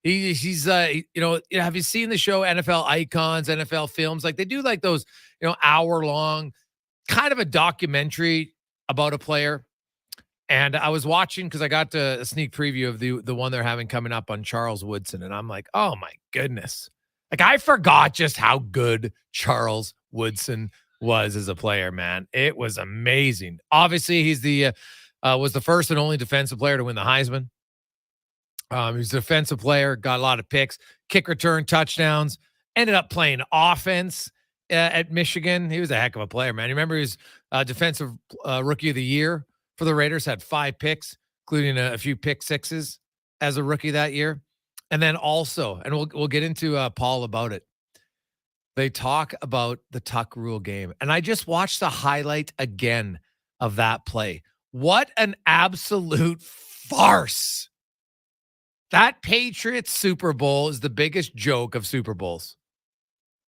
He's have you seen the show NFL Icons, NFL Films? Like they do like those, hour long kind of a documentary about a player. And I was watching because I got a sneak preview of the one they're having coming up on Charles Woodson. And I'm like, oh my goodness. Like I forgot just how good Charles Woodson was as a player, man. It was amazing. Obviously, he's was the first and only defensive player to win the Heisman. He's a defensive player, got a lot of picks, kick return touchdowns, ended up playing offense at Michigan. He was a heck of a player, man. You remember he was defensive rookie of the year for the Raiders, had 5 picks, including a few pick sixes as a rookie that year. And then also, and we'll get into Paul about it. They talk about the tuck rule game. And I just watched the highlight again of that play. What an absolute farce. That Patriots Super Bowl is the biggest joke of Super Bowls.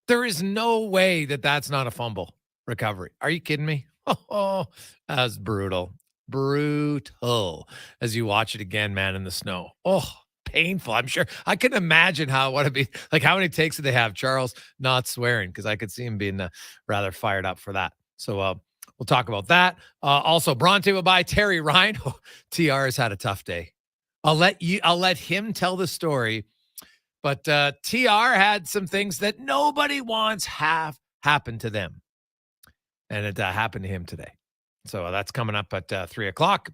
There is no way that that's not a fumble recovery. Are you kidding me? Oh, that's brutal. Brutal. As you watch it again, man, in the snow. Oh, painful. I'm sure. I can imagine what it'd be like. How many takes did they have? Charles not swearing because I could see him being rather fired up for that. So we'll talk about that. Also, Bronte will buy Terry Ryan. Oh, TR has had a tough day. I'll let him tell the story. But TR had some things that nobody wants have happened to them. And it happened to him today. So that's coming up at 3:00.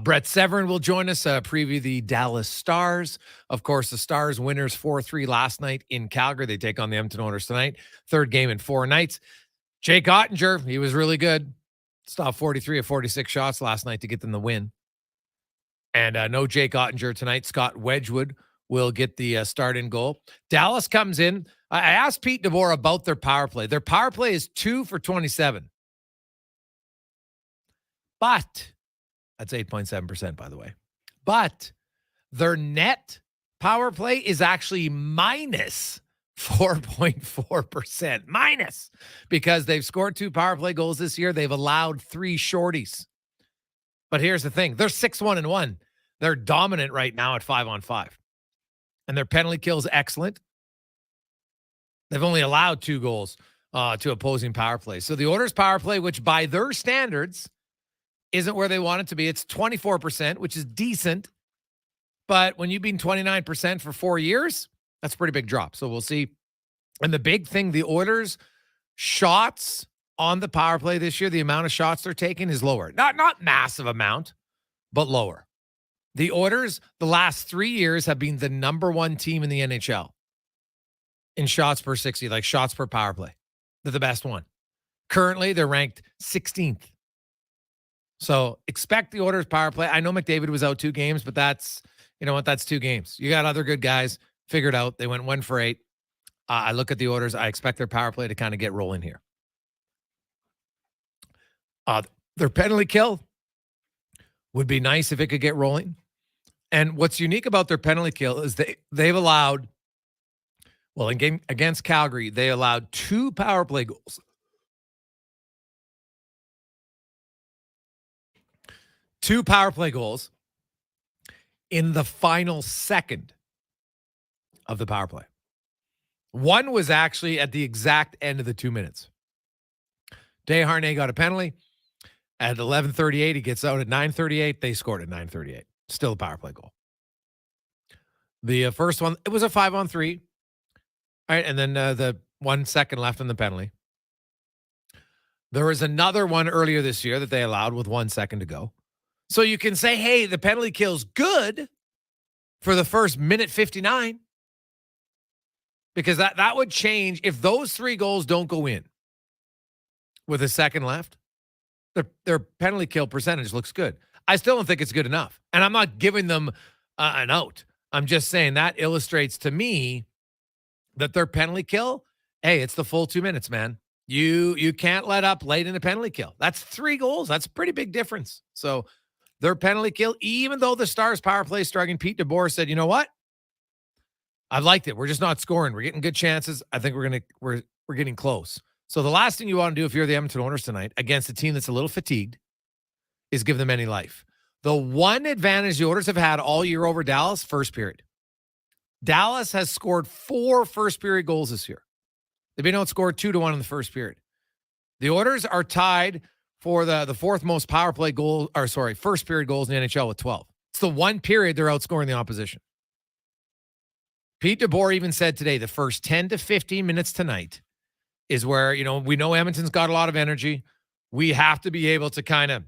Brett Severon will join us, preview the Dallas Stars. Of course, the Stars winners 4-3 last night in Calgary. They take on the Edmonton Oilers tonight. Third game in 4 nights. Jake Ottinger, he was really good. Stopped 43 of 46 shots last night to get them the win. And no Jake Ottinger tonight. Scott Wedgwood will get the start in goal. Dallas comes in. I asked Pete DeBoer about their power play. Their power play is 2 for 27. But that's 8.7%, by the way. But their net power play is actually minus 4.4%. Minus. Because they've scored 2 power play goals this year. They've allowed 3 shorties. But here's the thing. They're 6-1-1. They're dominant right now at 5-on-5. And their penalty kill is excellent. They've only allowed 2 goals to opposing power play. So the Oilers' power play, which by their standards isn't where they want it to be, it's 24%, which is decent. But when you've been 29% for 4 years, that's a pretty big drop. So we'll see. And the big thing, the Oilers' shots on the power play this year, the amount of shots they're taking is lower. Not massive amount, but lower. The Oilers, the last 3 years, have been the number 1 team in the NHL in shots per 60, like shots per power play. They're the best one. Currently, they're ranked 16th. So expect the Oilers power play. I know McDavid was out 2 games, but that's, you know what? That's 2 games. You got other good guys figured out. They went 1 for 8. I look at the Oilers. I expect their power play to kind of get rolling here. Their penalty kill would be nice if it could get rolling. And what's unique about their penalty kill is they've allowed, well, in game against Calgary, they allowed 2 power play goals. 2 power play goals in the final second of the power play. One was actually at the exact end of the 2 minutes. Desharnais got a penalty. At 11:38, he gets out at 9:38. They scored at 9:38. Still a power play goal. The first one, it was a 5-on-3. All right, and then the 1 second left on the penalty. There was another one earlier this year that they allowed with 1 second to go. So you can say, hey, the penalty kill's good for the first minute 59. Because that would change if those 3 goals don't go in with a second left. Their penalty kill percentage looks good. I still don't think it's good enough. And I'm not giving them an out. I'm just saying that illustrates to me that their penalty kill, hey, it's the full 2 minutes, man. You can't let up late in the penalty kill. That's 3 goals. That's a pretty big difference. So their penalty kill, even though the Stars power play is struggling, Pete DeBoer said, you know what? I've liked it. We're just not scoring. We're getting good chances. I think we're getting close. So the last thing you want to do if you're the Edmonton Oilers tonight against a team that's a little fatigued is give them any life. The one advantage the Oilers have had all year over Dallas, first period. Dallas has scored 4 first-period goals this year. They've been outscored 2-1 in the first period. The Oilers are tied for the fourth most power play first-period goals in the NHL with 12. It's the one period they're outscoring the opposition. Pete DeBoer even said today the first 10 to 15 minutes tonight is where, we know Edmonton's got a lot of energy. We have to be able to kind of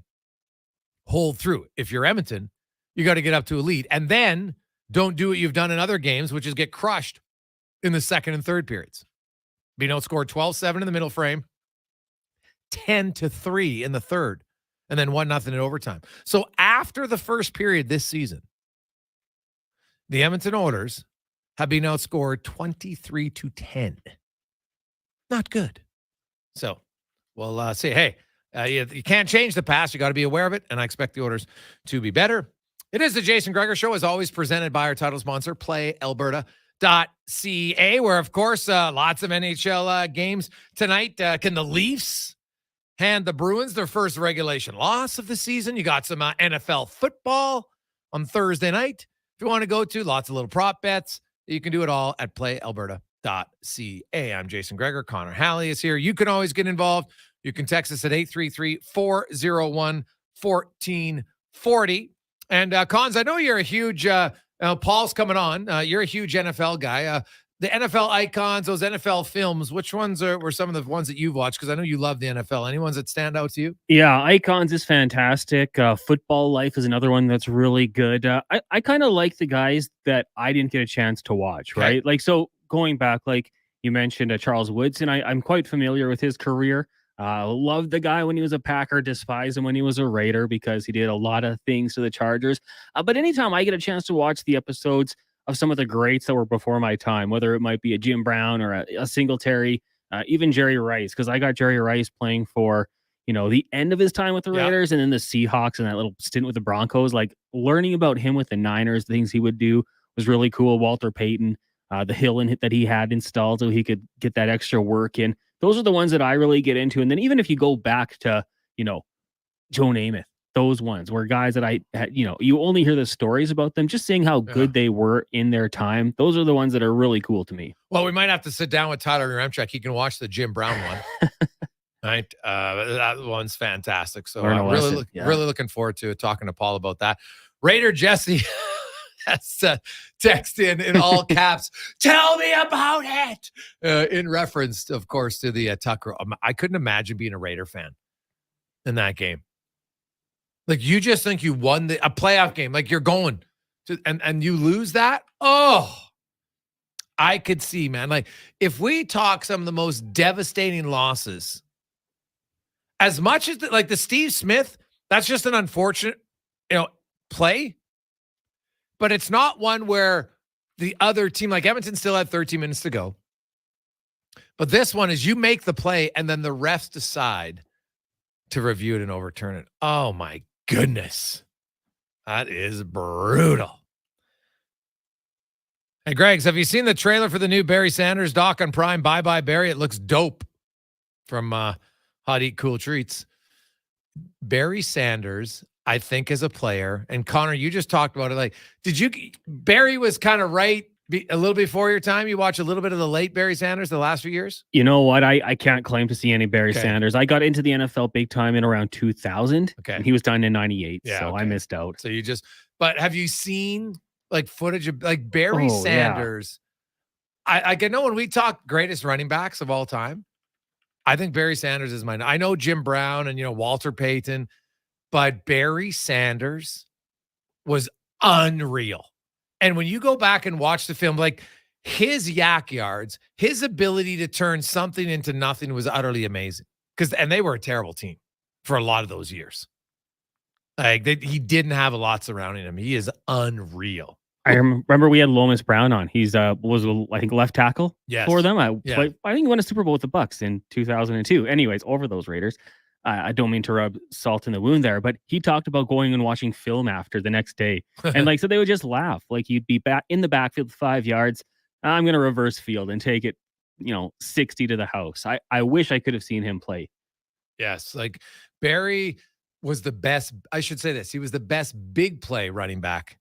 hold through. If you're Edmonton, you got to get up to a lead. And then don't do what you've done in other games, which is get crushed in the second and third periods. Being outscored 12-7 in the middle frame, 10-3 in the third, and then 1-0 in overtime. So after the first period this season, the Edmonton Oilers have been outscored 23-10. Not good. So we'll say, hey, you can't change the past. You got to be aware of it, and I expect the Oilers to be better. It is the Jason Gregor Show, as always, presented by our title sponsor, PlayAlberta.ca, where, of course, lots of NHL games tonight. Can the Leafs hand the Bruins their first regulation loss of the season? You got some NFL football on Thursday night. If you want to go to, lots of little prop bets. You can do it all at PlayAlberta.ca. I'm Jason Gregor. Connor Halley is here. You can always get involved. You can text us at 833-401-1440. And Cons, I know you're a huge, Paul's coming on. You're a huge NFL guy. The NFL icons, those NFL films, which ones were some of the ones that you've watched? Because I know you love the NFL. Any ones that stand out to you? Yeah, Icons is fantastic. Football Life is another one that's really good. I kind of like the guys that I didn't get a chance to watch, right? Okay. Like, so going back, like you mentioned, Charles Woodson, I'm quite familiar with his career. Loved the guy when he was a Packer, despised him when he was a Raider because he did a lot of things to the Chargers. But anytime I get a chance to watch the episodes of some of the greats that were before my time, whether it might be a Jim Brown or a Singletary, even Jerry Rice, because I got Jerry Rice playing for, the end of his time with the Raiders and then the Seahawks and that little stint with the Broncos. Like learning about him with the Niners, the things he would do was really cool. Walter Payton, the hill that he had installed so he could get that extra work in. Those are the ones that I really get into. And then even if you go back to, Joe Namath, those ones were guys that I had, you only hear the stories about them, just seeing how good they were in their time. Those are the ones that are really cool to me. Well, we might have to sit down with Tyler Yaremchuk. He can watch the Jim Brown one. Right. That one's fantastic. So I'm really looking forward to talking to Paul about that. Raider Jesse has text in all caps. Tell me about it. In reference, of course, to the Tucker. I couldn't imagine being a Raider fan in that game. Like, you just think you won a playoff game. Like, you're going to, and you lose that. Oh, I could see, man. Like, if we talk some of the most devastating losses, as much as the Steve Smith, that's just an unfortunate, play. But it's not one where the other team, like Edmonton, still had 13 minutes to go. But this one is you make the play and then the refs decide to review it and overturn it. Oh, my goodness. That is brutal. Hey, Greggs, have you seen the trailer for the new Barry Sanders doc on Prime? Bye-bye, Barry. It looks dope from Hot Eat Cool Treats. Barry Sanders, I think, as a player, and Connor, you just talked about it. Like, Barry was kind of right a little before your time? You watch a little bit of the late Barry Sanders the last few years? You know what? I can't claim to see any Barry Sanders. I got into the NFL big time in around 2000. Okay. And he was done in 98. So I missed out. So but have you seen like footage of like Barry Sanders? Yeah. I know when we talk greatest running backs of all time, I think Barry Sanders is mine. I know Jim Brown and, Walter Payton, but Barry Sanders was unreal. And when you go back and watch the film, like his yak yards, his ability to turn something into nothing was utterly amazing. And they were a terrible team for a lot of those years. Like he didn't have a lot surrounding him. He is unreal. I remember we had Lomas Brown on. He's was I think left tackle for them. I think he won a Super Bowl with the Bucks in 2002. Anyways, over those Raiders. I don't mean to rub salt in the wound there, but he talked about going and watching film after the next day. And so they would just laugh. Like you'd be back in the backfield 5 yards. I'm going to reverse field and take it, 60 to the house. I wish I could have seen him play. Yes. Like Barry was the best. I should say this. He was the best big play running back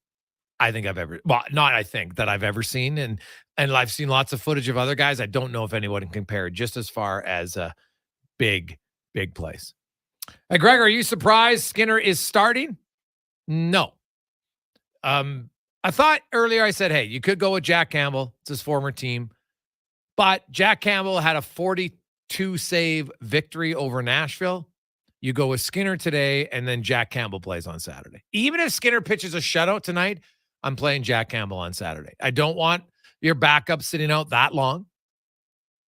I think I've ever, well, not I think that I've ever seen. And I've seen lots of footage of other guys. I don't know if anyone can compare just as far as a big plays. Hey, Greg, are you surprised Skinner is starting? No. I thought earlier I said, hey, you could go with Jack Campbell. It's his former team. But Jack Campbell had a 42 save victory over Nashville. You go with Skinner today, and then Jack Campbell plays on Saturday. Even if Skinner pitches a shutout tonight, I'm playing Jack Campbell on Saturday. I don't want your backup sitting out that long.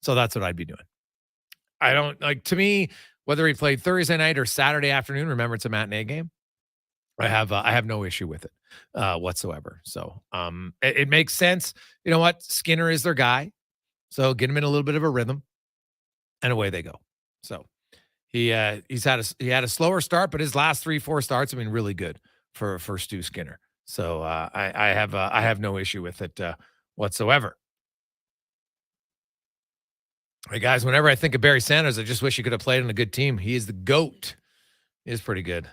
So that's what I'd be doing. I don't like, to me, whether he played Thursday night or Saturday afternoon, remember it's a matinee game. I have no issue with it whatsoever. So it makes sense. You know what? Skinner is their guy. So get him in a little bit of a rhythm, and away they go. So he had a slower start, but his last 3-4 starts have been really good for Stu Skinner. So I have no issue with it whatsoever. Hey guys, whenever I think of Barry Sanders, I just wish he could have played on a good team. He is the GOAT. He is pretty good.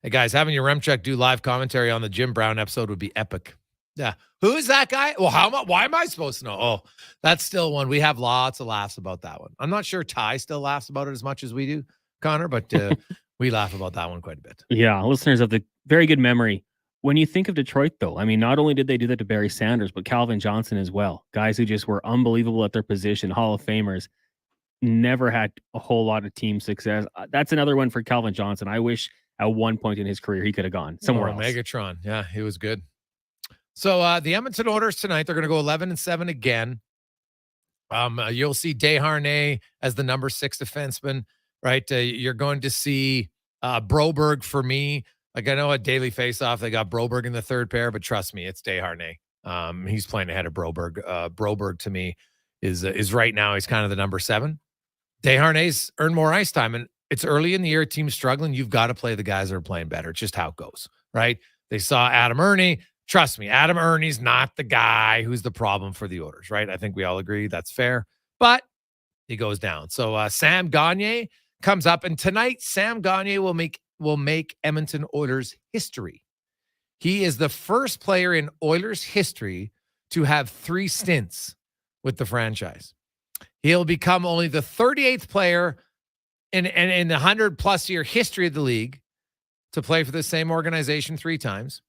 Hey guys, having your Remchuk do live commentary on the Jim Brown episode would be epic. Yeah. Who is that guy? Well, why am I supposed to know? Oh, that's still one. We have lots of laughs about that one. I'm not sure Ty still laughs about it as much as we do, Connor, but we laugh about that one quite a bit. Yeah, listeners of the very good memory. When you think of Detroit, though, I mean, not only did they do that to Barry Sanders, but Calvin Johnson as well. Guys who just were unbelievable at their position, Hall of Famers, never had a whole lot of team success. That's another one for Calvin Johnson. I wish at one point in his career he could have gone somewhere else. Megatron. Yeah, he was good. So the Edmonton Oilers tonight, they're going to go 11-7 again. You'll see Desharnais as the number 6 defenseman, right? You're going to see Broberg for me. Like, I know at Daily Faceoff, they got Broberg in the third pair, but trust me, it's Desharnais. He's playing ahead of Broberg. Broberg to me is right now, he's kind of the number 7. Desharnais earned more ice time, and it's early in the year, team's struggling. You've got to play the guys that are playing better. It's just how it goes, right? They saw Adam Ernie. Trust me, Adam Ernie's not the guy who's the problem for the Oilers, right? I think we all agree that's fair, but he goes down. So Sam Gagner comes up, and tonight Sam Gagner will make Edmonton Oilers history. He is the first player in Oilers history to have 3 stints with the franchise. He'll become only the 38th player in the 100-plus year history of the league to play for the same organization 3 times.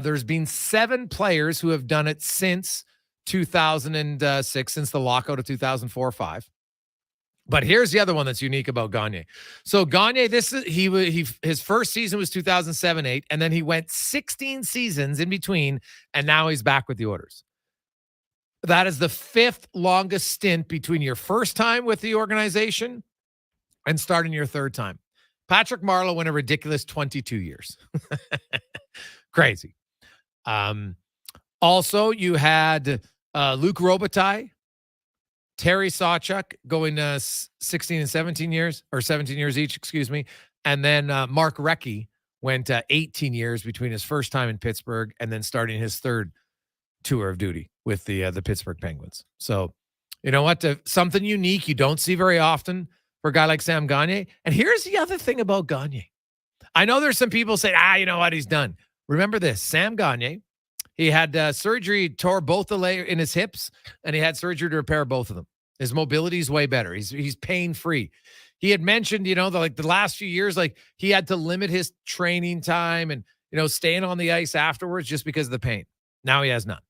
There's been 7 players who have done it since 2006, since the lockout of 2004-05. But here's the other one that's unique about Gagner. So Gagner, his first season was 2007-08, and then he went 16 seasons in between, and now he's back with the Oilers. That is the 5th longest stint between your first time with the organization and starting your 3rd time. Patrick Marleau went a ridiculous 22 years. Crazy. Also, you had Luc Robitaille, Terry Sawchuk going 16 and 17 years, or 17 years each, excuse me. And then Mark Recchi went 18 years between his first time in Pittsburgh and then starting his 3rd tour of duty with the Pittsburgh Penguins. So, you know what? Something unique you don't see very often for a guy like Sam Gagner. And here's the other thing about Gagner. I know there's some people say, you know what? He's done. Remember this, Sam Gagner, he had surgery, tore both the layer in his hips, and he had surgery to repair both of them. His mobility is way better. He's pain-free. He had mentioned, the last few years, like he had to limit his training time and, staying on the ice afterwards just because of the pain. Now he has none.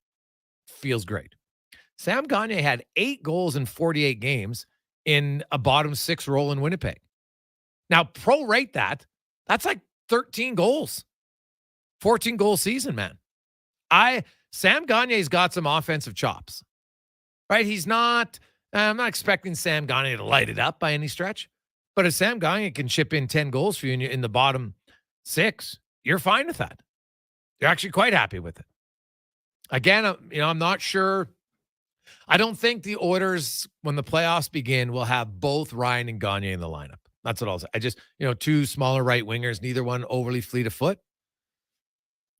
Feels great. Sam Gagner had 8 goals in 48 games in a bottom 6 role in Winnipeg. Now, prorate that. That's like 13 goals. 14-goal season, man. Sam Gagner's got some offensive chops, right? I'm not expecting Sam Gagner to light it up by any stretch, but if Sam Gagner can chip in 10 goals for you in the bottom 6, you're fine with that. You're actually quite happy with it. Again, I'm not sure. I don't think the Oilers, when the playoffs begin, will have both Ryan and Gagner in the lineup. That's what I'll say. I just, 2 smaller right wingers, neither one overly fleet of foot.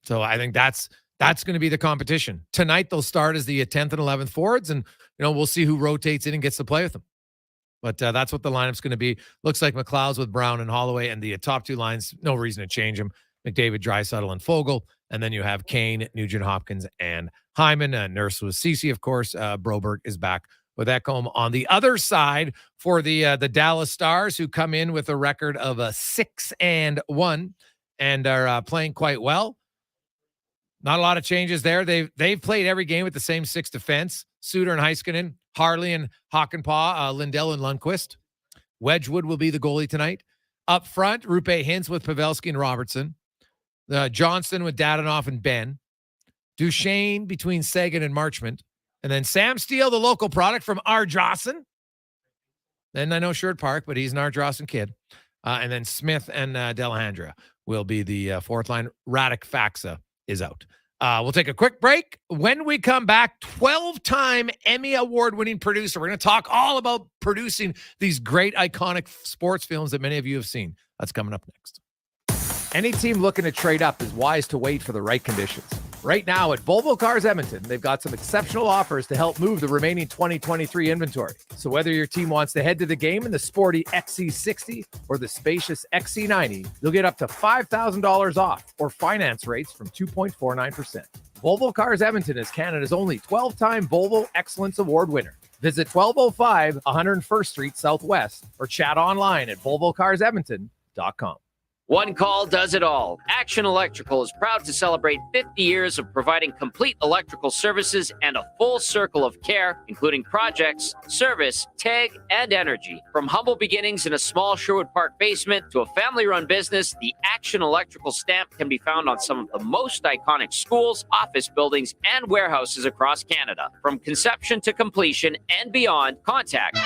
So I think that's going to be the competition. Tonight, they'll start as the 10th and 11th forwards, and, we'll see who rotates in and gets to play with them. But that's what the lineup's going to be. Looks like McLeod's with Brown and Holloway, and the top 2 lines, no reason to change them. McDavid, Draisaitl, and Fogle. And then you have Kane, Nugent Hopkins, and Hyman. Nurse was Ceci, of course. Broberg is back with Ekholm on the other side for the Dallas Stars, who come in with a record of 6-1 and are playing quite well. Not a lot of changes there. They've played every game with the same 6 defense. Suter and Heiskanen, Harley and Hakanpää, Lindell and Lundqvist. Wedgwood will be the goalie tonight. Up front, Roope Hintz with Pavelski and Robertson. Johnston with Dadonov and Ben. Duchesne between Sagan and Marchment. And then Sam Steele, the local product from Ardrossan. Then I know Sherwood Park, but he's an Ardrossan kid. And then Smith and Dellandrea will be the fourth line. Radek Faxa is out. We'll take a quick break. When we come back, 12-time Emmy Award-winning producer. We're going to talk all about producing these great, iconic sports films that many of you have seen. That's coming up next. Any team looking to trade up is wise to wait for the right conditions. Right now at Volvo Cars Edmonton, they've got some exceptional offers to help move the remaining 2023 inventory. So whether your team wants to head to the game in the sporty XC60 or the spacious XC90, you'll get up to $5,000 off or finance rates from 2.49%. Volvo Cars Edmonton is Canada's only 12-time Volvo Excellence Award winner. Visit 1205 101st Street Southwest or chat online at volvocarsedmonton.com. One call does it all. Action Electrical is proud to celebrate 50 years of providing complete electrical services and a full circle of care, including projects, service, tag, and energy. From humble beginnings in a small Sherwood Park basement to a family-run business, the Action Electrical stamp can be found on some of the most iconic schools, office buildings, and warehouses across Canada. From conception to completion and beyond, contact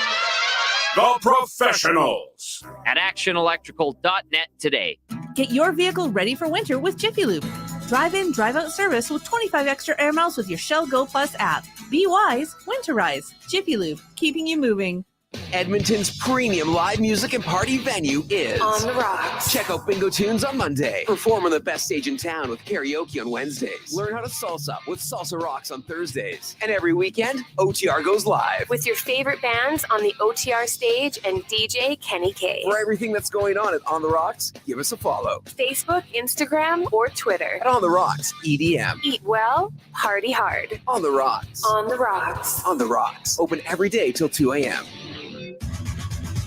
the professionals at actionelectrical.net today. Get your vehicle ready for winter with Jiffy Lube. Drive-in, drive-out service with 25 extra air miles with your Shell Go Plus app. Be wise, winterize. Jiffy Lube, keeping you moving. Edmonton's premium live music and party venue is On the Rocks. Check out Bingo Tunes on Monday. Perform on the best stage in town with karaoke on Wednesdays. Learn how to salsa with Salsa Rocks on Thursdays. And every weekend, OTR goes live. With your favorite bands on the OTR stage and DJ Kenny K. For everything that's going on at On the Rocks, give us a follow. Facebook, Instagram, or Twitter. At On the Rocks, EDM. Eat well, party hard. On the Rocks. On the Rocks. On the Rocks. Open every day till 2 a.m.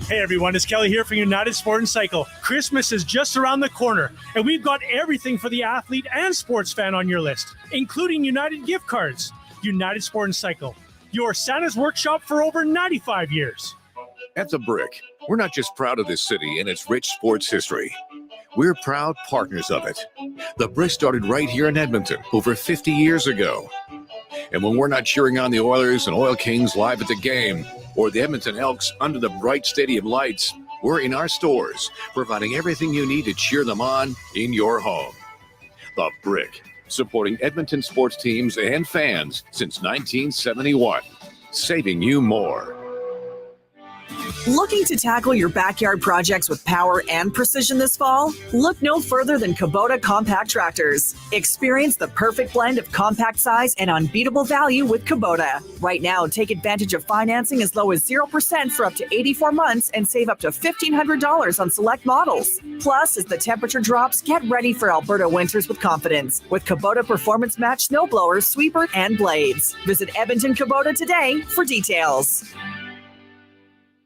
Hey everyone, it's Kelly here from United Sport and Cycle. Christmas is just around the corner, and we've got everything for the athlete and sports fan on your list, including United gift cards. United Sport and Cycle, your Santa's workshop for over 95 years. At The Brick, we're not just proud of this city and its rich sports history. We're proud partners of it. The Brick started right here in Edmonton over 50 years ago. And when we're not cheering on the Oilers and Oil Kings live at the game, or the Edmonton Elks under the bright stadium lights, we're in our stores, providing everything you need to cheer them on in your home. The Brick, supporting Edmonton sports teams and fans since 1971, saving you more. Looking to tackle your backyard projects with power and precision this fall? Look no further than Kubota compact tractors. Experience the perfect blend of compact size and unbeatable value with Kubota. Right now, take advantage of financing as low as 0% for up to 84 months and save up to $1,500 on select models. Plus, as the temperature drops, get ready for Alberta winters with confidence with Kubota Performance Match snowblowers, sweeper, and blades. Visit Edmonton Kubota today for details.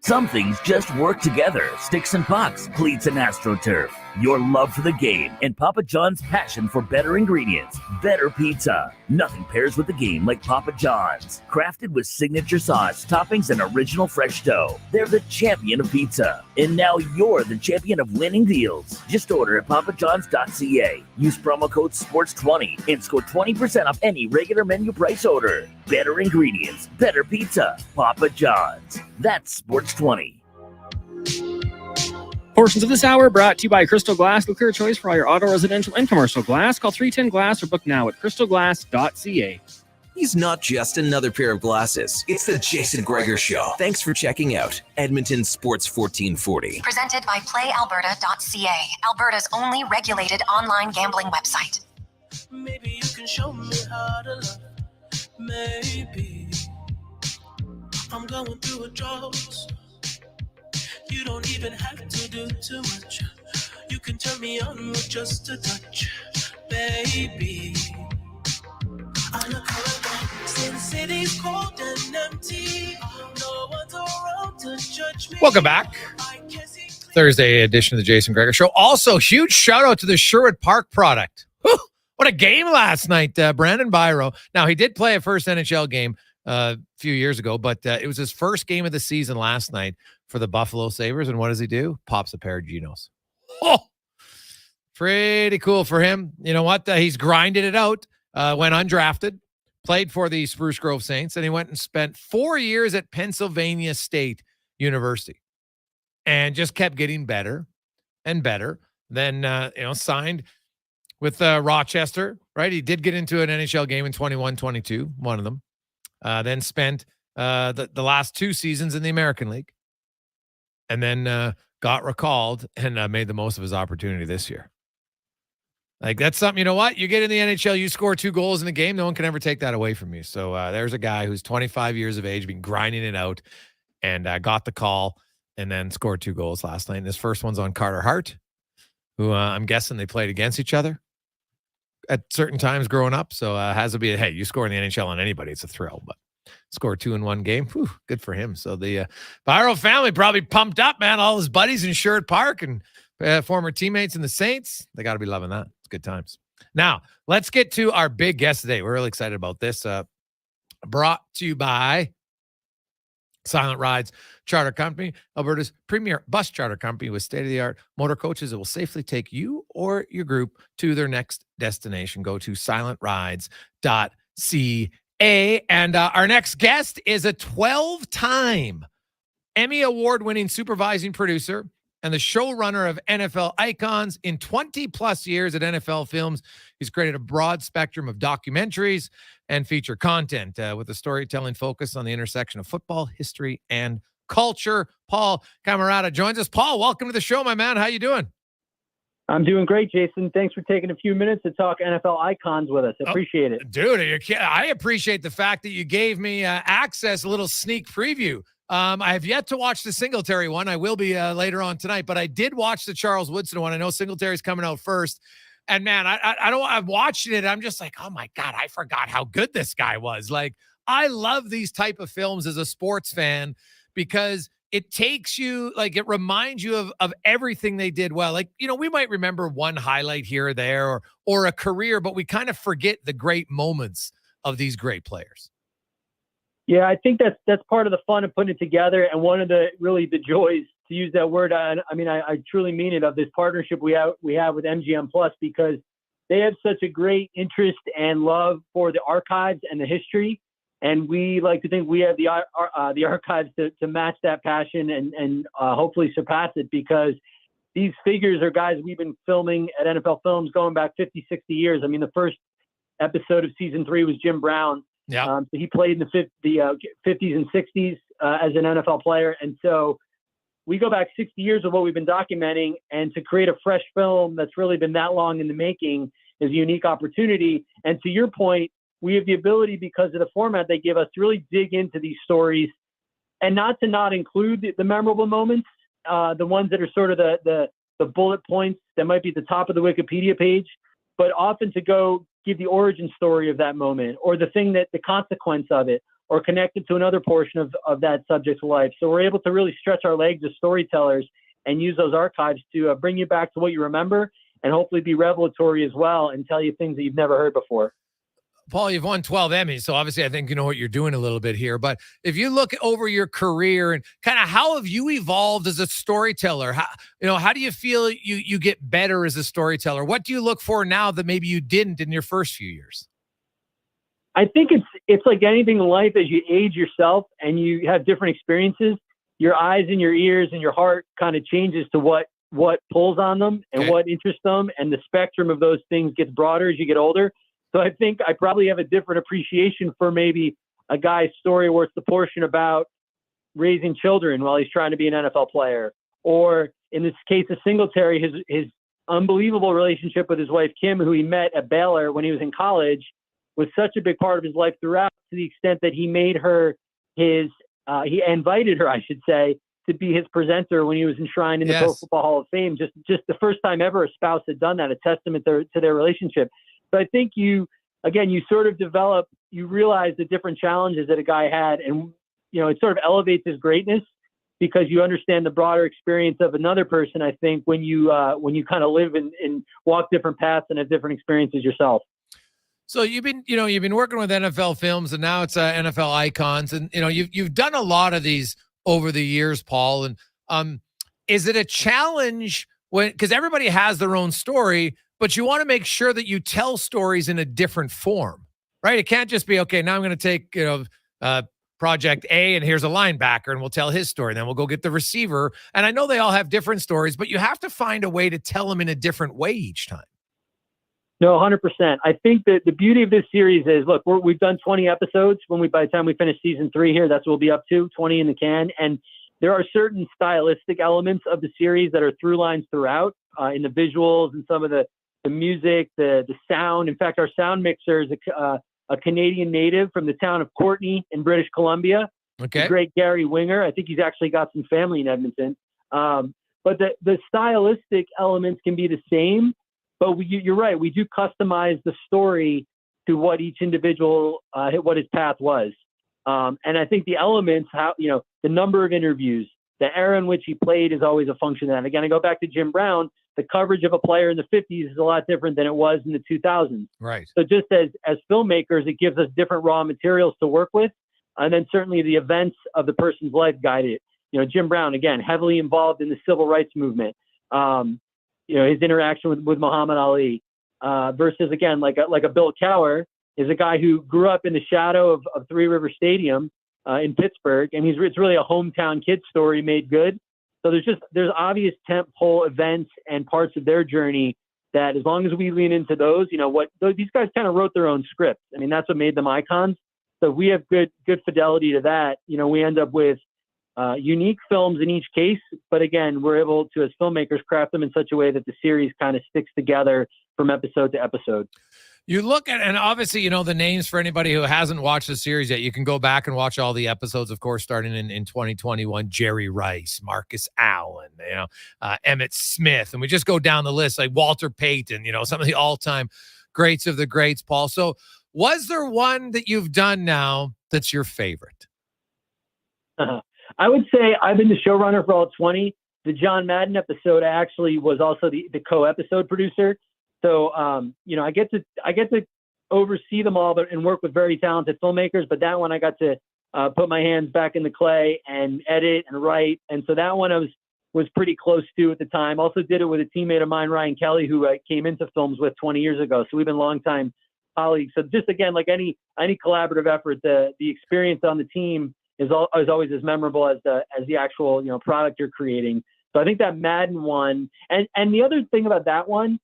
Some things just work together. Sticks and pucks, cleats and AstroTurf. Your love for the game and Papa John's passion for better ingredients. Better pizza. Nothing pairs with the game like Papa John's. Crafted with signature sauce, toppings, and original fresh dough. They're the champion of pizza. And now you're the champion of winning deals. Just order at papajohns.ca. Use promo code SPORTS20 and score 20% off any regular menu price order. Better ingredients. Better pizza. Papa John's. That's Sports20. Portions of this hour brought to you by Crystal Glass, the clear choice for all your auto, residential, and commercial glass. Call 310-GLASS or book now at crystalglass.ca. He's not just another pair of glasses. It's the Jason Gregor Show. Thanks for checking out Edmonton Sports 1440. Presented by PlayAlberta.ca, Alberta's only regulated online gambling website. Maybe you can show me how to love. Maybe I'm going through a drought. You don't even have to do too much. You can turn me on with just a touch. baby. I look around, see the city's cold and empty. No one's around to judge me. Welcome back. Thursday edition of the Jason Gregor Show. Also, huge shout out to the Sherwood Park product. Whew, what a game last night, Brandon Biro. Now, he did play a first NHL game a few years ago, but it was his first game of the season last night for the Buffalo Sabres. And what does he do? Pops a pair of Genos. Oh, pretty cool for him. You know what? He's grinded it out, went undrafted, played for the Spruce Grove Saints, and he went and spent 4 years at Pennsylvania State University and just kept getting better and better. Then, signed with Rochester, right? He did get into an NHL game in 21-22, one of them. Then spent the last 2 seasons in the American League. And then got recalled and made the most of his opportunity this year. Like, that's something, you know what? You get in the NHL, you score 2 goals in a game, no one can ever take that away from you. So there's a guy who's 25 years of age, been grinding it out, and got the call and then scored 2 goals last night. And his first one's on Carter Hart, who I'm guessing they played against each other at certain times growing up. So has to be, hey, you score in the NHL on anybody, it's a thrill. But score 2 in one game, whew, good for him. So the Biro family probably pumped up, man. All his buddies in Sherwood Park and former teammates in the Saints, they got to be loving that. It's good times. Now, let's get to our big guest today. We're really excited about this. Brought to you by Silent Rides Charter Company, Alberta's premier bus charter company with state-of-the-art motor coaches that will safely take you or your group to their next destination. Go to silentrides.ca. And our next guest is a 12-time Emmy Award-winning supervising producer and the showrunner of NFL Icons. In 20-plus years at NFL Films, he's created a broad spectrum of documentaries and feature content with a storytelling focus on the intersection of football, history, and culture. Paul Camarada joins us. Paul, welcome to the show, my man. How you doing? I'm doing great, Jason. Thanks for taking a few minutes to talk NFL Icons with us. Appreciate it. Dude, I appreciate the fact that you gave me access, a little sneak preview. I have yet to watch the Singletary one. I will be later on tonight, but I did watch the Charles Woodson one. I know Singletary's coming out first. And man, I'm watching it. I'm just like, oh my God, I forgot how good this guy was. Like, I love these type of films as a sports fan because it takes you, like, it reminds you of everything they did well. Like, you know, we might remember one highlight here or there or a career, but we kind of forget the great moments of these great players. Yeah, I think that's part of the fun of putting it together. And one of the joys, to use that word, I truly mean it, of this partnership we have with MGM Plus, because they have such a great interest and love for the archives and the history. And we like to think we have the archives to match that passion and hopefully surpass it, because these figures are guys we've been filming at NFL Films going back 50, 60 years. I mean, the first episode of season 3 was Jim Brown. Yeah. So he played in the 50s and 60s as an NFL player. And so we go back 60 years of what we've been documenting, and to create a fresh film that's really been that long in the making is a unique opportunity. And to your point, we have the ability, because of the format they give us, to really dig into these stories and not include the memorable moments, the ones that are sort of the bullet points that might be at the top of the Wikipedia page, but often to go give the origin story of that moment, or the consequence of it, or connect it to another portion of that subject's life. So we're able to really stretch our legs as storytellers and use those archives to bring you back to what you remember, and hopefully be revelatory as well and tell you things that you've never heard before. Paul, you've won 12 Emmys, so obviously I think you know what you're doing a little bit here. But if you look over your career and kind of how have you evolved as a storyteller? How do you feel you get better as a storyteller? What do you look for now that maybe you didn't in your first few years? I think it's like anything in life. As you age yourself and you have different experiences, your eyes and your ears and your heart kind of changes to what pulls on them and what interests them, and the spectrum of those things gets broader as you get older. So I think I probably have a different appreciation for maybe a guy's story where it's the portion about raising children while he's trying to be an NFL player, or in this case of Singletary, his unbelievable relationship with his wife, Kim, who he met at Baylor when he was in college, was such a big part of his life throughout, to the extent that he made her he invited her, I should say, to be his presenter when he was enshrined in the Pro Football Hall of Fame. Just the first time ever a spouse had done that, a testament to their relationship. But I think you sort of develop, you realize the different challenges that a guy had, and it sort of elevates his greatness because you understand the broader experience of another person. I think when you kind of live and walk different paths and have different experiences yourself. So you've been working with NFL films, and now it's NFL icons, and you've done a lot of these over the years, Paul. And is it a challenge because everybody has their own story, but you want to make sure that you tell stories in a different form, right? It can't just be, okay, now I'm going to take Project A, and here's a linebacker, and we'll tell his story. Then we'll go get the receiver. And I know they all have different stories, but you have to find a way to tell them in a different way each time. No, 100%. I think that the beauty of this series is, look, we've done 20 episodes. By the time we finish season 3 here, that's what we'll be up to, 20 in the can. And there are certain stylistic elements of the series that are through lines throughout, in the visuals and some of the music, the sound. In fact, our sound mixer is a Canadian native from the town of Courtenay in British Columbia. Okay. The great Gary Winger. I think he's actually got some family in Edmonton. But the stylistic elements can be the same. But you're right. We do customize the story to what each individual, what his path was. And I think the elements, the number of interviews, the era in which he played is always a function of that. Again, I go back to Jim Brown. The coverage of a player in the 50s is a lot different than it was in the 2000s. Right. So just as filmmakers, it gives us different raw materials to work with. And then certainly the events of the person's life guide it. Jim Brown, again, heavily involved in the civil rights movement. His interaction with Muhammad Ali, versus, again, like a Bill Cowher is a guy who grew up in the shadow of Three River Stadium in Pittsburgh, and it's really a hometown kid story made good. So there's obvious tentpole events and parts of their journey that, as long as we lean into those, these guys kind of wrote their own scripts. I mean, that's what made them icons. So if we have good fidelity to that, we end up with unique films in each case, but again, we're able to, as filmmakers, craft them in such a way that the series kind of sticks together from episode to episode. You look at, and obviously, the names for anybody who hasn't watched the series yet. You can go back and watch all the episodes, of course, starting in 2021. Jerry Rice, Marcus Allen, Emmett Smith, and we just go down the list, like Walter Payton, some of the all-time greats of the greats, Paul. So was there one that you've done now that's your favorite? I would say I've been the showrunner for all 20. The John Madden episode, I actually was also the co-episode producer. So, I get to oversee them all, and work with very talented filmmakers. But that one, I got to put my hands back in the clay and edit and write. And so that one I was pretty close to at the time. Also did it with a teammate of mine, Ryan Kelly, who I came into films with 20 years ago. So we've been longtime colleagues. So just, again, like any collaborative effort, the experience on the team is always as memorable as the actual product you're creating. So I think that Madden one, and the other thing about that one,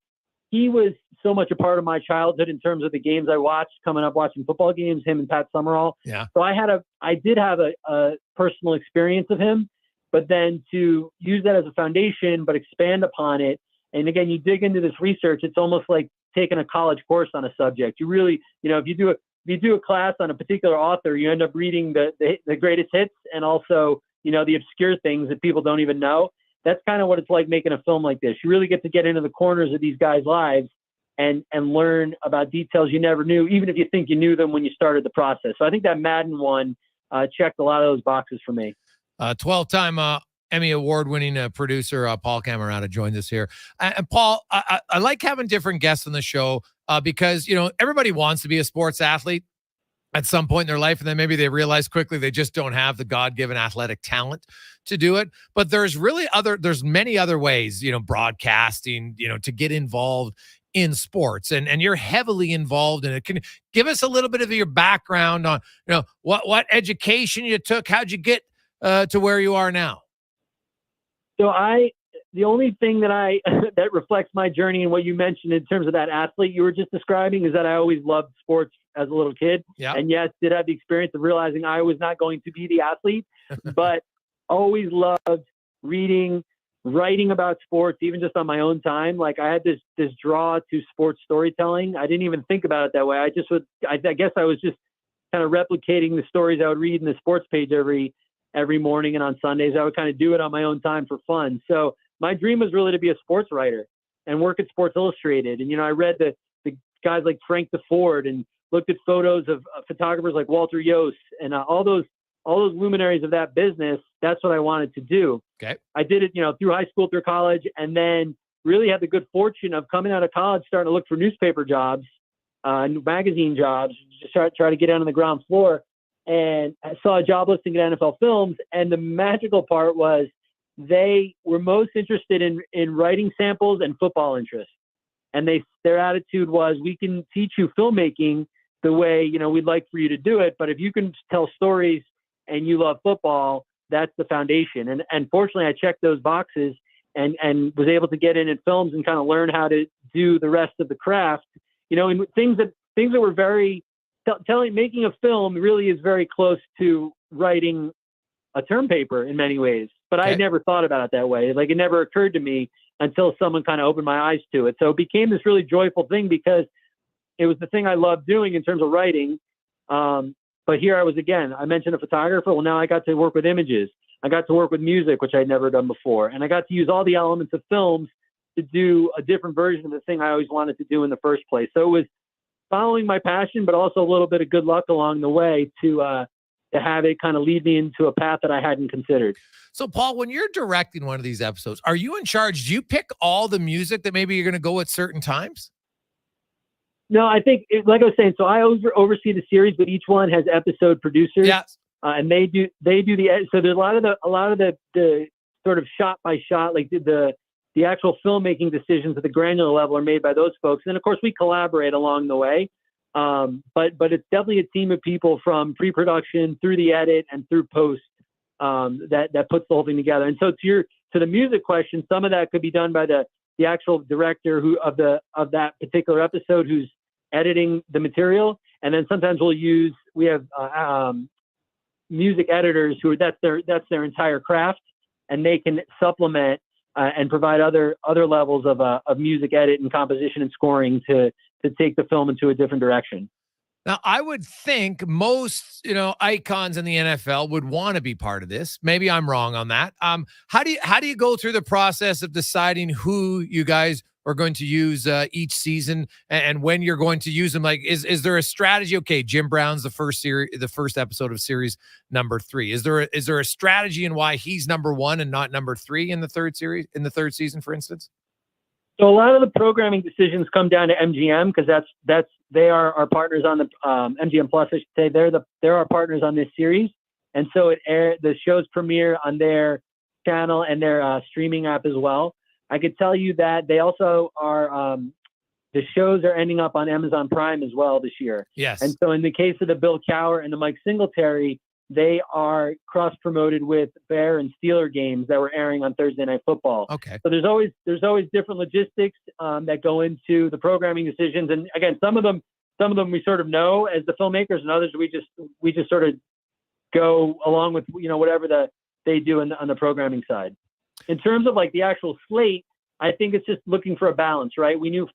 he was so much a part of my childhood in terms of the games I watched coming up, watching football games, him and Pat Summerall. Yeah. So I did have a personal experience of him, but then to use that as a foundation, but expand upon it. And again, you dig into this research, it's almost like taking a college course on a subject. You really, if you do a class on a particular author, you end up reading the greatest hits and also, the obscure things that people don't even know. That's kind of what it's like making a film like this. You really get to get into the corners of these guys' lives and learn about details you never knew, even if you think you knew them when you started the process. So I think that Madden one checked a lot of those boxes for me. 12-time Emmy Award-winning producer Paul Camarada joined us here. And Paul, I like having different guests on the show because, everybody wants to be a sports athlete at some point in their life, and then maybe they realize quickly they just don't have the God-given athletic talent to do it. But there's many other ways, broadcasting, to get involved in sports, and you're heavily involved in it. Can you give us a little bit of your background on, what education you took? How'd you get to where you are now? So the only thing that that reflects my journey and what you mentioned in terms of that athlete you were just describing is that I always loved sports as a little kid. Yeah. And yes, did have the experience of realizing I was not going to be the athlete, but always loved reading, writing about sports, even just on my own time. Like I had this draw to sports storytelling. I didn't even think about it that way. I guess I was just kind of replicating the stories I would read in the sports page every every morning, and on Sundays I would kind of do it on my own time for fun. So my dream was really to be a sports writer and work at Sports Illustrated. And, I read the guys like Frank DeFord and looked at photos of photographers like Walter Yost and all those luminaries of that business. That's what I wanted to do. Okay. I did it, through high school, through college, and then really had the good fortune of coming out of college, starting to look for newspaper jobs, magazine jobs, just try to get down on the ground floor. And I saw a job listing at NFL Films. And the magical part was they were most interested in writing samples and football interest. And their attitude was, we can teach you filmmaking the way, we'd like for you to do it. But if you can tell stories and you love football, that's the foundation. And fortunately, I checked those boxes and was able to get in films and kind of learn how to do the rest of the craft, and things that were very making a film really is very close to writing a term paper in many ways. But I had never thought about it that way. Like, it never occurred to me until someone kind of opened my eyes to it. So it became this really joyful thing because it was the thing I loved doing in terms of writing. But here I was again. I mentioned a photographer. Well, now I got to work with images. I got to work with music, which I'd never done before. And I got to use all the elements of films to do a different version of the thing I always wanted to do in the first place. So it was following my passion, but also a little bit of good luck along the way to have it kind of lead me into a path that I hadn't considered. So, Paul, when you're directing one of these episodes, are you in charge? Do you pick all the music that maybe you're going to go at certain times? No, I think, like I was saying, so I oversee the series, but each one has episode producers. Yes. And they do so there's a lot of the sort of shot by shot, like the actual filmmaking decisions at the granular level are made by those folks. And of course we collaborate along the way. But it's definitely a team of people from pre-production through the edit and through post, that puts the whole thing together. And so to the music question, some of that could be done by the actual director of that particular episode who's editing the material. And then sometimes we have music editors that's their entire craft, and they can supplement and provide other levels of music edit and composition and scoring to take the film into a different direction. Now, I would think most, icons in the NFL would want to be part of this. Maybe I'm wrong on that. How do you go through the process of deciding who you guys are going to use each season and when you're going to use them? Like, is there a strategy? Okay, Jim Brown's the first episode of series number 3. Is there a strategy in why he's number 1 and not number 3 in the third season, for instance? So a lot of the programming decisions come down to MGM because they are our partners on the MGM Plus. I should say they're our partners on this series, and so the shows premiere on their channel and their streaming app as well. I could tell you that they also are the shows are ending up on Amazon Prime as well this year. Yes. And so in the case of the Bill Cowher and the Mike Singletary, they are cross-promoted with Bear and Steeler games that were airing on Thursday Night Football. Okay. So there's always different logistics that go into the programming decisions. And again, some of them we sort of know as the filmmakers, and others we just sort of go along with whatever they do on the programming side. In terms of like the actual slate, I think it's just looking for a balance, right? We knew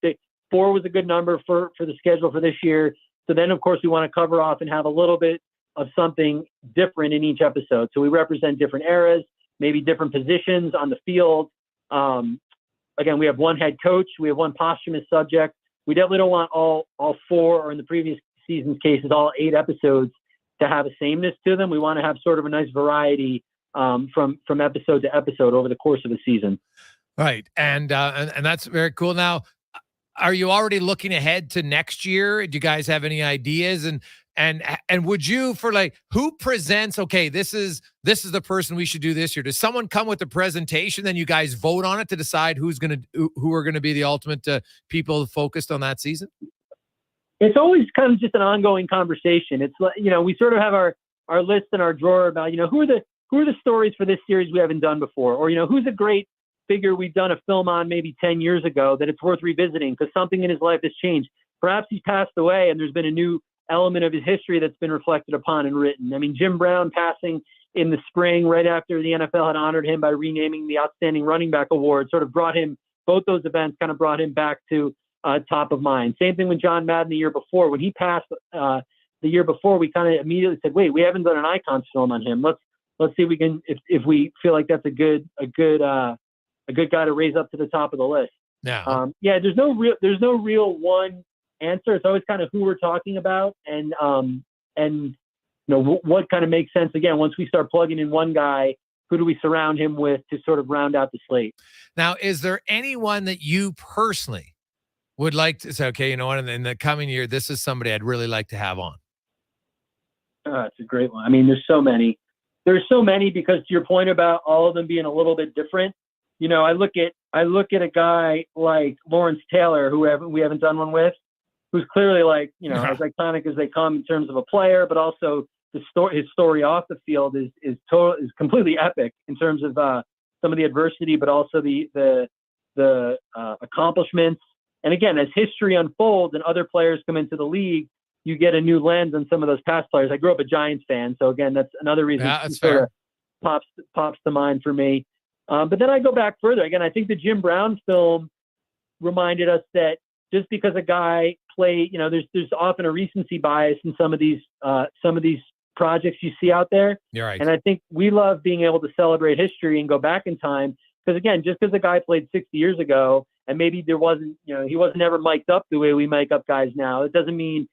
4 was a good number for the schedule for this year. So then, of course, we want to cover off and have a little bit of something different in each episode. So we represent different eras, maybe different positions on the field. Again, we have one head coach. We have one posthumous subject. We definitely don't want all 4, or in the previous season's cases, all 8 episodes to have a sameness to them. We want to have sort of a nice variety from episode to episode over the course of a season. Right. And that's very cool. Now, are you already looking ahead to next year? Do you guys have any ideas? And would you, for like, who presents, okay, this is the person we should do this year? Does someone come with a presentation, then you guys vote on it to decide who are going to be the ultimate people focused on that season? It's always kind of just an ongoing conversation. It's like, we sort of have our list in our drawer about, who are the stories for this series we haven't done before? Or, who's a great figure we've done a film on maybe 10 years ago that it's worth revisiting because something in his life has changed. Perhaps he's passed away and there's been a new element of his history that's been reflected upon and written. I mean, Jim Brown passing in the spring right after the NFL had honored him by renaming the Outstanding Running Back Award sort of both those events kind of brought him back to top of mind. Same thing with John Madden the year before. When he passed the year before, we kind of immediately said, wait, we haven't done an Icons film on him. let's see if we can, if we feel like that's a good guy to raise up to the top of the list. Yeah. There's no real one answer. It's always kind of who we're talking about and what kind of makes sense. Again, once we start plugging in one guy, who do we surround him with to sort of round out the slate? Now, is there anyone that you personally would like to say, okay, you know what, in the coming year, this is somebody I'd really like to have on? It's a great one. I mean, there's so many. There's so many because to your point about all of them being a little bit different, I look at a guy like Lawrence Taylor, who we haven't done one with, who's clearly like, as iconic as they come in terms of a player, but also his story off the field is completely epic in terms of some of the adversity, but also the accomplishments. And again, as history unfolds and other players come into the league, you get a new lens on some of those past players. I grew up a Giants fan, so again, that's another reason it sort of pops to mind for me. But then I go back further. Again, I think the Jim Brown film reminded us that just because a guy played, there's often a recency bias in some of these projects you see out there. You're right. And I think we love being able to celebrate history and go back in time. Because again, just because a guy played 60 years ago and maybe there wasn't, he wasn't ever mic'd up the way we mic up guys now, it doesn't mean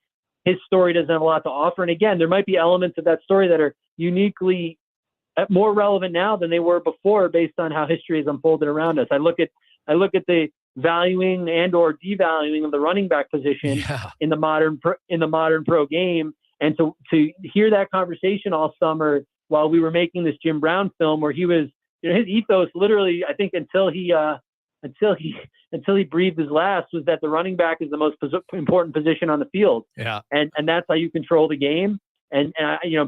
his story doesn't have a lot to offer. And again, there might be elements of that story that are uniquely more relevant now than they were before based on how history has unfolded around us. I look at the valuing and or devaluing of the running back position in the modern pro game. And to hear that conversation all summer while we were making this Jim Brown film, where he was, his ethos literally, I think until he breathed his last, was that the running back is the most important position on the field. Yeah. And that's how you control the game. And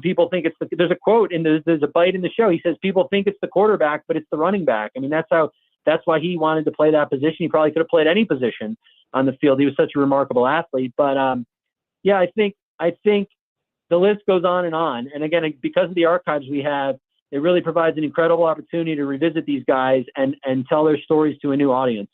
people think there's a quote and there's a bite in the show. He says, people think it's the quarterback, but it's the running back. I mean, that's why he wanted to play that position. He probably could have played any position on the field. He was such a remarkable athlete, but I think the list goes on. And again, because of the archives we have, it really provides an incredible opportunity to revisit these guys and tell their stories to a new audience.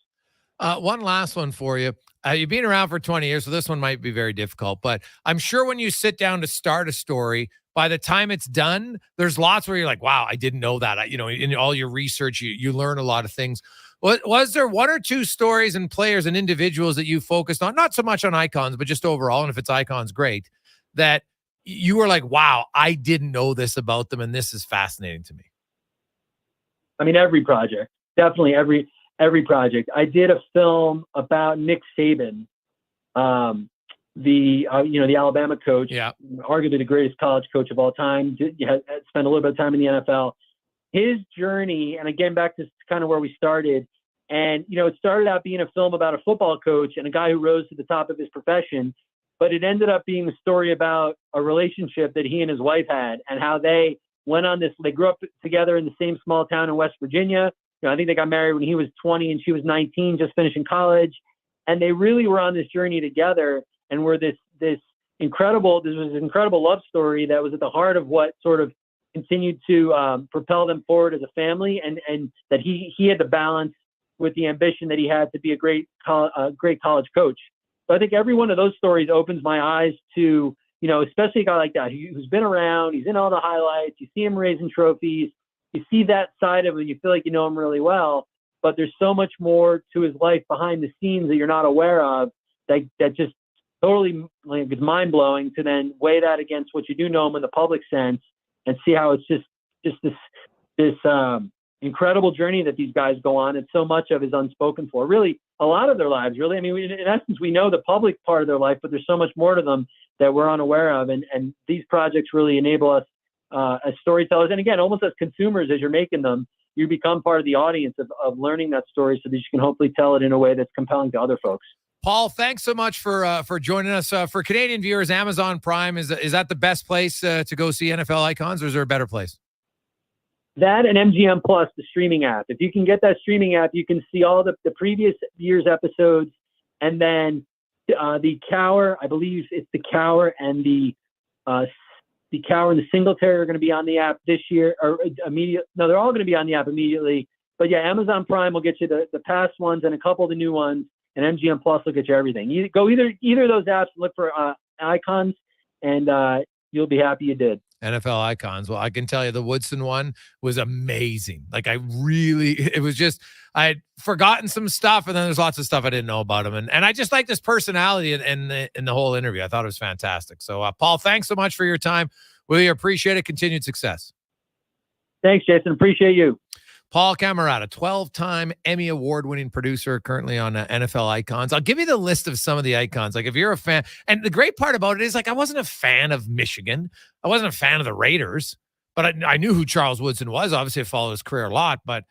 One last one for you. You've been around for 20 years, so this one might be very difficult, but I'm sure when you sit down to start a story, by the time it's done, there's lots where you're like, wow, I didn't know that. In all your research, you learn a lot of things. Was there one or two stories and players and individuals that you focused on, not so much on icons, but just overall, and if it's icons, great, that you were like, wow, I didn't know this about them, and this is fascinating to me? I mean, every project, definitely every project. I did a film about Nick Saban, the Alabama coach, arguably the greatest college coach of all time. Spent a little bit of time in the NFL. His journey, and again, back to kind of where we started, and it started out being a film about a football coach and a guy who rose to the top of his profession, but it ended up being a story about a relationship that he and his wife had and how they went on this. They grew up together in the same small town in West Virginia. I think they got married when he was 20 and she was 19, just finishing college. And they really were on this journey together and were this incredible love story that was at the heart of what sort of continued to propel them forward as a family. And that he had the balance with the ambition that he had to be a great college coach. So I think every one of those stories opens my eyes to, especially a guy like that who's been around, he's in all the highlights, you see him raising trophies, you see that side of it, you feel like you know him really well, but there's so much more to his life behind the scenes that you're not aware of that just totally is mind blowing to then weigh that against what you do know him in the public sense and see how it's just this incredible journey that these guys go on. And so much of is unspoken for, really a lot of their lives, really. I mean, in essence, we know the public part of their life, but there's so much more to them that we're unaware of. And these projects really enable us as storytellers. And again, almost as consumers, as you're making them, you become part of the audience of learning that story so that you can hopefully tell it in a way that's compelling to other folks. Paul, thanks so much for joining us. For Canadian viewers, Amazon Prime, is that the best place to go see NFL icons, or is there a better place? That and MGM Plus, the streaming app. If you can get that streaming app, you can see all the previous year's episodes. And then the Cower, I believe it's the Cower and the Cower and the Singletary are going to be on the app this year, or immediate. No, they're all going to be on the app immediately. But yeah, Amazon Prime will get you the past ones and a couple of the new ones, and MGM Plus will get you everything. You go either of those apps, look for icons, and you'll be happy you did. NFL icons. Well, I can tell you the Woodson one was amazing. Like it was just, I had forgotten some stuff, and then there's lots of stuff I didn't know about him. And I just like this personality in the whole interview. I thought it was fantastic. So, Paul, thanks so much for your time. Really appreciate it. Continued success. Thanks, Jason. Appreciate you. Paul Camarada, 12-time Emmy Award-winning producer, currently on NFL Icons. I'll give you the list of some of the icons. Like, if you're a fan, and the great part about it is, like, I wasn't a fan of Michigan. I wasn't a fan of the Raiders, but I knew who Charles Woodson was. Obviously, I followed his career a lot, but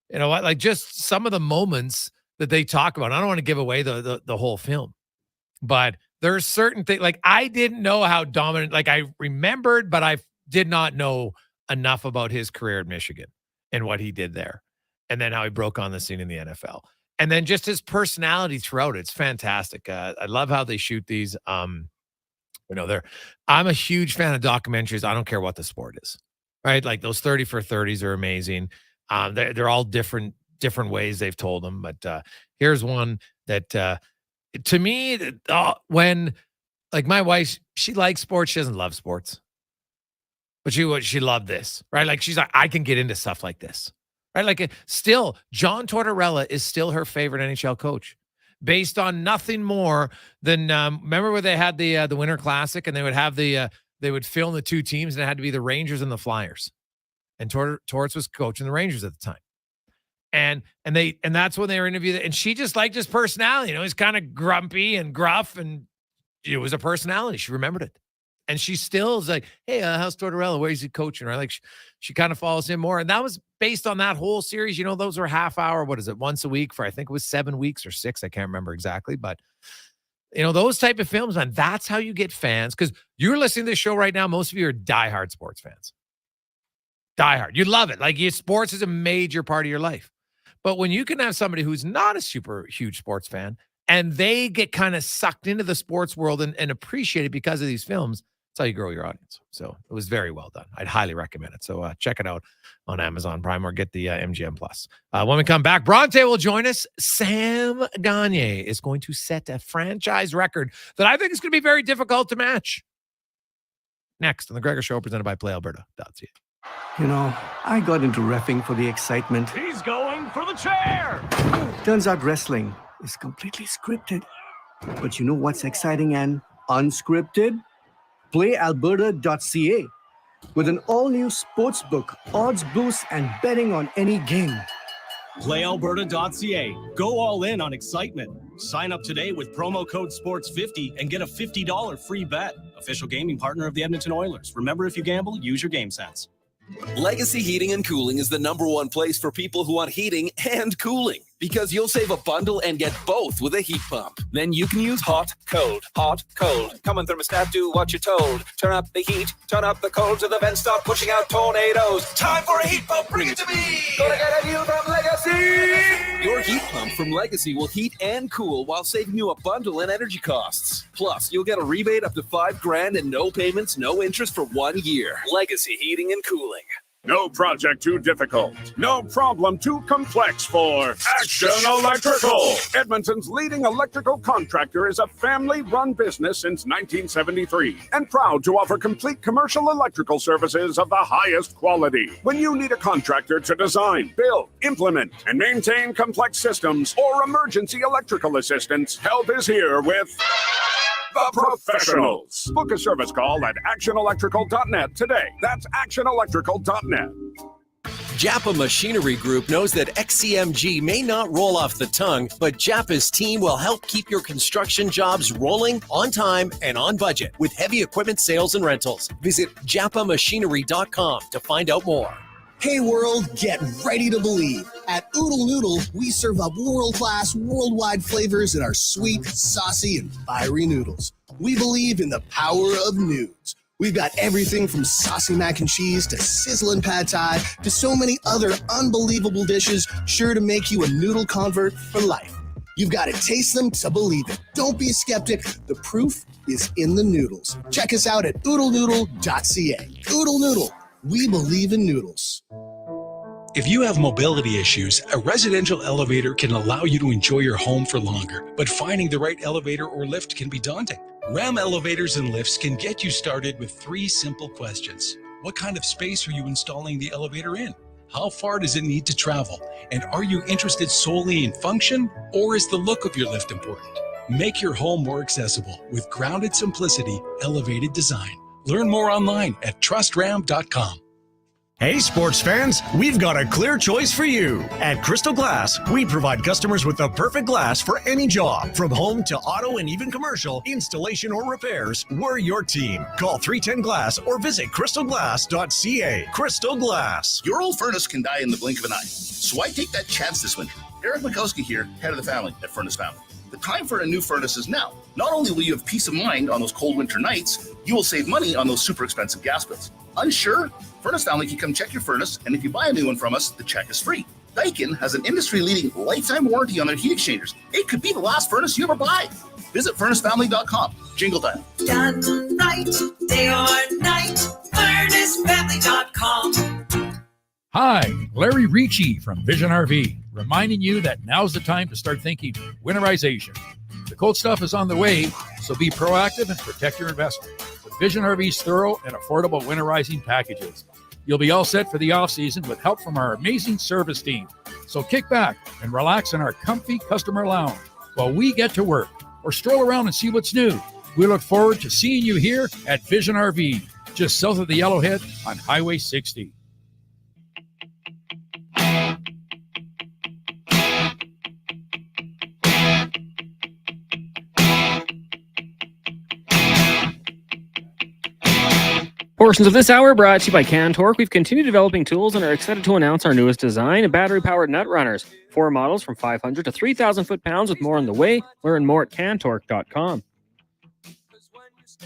you know what? Like, just some of the moments that they talk about. I don't want to give away the whole film, but there's certain things. Like, I didn't know how dominant. Like, I remembered, but I did not know enough about his career at Michigan and what he did there, and then how he broke on the scene in the NFL, and then just his personality throughout it. It's fantastic. I love how they shoot these. I'm a huge fan of documentaries. I don't care what the sport is, right? Like those 30 for 30s are amazing. They're all different ways they've told them, but here's one that to me, when, like, my wife, she likes sports, she doesn't love sports. But she loved this, right? Like, she's like, I can get into stuff like this, right? Like, still, John Tortorella is still her favorite NHL coach, based on nothing more than remember where they had the Winter Classic, and they would have they would film the two teams, and it had to be the Rangers and the Flyers, and Torts was coaching the Rangers at the time, and that's when they were interviewed, and she just liked his personality. You know, he's kind of grumpy and gruff, and it was a personality. She remembered it. And she still is like, hey, how's Tortorella? Where's he coaching? Right? Like, she kind of follows him more. And that was based on that whole series. You know, those were half hour. What is it? Once a week for, I think it was 7 weeks or 6. I can't remember exactly. But, you know, those type of films, man, that's how you get fans. Because you're listening to this show right now. Most of you are diehard sports fans. Diehard. You love it. Like, sports is a major part of your life. But when you can have somebody who's not a super huge sports fan, and they get kind of sucked into the sports world and appreciate it because of these films, how you grow your audience. So it was very well done. I'd highly recommend it. So check it out on Amazon Prime, or get the MGM Plus. When we come back, Bronte will join us. Sam Gagner is going to set a franchise record that I think is going to be very difficult to match. Next on the Gregor Show, presented by PlayAlberta.ca. You know, I got into reffing for the excitement. He's going for the chair. Turns out wrestling is completely scripted. But you know what's exciting and unscripted? PlayAlberta.ca. With an all-new sportsbook, odds boosts, and betting on any game. PlayAlberta.ca. Go all in on excitement. Sign up today with promo code SPORTS50 and get a $50 free bet. Official gaming partner of the Edmonton Oilers. Remember, if you gamble, use your game sense. Legacy Heating and Cooling is the #1 place for people who want heating and cooling, because you'll save a bundle and get both with a heat pump. Then you can use hot, cold, hot, cold. Come on, thermostat, do what you're told. Turn up the heat, turn up the cold, so the vents start pushing out tornadoes. Time for a heat pump, bring it to me. Gonna get a deal from Legacy. Your heat pump from Legacy will heat and cool while saving you a bundle in energy costs. Plus, you'll get a rebate up to $5,000 and no payments, no interest for 1 year. Legacy Heating and Cooling. No project too difficult. No problem too complex for Action Electrical. Edmonton's leading electrical contractor is a family-run business since 1973 and proud to offer complete commercial electrical services of the highest quality. When you need a contractor to design, build, implement, and maintain complex systems or emergency electrical assistance, help is here with the professionals. Book a service call at actionelectrical.net today. That's actionelectrical.net. Japa Machinery Group knows that XCMG may not roll off the tongue, but Japa's team will help keep your construction jobs rolling on time and on budget with heavy equipment sales and rentals. Visit japamachinery.com to find out more. Hey world, get ready to believe. At Oodle Noodle, we serve up world-class, worldwide flavors in our sweet, saucy, and fiery noodles. We believe in the power of nudes. We've got everything from saucy mac and cheese to sizzling pad thai to so many other unbelievable dishes sure to make you a noodle convert for life. You've got to taste them to believe it. Don't be a skeptic. The proof is in the noodles. Check us out at oodlenoodle.ca. Oodle Noodle. We believe in noodles. If you have mobility issues, a residential elevator can allow you to enjoy your home for longer, but finding the right elevator or lift can be daunting. Ram Elevators and Lifts can get you started with 3 simple questions. What kind of space are you installing the elevator in? How far does it need to travel? And are you interested solely in function, or is the look of your lift important? Make your home more accessible with grounded simplicity, elevated design. Learn more online at trustram.com. Hey sports fans, we've got a clear choice for you. At Crystal Glass, we provide customers with the perfect glass for any job. From home to auto and even commercial, installation or repairs, we're your team. Call 310 Glass or visit crystalglass.ca. Crystal Glass. Your old furnace can die in the blink of an eye. So why take that chance this winter? Eric Mikowski here, head of the family at Furnace Family. The time for a new furnace is now. Not only will you have peace of mind on those cold winter nights, you will save money on those super expensive gas bills. Unsure? Furnace Family can come check your furnace, and if you buy a new one from us, the check is free. Daikin has an industry-leading lifetime warranty on their heat exchangers. It could be the last furnace you ever buy. Visit furnacefamily.com. Jingle time. Done right, day or night, furnacefamily.com. Hi, Larry Ricci from Vision RV, reminding you that now's the time to start thinking winterization. The cold stuff is on the way, so be proactive and protect your investment with Vision RV's thorough and affordable winterizing packages. You'll be all set for the off-season with help from our amazing service team. So kick back and relax in our comfy customer lounge while we get to work, or stroll around and see what's new. We look forward to seeing you here at Vision RV, just south of the Yellowhead on Highway 60. Portions of this hour brought to you by Cantork. We've continued developing tools and are excited to announce our newest design, battery-powered nut runners. 4 models from 500 to 3,000 foot-pounds with more on the way. Learn more at cantork.com.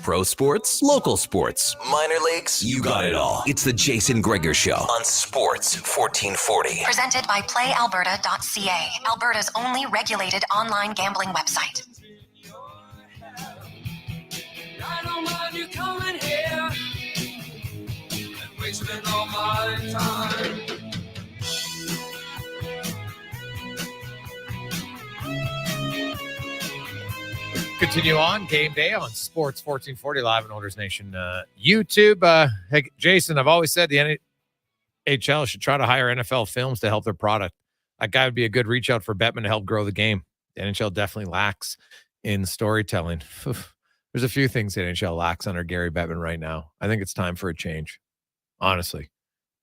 Pro sports, local sports, minor leagues, you got it all. It's the Jason Gregor Show on Sports 1440. Presented by PlayAlberta.ca, Alberta's only regulated online gambling website. I don't mind you coming here and wasting all my time. Continue on game day on Sports 1440 live on Oilers Nation YouTube. Hey, Jason, I've always said the NHL should try to hire NFL Films to help their product. That guy would be a good reach out for Bettman to help grow the game. The NHL definitely lacks in storytelling. There's a few things the NHL lacks under Gary Bettman right now. I think it's time for a change, honestly.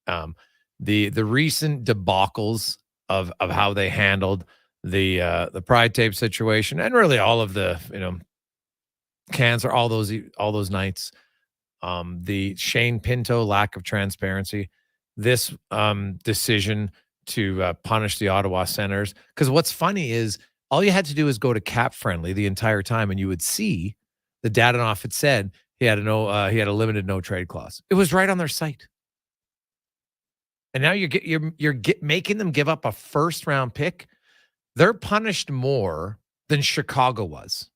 The recent debacles of how they handled the Pride tape situation, and really all of the cancer, all those nights, the Shane Pinto lack of transparency, this decision to punish the Ottawa Senators. Because what's funny is all you had to do is go to Cap Friendly the entire time, and you would see the Dadanoff had said he had a limited no trade clause. It was right on their site. And now you're making them give up a first round pick. They're punished more than Chicago was.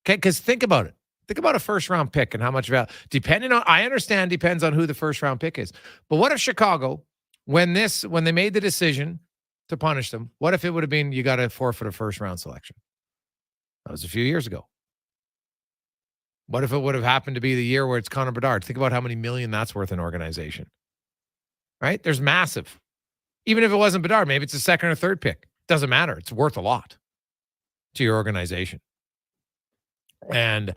Okay, because think about it. Think about a first round pick and how much value. I understand depends on who the first round pick is. But what if Chicago, when they made the decision to punish them, what if it would have been you got to forfeit a first round selection? That was a few years ago. What if it would have happened to be the year where it's Connor Bedard? Think about how many million that's worth in organization. Right? There's massive. Even if it wasn't Bedard, maybe it's a second or third pick. Doesn't matter. It's worth a lot to your organization. And,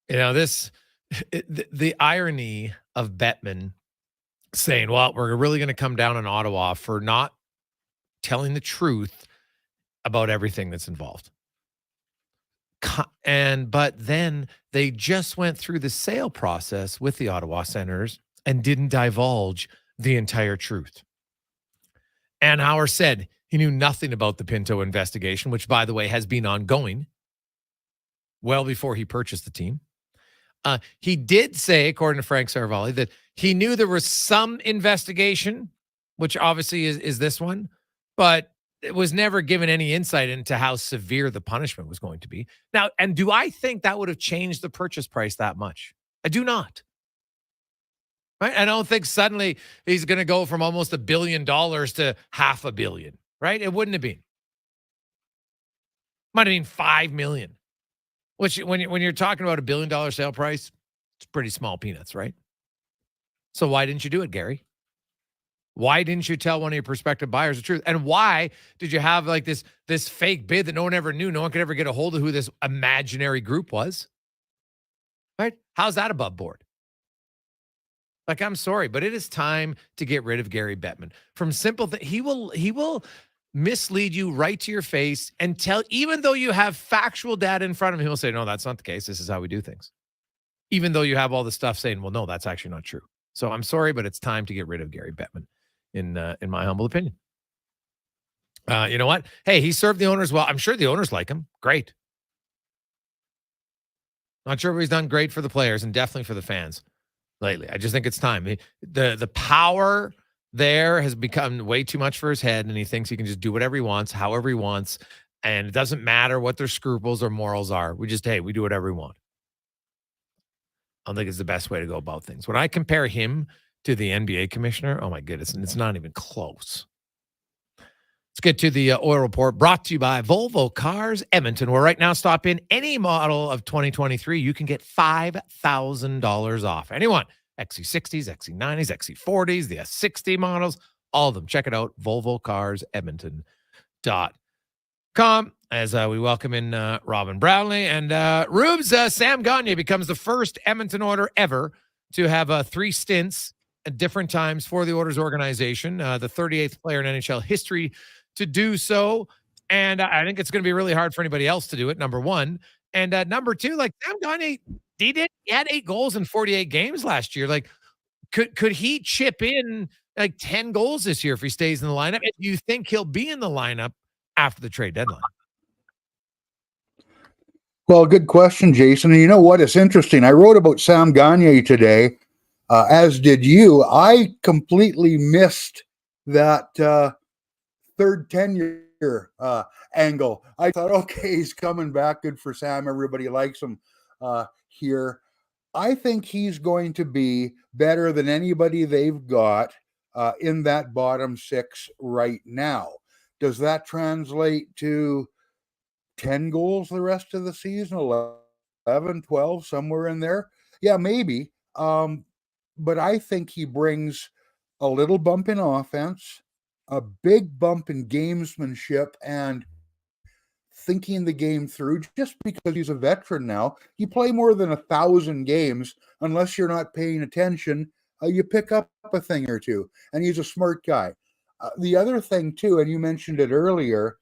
the irony of Bettman saying, well, we're really going to come down on Ottawa for not telling the truth about everything that's involved. But then they just went through the sale process with the Ottawa Senators and didn't divulge the entire truth. And Hauer said he knew nothing about the Pinto investigation, which, by the way, has been ongoing well before he purchased the team. He did say, according to Frank Saravalli, that he knew there was some investigation, which obviously is this one, but it was never given any insight into how severe the punishment was going to be. Now, and do I think that would have changed the purchase price that much? I do not. Right? I don't think suddenly he's going to go from almost $1 billion to $500 million, right? It wouldn't have been. Might have been $5 million. Which when you're talking about $1 billion sale price, it's pretty small peanuts, right? So why didn't you do it, Gary? Why didn't you tell one of your prospective buyers the truth? And why did you have like this fake bid that no one ever knew? No one could ever get a hold of who this imaginary group was. Right? How's that above board? Like, I'm sorry, but it is time to get rid of Gary Bettman. From simple things, he will mislead you right to your face and tell, even though you have factual data in front of him, he'll say, no, that's not the case. This is how we do things. Even though you have all the stuff saying, well, no, that's actually not true. So I'm sorry, but it's time to get rid of Gary Bettman, in my humble opinion. You know what? Hey, he served the owners well. I'm sure the owners like him. Great. Not sure if he's done great for the players and definitely for the fans lately. I just think it's time. The power there has become way too much for his head, and he thinks he can just do whatever he wants, however he wants, and it doesn't matter what their scruples or morals are. We do whatever we want. I don't think it's the best way to go about things. When I compare him to the NBA commissioner, oh my goodness, and it's not even close. Let's get to the oil report, brought to you by Volvo Cars Edmonton, where right now, stop in any model of 2023. You can get $5,000 off. Anyone, XC60s, XC90s, XC40s, the S60 models, all of them. Check it out, volvocarsedmonton.com. As we welcome in Robin Brownlee. And Rubes, Sam Gagner becomes the first Edmonton Oiler ever to have 3 stints at different times for the Oilers organization, the 38th player in NHL history to do so. And I think it's going to be really hard for anybody else to do it, number one. And number two, like Sam Gagner, he had 8 goals in 48 games last year. Like, could he chip in like 10 goals this year if he stays in the lineup? And do you think he'll be in the lineup after the trade deadline? Well, good question, Jason. And you know what? It's interesting. I wrote about Sam Gagner today, as did you. I completely missed that third tenure angle. I thought, okay, he's coming back. Good for Sam. Everybody likes him here. I think he's going to be better than anybody they've got in that bottom 6 right now. Does that translate to 10 goals the rest of the season, 11, 12, somewhere in there? Yeah, maybe. But I think he brings a little bump in offense, a big bump in gamesmanship, and thinking the game through. Just because he's a veteran now, you play more than 1,000 games. Unless you're not paying attention, you pick up a thing or two, and he's a smart guy. The other thing too, and you mentioned it earlier,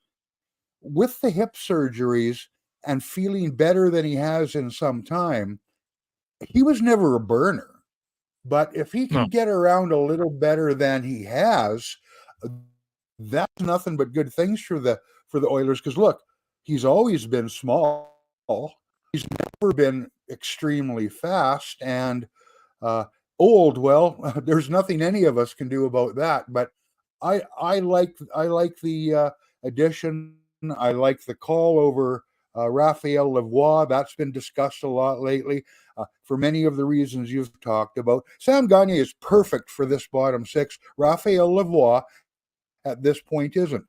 with the hip surgeries and feeling better than he has in some time, he was never a burner. But if he can get around a little better than he has, that's nothing but good things for the Oilers. Because look, he's always been small. He's never been extremely fast and old. Well, there's nothing any of us can do about that. But I like the addition. I like the call over Raphael Lavoie. That's been discussed a lot lately for many of the reasons you've talked about. Sam Gagner is perfect for this bottom 6. Raphael Lavoie at this point isn't.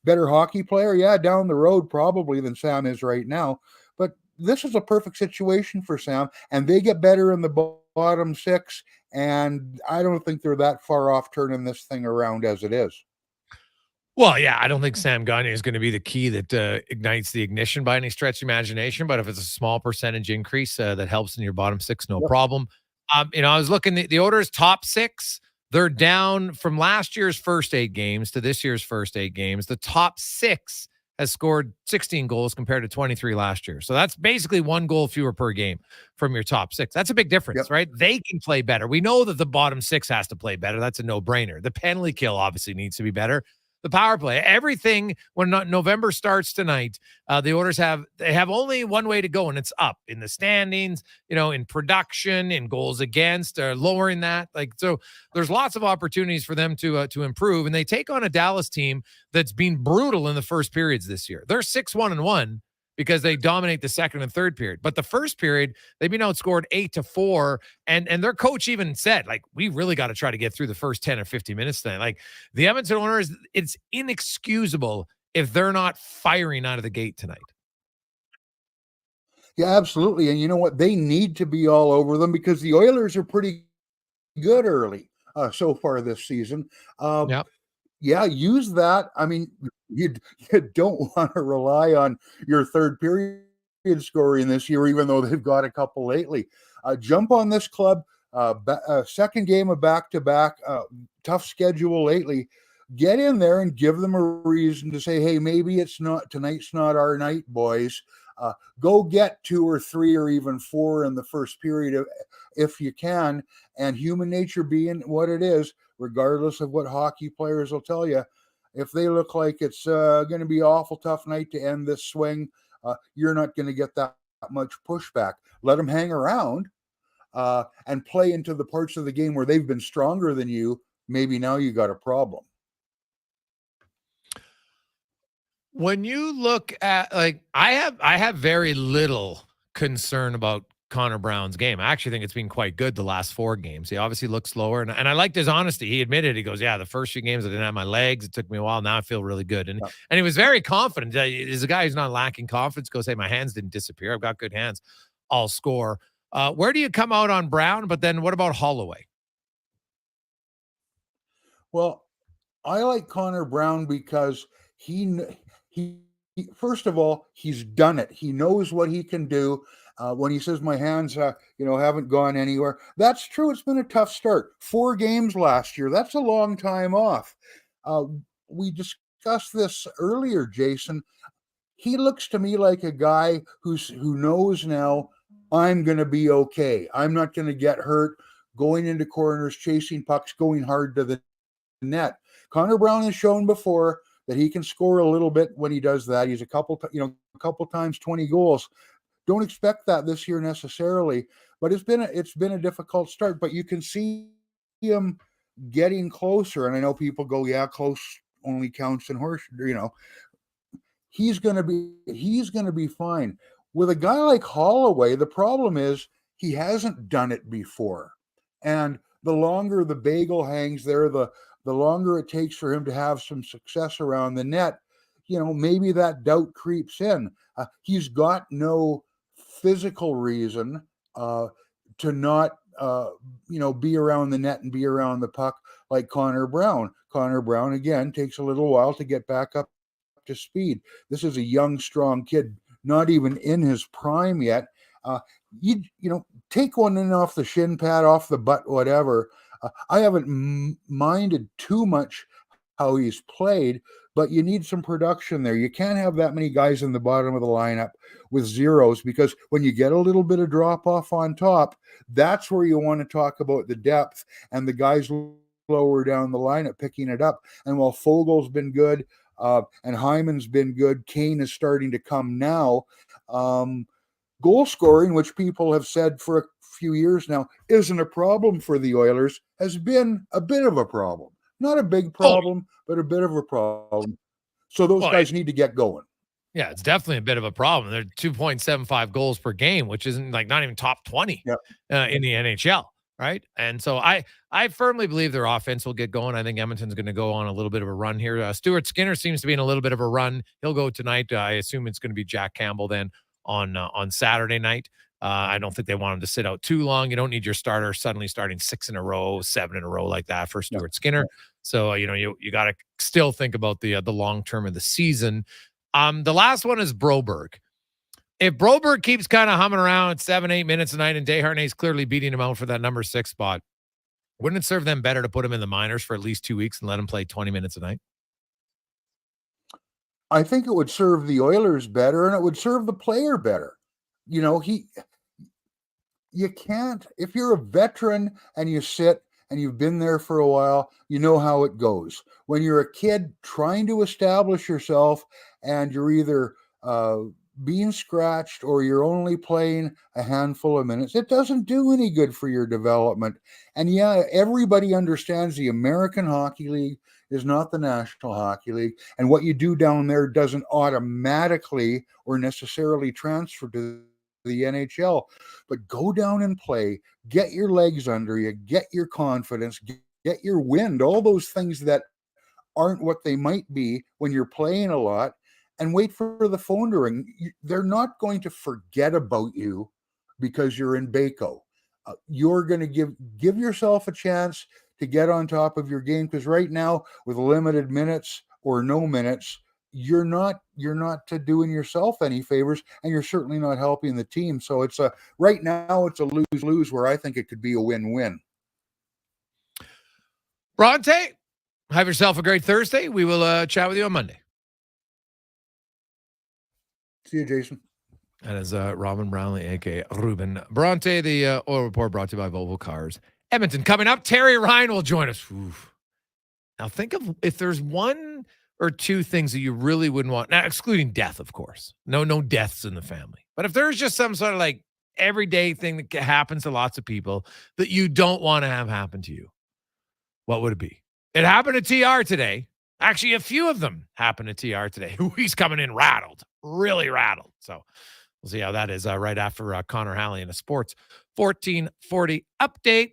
Better hockey player? Yeah, down the road probably than Sam is right now. But this is a perfect situation for Sam, and they get better in the bottom 6, and I don't think they're that far off turning this thing around as it is. Well, yeah, I don't think Sam Gagner is going to be the key that ignites the ignition by any stretch of imagination. But if it's a small percentage increase that helps in your bottom 6, no problem. I was looking at the Oilers' top 6. They're down from last year's first 8 games to this year's first 8 games. The top 6 has scored 16 goals compared to 23 last year. So that's basically 1 goal fewer per game from your top 6. That's a big difference, right? They can play better. We know that the bottom 6 has to play better. That's a no-brainer. The penalty kill obviously needs to be better. The power play, everything. When November starts tonight, the Oilers have only one way to go, and it's up in the standings, in production, in goals against, or lowering that. So there's lots of opportunities for them to improve, and they take on a Dallas team that's been brutal in the first periods this year. They're 6-1-1 because they dominate the second and third period. But the first period, they've been outscored 8-4. And their coach even said, we really got to try to get through the first 10 or 15 minutes tonight. The Edmonton Oilers, it's inexcusable if they're not firing out of the gate tonight. Yeah, absolutely. And you know what? They need to be all over them because the Oilers are pretty good early so far this season. Yep. Yeah, use that. I mean, you don't want to rely on your third period scoring this year, even though they've got a couple lately. Jump on this club. Second game of back-to-back, tough schedule lately. Get in there and give them a reason to say, hey, maybe tonight's not our night, boys. Go get 2 or 3 or even 4 in the first period if you can. And human nature being what it is, regardless of what hockey players will tell you, if they look like it's going to be an awful tough night to end this swing, you're not going to get that much pushback. Let them hang around and play into the parts of the game where they've been stronger than you. Maybe now you got a problem. When you look at, like, I have very little concern about Connor Brown's game. I actually think it's been quite good the last 4 games. He obviously looks slower, and I liked his honesty. He admitted, he goes, yeah, the first few games I didn't have my legs. It took me a while. Now I feel really good. And he was very confident. He's a guy who's not lacking confidence. Goes, hey, my hands didn't disappear. I've got good hands. I'll score. Where do you come out on Brown? But then what about Holloway? Well, I like Connor Brown because he first of all, he's done it. He knows what he can do. When he says my hands, haven't gone anywhere, that's true. It's been a tough start. 4 games last year. That's a long time off. We discussed this earlier, Jason. He looks to me like a guy who knows now, I'm going to be okay. I'm not going to get hurt going into corners, chasing pucks, going hard to the net. Connor Brown has shown before that he can score a little bit when he does that. He's a couple times 20 goals. Don't expect that this year necessarily, but it's been a difficult start. But you can see him getting closer. And I know people go, yeah, close only counts in horse. He's gonna be fine. With a guy like Holloway, the problem is he hasn't done it before, and the longer the bagel hangs there, the longer it takes for him to have some success around the net. Maybe that doubt creeps in. He's got no physical reason to not be around the net and be around the puck like Connor Brown. Connor Brown, again, takes a little while to get back up to speed. This is a young, strong kid, not even in his prime yet. Take one in off the shin pad, off the butt, whatever. I haven't minded too much how he's played, but you need some production there. You can't have that many guys in the bottom of the lineup with zeros, because when you get a little bit of drop off on top, that's where you want to talk about the depth and the guys lower down the lineup picking it up. And while Fogel's been good and Hyman's been good, Kane is starting to come now. Goal scoring, which people have said for a few years now isn't a problem for the Oilers, has been a bit of a problem. Not a big problem, but a bit of a problem. So those guys need to get going. Yeah, it's definitely a bit of a problem. They're 2.75 goals per game, which isn't not even top 20 in the NHL, right? And so I firmly believe their offense will get going. I think Edmonton's going to go on a little bit of a run here. Stuart Skinner seems to be in a little bit of a run. He'll go tonight. I assume it's going to be Jack Campbell then on Saturday night. I don't think they want him to sit out too long. You don't need your starter suddenly starting 6 in a row, 7 in a row like that for Stuart Skinner. So, you got to still think about the long term of the season. The last one is Broberg. If Broberg keeps kind of humming around 7-8 minutes a night and Desharnais's clearly beating him out for that number 6 spot, wouldn't it serve them better to put him in the minors for at least 2 weeks and let him play 20 minutes a night? I think it would serve the Oilers better, and it would serve the player better. You can't, if you're a veteran and you sit and you've been there for a while, you know how it goes. When you're a kid trying to establish yourself and you're either being scratched or you're only playing a handful of minutes, it doesn't do any good for your development. And yeah, everybody understands the American Hockey League is not the National Hockey League. And what you do down there doesn't automatically or necessarily transfer to the NHL. But go down and play, get your legs under you, get your confidence, get your wind, all those things that aren't what they might be when you're playing a lot, and wait for the phone to ring. They're not going to forget about you because you're in Baco. You're going to give yourself a chance to get on top of your game, because right now, with limited minutes or no minutes, you're not doing yourself any favors, and you're certainly not helping the team. So right now it's a lose-lose, where I think it could be a win-win. Bronte, have yourself a great Thursday. We will chat with you on Monday. See you, Jason. That is Robin Brownlee, a.k.a. Ruben Bronte. The Oil Report brought to you by Volvo Cars. Edmonton coming up. Terry Ryan will join us. Oof. Now think of if there's one or two things that you really wouldn't want. Now, excluding death, of course. No deaths in the family. But if there's just some sort of like everyday thing that happens to lots of people that you don't want to have happen to you, what would it be? It happened to TR today. Actually, a few of them happened to TR today. He's coming in rattled, really rattled. So we'll see how that is right after Connor Halley in a Sports 1440 update.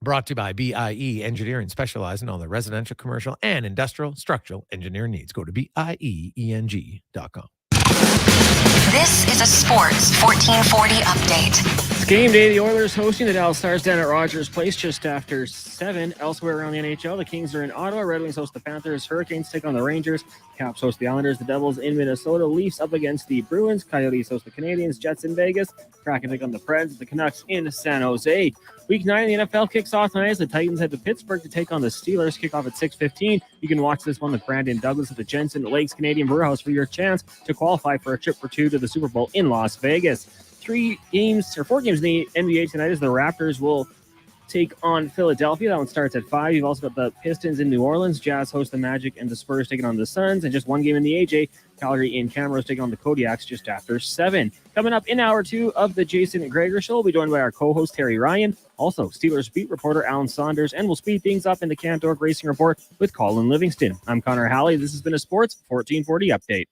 Brought to you by BIE Engineering, specializing in all the residential, commercial, and industrial structural engineering needs. Go to BIEENG.com. This is a Sports 1440 update. It's game day. The Oilers hosting the Dallas Stars down at Rogers Place just after 7. Elsewhere around the NHL, the Kings are in Ottawa. Red Wings host the Panthers. Hurricanes take on the Rangers. Caps host the Islanders. The Devils in Minnesota. Leafs up against the Bruins. Coyotes host the Canadiens. Jets in Vegas. Kraken take on the Preds. The Canucks in San Jose. Week 9 in the NFL kicks off tonight as the Titans head to Pittsburgh to take on the Steelers. Kickoff at 6:15. You can watch this one with Brandon Douglas at the Jensen Lakes Canadian Brewhouse for your chance to qualify for a trip for 2 to the Super Bowl in Las Vegas. 4 games in the NBA tonight as the Raptors will take on Philadelphia. That one starts at 5. You've also got the Pistons in New Orleans. Jazz host the Magic, and the Spurs taking on the Suns. And just one game in the AJ. Calgary in Camrose taking on the Kodiaks just after 7. Coming up in hour 2 of the Jason Gregor Show, we'll be joined by our co-host Terry Ryan, also Steelers beat reporter Alan Saunders, and we'll speed things up in the Cantor Racing Report with Colin Livingston. I'm Connor Halley. This has been a Sports 1440 update.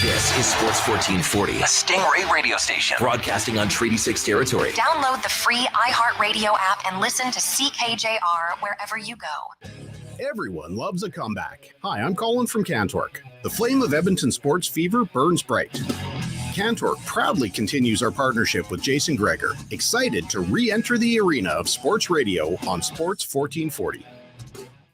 This is Sports 1440, a Stingray radio station broadcasting on Treaty 6 territory. Download the free iHeartRadio app and listen to CKJR wherever you go. Everyone loves a comeback. Hi, I'm Colin from Cantork. The flame of Edmonton sports fever burns bright. Cantork proudly continues our partnership with Jason Gregor, excited to re-enter the arena of sports radio on Sports 1440.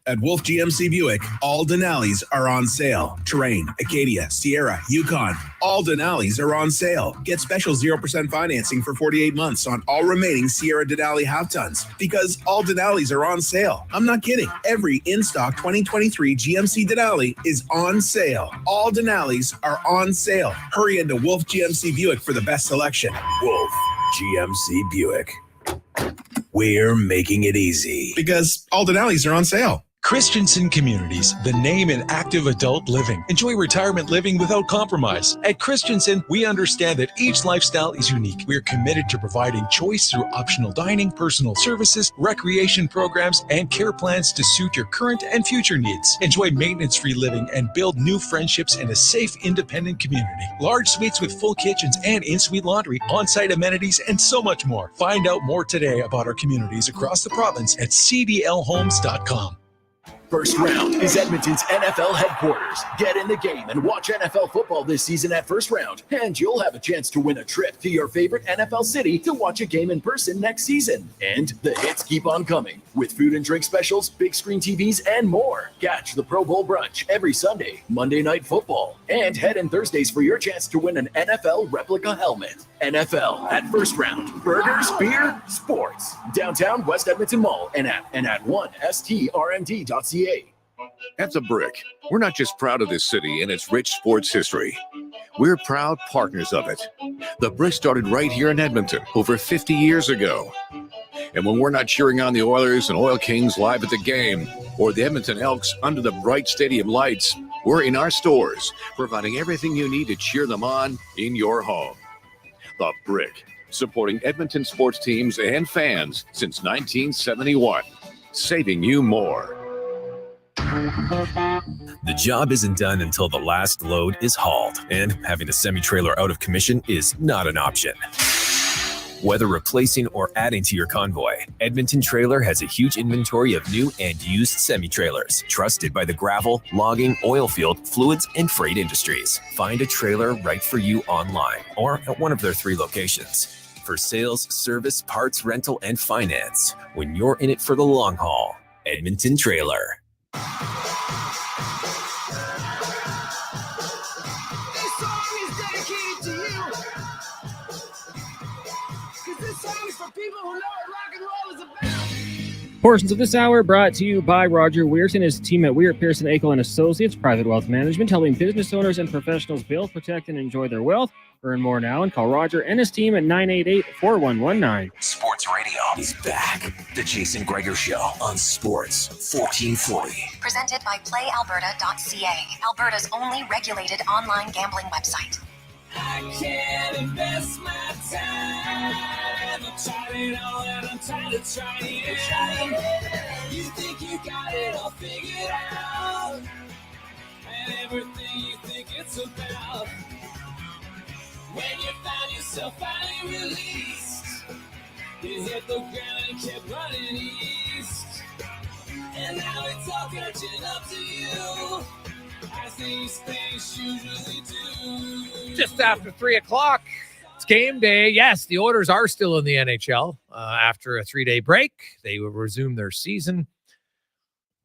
At Wolf GMC Buick, all Denali's are on sale. Terrain, Acadia, Sierra, Yukon, all Denali's are on sale. Get special 0% financing for 48 months on all remaining Sierra Denali half-tons because all Denali's are on sale. I'm not kidding. Every in-stock 2023 GMC Denali is on sale. All Denali's are on sale. Hurry into Wolf GMC Buick for the best selection. Wolf GMC Buick. We're making it easy because all Denali's are on sale. Christensen Communities, the name in active adult living. Enjoy retirement living without compromise. At Christensen, we understand that each lifestyle is unique. We are committed to providing choice through optional dining, personal services, recreation programs, and care plans to suit your current and future needs. Enjoy maintenance-free living and build new friendships in a safe, independent community. Large suites with full kitchens and in-suite laundry, on-site amenities, and so much more. Find out more today about our communities across the province at cdlhomes.com. First Round is Edmonton's NFL headquarters. Get in the game and watch NFL football this season at First Round. And you'll have a chance to win a trip to your favorite NFL city to watch a game in person next season. And the hits keep on coming with food and drink specials, big screen TVs, and more. Catch the Pro Bowl brunch every Sunday, Monday Night Football, and head in Thursdays for your chance to win an NFL replica helmet. NFL at First Round. Burgers, beer, sports. Downtown West Edmonton Mall and at 1strmd.ca. At The Brick, we're not just proud of this city and its rich sports history. We're proud partners of it. The Brick started right here in Edmonton over 50 years ago. And when we're not cheering on the Oilers and Oil Kings live at the game, or the Edmonton Elks under the bright stadium lights, we're in our stores, providing everything you need to cheer them on in your home. The Brick, supporting Edmonton sports teams and fans since 1971, saving you more. The job isn't done until the last load is hauled, and having a semi-trailer out of commission is not an option. Whether replacing or adding to your convoy, Edmonton Trailer has a huge inventory of new and used semi-trailers, trusted by the gravel, logging, oil field, fluids, and freight industries. Find a trailer right for you online or at one of their 3 locations. For sales, service, parts, rental, and finance, when you're in it for the long haul, Edmonton Trailer. Portions of this hour brought to you by Roger Weirton and his team at Weir, Pearson, Akel and Associates Private Wealth Management, helping business owners and professionals build, protect, and enjoy their wealth. Earn more now and call Roger and his team at 988-4119. Sports Radio is back. The Jason Gregor Show on Sports 1440. Presented by PlayAlberta.ca, Alberta's only regulated online gambling website. I can't invest my time. I've tried it all and I'm tired of trying. You think you got it all figured out, and everything you think it's about. When you find yourself finally released, you hit the ground and kept running east. And now it's all catching up to you, as these things usually do. Just after 3 o'clock, it's game day. Yes, the Oilers are still in the NHL after a 3-day break. They will resume their season.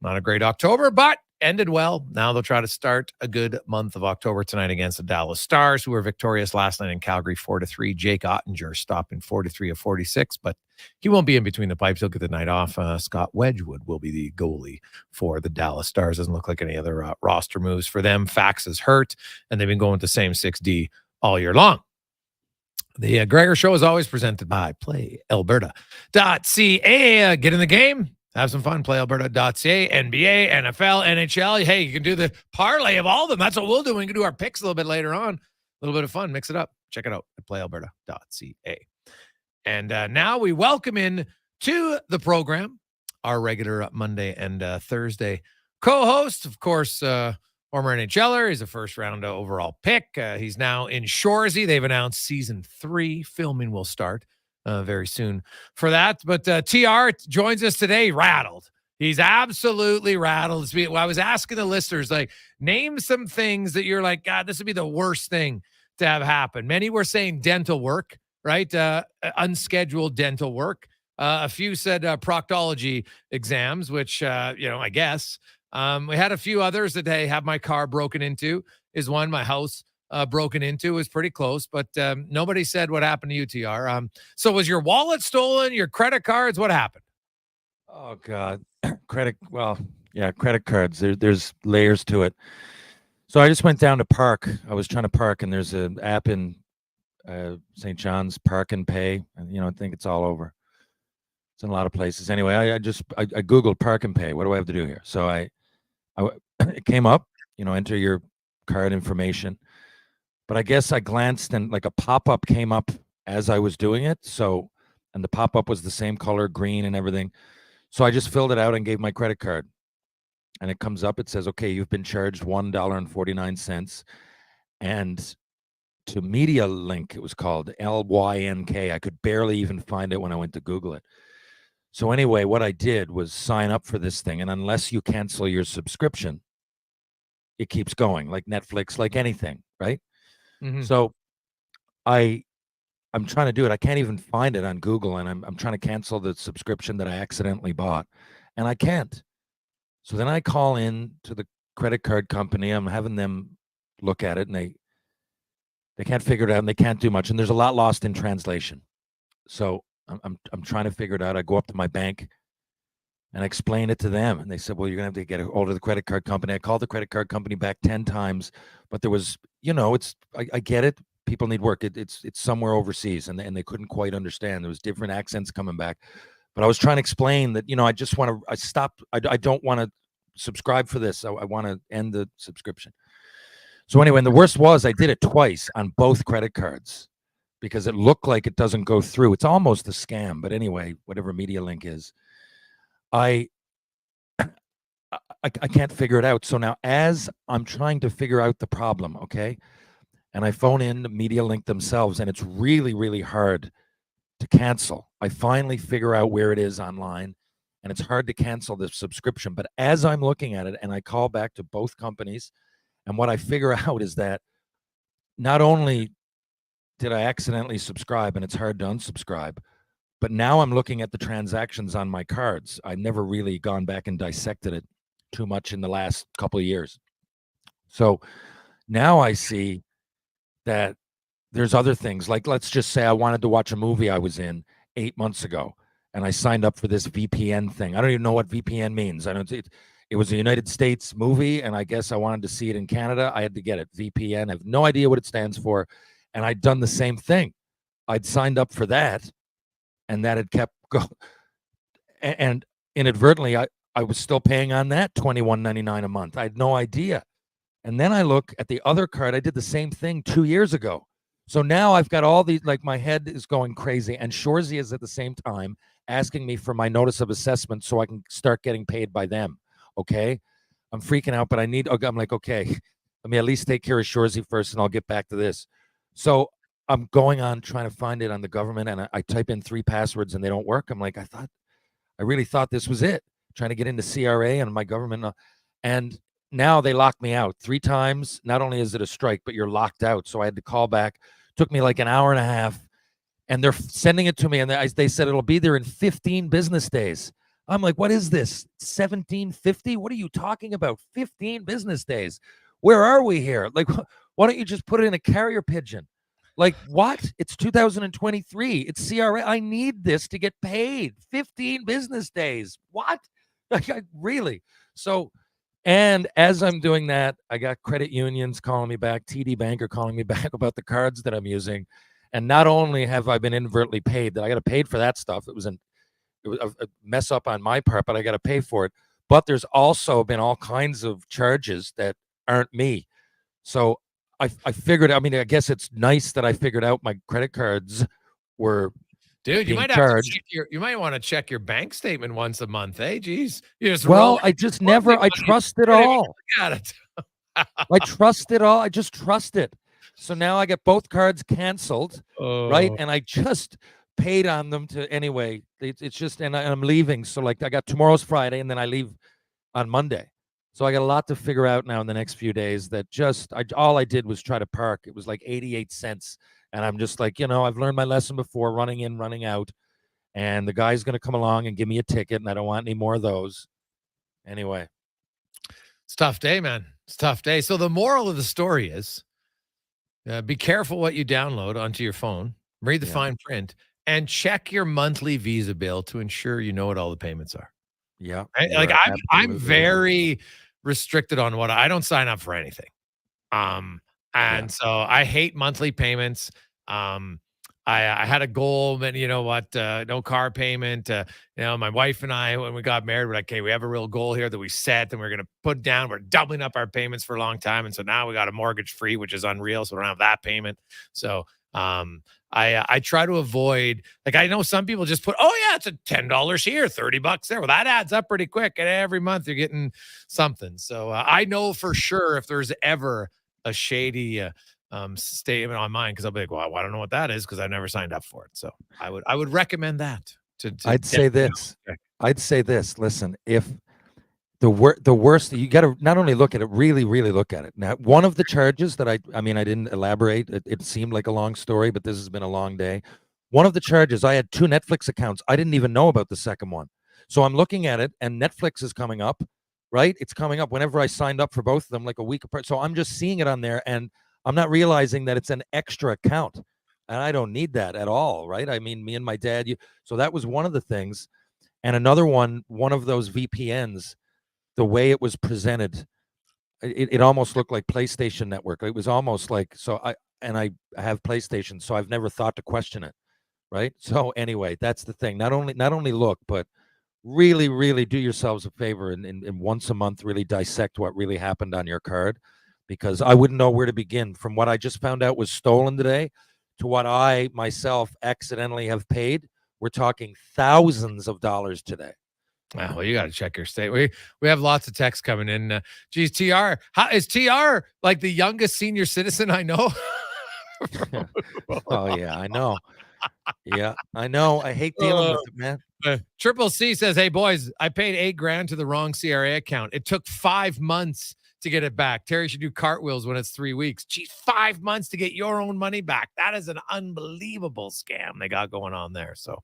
Not a great October, but ended well. Now they'll try to start a good month of October tonight against the Dallas Stars, who were victorious last night in Calgary 4-3. Jake Ottinger stopping 43 of 46, but he won't be in between the pipes. He'll get the night off. Scott Wedgwood will be the goalie for the Dallas Stars. Doesn't look like any other roster moves for them. Fax is hurt, and they've been going with the same 6D all year long. The Gregor Show is always presented by PlayAlberta.ca. Get in the game. Have some fun. PlayAlberta.ca, NBA, NFL, NHL. Hey, you can do the parlay of all of them. That's what we'll do. We can do our picks a little bit later on. A little bit of fun. Mix it up. Check it out at PlayAlberta.ca. And now we welcome in to the program our regular Monday and Thursday co-host, of course, former NHLer. He's a first-round overall pick. He's now in Shoresy. They've announced season 3 filming will start very soon for that. But TR joins us today, rattled. He's absolutely rattled. I was asking the listeners, like, name some things that you're like, God, this would be the worst thing to have happen. Many were saying dental work, right? Unscheduled dental work. A few said proctology exams, which, I guess. We had a few others that, hey, have my car broken into is one. My house broken into is pretty close, but nobody said what happened to you, TR. So was your wallet stolen, your credit cards? What happened? Oh, God. Credit cards. There's layers to it. So I just went down to park. I was trying to park, and there's an app in St. John's, Park and Pay. And, I think it's all over. It's in a lot of places. Anyway, I Googled Park and Pay. What do I have to do here? So it came up, enter your card information. But I guess I glanced and like a pop-up came up as I was doing it. So, and the pop-up was the same color, green and everything. So I just filled it out and gave my credit card. And it comes up, it says, okay, you've been charged $1.49. And to Media Link, it was called LYNK. I could barely even find it when I went to Google it. So anyway, what I did was sign up for this thing. And unless you cancel your subscription, it keeps going, like Netflix, like anything, right? Mm-hmm. So I'm trying to do it. I can't even find it on Google, and I'm trying to cancel the subscription that I accidentally bought, and I can't. So then I call in to the credit card company. I'm having them look at it, and they can't figure it out, and they can't do much. And there's a lot lost in translation. So I'm trying to figure it out. I go up to my bank and I explain it to them, and they said, "Well, you're gonna have to get a hold of the credit card company." I called the credit card company back 10 times, but there was, I get it. People need work. It's somewhere overseas, and they couldn't quite understand. There was different accents coming back, but I was trying to explain that, I just want to. I stopped. I don't want to subscribe for this. I want to end the subscription. So anyway, and the worst was I did it twice on both credit cards because it looked like it doesn't go through. It's almost a scam, but anyway, whatever Media Link is, I can't figure it out. So now, as I'm trying to figure out the problem, okay, and I phone in Media Link themselves, and it's really, really hard to cancel. I finally figure out where it is online, and it's hard to cancel the subscription. But as I'm looking at it, and I call back to both companies, and what I figure out is that not only did I accidentally subscribe, and it's hard to unsubscribe, but now I'm looking at the transactions on my cards. I've never really gone back and dissected it too much in the last couple of years. So now I see that there's other things. Like, let's just say I wanted to watch a movie I was in 8 months ago, and I signed up for this VPN thing. I don't even know what VPN means. It was a United States movie, and I guess I wanted to see it in Canada. I had to get it. VPN. I have no idea what it stands for. And I'd done the same thing. I'd signed up for that, and that had kept going. And inadvertently, I was still paying on that $21.99 a month. I had no idea. And then I look at the other card. I did the same thing 2 years ago. So now I've got all these, like, my head is going crazy. And Shorzy is at the same time asking me for my notice of assessment so I can start getting paid by them. Okay? I'm freaking out, but I'm like, okay, let me at least take care of Shorzy first, and I'll get back to this. So I'm going on trying to find it on the government, and I type in 3 passwords and they don't work. I'm like, I really thought this was it. Trying to get into CRA and my government. And now they locked me out 3 times. Not only is it a strike, but you're locked out. So I had to call back. Took me like an hour and a half, and they're sending it to me. And they said it'll be there in 15 business days. I'm like, what is this? 1750? What are you talking about? 15 business days. Where are we here? Like, why don't you just put it in a carrier pigeon? Like, what? It's 2023. It's CRA. I need this to get paid. 15 business days. What? Like, really? So, and as I'm doing that, I got credit unions calling me back, TD Bank are calling me back about the cards that I'm using. And not only have I been inadvertently paid, that I got paid for that stuff. It was a mess up on my part, but I got to pay for it. But there's also been all kinds of charges that aren't me. So I figured, I mean, I guess it's nice that I figured out my credit cards were Dude, you might have to check you might want to check your bank statement once a month. Hey, geez. You just I just never, I trust it all. Got it. I trust it all. I just trust it. So now I get both cards canceled, right? And I just paid on them to, anyway, it's just, and I'm leaving. So like, I got tomorrow's Friday, and then I leave on Monday. So I got a lot to figure out now in the next few days that all I did was try to park. It was like 88 cents. And I'm just like, I've learned my lesson before, running in, running out. And the guy's going to come along and give me a ticket, and I don't want any more of those. Anyway. It's a tough day, man. It's a tough day. So the moral of the story is be careful what you download onto your phone. Read the fine print. And check your monthly Visa bill to ensure you know what all the payments are. Yeah. Right? Like I'm very restricted on what I don't sign up for anything. So I hate monthly payments. I had a goal, and you know what? No car payment. My wife and I, when we got married, we're like, okay, we have a real goal here that we set, and we're going to put down. We're doubling up our payments for a long time, and so now we got a mortgage free, which is unreal. So we don't have that payment. So I try to avoid, like, I know some people just put, it's a $10 here, $30 there. Well, that adds up pretty quick, and every month you're getting something. So I know for sure if there's ever a shady statement on mine, because I'll be like, well, I don't know what that is because I've never signed up for it. So I would recommend that. I'd say this. Listen, if the worst, you got to not only look at it, really look at it. Now, one of the charges that I didn't elaborate. It seemed like a long story, but this has been a long day. One of the charges, I had 2 Netflix accounts. I didn't even know about the second one. So I'm looking at it, and Netflix is coming up. Right? It's coming up whenever I signed up for both of them, like a week apart. So I'm just seeing it on there, and I'm not realizing that it's an extra account, and I don't need that at all. Right? I mean, me and my dad, so that was one of the things. And another one of those VPNs, the way it was presented, it almost looked like PlayStation Network. It was almost like, I have PlayStation, so I've never thought to question it. Right? So anyway, that's the thing. Not only look, but really do yourselves a favor and once a month really dissect what really happened on your card, because I wouldn't know where to begin from what I just found out was stolen today to what I myself accidentally have paid. We're talking thousands of dollars today. Well, you got to check your state. We have lots of texts coming in. Geez, TR, is TR like the youngest senior citizen I know? Oh yeah, I know. Yeah, I know. I hate dealing with it, man. Triple C says, "Hey boys, I paid $8,000 to the wrong CRA account. It took 5 months to get it back. Terry should do cartwheels when it's 3 weeks. Geez, 5 months to get your own money back. That is an unbelievable scam they got going on there." So,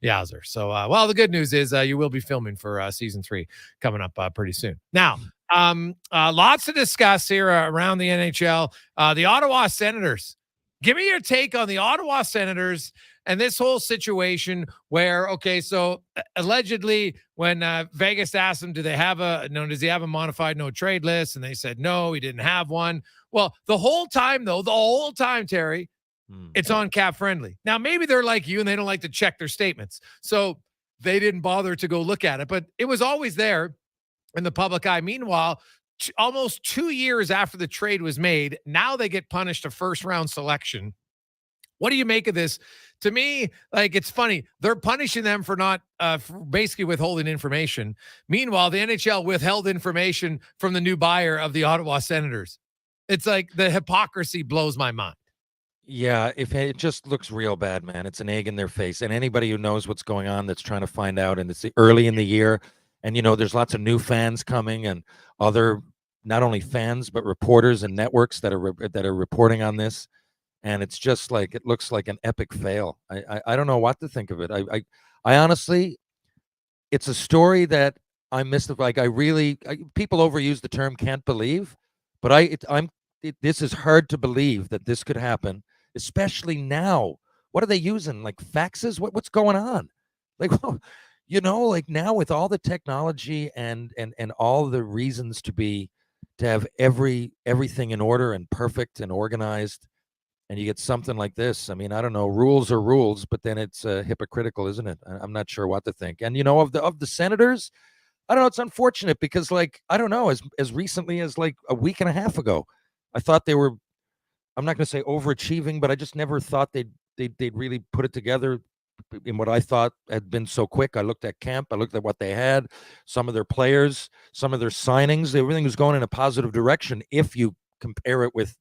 yowzer. So, well, the good news is you will be filming for season 3 coming up pretty soon. Now, lots to discuss here around the NHL. The Ottawa Senators. Give me your take on the Ottawa Senators and this whole situation where, okay, so allegedly when Vegas asked him, does he have a modified no trade list? And they said, no, he didn't have one. Well, the whole time, Terry, it's on Cap Friendly. Now, maybe they're like you and they don't like to check their statements. So they didn't bother to go look at it, but it was always there in the public eye. Meanwhile, almost 2 years after the trade was made, now they get punished a first-round selection. What do you make of this? To me, like, it's funny. They're punishing them for not for basically withholding information. Meanwhile, the NHL withheld information from the new buyer of the Ottawa Senators. It's like the hypocrisy blows my mind. Yeah, if it just looks real bad, man. It's an egg in their face. And anybody who knows what's going on that's trying to find out, and it's early in the year, and, there's lots of new fans coming and other, not only fans, but reporters and networks that are reporting on this. And it's just like, it looks like an epic fail. I don't know what to think of it. I honestly, it's a story that I missed. Like, people overuse the term "can't believe," but this is hard to believe that this could happen, especially now. What are they using? Like faxes? What's going on? Like, like now with all the technology and all the reasons to have everything in order and perfect and organized. And you get something like this. I mean, I don't know. Rules are rules, but then it's hypocritical, isn't it? I'm not sure what to think. And of the Senators, I don't know. It's unfortunate because, like, I don't know. As recently as like a week and a half ago, I thought they were. I'm not going to say overachieving, but I just never thought they'd really put it together in what I thought had been so quick. I looked at camp. I looked at what they had. Some of their players, some of their signings. Everything was going in a positive direction. If you compare it with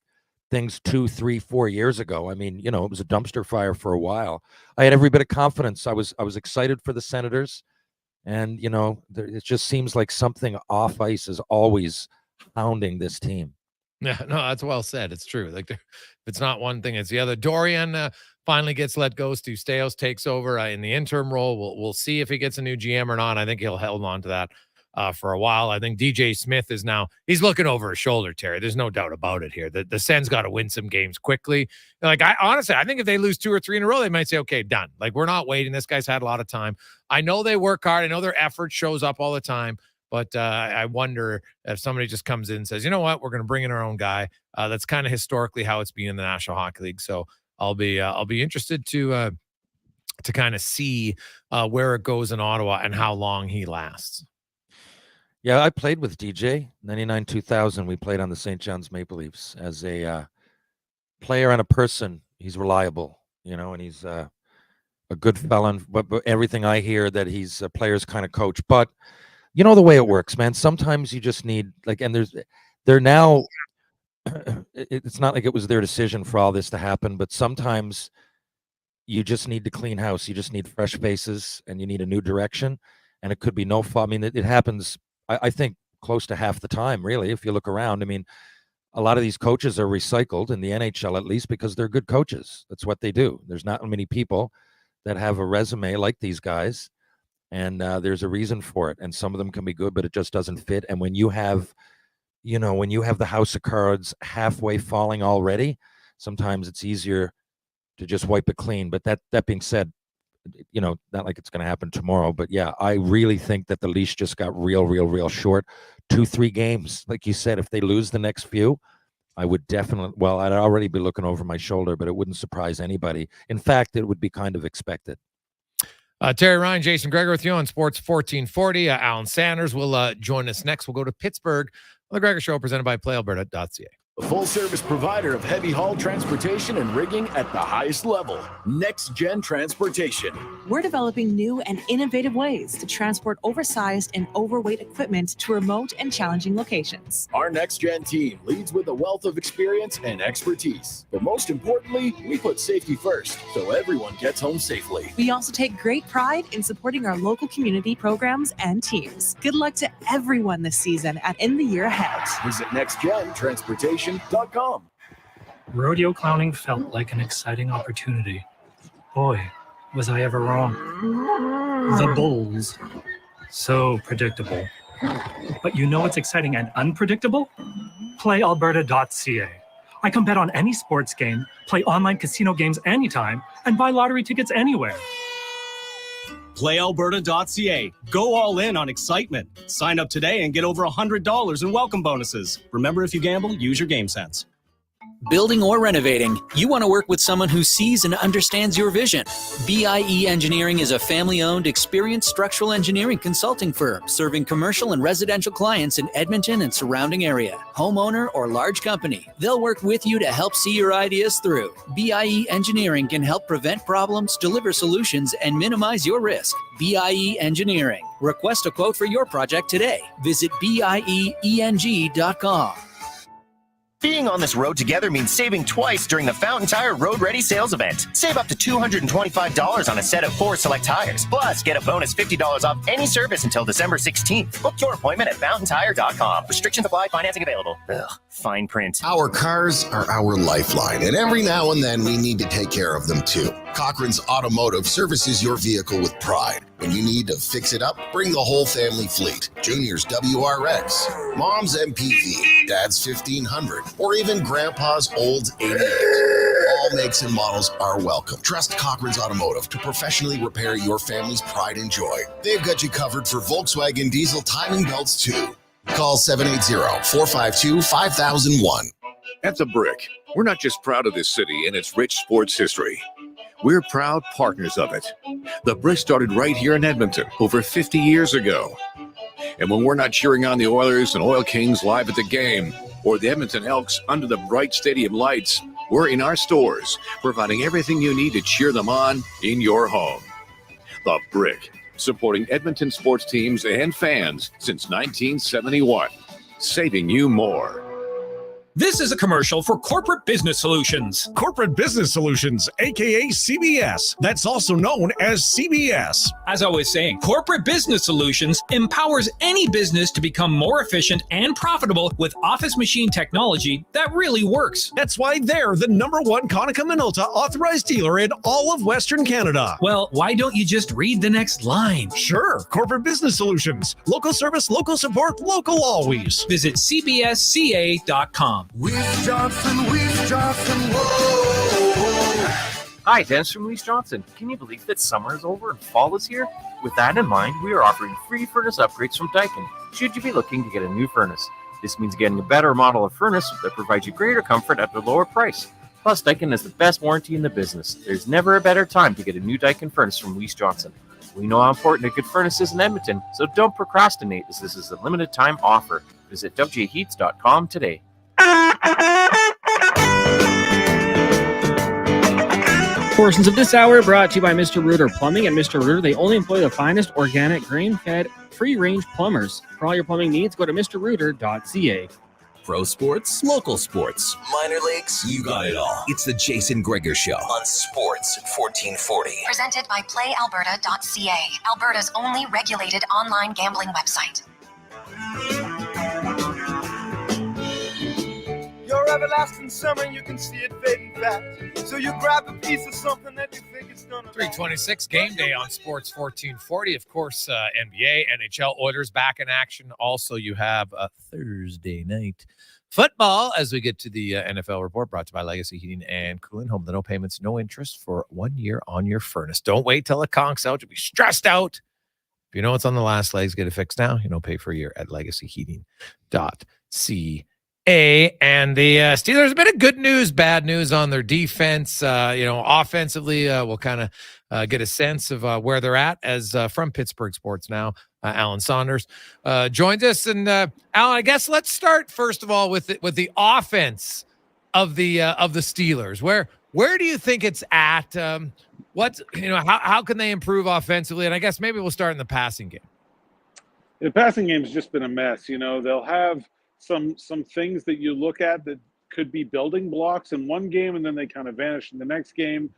things 2, 3, 4 years ago. I mean, it was a dumpster fire for a while. I had every bit of confidence. I was excited for the Senators, and it just seems like something off ice is always hounding this team. Yeah, no, that's well said. It's true. Like, if it's not one thing, it's the other. Dorian finally gets let go. Stu Staios takes over in the interim role. We'll see if he gets a new GM or not. I think he'll hold on to that for a while. I think DJ Smith he's looking over his shoulder, Terry. There's no doubt about it here. The Sens got to win some games quickly. Like, I think if they lose 2 or 3 in a row, they might say, okay, done. Like, we're not waiting. This guy's had a lot of time. I know they work hard. I know their effort shows up all the time, but I wonder if somebody just comes in and says, you know what, we're going to bring in our own guy. That's kind of historically how it's been in the National Hockey League. So I'll be interested to kind of see where it goes in Ottawa and how long he lasts. Yeah, I played with DJ, 99-2000. We played on the St. John's Maple Leafs. As a player and a person, he's reliable, and he's a good fella. But everything I hear that he's a player's kind of coach. But the way it works, man, sometimes you just need, like, and they're now, it's not like it was their decision for all this to happen, but sometimes you just need to clean house. You just need fresh faces, and you need a new direction. And it could be no fault. I mean, it happens, I think, close to half the time, really, if you look around. I mean, a lot of these coaches are recycled in the NHL, at least, because they're good coaches. That's what they do. There's not many people that have a resume like these guys, and there's a reason for it. And some of them can be good, but it just doesn't fit. And when you have, the house of cards halfway falling already, sometimes it's easier to just wipe it clean. But that being said, not like it's going to happen tomorrow, but yeah, I really think that the leash just got real short. 2-3 games, like you said. If they lose the next few, I would definitely, I'd already be looking over my shoulder, but it wouldn't surprise anybody. In fact, it would be kind of expected. Terry Ryan, Jason Gregor with you on Sports 1440. Alan Sanders will join us next. We'll go to Pittsburgh on the Gregor Show, presented by PlayAlberta.ca. A full-service provider of heavy haul transportation and rigging at the highest level. Next Gen Transportation. We're developing new and innovative ways to transport oversized and overweight equipment to remote and challenging locations. Our Next Gen team leads with a wealth of experience and expertise. But most importantly, we put safety first, so everyone gets home safely. We also take great pride in supporting our local community programs and teams. Good luck to everyone this season and in the year ahead. Visit nextgentransportation.com. Rodeo clowning felt like an exciting opportunity. Boy, was I ever wrong. The bulls. So predictable. But you know what's exciting and unpredictable? PlayAlberta.ca. I can bet on any sports game, play online casino games anytime, and buy lottery tickets anywhere. PlayAlberta.ca. Go all in on excitement. Sign up today and get over $100 in welcome bonuses. Remember, if you gamble, use your game sense. Building or renovating, you want to work with someone who sees and understands your vision. BIE Engineering is a family-owned, experienced structural engineering consulting firm serving commercial and residential clients in Edmonton and surrounding area. Homeowner or large company, they'll work with you to help see your ideas through. BIE Engineering can help prevent problems, deliver solutions, and minimize your risk. BIE Engineering. Request a quote for your project today. Visit bieeng.com. Being on this road together means saving twice during the Fountain Tire Road Ready sales event. Save up to $225 on a set of 4 select tires. Plus, get a bonus $50 off any service until December 16th. Book your appointment at fountaintire.com. Restrictions apply. Financing available. Ugh, fine print. Our cars are our lifeline, and every now and then we need to take care of them too. Cochran's Automotive services your vehicle with pride. When you need to fix it up, bring the whole family fleet. Junior's WRX, Mom's MPV, Dad's 1500, or even Grandpa's old 88. All makes and models are welcome. Trust Cochran's Automotive to professionally repair your family's pride and joy. They've got you covered for Volkswagen diesel timing belts too. Call 780-452-5001. At The Brick, we're not just proud of this city and its rich sports history. We're proud partners of it. The Brick started right here in Edmonton over 50 years ago. And when we're not cheering on the Oilers and Oil Kings live at the game, or the Edmonton Elks under the bright stadium lights, we're in our stores, providing everything you need to cheer them on in your home. The Brick, supporting Edmonton sports teams and fans since 1971, saving you more. This is a commercial for Corporate Business Solutions. Corporate Business Solutions, aka CBS. That's also known as CBS. As I was saying, Corporate Business Solutions empowers any business to become more efficient and profitable with office machine technology that really works. That's why they're the #1 Konica Minolta authorized dealer in all of Western Canada. Well, why don't you just read the next line? Sure. Corporate Business Solutions. Local service, local support, local always. Visit cbsca.com. Weiss Johnson, whoa. Hi, Dennis from Weiss Johnson. Can you believe that summer is over and fall is here? With that in mind, we are offering free furnace upgrades from Daikin, should you be looking to get a new furnace. This means getting a better model of furnace that provides you greater comfort at a lower price. Plus, Daikin has the best warranty in the business. There's never a better time to get a new Daikin furnace from Weiss Johnson. We know how important a good furnace is in Edmonton, so don't procrastinate as this is a limited time offer. Visit wjheats.com today. Portions of this hour brought to you by Mr. Rooter Plumbing. And Mr. Rooter, they only employ the finest organic, grain-fed, free-range plumbers. For all your plumbing needs, go to mrrooter.ca. Pro sports, local sports, minor leagues, you got it all. It's the Jason Gregor Show on Sports 1440. Presented by PlayAlberta.ca, Alberta's only regulated online gambling website. Your everlasting summer, you can see it fading fast. So you grab a piece of something that you think is gonna. 326 game day on Sports 1440. Of course, NBA, NHL, Oilers back in action. Also, you have a Thursday night football as we get to the NFL report brought to you by Legacy Heating and Cooling. Home, the no payments, no interest for 1 year on your furnace. Don't wait till it conks out. You'll be stressed out. If you know it's on the last legs, get it fixed now. You know, pay for a year at legacyheating.ca. And the Steelers, a bit of good news, bad news on their defense. Offensively, we'll kind of get a sense of where they're at as from Pittsburgh Sports Now. Alan Saunders joins us. And Alan, I guess let's start first of all with the offense of the Steelers. Where do you think it's at? How can they improve offensively? And I guess maybe we'll start in the passing game. The passing game has just been a mess. They'll have some things that you look at that could be building blocks in one game, and then they kind of vanish in the next game.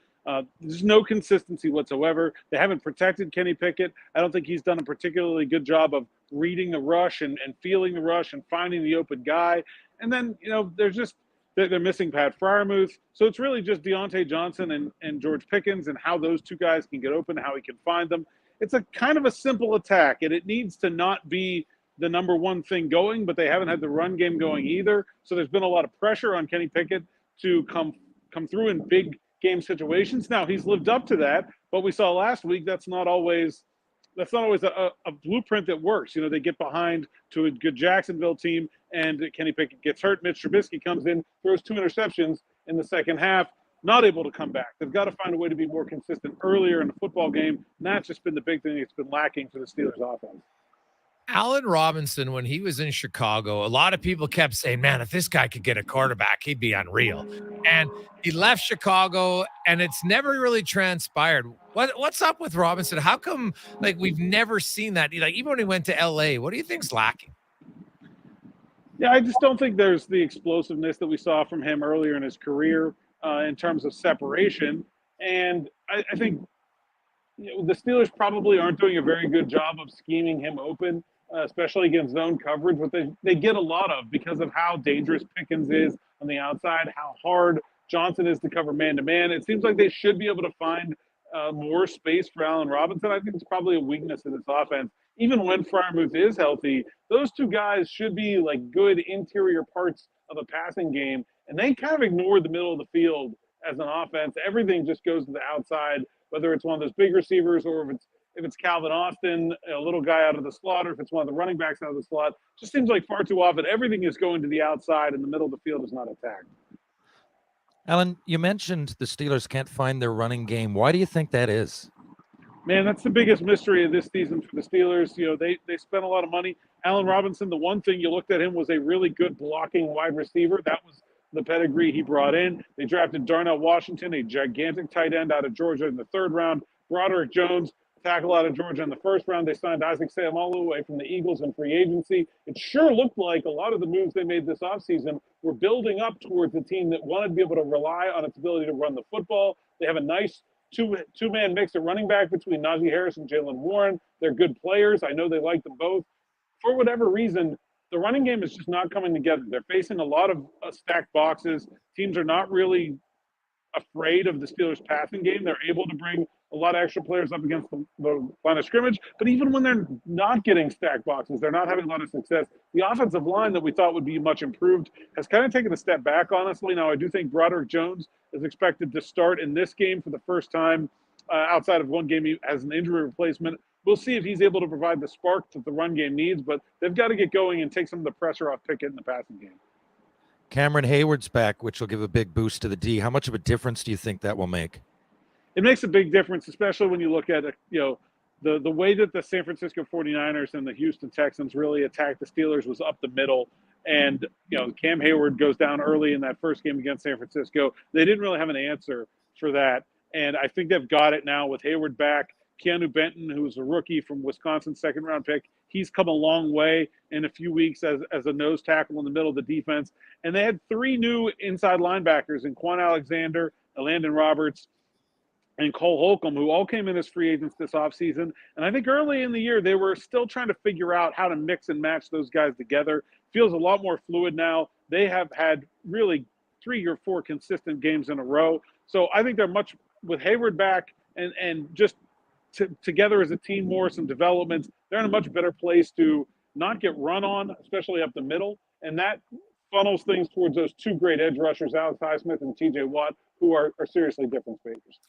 There's no consistency whatsoever. They haven't protected Kenny Pickett. I don't think he's done a particularly good job of reading the rush and feeling the rush and finding the open guy. And then, they're missing Pat Freiermuth. So it's really just Deontay Johnson and George Pickens and how those two guys can get open, how he can find them. It's a kind of a simple attack, and it needs to not be the number one thing going, but they haven't had the run game going either. So there's been a lot of pressure on Kenny Pickett to come through in big game situations. Now he's lived up to that, but we saw last week that's not always a blueprint that works. They get behind to a good Jacksonville team, and Kenny Pickett gets hurt. Mitch Trubisky comes in, throws 2 interceptions in the second half, not able to come back. They've got to find a way to be more consistent earlier in the football game, and that's just been the big thing that's been lacking for the Steelers offense. Allen Robinson, when he was in Chicago, a lot of people kept saying, man, if this guy could get a quarterback, he'd be unreal. And he left Chicago, and it's never really transpired. What's up with Robinson? How come, we've never seen that? Even when he went to L.A., what do you think's lacking? Yeah, I just don't think there's the explosiveness that we saw from him earlier in his career in terms of separation. And I think the Steelers probably aren't doing a very good job of scheming him open, especially against zone coverage, but they get a lot of because of how dangerous Pickens is on the outside, how hard Johnson is to cover man-to-man. It seems like they should be able to find more space for Allen Robinson. I think it's probably a weakness in this offense. Even when Freiermuth is healthy, those two guys should be good interior parts of a passing game, and they kind of ignore the middle of the field as an offense. Everything just goes to the outside, whether it's one of those big receivers or if it's Calvin Austin, a little guy out of the slot, or if it's one of the running backs out of the slot. Just seems like far too often everything is going to the outside and the middle of the field is not attacked. Alan, you mentioned the Steelers can't find their running game. Why do you think that is? Man, that's the biggest mystery of this season for the Steelers. They spent a lot of money. Allen Robinson, the one thing you looked at him was a really good blocking wide receiver. That was the pedigree he brought in. They drafted Darnell Washington, a gigantic tight end out of Georgia in the 3rd round. Broderick Jones, tackle out of Georgia in the 1st round. They signed Isaac Seumalo away from the Eagles in free agency. It sure looked like a lot of the moves they made this offseason were building up towards a team that wanted to be able to rely on its ability to run the football. They have a nice two-man mix at running back between Najee Harris and Jaylen Warren. They're good players. I know they like them both. For whatever reason, the running game is just not coming together. They're facing a lot of stacked boxes. Teams are not really afraid of the Steelers' passing game. They're able to bring a lot of extra players up against the line of scrimmage. But even when they're not getting stacked boxes, they're not having a lot of success. The offensive line that we thought would be much improved has kind of taken a step back, honestly. Now, I do think Broderick Jones is expected to start in this game for the first time outside of one game he has an injury replacement. We'll see if he's able to provide the spark that the run game needs, but they've got to get going and take some of the pressure off Pickett in the passing game. Cameron Hayward's back, which will give a big boost to the D. How much of a difference do you think that will make? It makes a big difference, especially when you look at the way that the San Francisco 49ers and the Houston Texans really attacked the Steelers was up the middle. And, Cam Hayward goes down early in that first game against San Francisco. They didn't really have an answer for that. And I think they've got it now with Hayward back. Keanu Benton, who's a rookie from Wisconsin, 2nd-round pick, he's come a long way in a few weeks as a nose tackle in the middle of the defense. And they had 3 new inside linebackers in Quan Alexander, Landon Roberts, and Cole Holcomb, who all came in as free agents this offseason. And I think early in the year, they were still trying to figure out how to mix and match those guys together. Feels a lot more fluid now. They have had really 3 or 4 consistent games in a row. So I think they're much, with Hayward back and just together as a team more, some developments, they're in a much better place to not get run on, especially up the middle. And that funnels things towards those 2 great edge rushers, Alex Highsmith and TJ Watt, who are seriously different speakers.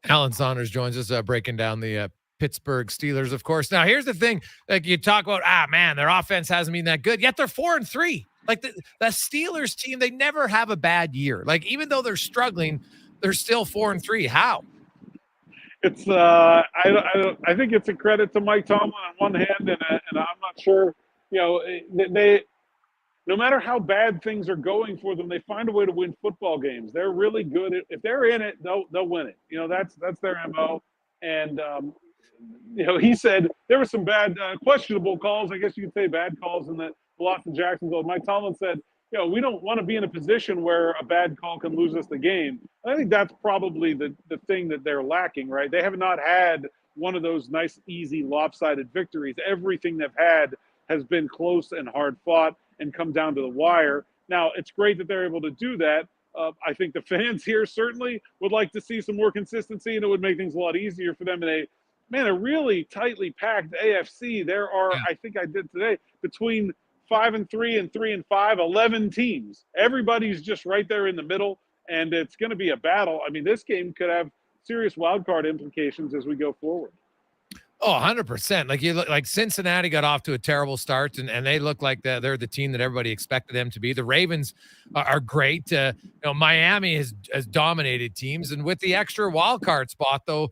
Alan Saunders joins us breaking down the Pittsburgh Steelers, of course. Now, here's the thing. You talk about, man, their offense hasn't been that good, yet they're 4-3. Like the Steelers team, they never have a bad year. Like even though they're struggling, they're still 4-3. How? It's I think it's a credit to Mike Tomlin on one hand, and I'm not sure. They no matter how bad things are going for them, they find a way to win football games. They're really good at, if they're in it, they'll win it. That's their MO. And he said there were some bad questionable calls. I guess you could say bad calls in the loss to Jacksonville. Mike Tomlin said, we don't want to be in a position where a bad call can lose us the game. I think that's probably the thing that they're lacking, right? They have not had one of those nice, easy, lopsided victories. Everything they've had has been close and hard fought and come down to the wire. Now, it's great that they're able to do that. I think the fans here certainly would like to see some more consistency, and it would make things a lot easier for them in a really tightly packed AFC. There are, I think I did today, between 5-3 and 3-5, 11 teams. Everybody's just right there in the middle, and it's going to be a battle. I mean, this game could have serious wild card implications as we go forward. Oh, 100%. Like you look like Cincinnati got off to a terrible start, and they look like they're the team that everybody expected them to be. The Ravens are great. Miami has dominated teams, and with the extra wild card spot, though,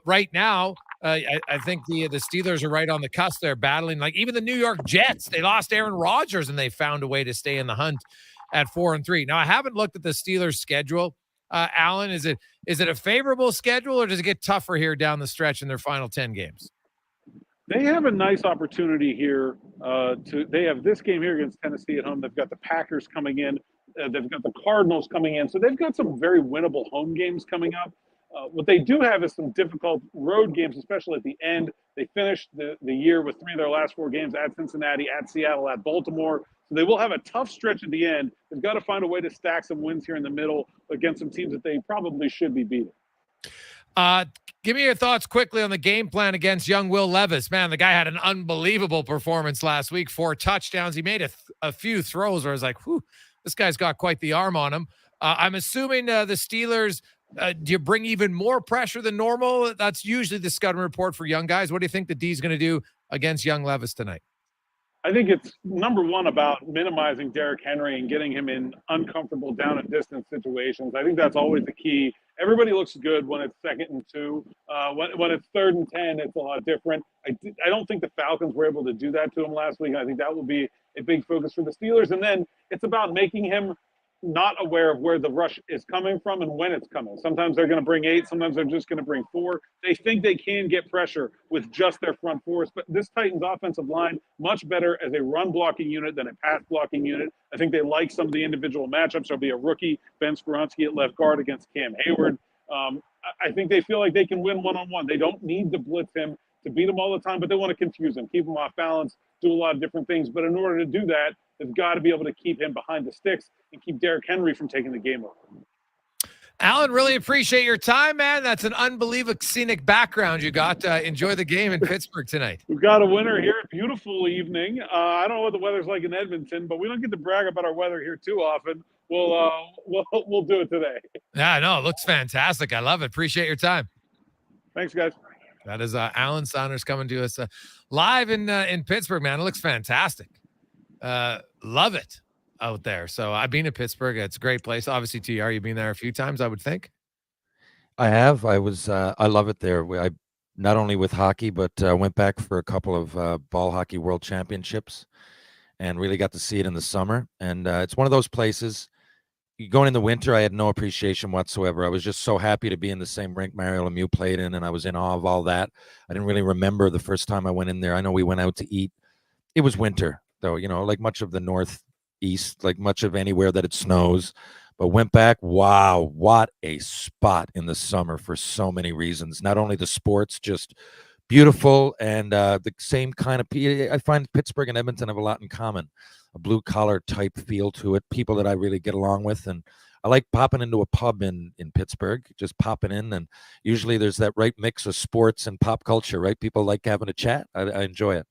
right now, I think the Steelers are right on the cusp. They're battling. Like even the New York Jets, they lost Aaron Rodgers, and they found a way to stay in the hunt at 4-3. Now, I haven't looked at the Steelers' schedule. Alan, is it a favorable schedule, or does it get tougher here down the stretch in their final 10 games? They have a nice opportunity here. They have this game here against Tennessee at home. They've got the Packers coming in. They've got the Cardinals coming in. So they've got some very winnable home games coming up. What they do have is some difficult road games, especially at the end. They finished the year with 3 of their last 4 games at Cincinnati, at Seattle, at Baltimore. So they will have a tough stretch at the end. They've got to find a way to stack some wins here in the middle against some teams that they probably should be beating. Give me your thoughts quickly on the game plan against young Will Levis. Man, the guy had an unbelievable performance last week. 4 touchdowns. He made a few throws where I was like, whew, this guy's got quite the arm on him. I'm assuming the Steelers, do you bring even more pressure than normal? That's usually the scouting report for young guys. What do you think the D's going to do against young Levis tonight? I think it's number one about minimizing Derrick Henry and getting him in uncomfortable down and distance situations. I think that's always the key. Everybody looks good when it's 2nd and 2. When it's 3rd and 10, it's a lot different. I don't think the Falcons were able to do that to him last week. I think that will be a big focus for the Steelers. And then it's about making him not aware of where the rush is coming from and when it's coming. Sometimes they're going to bring 8. Sometimes they're just going to bring 4. They think they can get pressure with just their front fours, but this Titans offensive line, much better as a run blocking unit than a pass blocking unit. I think they like some of the individual matchups. There'll be a rookie, Ben Skoronski, at left guard against Cam Hayward. I think they feel like they can win one-on-one. They don't need to blitz him to beat him all the time, but they want to confuse him, keep him off balance, do a lot of different things. But in order to do that, they've got to be able to keep him behind the sticks and keep Derrick Henry from taking the game over. Alan, really appreciate your time, man. That's an unbelievable scenic background you got. Enjoy the game in Pittsburgh tonight. We've got a winner here. Beautiful evening. I don't know what the weather's like in Edmonton, but we don't get to brag about our weather here too often. We'll do it today. Yeah, no, it looks fantastic. I love it. Appreciate your time. Thanks, guys. That is Alan Saunders coming to us live in Pittsburgh, man. It looks fantastic. Love it out there. So I've been to Pittsburgh. It's a great place. Obviously, TR, you've been there a few times, I would think. I have. I love it there. I not only with hockey, but went back for a couple of ball hockey world championships and really got to see it in the summer. And it's one of those places. Going in the winter, I had no appreciation whatsoever. I was just so happy to be in the same rink Mario Lemieux played in, and I was in awe of all that. I didn't really remember the first time I went in there. I know we went out to eat. It was winter, though, like much of the Northeast, like much of anywhere that it snows. But went back, wow, what a spot in the summer for so many reasons. Not only the sports, just beautiful, and the same kind of I find Pittsburgh and Edmonton have a lot in common. A blue-collar type feel to it, people that I really get along with. And I like popping into a pub in Pittsburgh, just popping in. And usually there's that right mix of sports and pop culture, right? People like having a chat. I enjoy it.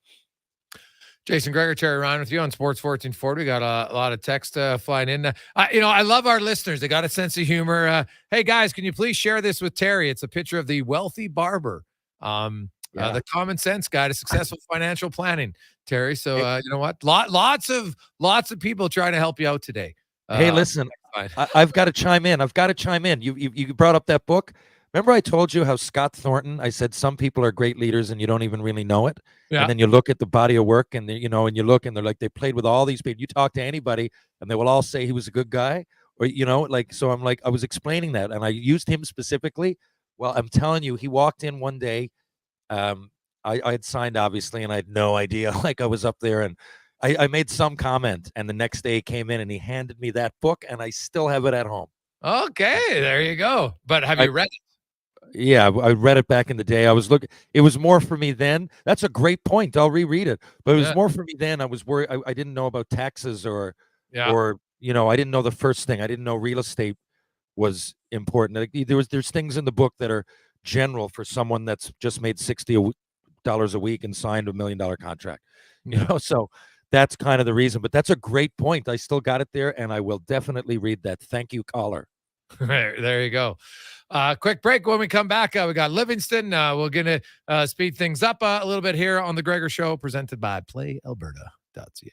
Jason Gregor, Terry Ryan with you on Sports 1440. We got a lot of text flying in. I love our listeners. They got a sense of humor. Hey, guys, can you please share this with Terry? It's a picture of the wealthy barber. The common sense guide to successful financial planning, Terry. So you know what? Lots of people trying to help you out today. Hey, listen, I've got to chime in. You brought up that book. Remember I told you how Scott Thornton, I said some people are great leaders and you don't even really know it. Yeah. And then you look at the body of work and, you know, and you look and they're like, they played with all these people. You talk to anybody and they will all say he was a good guy. Or, you know, like, so I'm like, I was explaining that and I used him specifically. Well, I'm telling you, he walked in one day. I had signed, obviously, and I had no idea. Like, I was up there and I made some comment. And the next day he came in and he handed me that book and I still have it at home. Okay, there you go. But have you read it? Yeah, I read it back in the day. I was looking. It was more for me then. That's a great point. I'll reread it. But it was more for me then. I was worried. I didn't know about taxes or, you know, I didn't know the first thing. I didn't know real estate was important. Like, there's things in the book that are general for someone that's just made $60 a week and signed $1 million contract. You know, so that's kind of the reason. But that's a great point. I still got it there, and I will definitely read that. Thank you, caller. There you go. Quick break. When we come back, we got Livingston. We're going to speed things up a little bit here on the Gregor Show, presented by PlayAlberta.ca.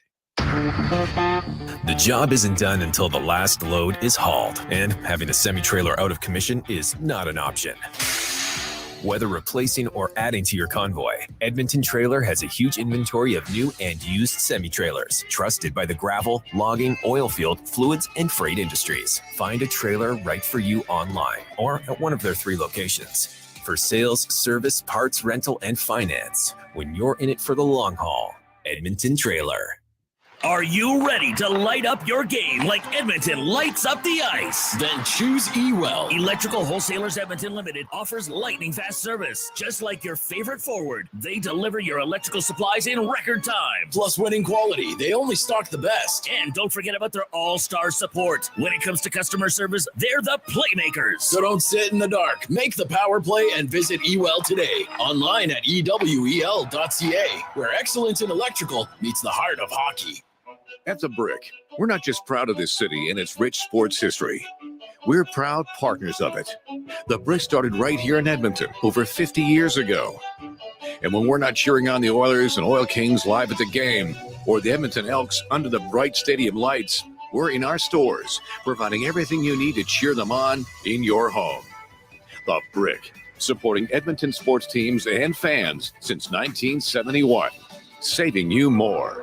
The job isn't done until the last load is hauled, and having a semi-trailer out of commission is not an option. Whether replacing or adding to your convoy, Edmonton Trailer has a huge inventory of new and used semi-trailers, trusted by the gravel, logging, oil field, fluids, and freight industries. Find a trailer right for you online or at one of their 3 locations. For sales, service, parts, rental, and finance, when you're in it for the long haul, Edmonton Trailer. Are you ready to light up your game like Edmonton lights up the ice? Then choose Ewell. Electrical Wholesalers Edmonton Limited offers lightning fast service. Just like your favorite forward, they deliver your electrical supplies in record time. Plus winning quality. They only stock the best. And don't forget about their all-star support. When it comes to customer service, they're the playmakers. So don't sit in the dark. Make the power play and visit Ewell today. Online at ewel.ca, where excellence in electrical meets the heart of hockey. At The Brick, we're not just proud of this city and its rich sports history. We're proud partners of it. The Brick started right here in Edmonton over 50 years ago. And when we're not cheering on the Oilers and Oil Kings live at the game, or the Edmonton Elks under the bright stadium lights, we're in our stores, providing everything you need to cheer them on in your home. The Brick, supporting Edmonton sports teams and fans since 1971, saving you more.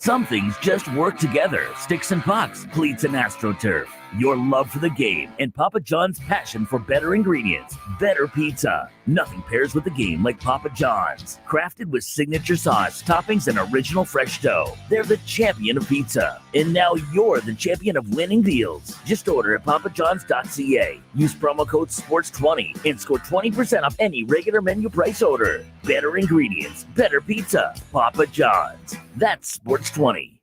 Some things just work together. Sticks and pucks, cleats and AstroTurf. Your love for the game and Papa John's passion for better ingredients, better pizza. Nothing pairs with the game like Papa John's. Crafted with signature sauce, toppings, and original fresh dough. They're the champion of pizza. And now you're the champion of winning deals. Just order at papajohns.ca. Use promo code SPORTS20 and score 20% off any regular menu price order. Better ingredients, better pizza. Papa John's. That's SPORTS20.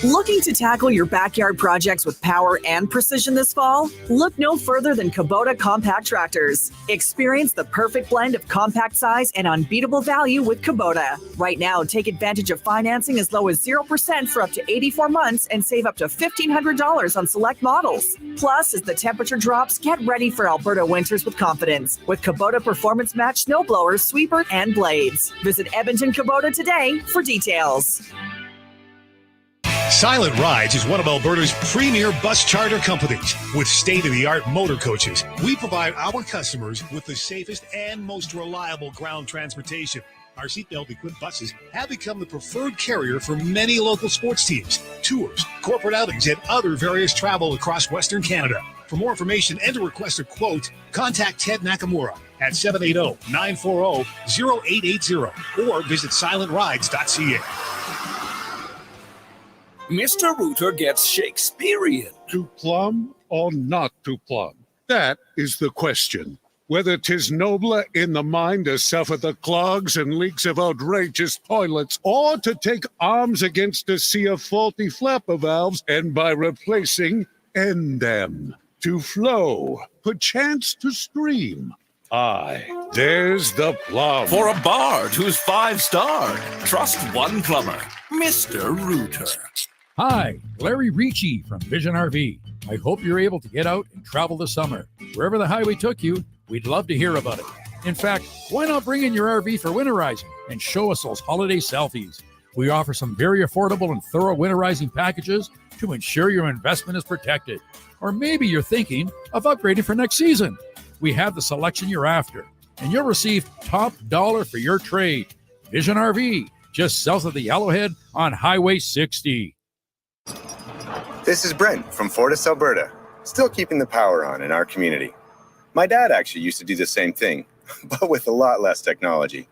Looking to tackle your backyard projects with power and precision this fall? Look no further than Kubota compact tractors. Experience the perfect blend of compact size and unbeatable value with Kubota. Right now, take advantage of financing as low as 0% for up to 84 months and save up to $1,500 on select models. Plus, as the temperature drops, get ready for Alberta winters with confidence with Kubota Performance Match snowblowers, sweeper, and blades. Visit Edmonton Kubota today for details. Silent Rides is one of Alberta's premier bus charter companies. With state-of-the-art motor coaches, we provide our customers with the safest and most reliable ground transportation. Our seatbelt-equipped buses have become the preferred carrier for many local sports teams, tours, corporate outings, and other various travel across Western Canada. For more information and to request a quote, contact Ted Nakamura at 780-940-0880 or visit silentrides.ca. Mr. Rooter gets Shakespearean. To plumb or not to plumb? That is the question. Whether 'tis nobler in the mind to suffer the clogs and leaks of outrageous toilets, or to take arms against a sea of faulty flapper valves, and by replacing, end them. To flow, perchance to stream. Aye, there's the plumb. For a bard who's 5-star, trust one plumber, Mr. Rooter. Hi, Larry Ricci from Vision RV. I hope you're able to get out and travel this summer. Wherever the highway took you, we'd love to hear about it. In fact, why not bring in your RV for winterizing and show us those holiday selfies? We offer some very affordable and thorough winterizing packages to ensure your investment is protected. Or maybe you're thinking of upgrading for next season. We have the selection you're after, and you'll receive top dollar for your trade. Vision RV, just south of the Yellowhead on Highway 60. This is Brent from Fortis, Alberta, still keeping the power on in our community. My dad actually used to do the same thing, but with a lot less technology.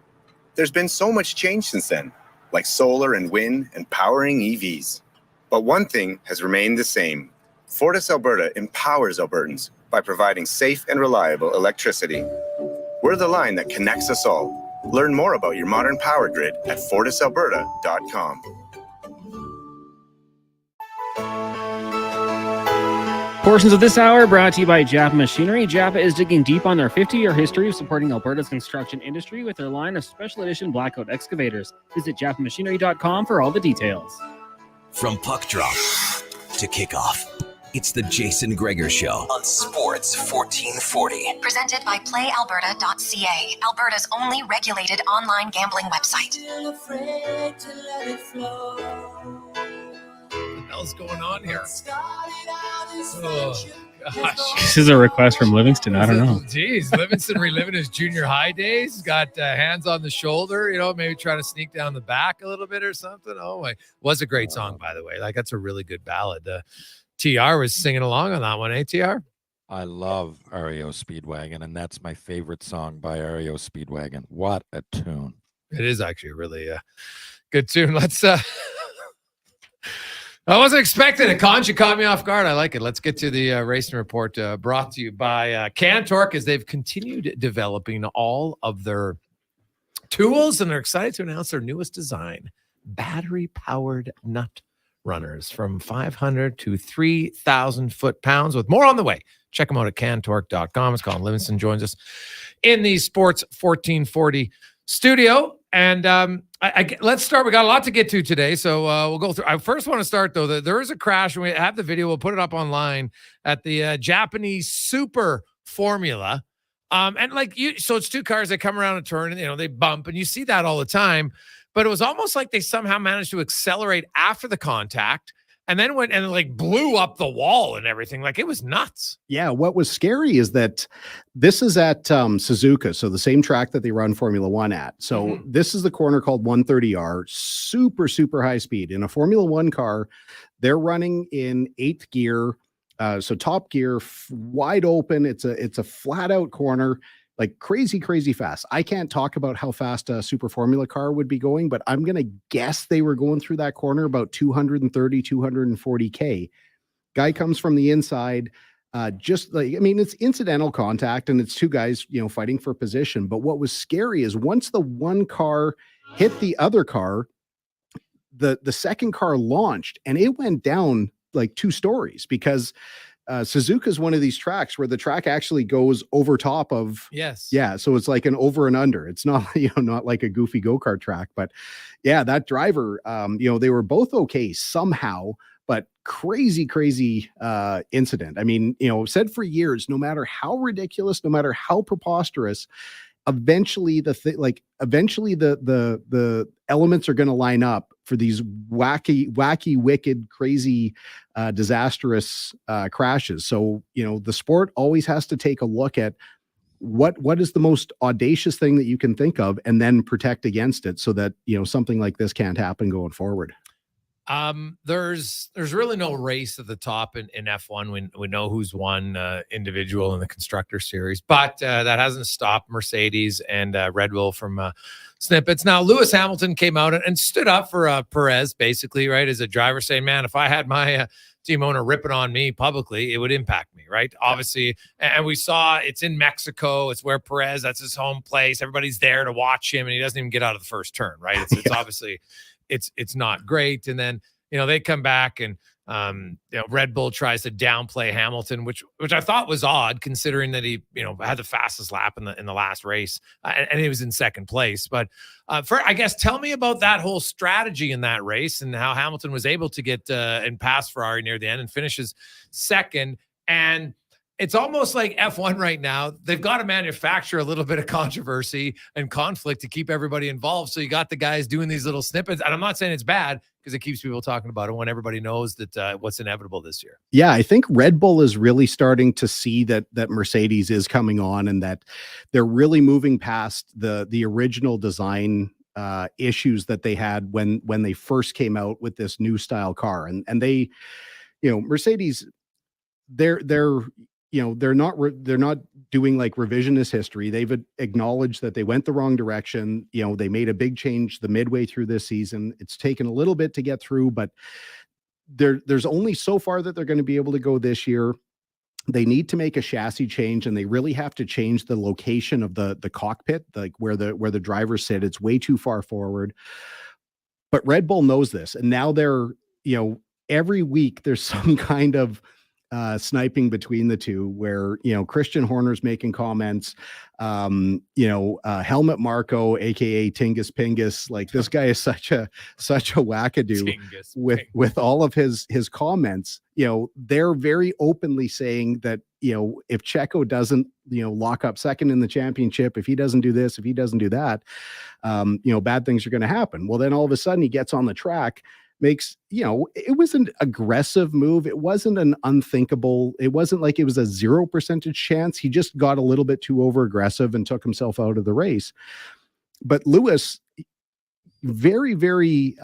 There's been so much change since then, like solar and wind and powering EVs. But one thing has remained the same. Fortis Alberta empowers Albertans by providing safe and reliable electricity. We're the line that connects us all. Learn more about your modern power grid at fortisalberta.com. Portions of this hour brought to you by Japa Machinery. Japa is digging deep on their 50-year history of supporting Alberta's construction industry with their line of special edition blackout excavators. Visit japamachinery.com for all the details. From puck drop to kickoff, it's the Jason Gregor Show on Sports 1440. Presented by PlayAlberta.ca, Alberta's only regulated online gambling website. What the hell's going on here? Oh, gosh. This is a request from Livingston. I don't know. Jeez, Livingston reliving his junior high days. Got hands on the shoulder, maybe trying to sneak down the back a little bit or something. Oh, my. Was a great song, by the way. Like, that's a really good ballad. TR was singing along on that one, eh, TR? I love REO Speedwagon, and that's my favorite song by REO Speedwagon. What a tune. It is actually a really good tune. Let's I wasn't expecting it. Conch, you caught me off guard. I like it. Let's get to the racing report brought to you by Cantork, as they've continued developing all of their tools, and they're excited to announce their newest design, battery-powered nut runners from 500 to 3,000 foot-pounds, with more on the way. Check them out at cantork.com. It's Colin Livingston joins us in the Sports 1440 studio. And let's start. We got a lot to get to today, so we'll go through. I first want to start, though, that there is a crash, and we have the video. We'll put it up online at the Japanese Super Formula. And so it's two cars that come around a turn, and they bump, and you see that all the time. But it was almost like they somehow managed to accelerate after the contact, and then went and blew up the wall and everything. Like, it was nuts. Yeah. What was scary is that this is at Suzuka. So the same track that they run Formula One at. So this is the corner called 130R, super, super high speed. In a Formula One car, they're running in 8th gear. So top gear, wide open. It's a flat out corner, like crazy, crazy fast. I can't talk about how fast a super formula car would be going, but I'm going to guess they were going through that corner about 230, 240K. Guy comes from the inside, it's incidental contact, and it's two guys, fighting for position. But what was scary is once the one car hit the other car, the second car launched, and it went down like 2 stories, because Suzuka is one of these tracks where the track actually goes over top of. Yes. Yeah. So it's like an over and under. It's not, not like a goofy go-kart track, but yeah, that driver, they were both okay somehow, but crazy, crazy incident. I mean, said for years, no matter how ridiculous, no matter how preposterous, eventually the elements are going to line up for these wacky, wicked, crazy, disastrous crashes. So, the sport always has to take a look at what is the most audacious thing that you can think of, and then protect against it so that, something like this can't happen going forward. There's really no race at the top in F1. We know who's won individual in the constructor series, but that hasn't stopped Mercedes and Red Bull from snippets. Now, Lewis Hamilton came out and stood up for Perez, basically, right, as a driver, saying, man, if I had my team owner ripping on me publicly, it would impact me, right? Obviously, and we saw it's in Mexico. It's where Perez, that's his home place. Everybody's there to watch him, and he doesn't even get out of the first turn, right? It's obviously it's not great. And then, they come back and, Red Bull tries to downplay Hamilton, which I thought was odd, considering that he, had the fastest lap in the last race, and he was in second place. But I guess, tell me about that whole strategy in that race and how Hamilton was able to get and pass Ferrari near the end and finishes second. And it's almost like F1 right now. They've got to manufacture a little bit of controversy and conflict to keep everybody involved. So you got the guys doing these little snippets. And I'm not saying it's bad because it keeps people talking about it when everybody knows that what's inevitable this year. Yeah, I think Red Bull is really starting to see that Mercedes is coming on and that they're really moving past the original design issues that they had when they first came out with this new style car. And they, Mercedes, they're not doing like revisionist history. They've acknowledged that they went the wrong direction. They made a big change the midway through this season. It's taken a little bit to get through, but there's only so far that they're going to be able to go this year. They need to make a chassis change, and they really have to change the location of the cockpit, like where the drivers sit. It's way too far forward. But Red Bull knows this, and now they're, every week there's some kind of sniping between the two where, Christian Horner's making comments, Helmut Marko, aka Tingus Pingus, like this guy is such a wackadoo with all of his comments. They're very openly saying that, if Checo doesn't, lock up second in the championship, if he doesn't do this, if he doesn't do that, bad things are going to happen. Well, then all of a sudden he gets on the track, makes, it was an aggressive move. It wasn't an unthinkable. It wasn't like it was a 0% chance. He just got a little bit too over aggressive and took himself out of the race. But Lewis very, very,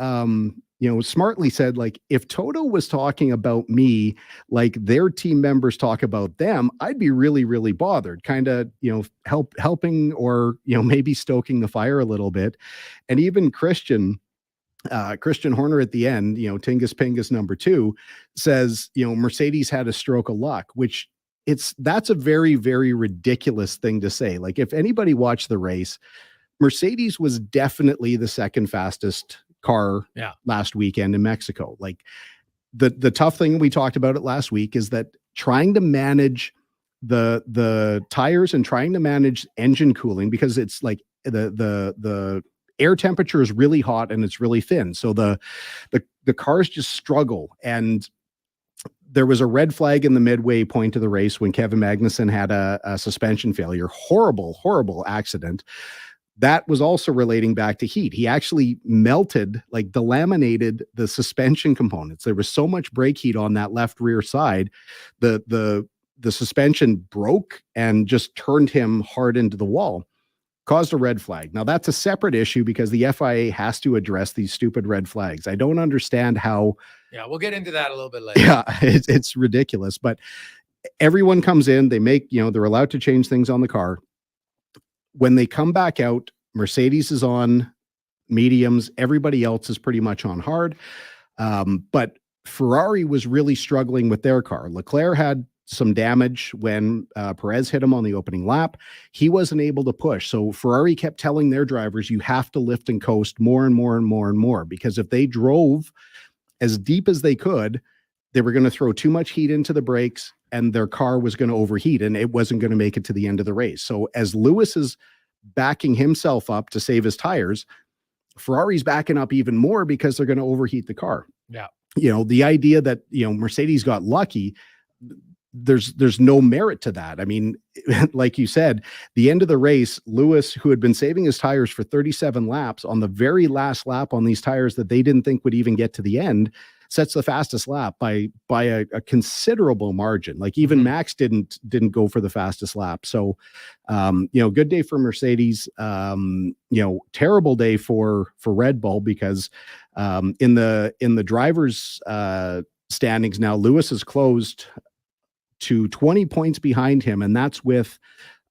smartly said, like, if Toto was talking about me, like their team members talk about them, I'd be really, really bothered, kind of, helping or, maybe stoking the fire a little bit. And even Christian Horner at the end, Tingus Pingus number 2 says, Mercedes had a stroke of luck, which that's a very, very ridiculous thing to say. Like, if anybody watched the race, Mercedes was definitely the second fastest car last weekend in Mexico. Like, the tough thing, we talked about it last week, is that trying to manage the tires and trying to manage engine cooling, because it's like the air temperature is really hot and it's really thin. So the cars just struggle. And there was a red flag in the midway point of the race when Kevin Magnussen had a suspension failure. Horrible, horrible accident. That was also relating back to heat. He actually melted, like delaminated the suspension components. There was so much brake heat on that left rear side. The suspension broke and just turned him hard into the wall. Caused a red flag. Now that's a separate issue because the FIA has to address these stupid red flags. I don't understand how. Yeah, we'll get into that a little bit later. Yeah, it's ridiculous. But everyone comes in, they make, they're allowed to change things on the car. When they come back out, Mercedes is on mediums. Everybody else is pretty much on hard. But Ferrari was really struggling with their car. Leclerc had some damage when Perez hit him on the opening lap. He wasn't able to push. So Ferrari kept telling their drivers, you have to lift and coast more and more and more and more, because if they drove as deep as they could, they were going to throw too much heat into the brakes and their car was going to overheat and it wasn't going to make it to the end of the race. So as Lewis is backing himself up to save his tires, Ferrari's backing up even more because they're going to overheat the car. Yeah. The idea that, Mercedes got lucky, there's no merit to that. I mean, like you said, the end of the race, Lewis, who had been saving his tires for 37 laps, on the very last lap on these tires that they didn't think would even get to the end, sets the fastest lap by a considerable margin. Like even Max didn't go for the fastest lap. So, good day for Mercedes. Terrible day for Red Bull, because in the drivers' standings now, Lewis is closed to 20 points behind him, and that's with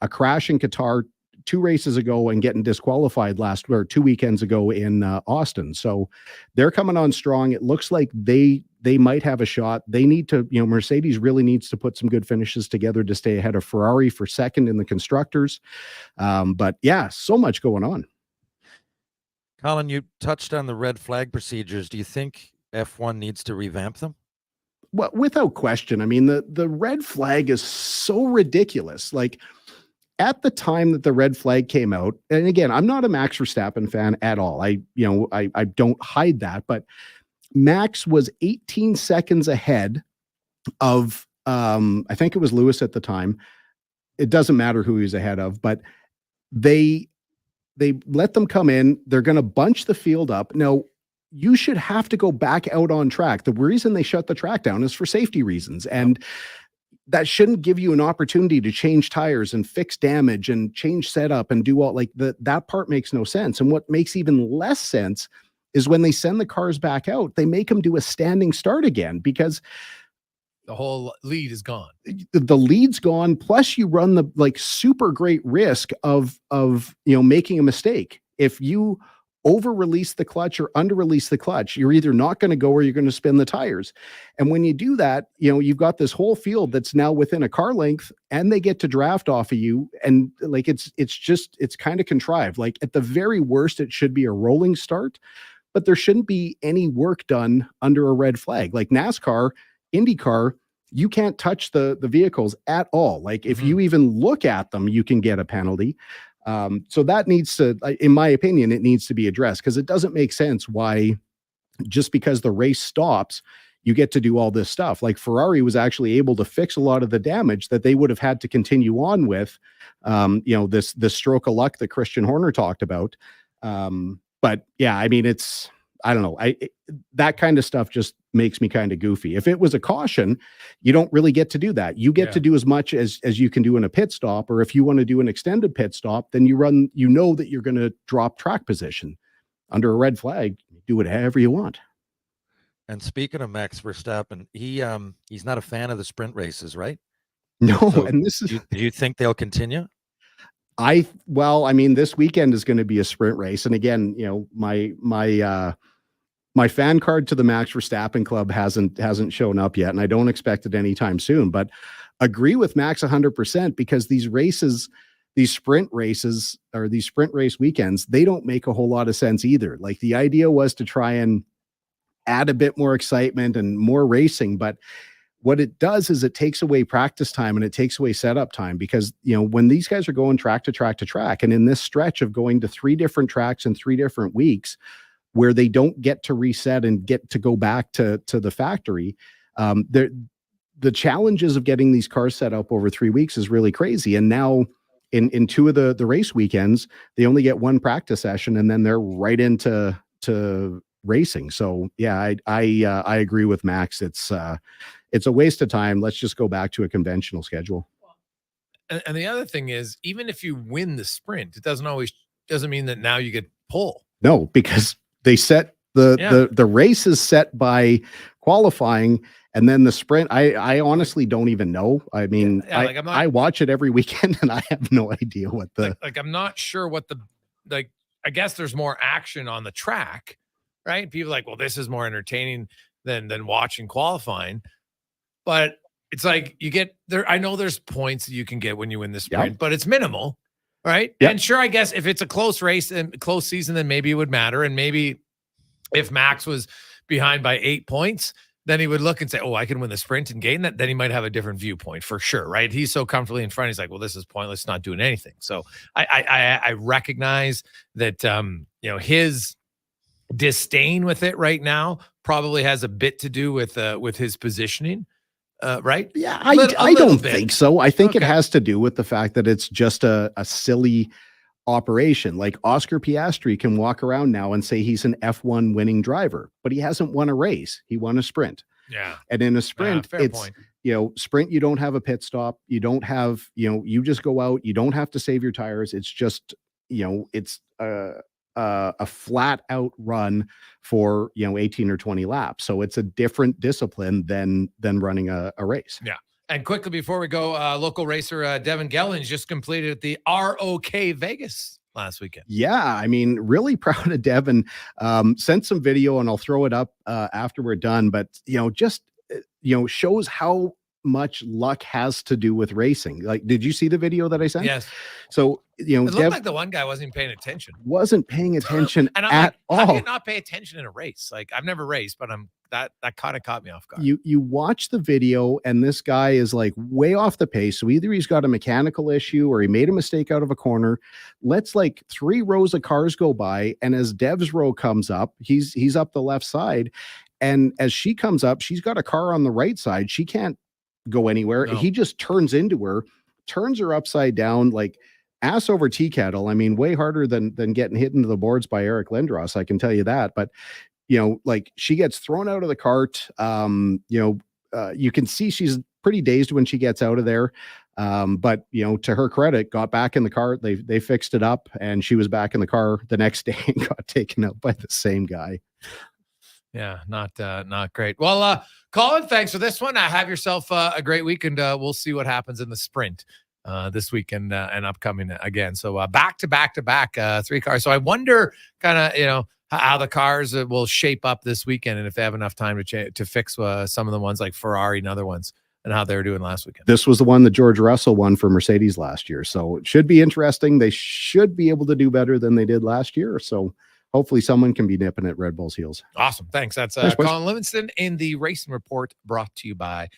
a crash in Qatar 2 races ago and getting disqualified 2 weekends ago in Austin. So they're coming on strong. It looks like they might have a shot. They need to, Mercedes really needs to put some good finishes together to stay ahead of Ferrari for second in the constructors. But yeah, so much going on. Colin, you touched on the red flag procedures. Do you think F1 needs to revamp them? Well, without question. I mean, the red flag is so ridiculous. Like, at the time that the red flag came out, and again, I'm not a Max Verstappen fan at all. I don't hide that, but Max was 18 seconds ahead of I think it was Lewis at the time. It doesn't matter who he was ahead of, but they let them come in. They're going to bunch the field up. Now, you should have to go back out on track. The reason they shut the track down is for safety reasons. And that shouldn't give you an opportunity to change tires and fix damage and change setup and do all like that part makes no sense. And what makes even less sense is when they send the cars back out, they make them do a standing start again because the whole lead is gone. The lead's gone. Plus you run the like super great risk of, making a mistake. If you over release the clutch or under release the clutch, you're either not going to go or you're going to spin the tires. And when you do that, you've got this whole field that's now within a car length and they get to draft off of you. And like, it's kind of contrived. Like at the very worst, it should be a rolling start, but there shouldn't be any work done under a red flag. Like NASCAR, IndyCar, you can't touch the vehicles at all. Like if you even look at them, you can get a penalty. So that needs to, in my opinion, it needs to be addressed because it doesn't make sense why just because the race stops, you get to do all this stuff. Like Ferrari was actually able to fix a lot of the damage that they would have had to continue on with, this stroke of luck that Christian Horner talked about. But yeah, I mean, I don't know. That kind of stuff just makes me kind of goofy. If it was a caution, you don't really get to do that. You get to do as much as you can do in a pit stop, or if you want to do an extended pit stop, then you know that you're going to drop track position. Under a red flag, do whatever you want. And speaking of Max Verstappen, he's not a fan of the sprint races, right? No, So and this is. Do you think they'll continue? This weekend is going to be a sprint race, and again, my fan card to the Max Verstappen club hasn't shown up yet, and I don't expect it anytime soon. But agree with Max 100% because these races, these sprint races or these sprint race weekends, they don't make a whole lot of sense either. Like the idea was to try and add a bit more excitement and more racing, but what it does is it takes away practice time and it takes away setup time because, when these guys are going track to track to track, and in this stretch of going to 3 different tracks in 3 different weeks where they don't get to reset and get to go back to the factory, the challenges of getting these cars set up over 3 weeks is really crazy. And now in 2 of the race weekends, they only get 1 practice session and then they're right into racing. So yeah, I agree with Max. It's a waste of time. Let's just go back to a conventional schedule. And the other thing is, even if you win the sprint, it doesn't mean that now you get pole. No, because they set the race is set by qualifying, and then the sprint. I honestly don't even know. I mean, I watch it every weekend, and I have no idea what I'm not sure what I guess there's more action on the track, right? People are like, well, this is more entertaining than watching qualifying. But it's like you get there. I know there's points that you can get when you win the sprint, but it's minimal, right? Yep. And sure, I guess if it's a close race and close season, then maybe it would matter. And maybe if Max was behind by 8 points, then he would look and say, oh, I can win the sprint and gain that. Then he might have a different viewpoint for sure, right? He's so comfortably in front. He's like, well, this is pointless, not doing anything. So I recognize that, his disdain with it right now probably has a bit to do with his positioning. Right? Yeah, I don't think so. I think it has to do with the fact that it's just a silly operation. Like Oscar Piastri can walk around now and say he's an F1 winning driver, but he hasn't won a race. He won a sprint. Yeah. And in a sprint, it's, sprint, you don't have a pit stop. You don't have, you just go out. You don't have to save your tires. It's just, it's a flat out run for 18 or 20 laps. So it's a different discipline than running a race. Yeah. And quickly before we go, local racer Devin Gellens just completed at the ROK Vegas last weekend. Yeah, I mean, really proud of Devin. Sent some video and I'll throw it up after we're done. But just shows how much luck has to do with racing. Like, did you see the video that I sent? Yes. So it looked like the one guy wasn't even paying attention. Wasn't paying attention and I'm at like, all. How do you not pay attention in a race? Like, I've never raced, but that kind of caught me off guard. You watch the video and this guy is like way off the pace. So either he's got a mechanical issue or he made a mistake out of a corner. Let's like 3 rows of cars go by, and as Dev's row comes up, he's up the left side, and as she comes up, she's got a car on the right side. She can't go anywhere. No. He just turns into her, turns her upside down, like ass over tea kettle. I mean, way harder than getting hit into the boards by Eric Lindros. I can tell you that. But, like she gets thrown out of the cart. You can see she's pretty dazed when she gets out of there. But to her credit, got back in the car. They fixed it up, and she was back in the car the next day and got taken out by the same guy. Yeah, not great. Well, Colin, thanks for this one. Have yourself a great week, and we'll see what happens in the sprint this weekend and upcoming again. So back to back 3 cars. So I wonder kind of, how the cars will shape up this weekend, and if they have enough time to fix some of the ones like Ferrari and other ones, and how they were doing last weekend. This was the one that George Russell won for Mercedes last year. So it should be interesting. They should be able to do better than they did last year. So hopefully someone can be nipping at Red Bull's heels. Awesome. Thanks. That's Thanks, Colin Livingston in the Racing Report, brought to you by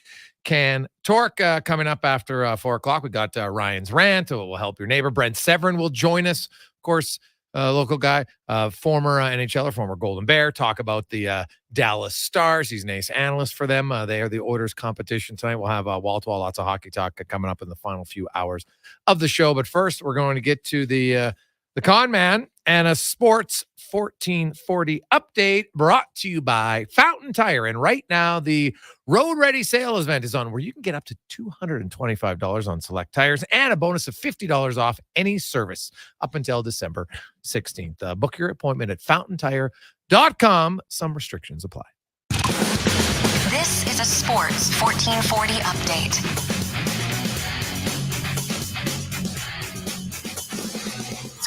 Can Torque. Coming up after 4:00, we got Ryan's Rant. We'll help your neighbor. Brent Severon will join us. Of course, local guy, former NHLer, former Golden Bear, talk about the Dallas Stars. He's an ace analyst for them. They are the Oilers competition tonight. We'll have wall-to-wall, lots of hockey talk coming up in the final few hours of the show. But first, we're going to get to the Con Man and a Sports 1440 update brought to you by Fountain Tire. And right now, the Road Ready sale event is on, where you can get up to $225 on select tires and a bonus of $50 off any service up until December 16th. Book your appointment at fountaintire.com. Some restrictions apply. This is a Sports 1440 update.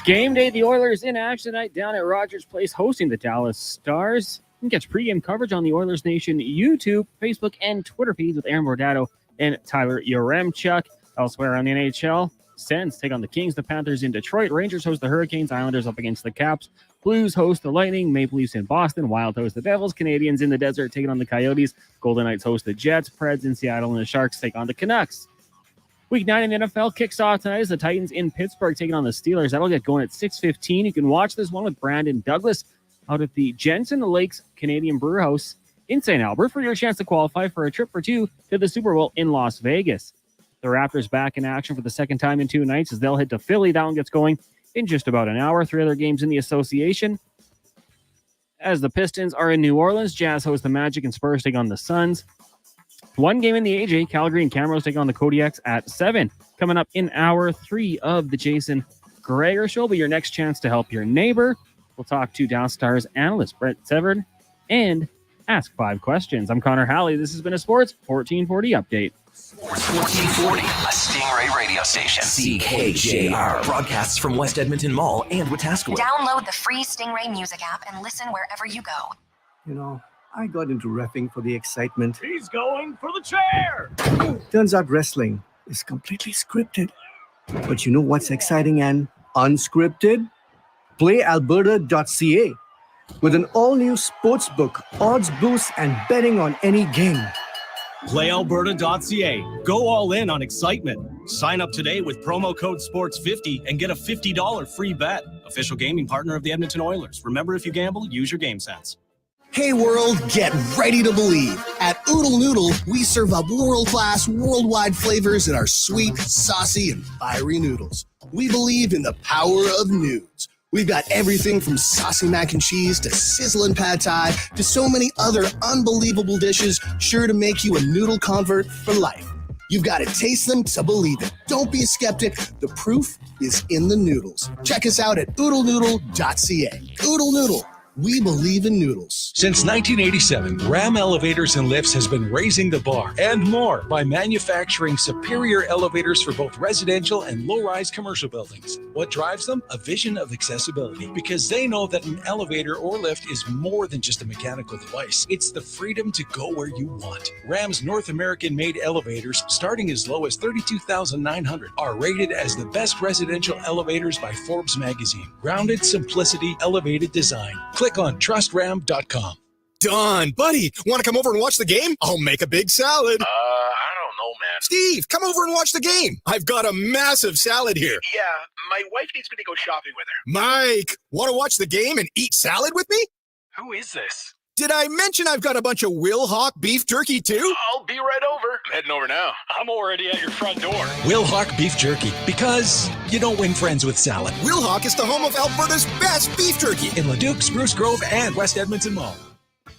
Game day. The Oilers in action tonight down at Rogers Place, hosting the Dallas Stars. You can catch pregame coverage on the Oilers Nation YouTube, Facebook, and Twitter feeds with Aaron Bordato and Tyler Yaremchuk. Elsewhere on the NHL, Sens take on the Kings, the Panthers in Detroit, Rangers host the Hurricanes, Islanders up against the Caps, Blues host the Lightning, Maple Leafs in Boston, Wild host the Devils, Canadians in the desert taking on the Coyotes, Golden Knights host the Jets, Preds in Seattle, and the Sharks take on the Canucks. Week 9 in the NFL kicks off tonight as the Titans in Pittsburgh taking on the Steelers. That'll get going at 6:15. You can watch this one with Brandon Douglas out at the Jensen Lakes Canadian Brew House in St. Albert for your chance to qualify for a trip for 2 to the Super Bowl in Las Vegas. The Raptors back in action for the second time in 2 nights as they'll head to Philly. That one gets going in just about an hour. 3 other games in the association. As the Pistons are in New Orleans, Jazz host the Magic and Spurs take on the Suns. 1 game in the AJ, Calgary and Camrose take on the Kodiaks at 7. Coming up in hour 3 of the Jason Gregor Show, but your next chance to help your neighbor. We'll talk to Dallas Stars analyst Brent Severon and ask 5 questions. I'm Connor Halley. This has been a Sports 1440 update. Sports 1440, a Stingray radio station. CKJR broadcasts from West Edmonton Mall and Wetaskiwin. Download the free Stingray music app and listen wherever you go. I got into reffing for the excitement. He's going for the chair! Turns out wrestling is completely scripted. But you know what's exciting and unscripted? PlayAlberta.ca. With an all-new sportsbook, odds boosts, and betting on any game. PlayAlberta.ca. Go all in on excitement. Sign up today with promo code SPORTS50 and get a $50 free bet. Official gaming partner of the Edmonton Oilers. Remember, if you gamble, use your game sense. Hey world, get ready to believe. At Oodle Noodle, we serve up world-class, worldwide flavors in our sweet, saucy, and fiery noodles. We believe in the power of nudes. We've got everything from saucy mac and cheese to sizzling pad thai to so many other unbelievable dishes sure to make you a noodle convert for life. You've got to taste them to believe it. Don't be a skeptic. The proof is in the noodles. Check us out at oodlenoodle.ca. Oodle Noodle. We believe in noodles. Since 1987, Ram Elevators and Lifts has been raising the bar and more by manufacturing superior elevators for both residential and low-rise commercial buildings. What drives them? A vision of accessibility, because they know that an elevator or lift is more than just a mechanical device. It's the freedom to go where you want. Ram's North American-made elevators, starting as low as $32,900, are rated as the best residential elevators by Forbes magazine. Grounded simplicity, elevated design. Click on trustram.com. Done. Buddy, want to come over and watch the game? I'll make a big salad. I don't know, man. Steve, come over and watch the game. I've got a massive salad here. Yeah, my wife needs me to go shopping with her. Mike, want to watch the game and eat salad with me? Who is this? Did I mention I've got a bunch of Will Hawk beef jerky too? I'll be right over. I'm heading over now. I'm already at your front door. Will Hawk Beef Jerky, because you don't win friends with salad. Will Hawk is the home of Alberta's best beef jerky. In Leduc, Spruce Grove, and West Edmonton Mall.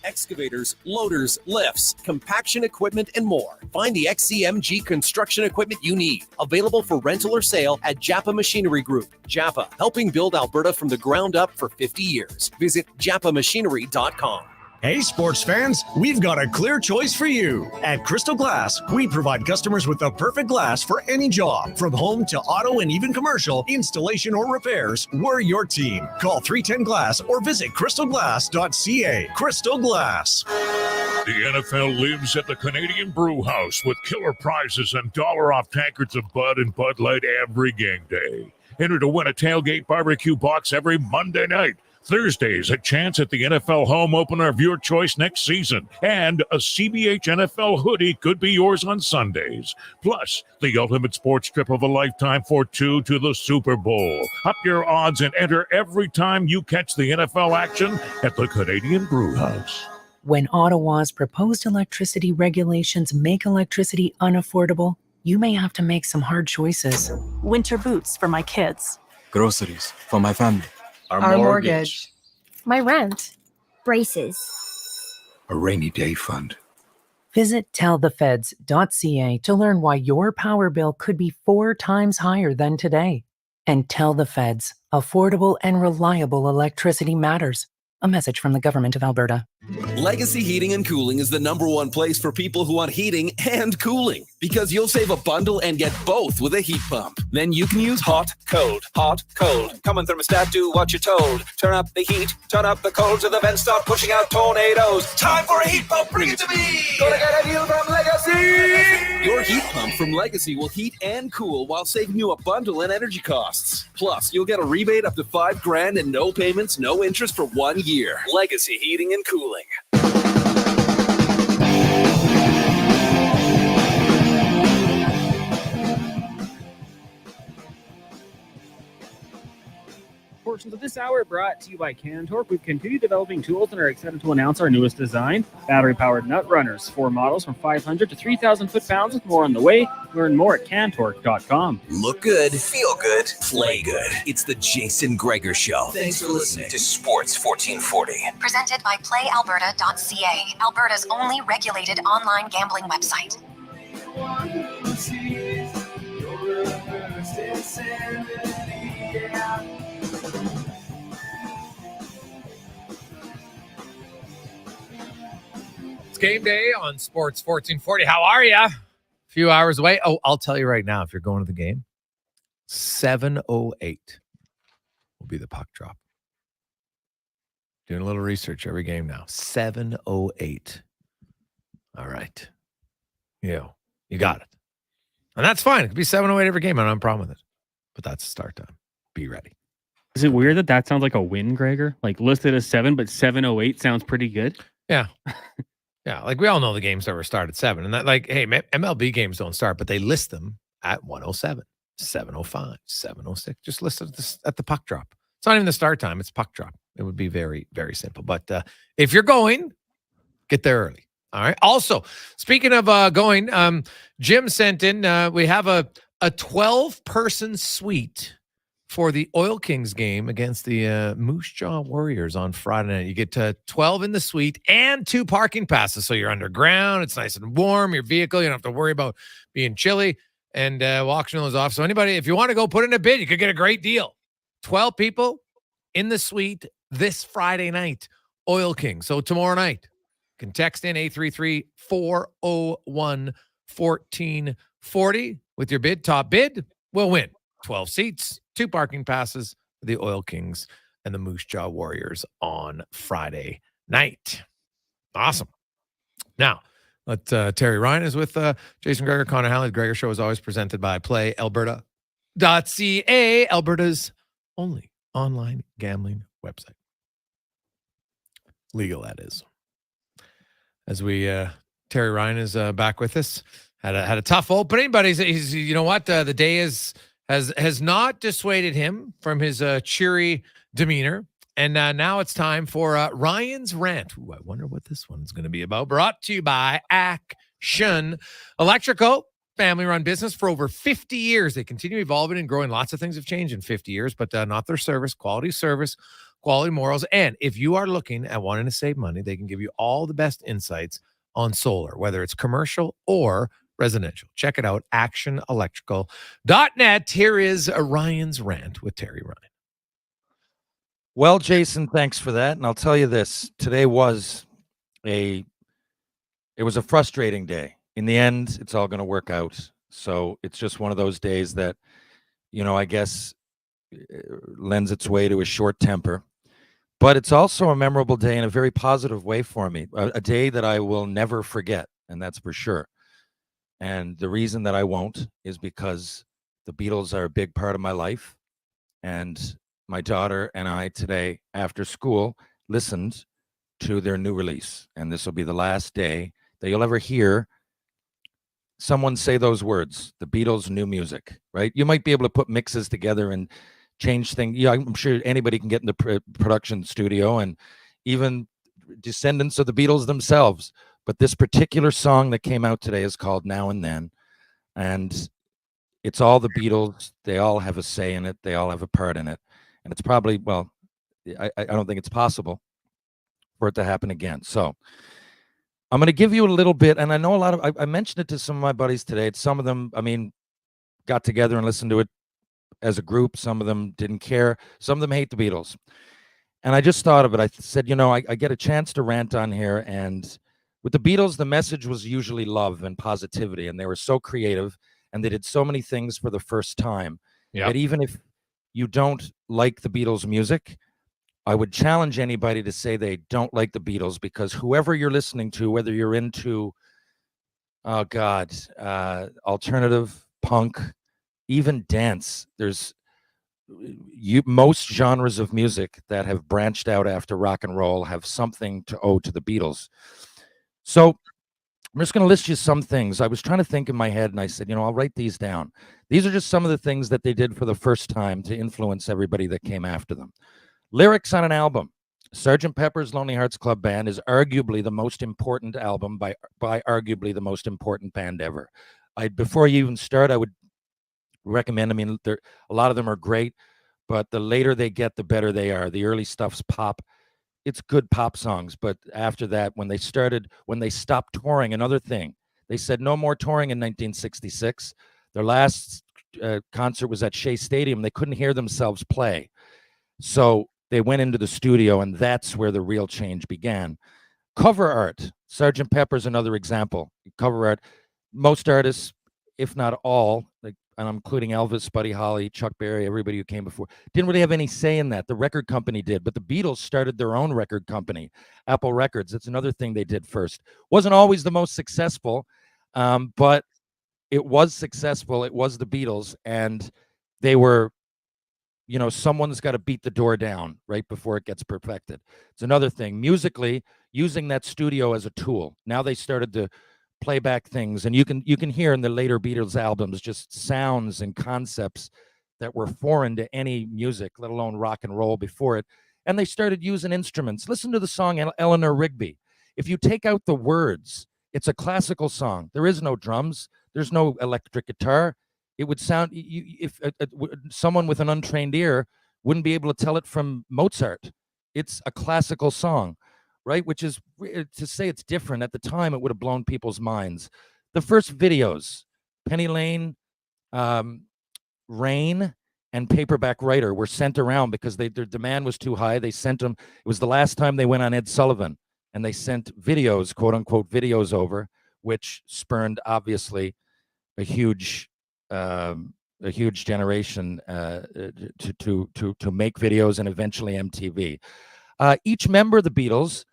Excavators, loaders, lifts, compaction equipment, and more. Find the XCMG construction equipment you need. Available for rental or sale at Japa Machinery Group. Japa, helping build Alberta from the ground up for 50 years. Visit japamachinery.com. Hey, sports fans, we've got a clear choice for you. At Crystal Glass, we provide customers with the perfect glass for any job. From home to auto and even commercial, installation or repairs, we're your team. Call 310 Glass or visit crystalglass.ca. Crystal Glass. The NFL lives at the Canadian Brew House with killer prizes and $1 off tankards of Bud and Bud Light every game day. Enter to win a tailgate barbecue box every Monday night. Thursdays, a chance at the NFL home opener of your choice next season. And a CBH NFL hoodie could be yours on Sundays. Plus, the ultimate sports trip of a lifetime for 2 to the Super Bowl. Up your odds and enter every time you catch the NFL action at the Canadian Brew House. When Ottawa's proposed electricity regulations make electricity unaffordable, you may have to make some hard choices. Winter boots for my kids. Groceries for my family. Our mortgage. My rent. Braces. A rainy day fund. Visit tellthefeds.ca to learn why your power bill could be 4 times higher than today. And tell the feds, affordable and reliable electricity matters. A message from the Government of Alberta. Legacy Heating and Cooling is the #1 place for people who want heating and cooling, because you'll save a bundle and get both with a heat pump. Then you can use hot, cold, Come on, thermostat, do what you're told. Turn up the heat, turn up the cold, so the vents start pushing out tornadoes. Time for a heat pump, bring it to me! Gonna get a deal from Legacy! Your heat pump from Legacy will heat and cool while saving you a bundle in energy costs. Plus, you'll get a rebate up to $5,000 and no payments, no interest for 1 year. Legacy Heating and Cooling. Portions of this hour brought to you by Cantork. We've continued developing tools and are excited to announce our newest design, battery-powered nut runners. 4 models from 500 to 3,000 foot-pounds with more on the way. Learn more at cantork.com. Look good, feel good, play good. It's the Jason Gregor Show. Thanks for listening to Sports 1440. Presented by PlayAlberta.ca, Alberta's only regulated online gambling website. It's game day on Sports 1440. How are you? A few hours away. Oh, I'll tell you right now, if you're going to the game, 7:08 will be the puck drop. Doing a little research every game now. 7:08. All right. You got it. And that's fine. It could be 7:08 every game. I don't have a problem with it. But that's the start time. Be ready. Is it weird that sounds like a win, Gregor? Like listed as 7, but 7:08 sounds pretty good. Yeah. Yeah, like we all know the games never start at 7. And that, like, hey, MLB games don't start, but they list them at 1:07, 7:05, 7:06. Just list it at the puck drop. It's not even the start time. It's puck drop. It would be very, very simple. But if you're going, get there early. All right. Also, speaking of going, Jim sent in, we have a 12-person suite for the Oil Kings game against the Moose Jaw Warriors on Friday night. You get 12 in the suite and 2 parking passes. So you're underground. It's nice and warm. Your vehicle, you don't have to worry about being chilly. And we'll auction those off. So anybody, if you want to go put in a bid, you could get a great deal. 12 people in the suite this Friday night. Oil Kings. So tomorrow night, you can text in 833-401-1440 with your bid. Top bid will win 12 seats, 2 parking passes for the Oil Kings and the Moose Jaw Warriors on Friday night. Awesome. Now, Terry Ryan is with Jason Gregor, Connor Halley. The Gregor Show is always presented by PlayAlberta.ca, Alberta's only online gambling website. Legal, that is. As we, Terry Ryan is back with us. Had a tough opening, but he's you know what? The day has not dissuaded him from his cheery demeanor. And now it's time for Ryan's Rant. Ooh, I wonder what this one's going to be about. Brought to you by Action Electrical, family-run business for over 50 years. They continue evolving and growing. Lots of things have changed in 50 years, but not their service, quality morals. And if you are looking at wanting to save money, they can give you all the best insights on solar, whether it's commercial or residential. Check it out, actionelectrical.net. Here is Ryan's Rant with Terry Ryan. Well, Jason, thanks for that. And I'll tell you this, today was a frustrating day. In the end, it's all going to work out. So it's just one of those days that, I guess lends its way to a short temper. But it's also a memorable day in a very positive way for me, a day that I will never forget, and that's for sure. And the reason that I won't is because the Beatles are a big part of my life. And my daughter and I today, after school, listened to their new release. And this will be the last day that you'll ever hear someone say those words, the Beatles' new music, right? You might be able to put mixes together and change things. Yeah, I'm sure anybody can get in the production studio, and even descendants of the Beatles themselves. But this particular song that came out today is called Now and Then. And it's all the Beatles. They all have a say in it. They all have a part in it. And it's probably, well, I don't think it's possible for it to happen again. So I'm going to give you a little bit. And I know a lot of, I mentioned it to some of my buddies today. Some of them, got together and listened to it as a group. Some of them didn't care. Some of them hate the Beatles. And I just thought of it. I said, I get a chance to rant on here. And with the Beatles, the message was usually love and positivity. And they were so creative. And they did so many things for the first time. That even if you don't like the Beatles' music, I would challenge anybody to say they don't like the Beatles, because whoever you're listening to, whether you're into, alternative, punk, even dance, there's most genres of music that have branched out after rock and roll have something to owe to the Beatles. So I'm just going to list you some things. I was trying to think in my head, and I said, I'll write these down. These are just some of the things that they did for the first time to influence everybody that came after them. Lyrics on an album. Sgt. Pepper's Lonely Hearts Club Band is arguably the most important album by arguably the most important band ever. Before you even start, I would recommend, a lot of them are great, but the later they get, the better they are. The early stuff's pop. It's good pop songs, but after that, when they stopped touring, another thing, they said no more touring in 1966. Their last concert was at Shea Stadium. They couldn't hear themselves play. So they went into the studio, and that's where the real change began. Cover art. Sgt. Pepper's another example. Cover art. Most artists, if not all, and I'm including Elvis, Buddy Holly, Chuck Berry, everybody who came before, didn't really have any say in that. The record company did, but the Beatles started their own record company, Apple Records. That's another thing they did first. Wasn't always the most successful, but it was successful. It was the Beatles, and they were, someone's got to beat the door down right before it gets perfected. It's another thing. Musically, using that studio as a tool. Now they started to playback things, and you can hear in the later Beatles albums just sounds and concepts that were foreign to any music, let alone rock and roll before it. And they started using instruments. Listen to the song Eleanor Rigby. If you take out the words, it's a classical song. There is no drums. There's no electric guitar. It would sound, if someone with an untrained ear wouldn't be able to tell it from Mozart. It's a classical song, right? Which is, to say it's different, at the time, it would have blown people's minds. The first videos, Penny Lane, Rain, and Paperback Writer were sent around because their demand was too high. They sent them. It was the last time they went on Ed Sullivan, and they sent videos, quote unquote, videos over, which spurned, obviously, a huge generation to make videos, and eventually MTV. Each member of the Beatles,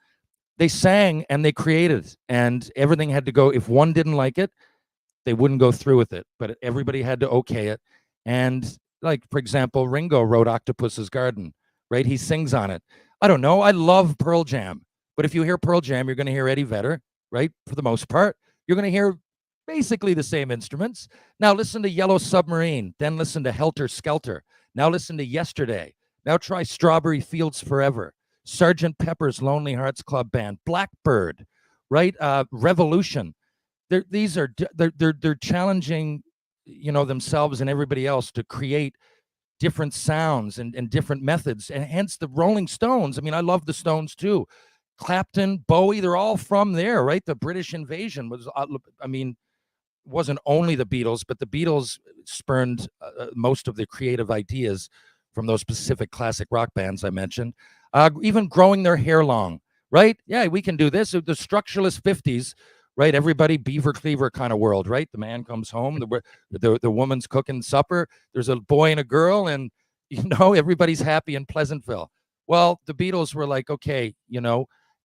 they sang and they created, and everything had to go. If one didn't like it, they wouldn't go through with it, but everybody had to okay it. And like, for example, Ringo wrote Octopus's Garden, right? He sings on it. I don't know. I love Pearl Jam, but if you hear Pearl Jam, you're going to hear Eddie Vedder, right? For the most part, you're going to hear basically the same instruments. Now listen to Yellow Submarine, then listen to Helter Skelter. Now listen to Yesterday. Now try Strawberry Fields Forever, Sgt. Pepper's Lonely Hearts Club Band, Blackbird, right? Revolution. They're challenging, themselves and everybody else to create different sounds and different methods, and hence the Rolling Stones. I mean, I love the Stones too. Clapton, Bowie, they're all from there, right? The British invasion was, wasn't only the Beatles, but the Beatles spurned most of the creative ideas from those specific classic rock bands I mentioned. Even growing their hair long, right? Yeah, we can do this. The structureless 50s, right? Everybody Beaver Cleaver kind of world, right? The man comes home, the woman's cooking supper. There's a boy and a girl, and everybody's happy in Pleasantville. Well, the Beatles were like, okay,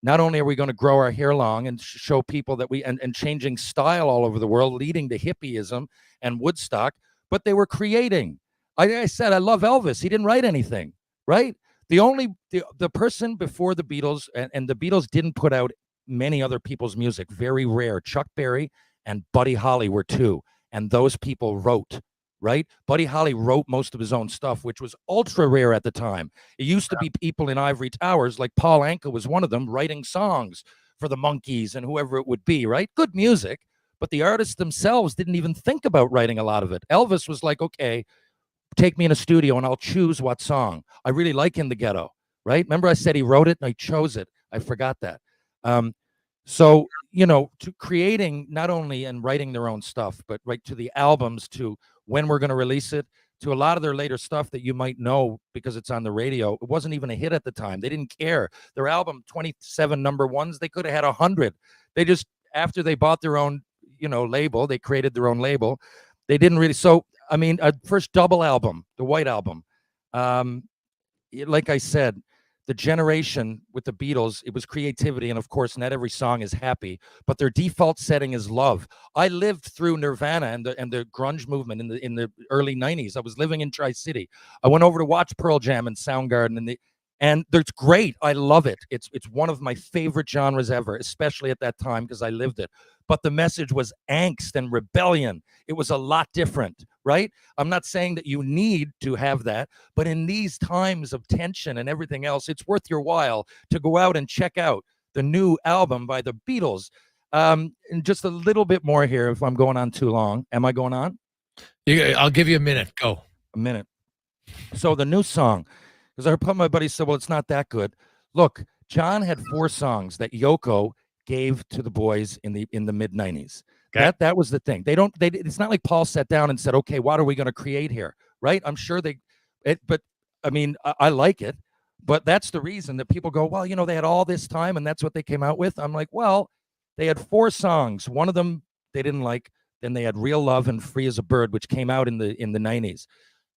not only are we going to grow our hair long and show people that and changing style all over the world, leading to hippieism and Woodstock, but they were creating. I said, I love Elvis. He didn't write anything, right? The person before the Beatles, and the Beatles didn't put out many other people's music, very rare. Chuck Berry and Buddy Holly were two, and those people wrote, right? Buddy Holly wrote most of his own stuff, which was ultra rare at the time. It used to be people in ivory towers, like Paul Anka was one of them, writing songs for the Monkees and whoever it would be, right? Good music, but the artists themselves didn't even think about writing a lot of it. Elvis was like, okay, take me in a studio and I'll choose what song. I really like In the Ghetto, right? Remember I said he wrote it and I chose it. I forgot that. So, to creating not only and writing their own stuff, but right to the albums, to when we're going to release it, to a lot of their later stuff that you might know because it's on the radio. It wasn't even a hit at the time. They didn't care. Their album, 27 number ones, they could have had 100. They just, after they bought their own, label, they created their own label. They didn't really. So, first double album, the White Album. Like I said, the generation with the Beatles, it was creativity. And of course, not every song is happy, but their default setting is love. I lived through Nirvana and the grunge movement in the early 90s. I was living in Tri-City. I went over to watch Pearl Jam and Soundgarden, and it's great. I love it. It's one of my favorite genres ever, especially at that time because I lived it. But the message was angst and rebellion. It was a lot different, right? I'm not saying that you need to have that, but in these times of tension and everything else, it's worth your while to go out and check out the new album by the Beatles. And just a little bit more here if I'm going on too long. Am I going on? I'll give you a minute. Go. A minute. So the new song, because I heard my buddy said, well, it's not that good. Look, John had 4 songs that Yoko gave to the boys in the mid 90s. Okay. That was the thing. It's not like Paul sat down and said, okay, what are we going to create here? Right. I'm sure I like it, but that's the reason that people go, well, they had all this time and that's what they came out with. I'm like, well, they had 4 songs. One of them they didn't like. Then they had Real Love and Free as a Bird, which came out in the 90s.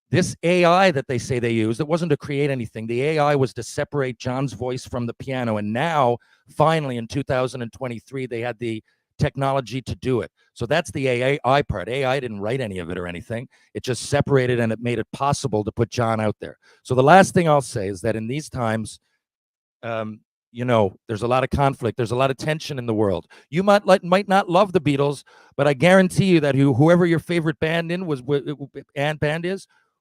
This AI that they say they used, it wasn't to create anything. The AI was to separate John's voice from the piano. And now, finally, in 2023, they had the technology to do it. So that's the AI part. AI didn't write any of it or anything. It just separated and it made it possible to put John out there. So the last thing I'll say is that in these times, there's a lot of conflict. There's a lot of tension in the world. You might not love the Beatles, but I guarantee you that whoever your favorite band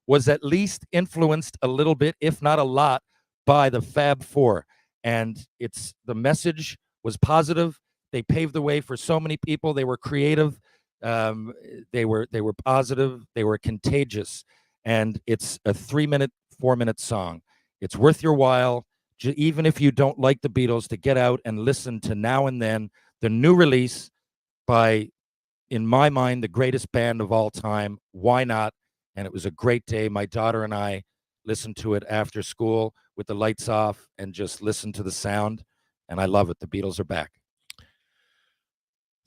was at least influenced a little bit, if not a lot, by the Fab Four. And the message was positive. They paved the way for so many people. They were creative. They were positive. They were contagious. And it's a 3-minute, 4-minute song. It's worth your while, even if you don't like the Beatles, to get out and listen to Now and Then, the new release by, in my mind, the greatest band of all time. Why not? And it was a great day. My daughter and I listened to it after school with the lights off and just listened to the sound. And I love it. The Beatles are back.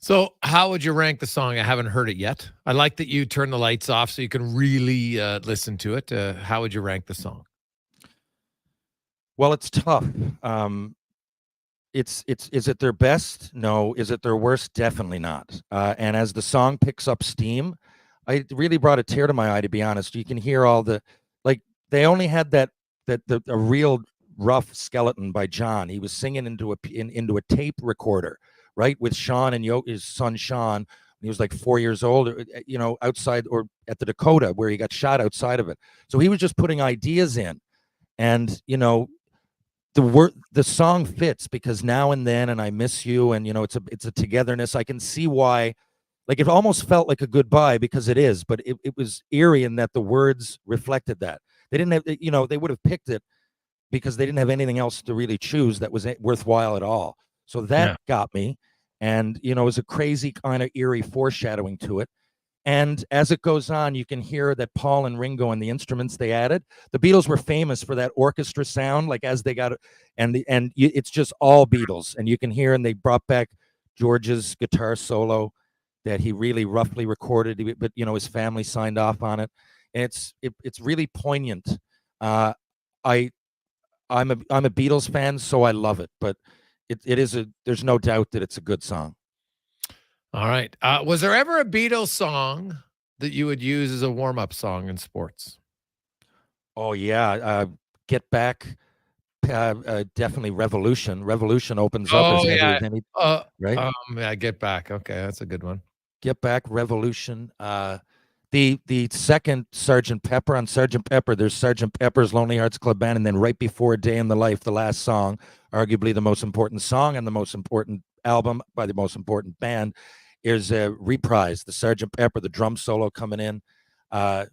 So how would you rank the song? I haven't heard it yet. I like that you turn the lights off so you can really listen to it. How would you rank the song? Well, it's tough. Is it their best? No. Is it their worst? Definitely not. And as the song picks up steam, it really brought a tear to my eye, to be honest. You can hear all they only had a real rough skeleton by John. He was singing into a tape recorder, right, with Sean and his son Sean. He was like 4 years old, outside or at the Dakota where he got shot outside of it. So he was just putting ideas in. And, the song fits because Now and Then and I Miss You, and it's a togetherness. I can see why, like, it almost felt like a goodbye because it is, but it was eerie in that the words reflected that. They didn't have, they would have picked it because they didn't have anything else to really choose that was worthwhile at all. So that got me. And, it was a crazy kind of eerie foreshadowing to it. And as it goes on, you can hear that Paul and Ringo and the instruments they added. The Beatles were famous for that orchestra sound, like as they got it, and it's just all Beatles. And you can hear, and they brought back George's guitar solo that he really roughly recorded, but his family signed off on it. And it's really poignant. I'm a Beatles fan, so I love it. But there's no doubt that it's a good song. All right. Was there ever a Beatles song that you would use as a warm-up song in sports? Oh, yeah. Get Back, definitely Revolution. Revolution opens up as heavy as any, right? Yeah, Get Back. Okay, that's a good one. Get Back, Revolution. The second Sgt. Pepper, on Sgt. Pepper, there's Sgt. Pepper's Lonely Hearts Club Band, and then right before Day in the Life, the last song, arguably the most important song and the most important album by the most important band, is a reprise, the Sgt. Pepper, the drum solo coming in. Back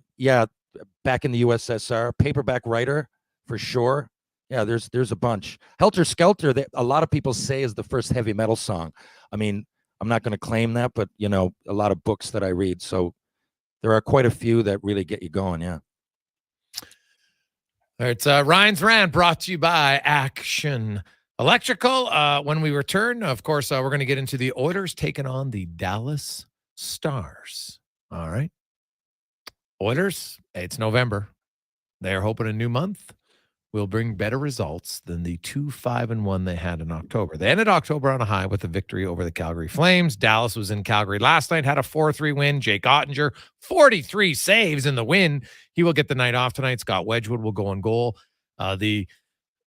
in the USSR, Paperback Writer for sure. Yeah, there's a bunch. Helter Skelter, a lot of people say is the first heavy metal song. I mean, I'm not going to claim that, but a lot of books that I read, so there are quite a few that really get you going. Yeah. All right, Ryan's Rant brought to you by Action Electrical. When we return, of course, we're going to get into the Oilers taking on the Dallas Stars. All right. Oilers, it's November. They're hoping a new month will bring better results than the 2-5-1 they had in October. They ended October on a high with a victory over the Calgary Flames. Dallas was in Calgary last night, had a 4-3 win. Jake Ottinger, 43 saves in the win. He will get the night off tonight. Scott Wedgwood will go on goal. The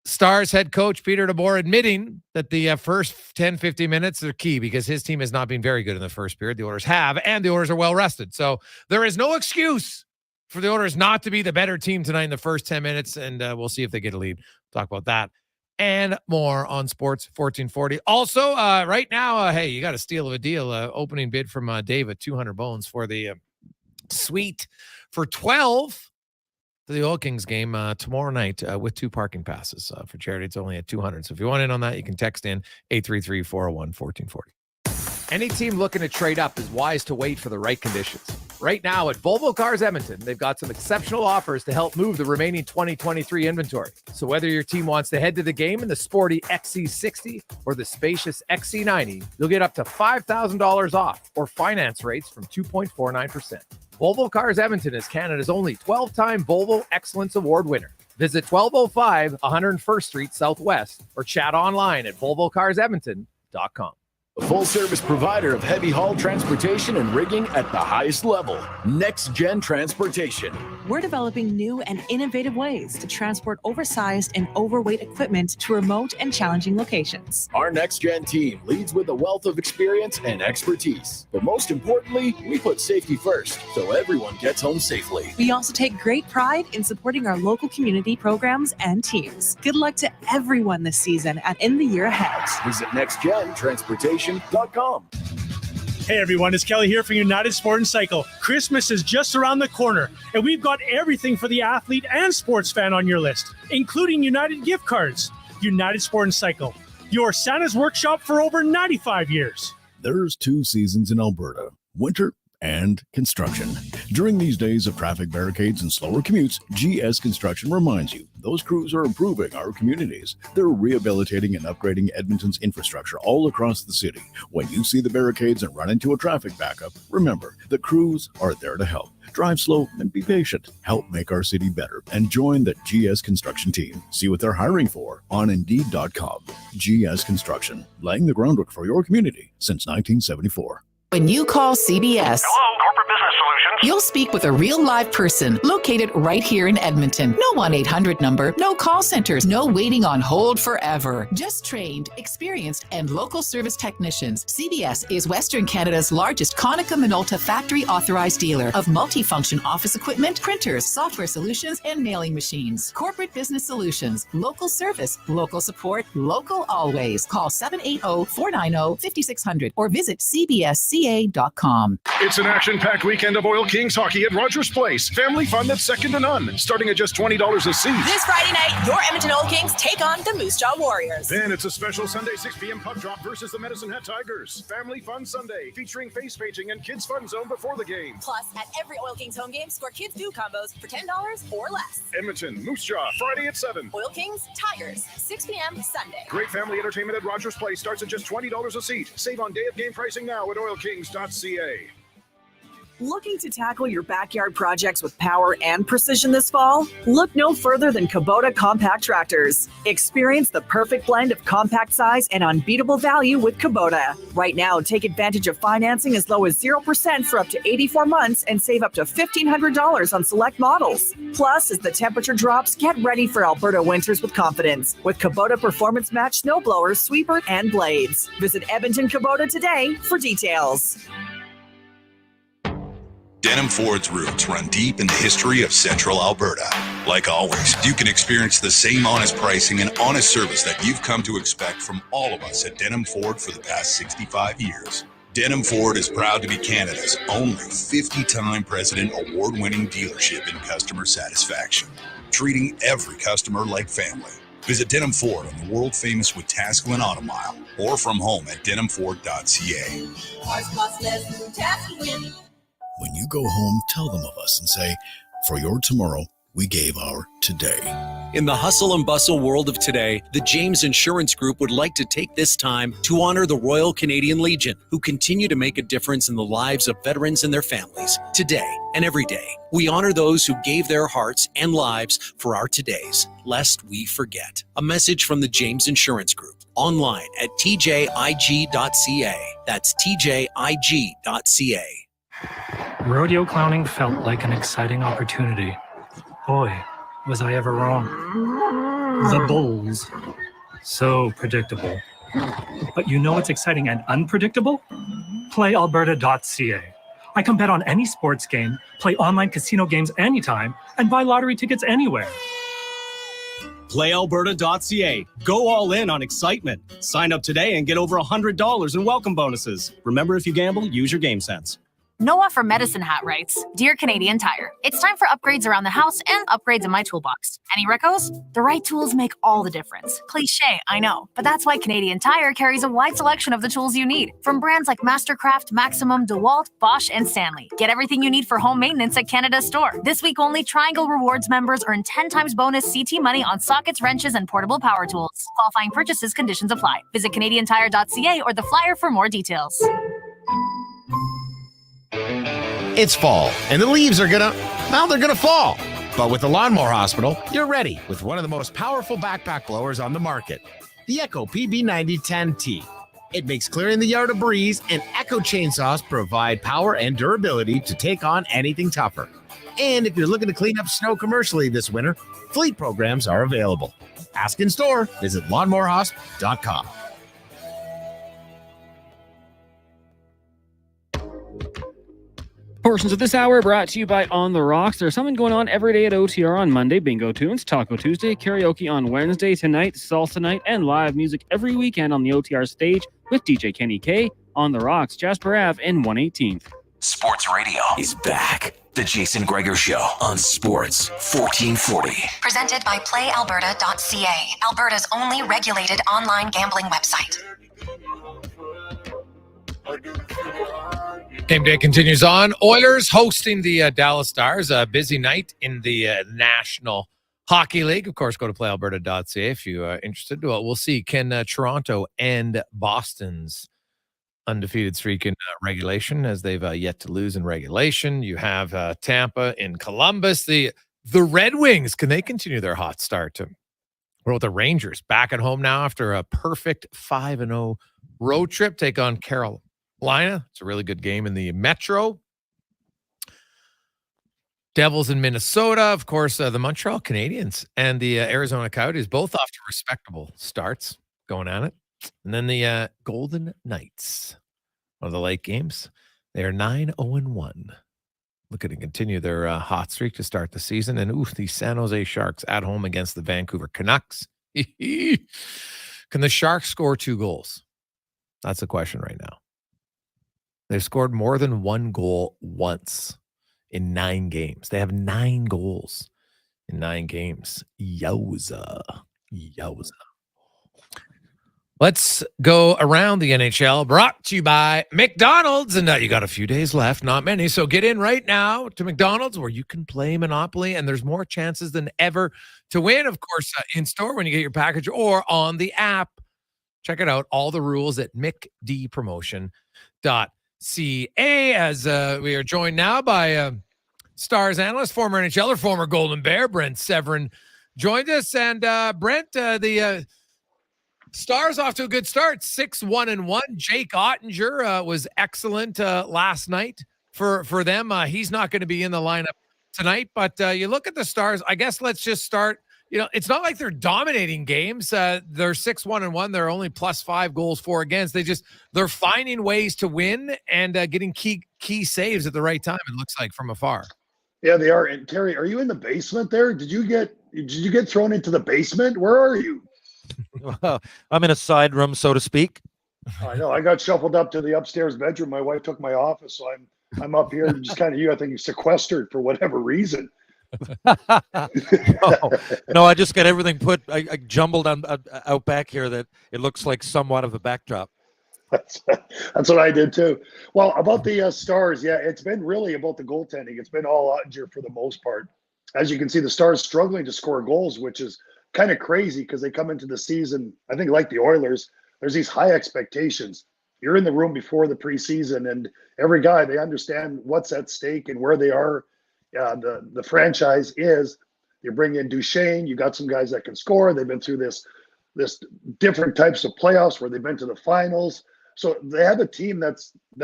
Stars head coach Peter DeBoer admitting that the first 10-15 minutes are key because his team has not been very good in the first period. The Oilers have, and the Oilers are well rested. So there is no excuse for the Oilers not to be the better team tonight in the first 10 minutes, and we'll see if they get a lead. Talk about that and more on Sports 1440. Also, right now, hey, you got a steal of a deal. Opening bid from Dave at 200 bones for the suite for 12 to the Oil Kings game tomorrow night with 2 parking passes for charity. It's only at 200. So if you want in on that, you can text in 833-401-1440. Any team looking to trade up is wise to wait for the right conditions. Right now at Volvo Cars Edmonton, they've got some exceptional offers to help move the remaining 2023 inventory. So whether your team wants to head to the game in the sporty XC60 or the spacious XC90, you'll get up to $5,000 off or finance rates from 2.49%. Volvo Cars Edmonton is Canada's only 12-time Volvo Excellence Award winner. Visit 1205 101st Street Southwest or chat online at volvocarsedmonton.com. A full-service provider of heavy haul transportation and rigging at the highest level. Next Gen Transportation. We're developing new and innovative ways to transport oversized and overweight equipment to remote and challenging locations. Our Next Gen team leads with a wealth of experience and expertise. But most importantly, we put safety first, so everyone gets home safely. We also take great pride in supporting our local community programs and teams. Good luck to everyone this season and in the year ahead. Visit nextgentransportation.com. Hey everyone, it's Kelly here from United Sport and Cycle. Christmas is just around the corner, and we've got everything for the athlete and sports fan on your list, including United gift cards. United Sport and Cycle, your Santa's workshop for over 95 years. There's 2 seasons in Alberta, winter and construction. During these days of traffic barricades and slower commutes, GS Construction reminds you those crews are improving our communities. They're rehabilitating and upgrading Edmonton's infrastructure all across the city. When you see the barricades and run into a traffic backup, remember, the crews are there to help. Drive slow and be patient. Help make our city better and join the GS Construction team. See what they're hiring for on Indeed.com. GS Construction, laying the groundwork for your community since 1974. When you call CBS. Hello, Corporate Business Solutions. You'll speak with a real live person located right here in Edmonton. No 1-800 number, no call centers, no waiting on hold forever. Just trained, experienced, and local service technicians. CBS is Western Canada's largest Konica Minolta factory authorized dealer of multifunction office equipment, printers, software solutions, and mailing machines. Corporate business solutions, local service, local support, local always. Call 780-490-5600 or visit cbsca.com. It's an action-packed weekend of Oil Kings hockey at Rogers Place. Family fun that's second to none, starting at just $20 a seat. This Friday night, your Edmonton Oil Kings take on the Moose Jaw Warriors. Then it's a special Sunday 6 p.m. puck drop versus the Medicine Hat Tigers. Family fun Sunday, featuring face painting and kids fun zone before the game. Plus, at every Oil Kings home game, score Kids Do combos for $10 or less. Edmonton, Moose Jaw, Friday at 7. Oil Kings, Tigers, 6 p.m. Sunday. Great family entertainment at Rogers Place starts at just $20 a seat. Save on day of game pricing now at oilkings.ca. Looking to tackle your backyard projects with power and precision this fall? Look no further than Kubota compact tractors. Experience the perfect blend of compact size and unbeatable value with Kubota. Right now, take advantage of financing as low as 0% for up to 84 months and save up to $1,500 on select models. Plus, as the temperature drops, get ready for Alberta winters with confidence with Kubota Performance Match snowblowers, sweeper, and blades. Visit Edmonton Kubota today for details. Denim Ford's roots run deep in the history of Central Alberta. Like always, you can experience the same honest pricing and honest service that you've come to expect from all of us at Denim Ford for the past 65 years. Denim Ford is proud to be Canada's only 50-time President award-winning dealership in customer satisfaction, treating every customer like family. Visit Denim Ford on the world-famous Wetaskiwin Auto Mile or from home at denimford.ca. Ours costs less than Wetaskiwin. When you go home, tell them of us and say, for your tomorrow, we gave our today. In the hustle and bustle world of today, the James Insurance Group would like to take this time to honor the Royal Canadian Legion, who continue to make a difference in the lives of veterans and their families. Today and every day, we honor those who gave their hearts and lives for our todays, lest we forget. A message from the James Insurance Group, online at tjig.ca. That's tjig.ca. Rodeo clowning felt like an exciting opportunity. Boy, was I ever wrong. The bulls. So predictable. But you know what's exciting and unpredictable? PlayAlberta.ca. I can bet on any sports game, play online casino games anytime, and buy lottery tickets anywhere. PlayAlberta.ca. Go all in on excitement. Sign up today and get over $100 in welcome bonuses. Remember, if you gamble, use your game sense. Noah from Medicine Hat writes, Dear Canadian Tire, it's time for upgrades around the house and upgrades in my toolbox. Any recos? The right tools make all the difference. Cliché, I know, but that's why Canadian Tire carries a wide selection of the tools you need, from brands like Mastercraft, Maximum, DeWalt, Bosch, and Stanley. Get everything you need for home maintenance at Canada's store. This week only, Triangle Rewards members earn 10 times bonus CT money on sockets, wrenches, and portable power tools. Qualifying purchases, conditions apply. Visit CanadianTire.ca or the flyer for more details. It's fall, and the leaves are they're gonna fall. But with the Lawnmower Hospital, you're ready with one of the most powerful backpack blowers on the market, the Echo PB9010T. It makes clearing the yard a breeze, and Echo chainsaws provide power and durability to take on anything tougher. And if you're looking to clean up snow commercially this winter, fleet programs are available. Ask in store. Visit lawnmowerhosp.com. Portions of this hour brought to you by On the Rocks. There's something going on every day at OTR on Monday. Bingo tunes, Taco Tuesday, karaoke on Wednesday, tonight, salsa night, and live music every weekend on the OTR stage with DJ Kenny K, On the Rocks, Jasper Ave, and 118th. Sports Radio is back. The Jason Gregor Show on Sports 1440. Presented by PlayAlberta.ca, Alberta's only regulated online gambling website. Game day continues on. Oilers hosting the Dallas Stars. A busy night in the National Hockey League. Of course, go to playalberta.ca if you're interested. Well, we'll see. Can Toronto end Boston's undefeated streak in regulation, as they've yet to lose in regulation? You have Tampa in Columbus. The Red Wings, can they continue their hot start? What about the Rangers? Back at home now after a perfect 5-0 road trip. Take on Carolina. It's a really good game in the Metro. Devils in Minnesota, of course, the Montreal Canadiens and the Arizona Coyotes, both off to respectable starts going at it. And then the Golden Knights, one of the late games, they are 9-0-1. Looking to continue their hot streak to start the season. And the San Jose Sharks at home against the Vancouver Canucks. Can the Sharks score 2 goals? That's the question right now. They've scored more than 1 goal once in 9 games. They have 9 goals in 9 games. Yowza. Let's go around the NHL, brought to you by McDonald's. And you got a few days left, not many. So get in right now to McDonald's where you can play Monopoly, and there's more chances than ever to win, of course, in store when you get your package or on the app. Check it out. All the rules at mcdpromotion.ca as we are joined now by Stars analyst, former NHLer, former Golden Bear, Brent Severon joined us. And Brent, the Stars off to a good start, 6-1-1. Jake Ottinger was excellent last night for them. He's not going to be in the lineup tonight, but you look at the Stars. I guess let's just start. It's not like they're dominating games. They're 6-1-1. They're only +5 goals for against. They're finding ways to win and getting key saves at the right time. It looks like from afar. Yeah, they are. And Terry, are you in the basement there? Did you get thrown into the basement? Where are you? Well, I'm in a side room, so to speak. I know. I got shuffled up to the upstairs bedroom. My wife took my office, so I'm up here, just kind of I think sequestered for whatever reason. No, I just got everything I jumbled out back here that it looks like somewhat of a backdrop. That's what I did too. Well, about the Stars, yeah, it's been really about the goaltending. It's been all Ottinger for the most part. As you can see, the Stars struggling to score goals, which is kind of crazy because they come into the season, I think like the Oilers, there's these high expectations. You're in the room before the preseason, and every guy, they understand what's at stake and where they are. The franchise is. You bring in Duchesne, you got some guys that can score. They've been through this different types of playoffs where they've been to the finals. So they have a team that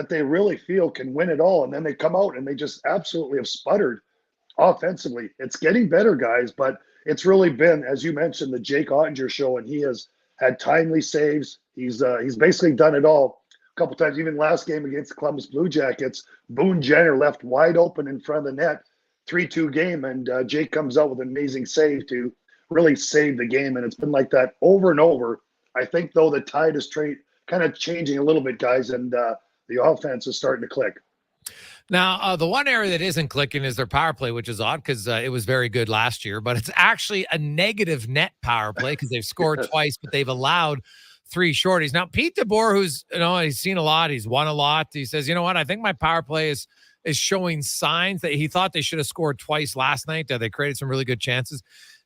they really feel can win it all. And then they come out and they just absolutely have sputtered offensively. It's getting better, guys, but it's really been, as you mentioned, the Jake Ottinger show, and he has had timely saves. He's basically done it all a couple times. Even last game against the Columbus Blue Jackets, Boone Jenner left wide open in front of the net, 3-2 game, and Jake comes out with an amazing save to really save the game. And it's been like that over and over. I think, though, the tide is kind of changing a little bit, guys, and the offense is starting to click. Now, the one area that isn't clicking is their power play, which is odd because it was very good last year, but it's actually a negative net power play because they've scored twice, but they've allowed 3 shorties. Now, Pete DeBoer, who's, he's seen a lot, he's won a lot. He says, you know what? I think my power play is showing signs that he thought they should have scored twice last night. They created some really good chances,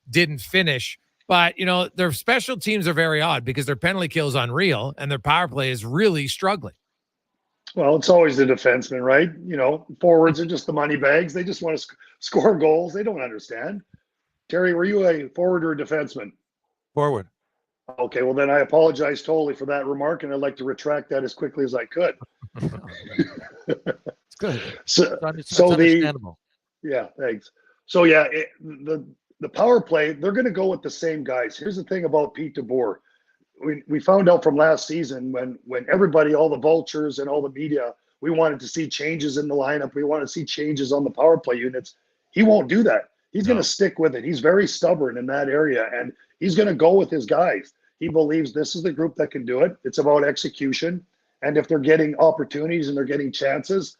didn't finish. But, their special teams are very odd because their penalty kill is unreal and their power play is really struggling. Well, it's always the defenseman, right? Forwards are just the money bags. They just want to score goals. They don't understand. Terry, were you a forward or a defenseman? Forward. Okay, well, then I apologize totally for that remark, and I'd like to retract that as quickly as I could. It's good. It's understandable. Yeah, thanks. So, yeah, the power play, they're going to go with the same guys. Here's the thing about Pete DeBoer. We found out from last season when everybody, all the vultures and all the media, we wanted to see changes in the lineup. We want to see changes on the power play units. He won't do that. He's going to stick with it. He's very stubborn in that area, and he's going to go with his guys. He believes this is the group that can do it. It's about execution, and if they're getting opportunities and they're getting chances,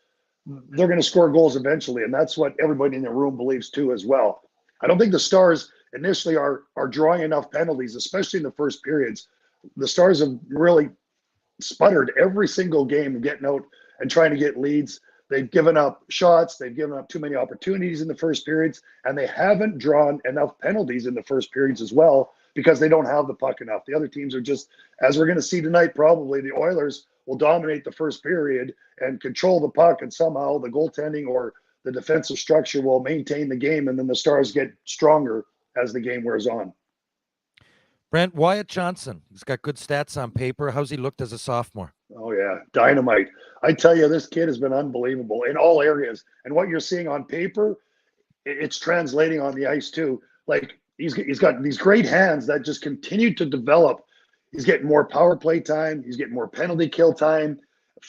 they're going to score goals eventually, and that's what everybody in the room believes too as well. I don't think the Stars initially are drawing enough penalties, especially in the first periods. The Stars have really sputtered every single game getting out and trying to get leads. They've given up shots. They've given up too many opportunities in the first periods, and they haven't drawn enough penalties in the first periods as well because they don't have the puck enough. The other teams are just, as we're going to see tonight, probably the Oilers will dominate the first period and control the puck, and somehow the goaltending or the defensive structure will maintain the game, and then the Stars get stronger as the game wears on. Brent, Wyatt Johnson, he's got good stats on paper. How's he looked as a sophomore? Oh, yeah, dynamite. I tell you, this kid has been unbelievable in all areas. And what you're seeing on paper, it's translating on the ice too. Like he's got these great hands that just continue to develop. He's getting more power play time. He's getting more penalty kill time.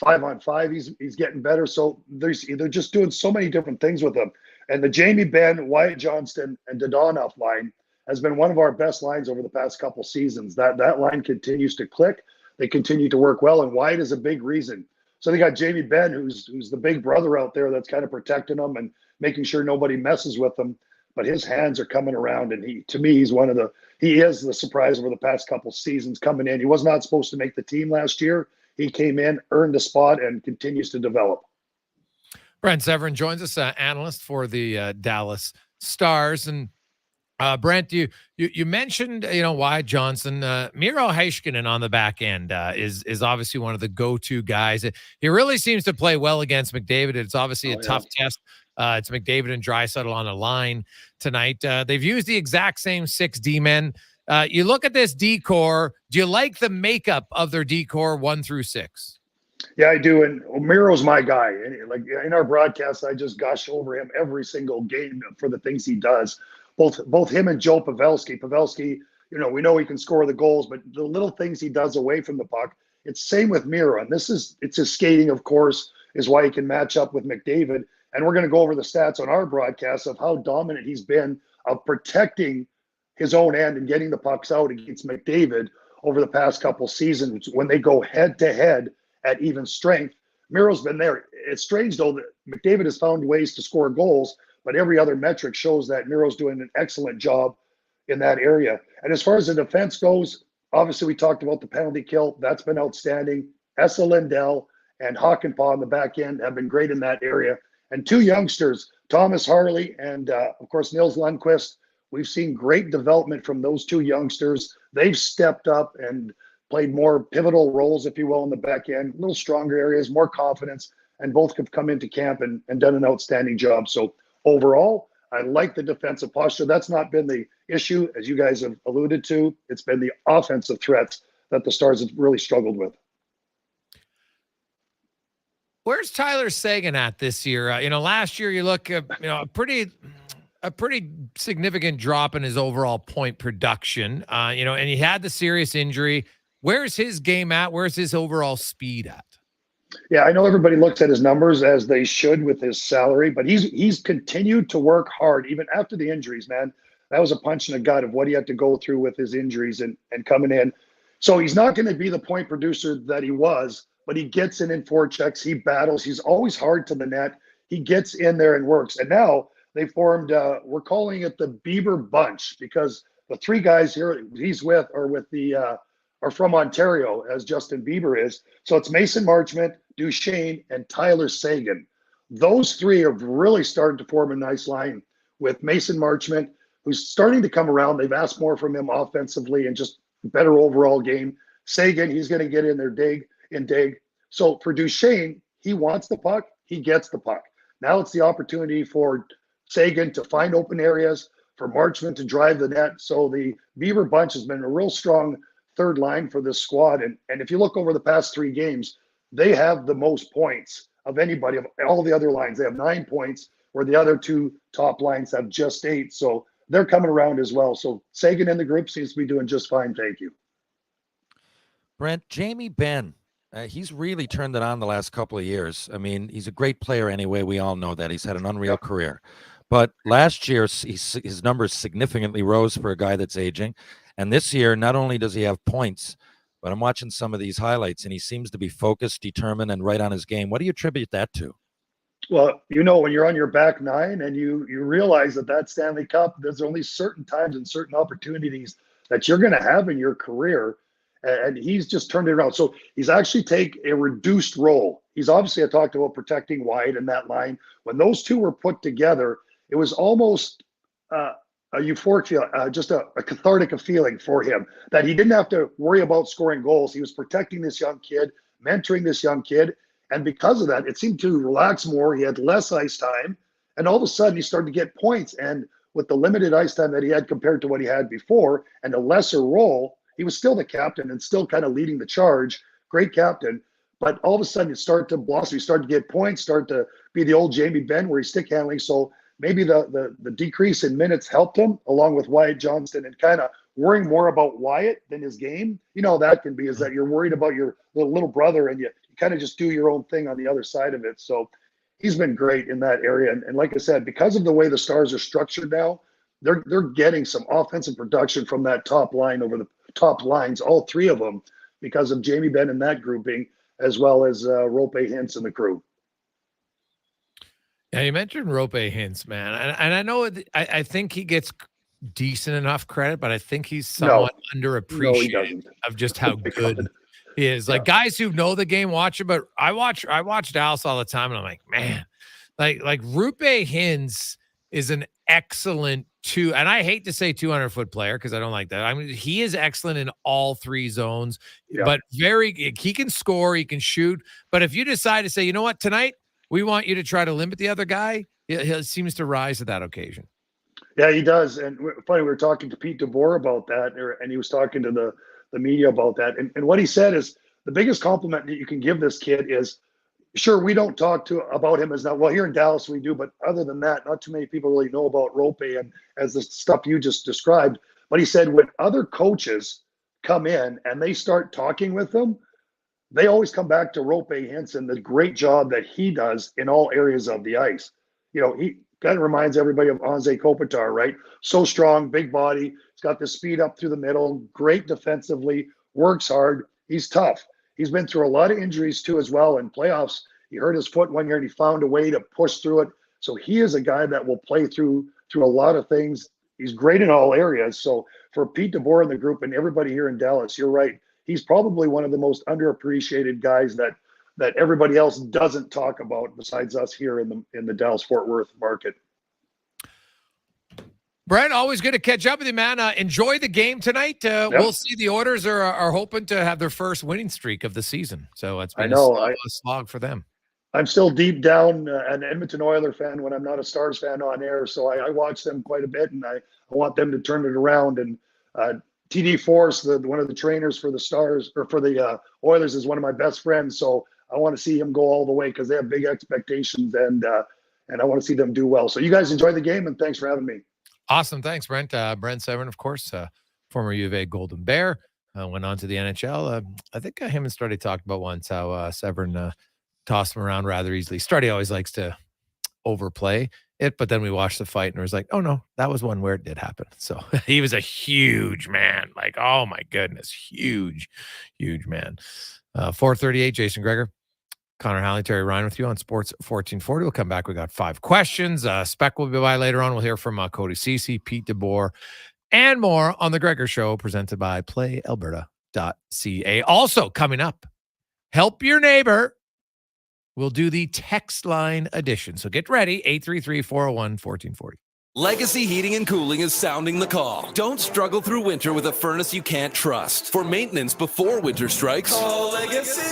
5-on-5, he's getting better. So they're just doing so many different things with him. And the Jamie Benn, Wyatt Johnston, and Dadonov line has been one of our best lines over the past couple seasons. That line continues to click. They continue to work well, and Wyatt is a big reason. So they got Jamie Benn, who's the big brother out there that's kind of protecting them and making sure nobody messes with him. But his hands are coming around, and he is the surprise over the past couple seasons coming in. He was not supposed to make the team last year. He came in, earned a spot, and continues to develop. Brent Severon joins us, analyst for the Dallas Stars. And Brent, you mentioned Wyatt Johnson, Miro Heiskanen on the back end is obviously one of the go-to guys. He really seems to play well against McDavid. It's obviously a tough test. It's McDavid and Draisaitl on a line tonight. They've used the exact same 6 D-men. You look at this D-core. Do you like the makeup of their D-core 1 through 6? Yeah, I do. And Miro's my guy. And like in our broadcast, I just gush over him every single game for the things he does. Both him and Joe Pavelski. Pavelski, we know he can score the goals, but the little things he does away from the puck, it's same with Miro. And it's his skating, of course, is why he can match up with McDavid. And we're going to go over the stats on our broadcast of how dominant he's been of protecting his own end and getting the pucks out against McDavid over the past couple seasons when they go head-to-head at even strength. Miro's been there. It's strange, though, that McDavid has found ways to score goals, but every other metric shows that Miro's doing an excellent job in that area. And as far as the defense goes, obviously we talked about the penalty kill. That's been outstanding. Esa Lindell and Hakanpää on the back end have been great in that area. And 2 youngsters, Thomas Harley and, of course, Nils Lundqvist. We've seen great development from those 2 youngsters. They've stepped up and played more pivotal roles, if you will, in the back end, a little stronger areas, more confidence, and both have come into camp and done an outstanding job. So overall, I like the defensive posture. That's not been the issue, as you guys have alluded to. It's been the offensive threats that the Stars have really struggled with. Where's Tyler Seguin at this year? Last year you look, a pretty significant drop in his overall point production. And he had the serious injury. Where's his game at? Where's his overall speed at? Yeah, I know everybody looks at his numbers as they should with his salary, but he's continued to work hard even after the injuries, man. That was a punch in the gut of what he had to go through with his injuries and coming in. So he's not going to be the point producer that he was, but he gets in forechecks. He battles. He's always hard to the net. He gets in there and works. And now they formed, we're calling it the Bieber Bunch, because the 3 guys here he's with are from Ontario, as Justin Bieber is. So it's Mason Marchment, Duchesne, and Tyler Seguin. Those 3 have really started to form a nice line with Mason Marchment, who's starting to come around. They've asked more from him offensively and just better overall game. Seguin, he's going to get in there, dig. So for Duchesne, he wants the puck, he gets the puck. Now it's the opportunity for Seguin to find open areas, for Marchment to drive the net. So the Bieber Bunch has been a real strong third line for this squad. And if you look over the past 3 games, they have the most points of anybody of all the other lines. They have 9 points, where the other 2 top lines have just 8. So they're coming around as well. So Seguin in the group seems to be doing just fine. Thank you. Brent, Jamie Benn. He's really turned it on the last couple of years. I mean, he's a great player anyway. We all know that. He's had an unreal career. But last year, his numbers significantly rose for a guy that's aging. And this year, not only does he have points, but I'm watching some of these highlights, and he seems to be focused, determined, and right on his game. What do you attribute that to? Well, when you're on your back 9 and you realize that Stanley Cup, there's only certain times and certain opportunities that you're going to have in your career. And he's just turned it around. So he's actually take a reduced role. He's obviously, I talked about protecting Wyatt in that line. When those 2 were put together, it was almost a euphoria, just a cathartic feeling for him that he didn't have to worry about scoring goals. He was protecting this young kid, mentoring this young kid. And because of that, it seemed to relax more. He had less ice time. And all of a sudden, he started to get points. And with the limited ice time that he had compared to what he had before and a lesser role, he was still the captain and still kind of leading the charge. Great captain. But all of a sudden, it started to blossom. He started to get points, started to be the old Jamie Benn where he's stick handling. So maybe the decrease in minutes helped him, along with Wyatt Johnston, and kind of worrying more about Wyatt than his game. You know, that can be is that you're worried about your little brother, and you kind of just do your own thing on the other side of it. So he's been great in that area. And like I said, because of the way the Stars are structured now, they're getting some offensive production from that top line over the top lines, all three of them, because of Jamie Benn in that grouping, as well as Roope Hintz and the crew. Yeah, you mentioned Roope Hintz, man. And I know I think he gets decent enough credit, but I think he's somewhat underappreciated of just how good he is. Like guys who know the game watch it, but I watch Dallas all the time, and I'm like, man, like Roope Hintz is an excellent and I hate to say 200-foot player because I don't like that. I mean, he is excellent in all three zones, but he can score, he can shoot. But if you decide to say, you know what, tonight we want you to try to limit the other guy, he seems to rise to that occasion. Yeah, he does. And funny, we were talking to Pete DeBoer about that, and he was talking to the media about that. And what he said is the biggest compliment that you can give this kid is, sure, we don't talk about him as well, here in Dallas we do, but other than that, not too many people really know about Roope and as the stuff you just described. But he said when other coaches come in and they start talking with them, they always come back to Roope Hintz and the great job that he does in all areas of the ice. You know, he kind of reminds everybody of Anze Kopitar, right? So strong, big body. He's got the speed up through the middle, great defensively, works hard. He's tough. He's been through a lot of injuries too as well in playoffs. He hurt his foot one year and he found a way to push through it. So he is a guy that will play through a lot of things. He's great in all areas. So for Pete DeBoer and the group and everybody here in Dallas, you're right. He's probably one of the most underappreciated guys that everybody else doesn't talk about besides us here in the Dallas-Fort Worth market. Brent, always good to catch up with you, man. Enjoy the game tonight. We'll see the Oilers are hoping to have their first winning streak of the season. So it's been a slog for them. I'm still deep down an Edmonton Oiler fan when I'm not a Stars fan on air. So I watch them quite a bit, and I want them to turn it around. And TD Force, one of the trainers for the Stars or for the Oilers, is one of my best friends. So I want to see him go all the way because they have big expectations, and I want to see them do well. So you guys enjoy the game, and thanks for having me. Awesome. Thanks, Brent. Brent Severon, of course, former U of A Golden Bear, went on to the NHL. I think him and Struddy talked about once how Severon tossed him around rather easily. Struddy always likes to overplay it, but then we watched the fight and it was like, oh no, that was one where it did happen. So he was a huge man. Like, oh my goodness, huge man. 438, Jason Gregor, Connor Halley, Terry Ryan with you on Sports 1440. We'll come back. We got 5 questions. Spec will be by later on. We'll hear from Cody Ceci, Pete DeBoer, and more on The Gregor Show, presented by PlayAlberta.ca. Also coming up, help your neighbor. We'll do the text line edition. So get ready, 833-401-1440. Legacy Heating and Cooling is sounding the call. Don't struggle through winter with a furnace you can't trust. For maintenance before winter strikes, Call Legacy.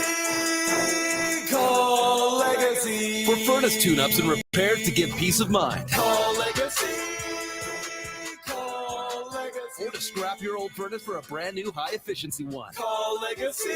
Call Legacy. For furnace tune-ups and repairs to give peace of mind. Call Legacy. Call Legacy. Or to scrap your old furnace for a brand new high-efficiency one. Call Legacy.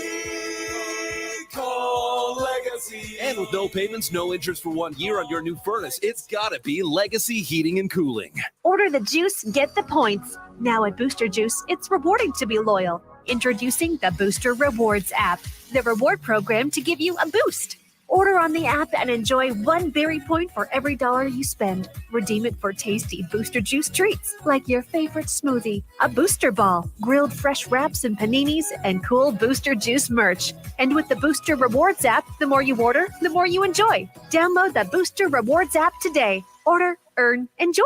Call Legacy. And with no payments, no interest for 1 year on your new furnace, it's gotta be Legacy Heating and Cooling. Order the juice, get the points. Now at Booster Juice, it's rewarding to be loyal. Introducing the Booster Rewards app, the reward program to give you a boost. Order on the app and enjoy 1 berry point for every $1 you spend. Redeem it for tasty Booster Juice treats, like your favorite smoothie, a Booster Ball, grilled fresh wraps and paninis, and cool Booster Juice merch. And with the Booster Rewards app, the more you order, the more you enjoy. Download the Booster Rewards app today. Order, earn, enjoy.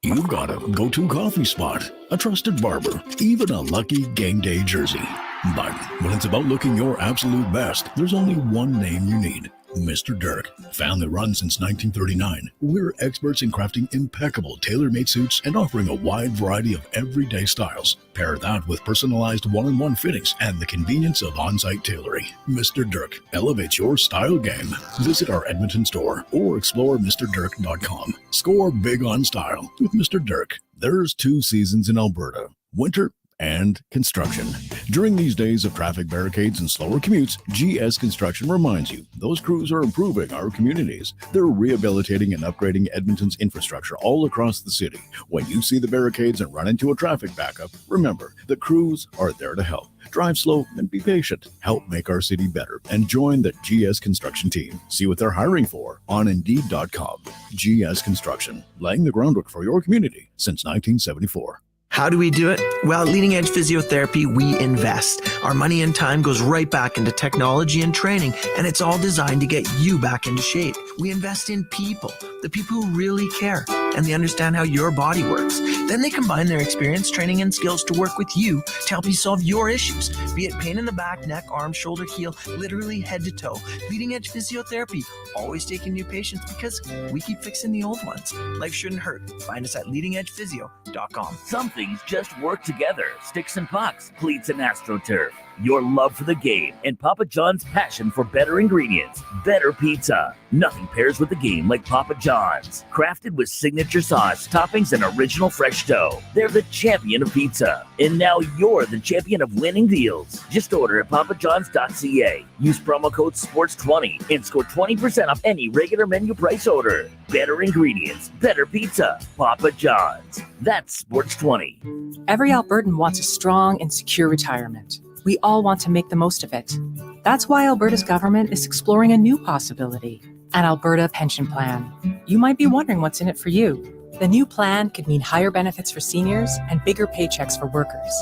You've got a go-to coffee spot, a trusted barber, even a lucky game day jersey. But when it's about looking your absolute best, there's only one name you need. Mr. Dirk. Family run since 1939. We're experts in crafting impeccable tailor-made suits and offering a wide variety of everyday styles. Pair that with personalized one-on-one fittings and the convenience of on-site tailoring. Mr. Dirk elevates your style game. Visit our Edmonton store or explore MrDirk.com. Score big on style with Mr. Dirk. There's 2 seasons in Alberta, winter and construction. During these days of traffic barricades and slower commutes, GS Construction reminds you those crews are improving our communities. They're rehabilitating and upgrading Edmonton's infrastructure all across the city. When you see the barricades and run into a traffic backup, remember, the crews are there to help. Drive slow and be patient. Help make our city better and join the GS Construction team. See what they're hiring for on Indeed.com. GS Construction, laying the groundwork for your community since 1974. How do we do it? Well, at Leading Edge Physiotherapy, we invest. Our money and time goes right back into technology and training, and it's all designed to get you back into shape. We invest in people, the people who really care, and they understand how your body works. Then they combine their experience, training, and skills to work with you to help you solve your issues, be it pain in the back, neck, arm, shoulder, heel, literally head to toe. Leading Edge Physiotherapy, always taking new patients because we keep fixing the old ones. Life shouldn't hurt. Find us at leadingedgephysio.com. Some things just work together. Sticks and pucks, cleats and AstroTurf. Your love for the game and Papa John's passion for better ingredients, better pizza. Nothing pairs with the game like Papa John's. Crafted with signature sauce, toppings, and original fresh dough. They're the champion of pizza. And now you're the champion of winning deals. Just order at papajohns.ca. Use promo code SPORTS20 and score 20% off any regular menu price order. Better ingredients, better pizza. Papa John's. That's Sports20. Every Albertan wants a strong and secure retirement. We all want to make the most of it. That's why Alberta's government is exploring a new possibility, an Alberta pension plan. You might be wondering what's in it for you. The new plan could mean higher benefits for seniors and bigger paychecks for workers.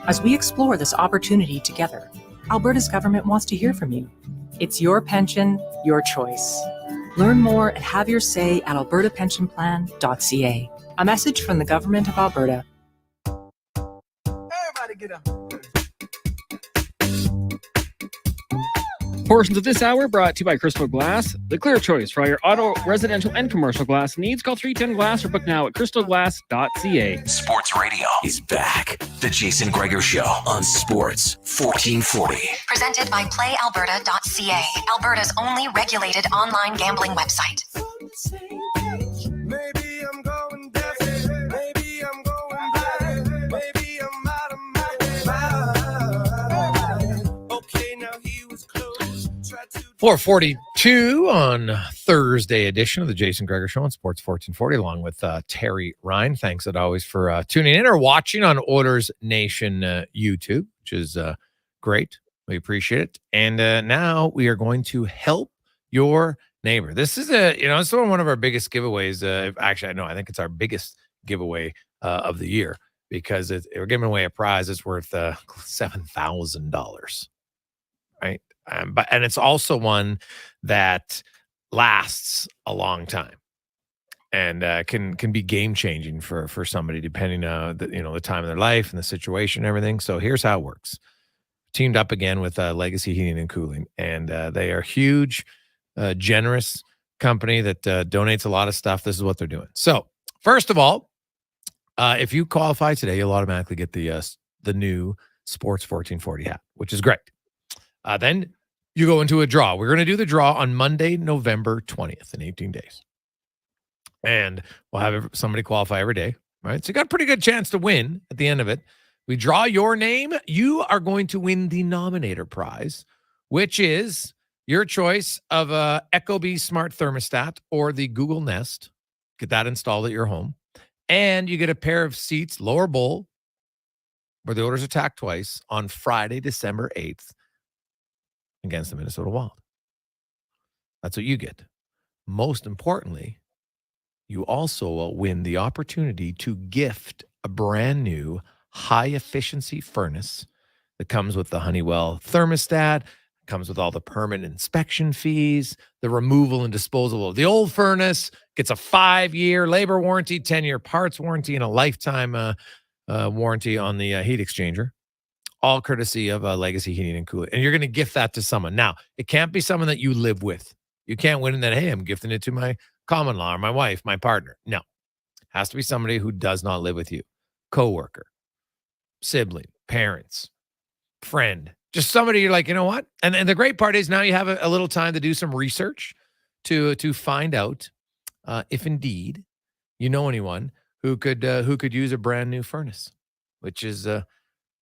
As we explore this opportunity together, Alberta's government wants to hear from you. It's your pension, your choice. Learn more and have your say at albertapensionplan.ca. A message from the Government of Alberta. Everybody get up. Portions of this hour brought to you by Crystal Glass, the clear choice for all your auto, residential, and commercial glass needs. Call 310 Glass or book now at crystalglass.ca. Sports Radio is back. The Jason Gregor Show on Sports 1440. Presented by PlayAlberta.ca, Alberta's only regulated online gambling website. Maybe I'm going deaf. Maybe I'm going blind. Maybe I'm out of my mind. Okay, now he was close. 442 on Thursday edition of the Jason Gregor Show on Sports 1440, along with Terry Ryan. Thanks, as always, for tuning in or watching on Oilers Nation YouTube, which is great. We appreciate it. And now we are going to help your neighbor. This is it's one of our biggest giveaways. Actually, I think it's our biggest giveaway of the year, because we're giving away a prize that's worth $7,000, right? And it's also one that lasts a long time and can be game changing for somebody, depending on the time of their life and the situation and everything. So here's how it works. Teamed up again with Legacy Heating and Cooling, and they are huge, generous company that donates a lot of stuff. This is what they're doing. So first of all, if you qualify today, you'll automatically get the new Sports 1440 hat, which is great. Then you go into a draw. We're going to do the draw on Monday, November 20th, in 18 days. And we'll have somebody qualify every day, right? So you got a pretty good chance to win at the end of it. We draw your name. You are going to win the nominator prize, which is your choice of a Ecobee Smart Thermostat or the Google Nest. Get that installed at your home. And you get a pair of seats, lower bowl, where the Oilers attack twice on Friday, December 8th. Against the Minnesota Wild. That's what you get. Most importantly, you also will win the opportunity to gift a brand new high-efficiency furnace that comes with the Honeywell thermostat, comes with all the permanent inspection fees, the removal and disposal of the old furnace, gets a 5-year labor warranty, 10-year parts warranty, and a lifetime warranty on the heat exchanger. All courtesy of Legacy Heating and Cooling. And you're going to gift that to someone. Now, it can't be someone that you live with. You can't win in that, hey, I'm gifting it to my common law or my wife, my partner. No. It has to be somebody who does not live with you. Coworker, sibling, parents, friend. Just somebody you're like, you know what? And the great part is now you have a little time to do some research to find out if indeed you know anyone who could use a brand new furnace, which is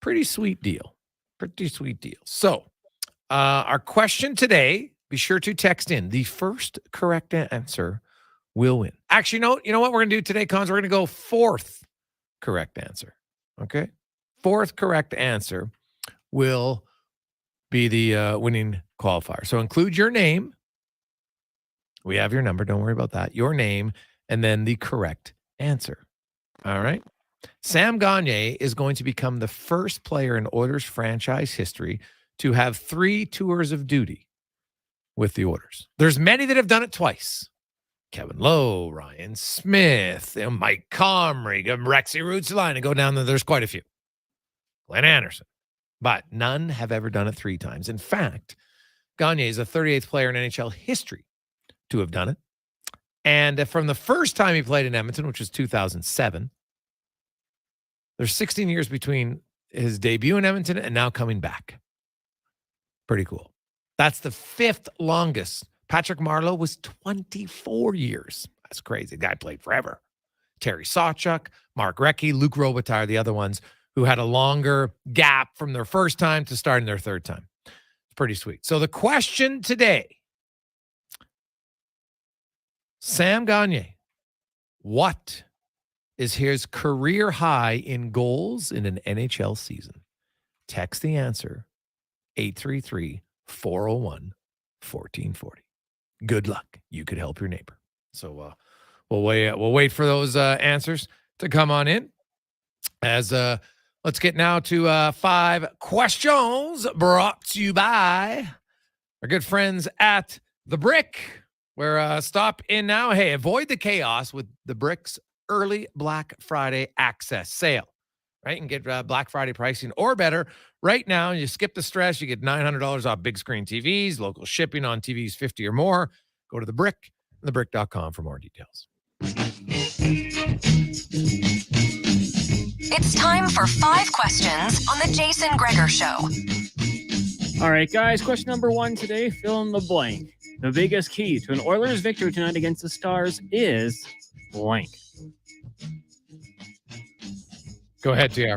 Pretty sweet deal. Pretty sweet deal. So, our question today, be sure to text in. The first correct answer will win. Actually, you know what we're going to do today, Cons? We're going to go fourth correct answer. Okay? Fourth correct answer will be the winning qualifier. So include your name. We have your number. Don't worry about that. Your name and then the correct answer. All right? Sam Gagner is going to become the first player in Oilers franchise history to have 3 tours of duty with the Oilers. There's many that have done it twice. Kevin Lowe, Ryan Smith, Mike Comrie, Rexy Rootsline, and go down there. There's quite a few. Glenn Anderson. But none have ever done it 3 times. In fact, Gagner is the 38th player in NHL history to have done it. And from the first time he played in Edmonton, which was 2007, there's 16 years between his debut in Edmonton and now coming back. Pretty cool. That's the 5th longest. Patrick Marleau was 24 years. That's crazy. The guy played forever. Terry Sawchuk, Mark Recchi, Luc Robitaille, the other ones who had a longer gap from their first time to starting their third time. It's pretty sweet. So the question today, Sam Gagner, what is his career high in goals in an NHL season? Text the answer 833-401-1440. Good luck. You could help your neighbor. So we'll wait for those answers to come on in. As let's get now to 5 questions brought to you by our good friends at The Brick. Where stop in now. Hey, avoid the chaos with The Brick's early Black Friday access sale, right? And get Black Friday pricing or better right now. You skip the stress. You get $900 off big screen TVs, local shipping on TVs 50 or more. Go to The Brick, thebrick.com for more details. It's time for 5 questions on the Jason Gregor Show. All right, guys. Question number 1 today, fill in the blank. The biggest key to an Oilers victory tonight against the Stars is blank. Go ahead, TR.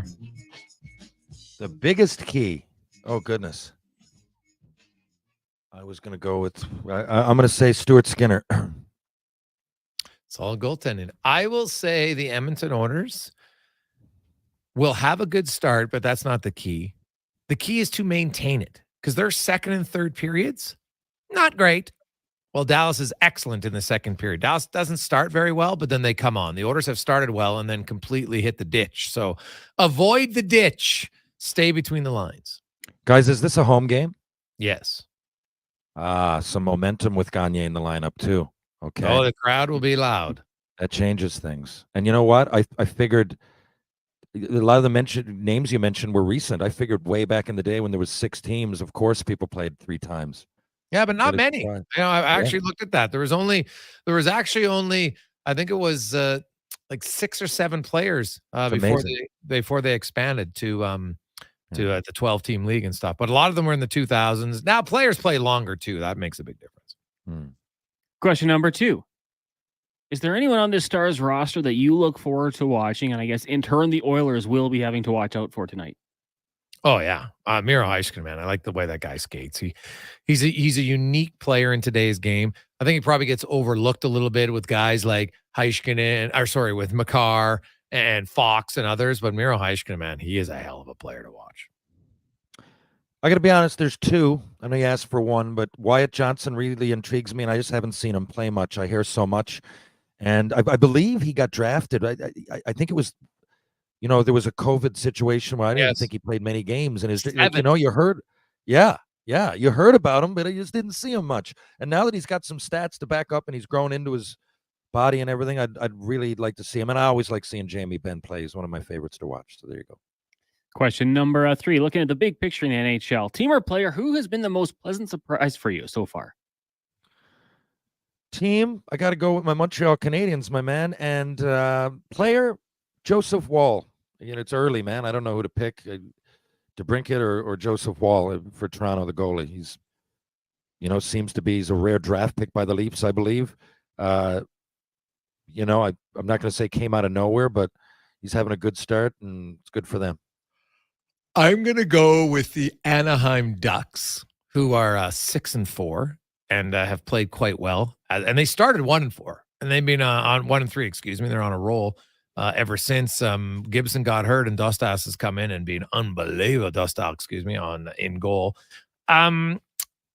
The biggest key. Oh, goodness. I was going to go with, I'm going to say Stuart Skinner. It's all goaltending. I will say the Edmonton Oilers will have a good start, but that's not the key. The key is to maintain it because their second and third periods, not great. Well, Dallas is excellent in the second period. Dallas doesn't start very well, but then they come on. The Oilers have started well and then completely hit the ditch. So avoid the ditch. Stay between the lines. Guys, is this a home game? Yes. Some momentum with Gagner in the lineup too. Okay. Oh, the crowd will be loud. That changes things. And you know what? I figured a lot of the names you mentioned were recent. I figured way back in the day when there was 6 teams, of course, people played 3 times. Yeah, but not many. You know, I actually looked at that. There was actually only, I think it was like 6 or 7 players before they expanded to the 12-team league and stuff. But a lot of them were in the 2000s. Now players play longer too. That makes a big difference. Question number 2. Is there anyone on this Stars roster that you look forward to watching? And I guess in turn, the Oilers will be having to watch out for tonight. Oh yeah, Miro Heiskanen, man. I like the way that guy skates. He's a unique player in today's game. I think he probably gets overlooked a little bit with guys like Heiskanen, with Makar and Fox and others. But Miro Heiskanen, man, he is a hell of a player to watch. I got to be honest. There's 2. I know you asked for 1, but Wyatt Johnson really intrigues me, and I just haven't seen him play much. I hear so much, and I believe he got drafted. I think it was. You know, there was a COVID situation where I didn't think he played many games. And you heard, you heard about him, but you just didn't see him much. And now that he's got some stats to back up and he's grown into his body and everything, I'd really like to see him. And I always like seeing Jamie Benn play. He's one of my favorites to watch. So there you go. Question number 3, looking at the big picture in the NHL, team or player, who has been the most pleasant surprise for you so far? Team, I got to go with my Montreal Canadiens, my man. And player, Joseph Woll. You know, it's early, man. I don't know who to pick, DeBrincat or Joseph Woll for Toronto, the goalie. He's a rare draft pick by the Leafs, I believe. I'm not going to say came out of nowhere, but he's having a good start, and it's good for them. I'm going to go with the Anaheim Ducks, who are 6-4 and have played quite well. And they started 1-4, and they've been on 1-3. Excuse me, they're on a roll ever since Gibson got hurt and Dostas has come in and been unbelievable. Dostal, excuse me, in goal.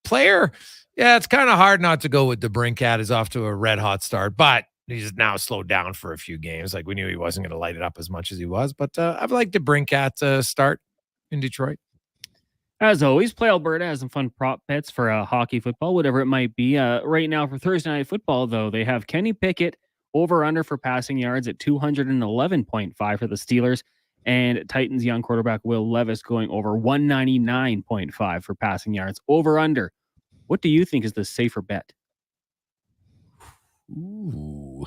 Player, yeah, it's kind of hard not to go with DeBrincat. Is off to a red hot start, but he's now slowed down for a few games. Like we knew he wasn't going to light it up as much as he was, but I'd like DeBrincat to start in Detroit. As always, Play Alberta has some fun prop bets for hockey, football, whatever it might be. Right now for Thursday Night Football, though, they have Kenny Pickett over-under for passing yards at 211.5 for the Steelers, and Titans young quarterback Will Levis going over 199.5 for passing yards. Over-under. What do you think is the safer bet? Ooh.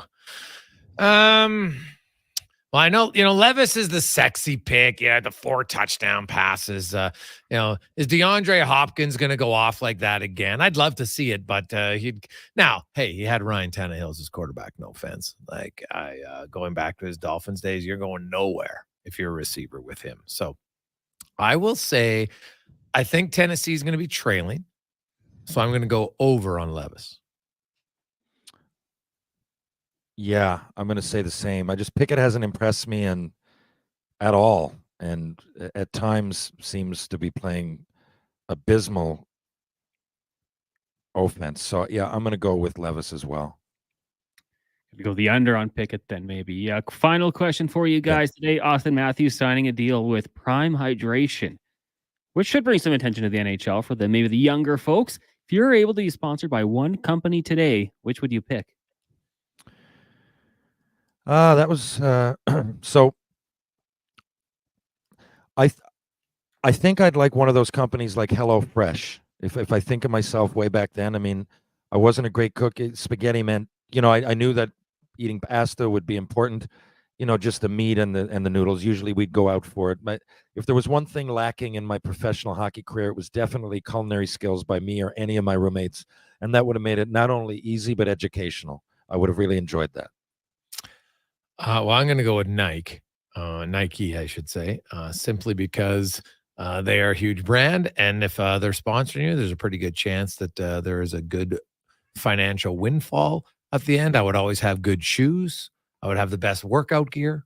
Well, I know, Levis is the sexy pick. Yeah, the 4 touchdown passes. Is DeAndre Hopkins going to go off like that again? I'd love to see it, but he had Ryan Tannehill as his quarterback. No offense. Like, going back to his Dolphins days, you're going nowhere if you're a receiver with him. So I will say, I think Tennessee is going to be trailing. So I'm going to go over on Levis. Yeah, I'm going to say the same. Pickett hasn't impressed me at all, and at times seems to be playing abysmal offense. So, yeah, I'm going to go with Levis as well. We go the under on Pickett then, maybe. Final question for you guys today. Austin Matthews signing a deal with Prime Hydration, which should bring some attention to the NHL for maybe the younger folks. If you're able to be sponsored by one company today, which would you pick? That was so. I think I'd like one of those companies like HelloFresh. If I think of myself way back then, I mean, I wasn't a great cook. Spaghetti meant, I knew that eating pasta would be important. Just the meat and the noodles. Usually we'd go out for it. But if there was one thing lacking in my professional hockey career, it was definitely culinary skills by me or any of my roommates, and that would have made it not only easy but educational. I would have really enjoyed that. Well, I'm going to go with Nike, I should say, simply because they are a huge brand. And if they're sponsoring you, there's a pretty good chance that there is a good financial windfall at the end. I would always have good shoes. I would have the best workout gear.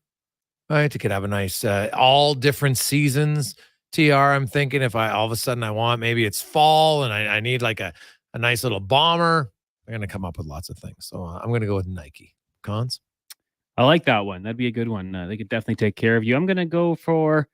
Right? You could have a nice, all different seasons. TR, I'm thinking if all of a sudden I want, maybe it's fall and I need like a nice little bomber, I'm going to come up with lots of things. So I'm going to go with Nike. Cons? I like that one. That'd be a good one. They could definitely take care of you. I'm going to go for,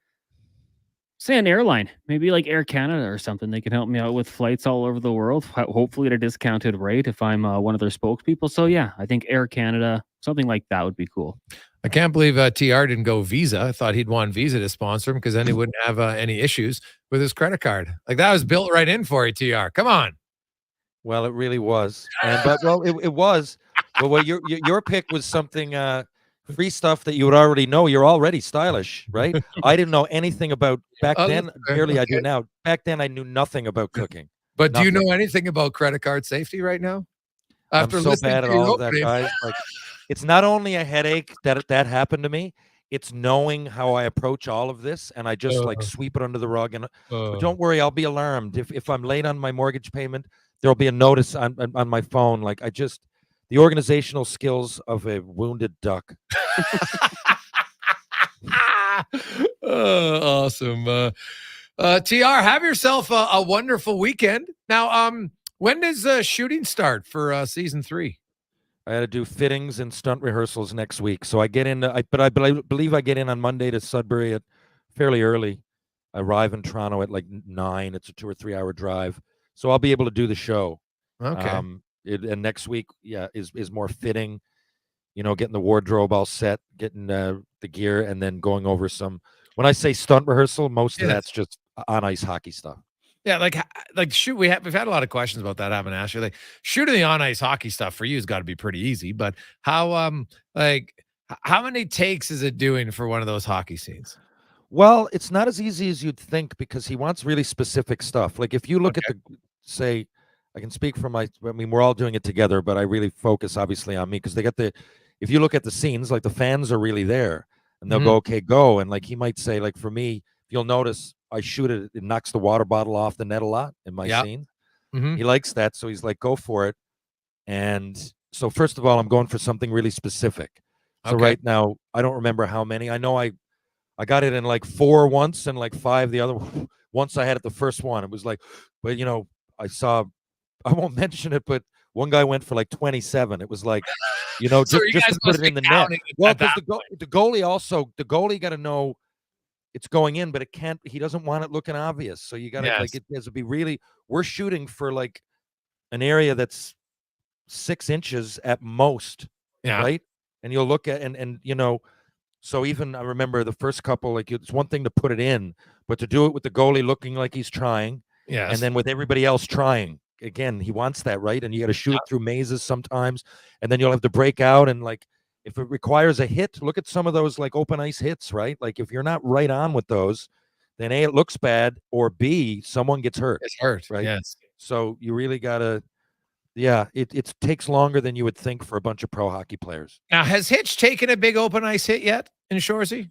say, an airline, maybe like Air Canada or something. They can help me out with flights all over the world, hopefully at a discounted rate if I'm one of their spokespeople. So, yeah, I think Air Canada, something like that would be cool. I can't believe TR didn't go Visa. I thought he'd want Visa to sponsor him because then he wouldn't have any issues with his credit card. Like, that was built right in for you, TR. Come on. Well, it really was. It was. Well, your pick was something free stuff that you would already know. You're already stylish, right? I didn't know anything about back then. Barely I do now. Back then, I knew nothing about cooking. But do you know anything about credit card safety right now? After I'm so bad at all of that, guys. Like, it's not only a headache that happened to me. It's knowing how I approach all of this, and I just like sweep it under the rug. And don't worry, I'll be alarmed if I'm late on my mortgage payment. There'll be a notice on my phone. Like the organizational skills of a wounded duck. Awesome. TR, have yourself a wonderful weekend. Now, when does shooting start for season 3? I had to do fittings and stunt rehearsals next week. So I get in, but I believe I get in on Monday to Sudbury at fairly early. I arrive in Toronto at like 9. It's a 2 or 3 hour drive. So I'll be able to do the show. Okay. And next week, is more fitting, getting the wardrobe all set, getting the gear, and then going over some. When I say stunt rehearsal, most of that's just on ice hockey stuff. Yeah, like shoot. We've had a lot of questions about that. I haven't asked you. Like shooting the on ice hockey stuff for you has got to be pretty easy. But how many takes is it doing for one of those hockey scenes? Well, it's not as easy as you'd think because he wants really specific stuff. Like if you look at say. I can speak from we're all doing it together, but I really focus obviously on me because if you look at the scenes, like the fans are really there and they'll go, okay, go. And like, he might say, like, for me, you'll notice I shoot it, it knocks the water bottle off the net a lot in my scene. Mhm. He likes that, so he's like, go for it. And so first of all, I'm going for something really specific. So Okay. right now, I don't remember how many. I know I got it in like 4 once and like 5 the other. Once I had it the first one, it was like, but you know, I won't mention it, but one guy went for like 27. It was like, you know, So you just guys to put must it be in the net. counting Well, at because that the goalie got to know it's going in, but it can't. He doesn't want it looking obvious. So you got to like Yes. it has to be really. We're shooting for like an area that's 6 inches at most, Yeah. right? And you'll look at and you know. So even I remember the first couple, like it's one thing to put it in, but to do it with the goalie looking like he's trying, Yes. and then with everybody else trying. Again, he wants that, right? And you got to shoot it through mazes sometimes, and then you'll have to break out. And like, if it requires a hit, look at some of those like open ice hits, right? Like if you're not right on with those, then A, it looks bad, or B, someone gets hurt. It's hurt, right? yes. So you really gotta, yeah, it takes longer than you would think for a bunch of pro hockey players. Now, has Hitch taken a big open ice hit yet in Shoresy?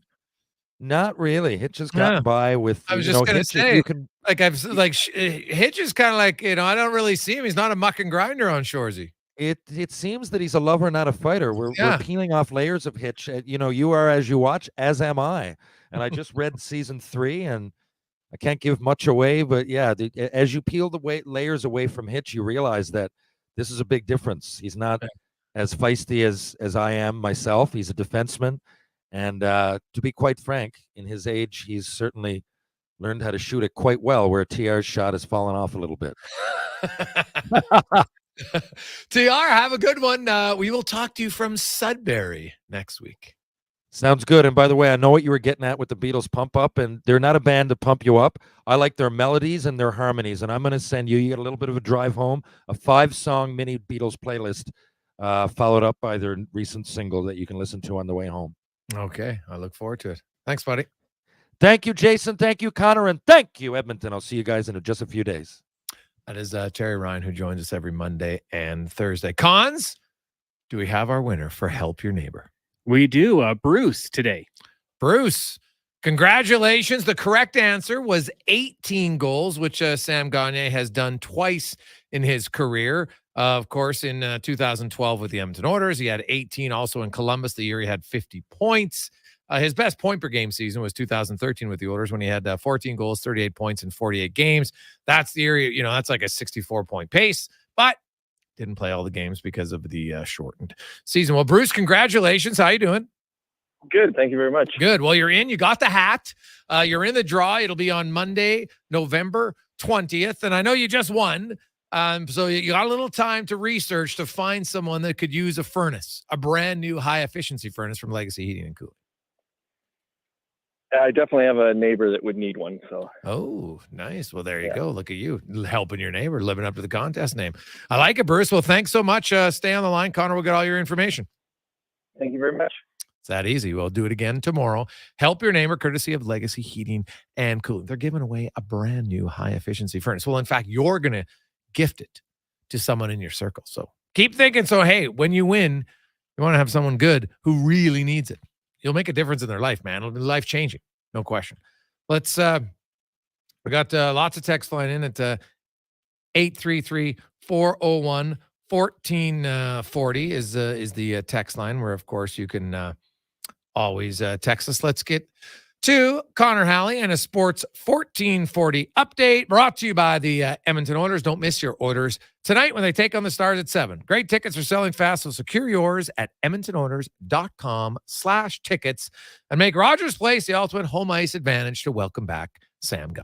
Not really. Hitch has gotten Yeah. by with. I was you just know, gonna Hitch, say, you can. like Hitch is kind of like, you know, I don't really see him. He's not a muck and grinder on Shoresy. It seems that he's a lover, not a fighter. We're Yeah. peeling off layers of Hitch. You know, you are as you watch, as am I. And I just read season 3, and I can't give much away, but yeah, as you peel the layers away from Hitch, you realize that this is a big difference. He's not as feisty as I am myself. He's a defenseman, and to be quite frank, in his age, he's certainly learned how to shoot it quite well. Where TR's shot has fallen off a little bit. TR, have a good one. We will talk to you from Sudbury next week. Sounds good. And by the way, I know what you were getting at with the Beatles Pump Up, and they're not a band to pump you up. I like their melodies and their harmonies, and I'm going to send you got a little bit of a drive home, a 5-song mini Beatles playlist, followed up by their recent single that you can listen to on the way home. Okay. I look forward to it. Thanks, buddy. Thank you, Jason. Thank you, Connor. And thank you, Edmonton. I'll see you guys in just a few days. That is Terry Ryan, who joins us every Monday and Thursday. Cons, do we have our winner for Help Your Neighbor? We do. Bruce today. Bruce, congratulations. The correct answer was 18 goals, which Sam Gagner has done twice in his career. Of course, in 2012 with the Edmonton Oilers, he had 18. Also in Columbus, the year he had 50 points. His best point per game season was 2013 with the Oilers when he had 14 goals, 38 points in 48 games. That's the area, you know, that's like a 64-point pace, but didn't play all the games because of the shortened season. Well, Bruce, congratulations. How you doing? Good. Thank you very much. Good. Well, you're in. You got the hat. You're in the draw. It'll be on Monday, November 20th. And I know you just won. So you got a little time to research to find someone that could use a furnace, a brand new high-efficiency furnace from Legacy Heating and Cooling. I definitely have a neighbor that would need one. So. Oh, nice. Well, there you go. Look at you helping your neighbor, living up to the contest name. I like it, Bruce. Well, thanks so much. Stay on the line. Connor will get all your information. Thank you very much. It's that easy. We'll do it again tomorrow. Help your neighbor, courtesy of Legacy Heating and Cooling. They're giving away a brand new high-efficiency furnace. Well, in fact, you're going to gift it to someone in your circle. So keep thinking. So, hey, when you win, you want to have someone good who really needs it. You'll make a difference in their life, man. It'll be life-changing. No question. Let's, we got lots of text flying in at 833-401-1440 is the text line where, of course, you can always text us. Let's get to Connor Halley and a Sports 1440 update brought to you by the Edmonton Oilers. Don't miss your orders tonight when they take on the Stars at 7. Great tickets are selling fast, so secure yours at edmontonoilers.com/tickets and make Rogers Place the ultimate home ice advantage to welcome back Sam Gunn.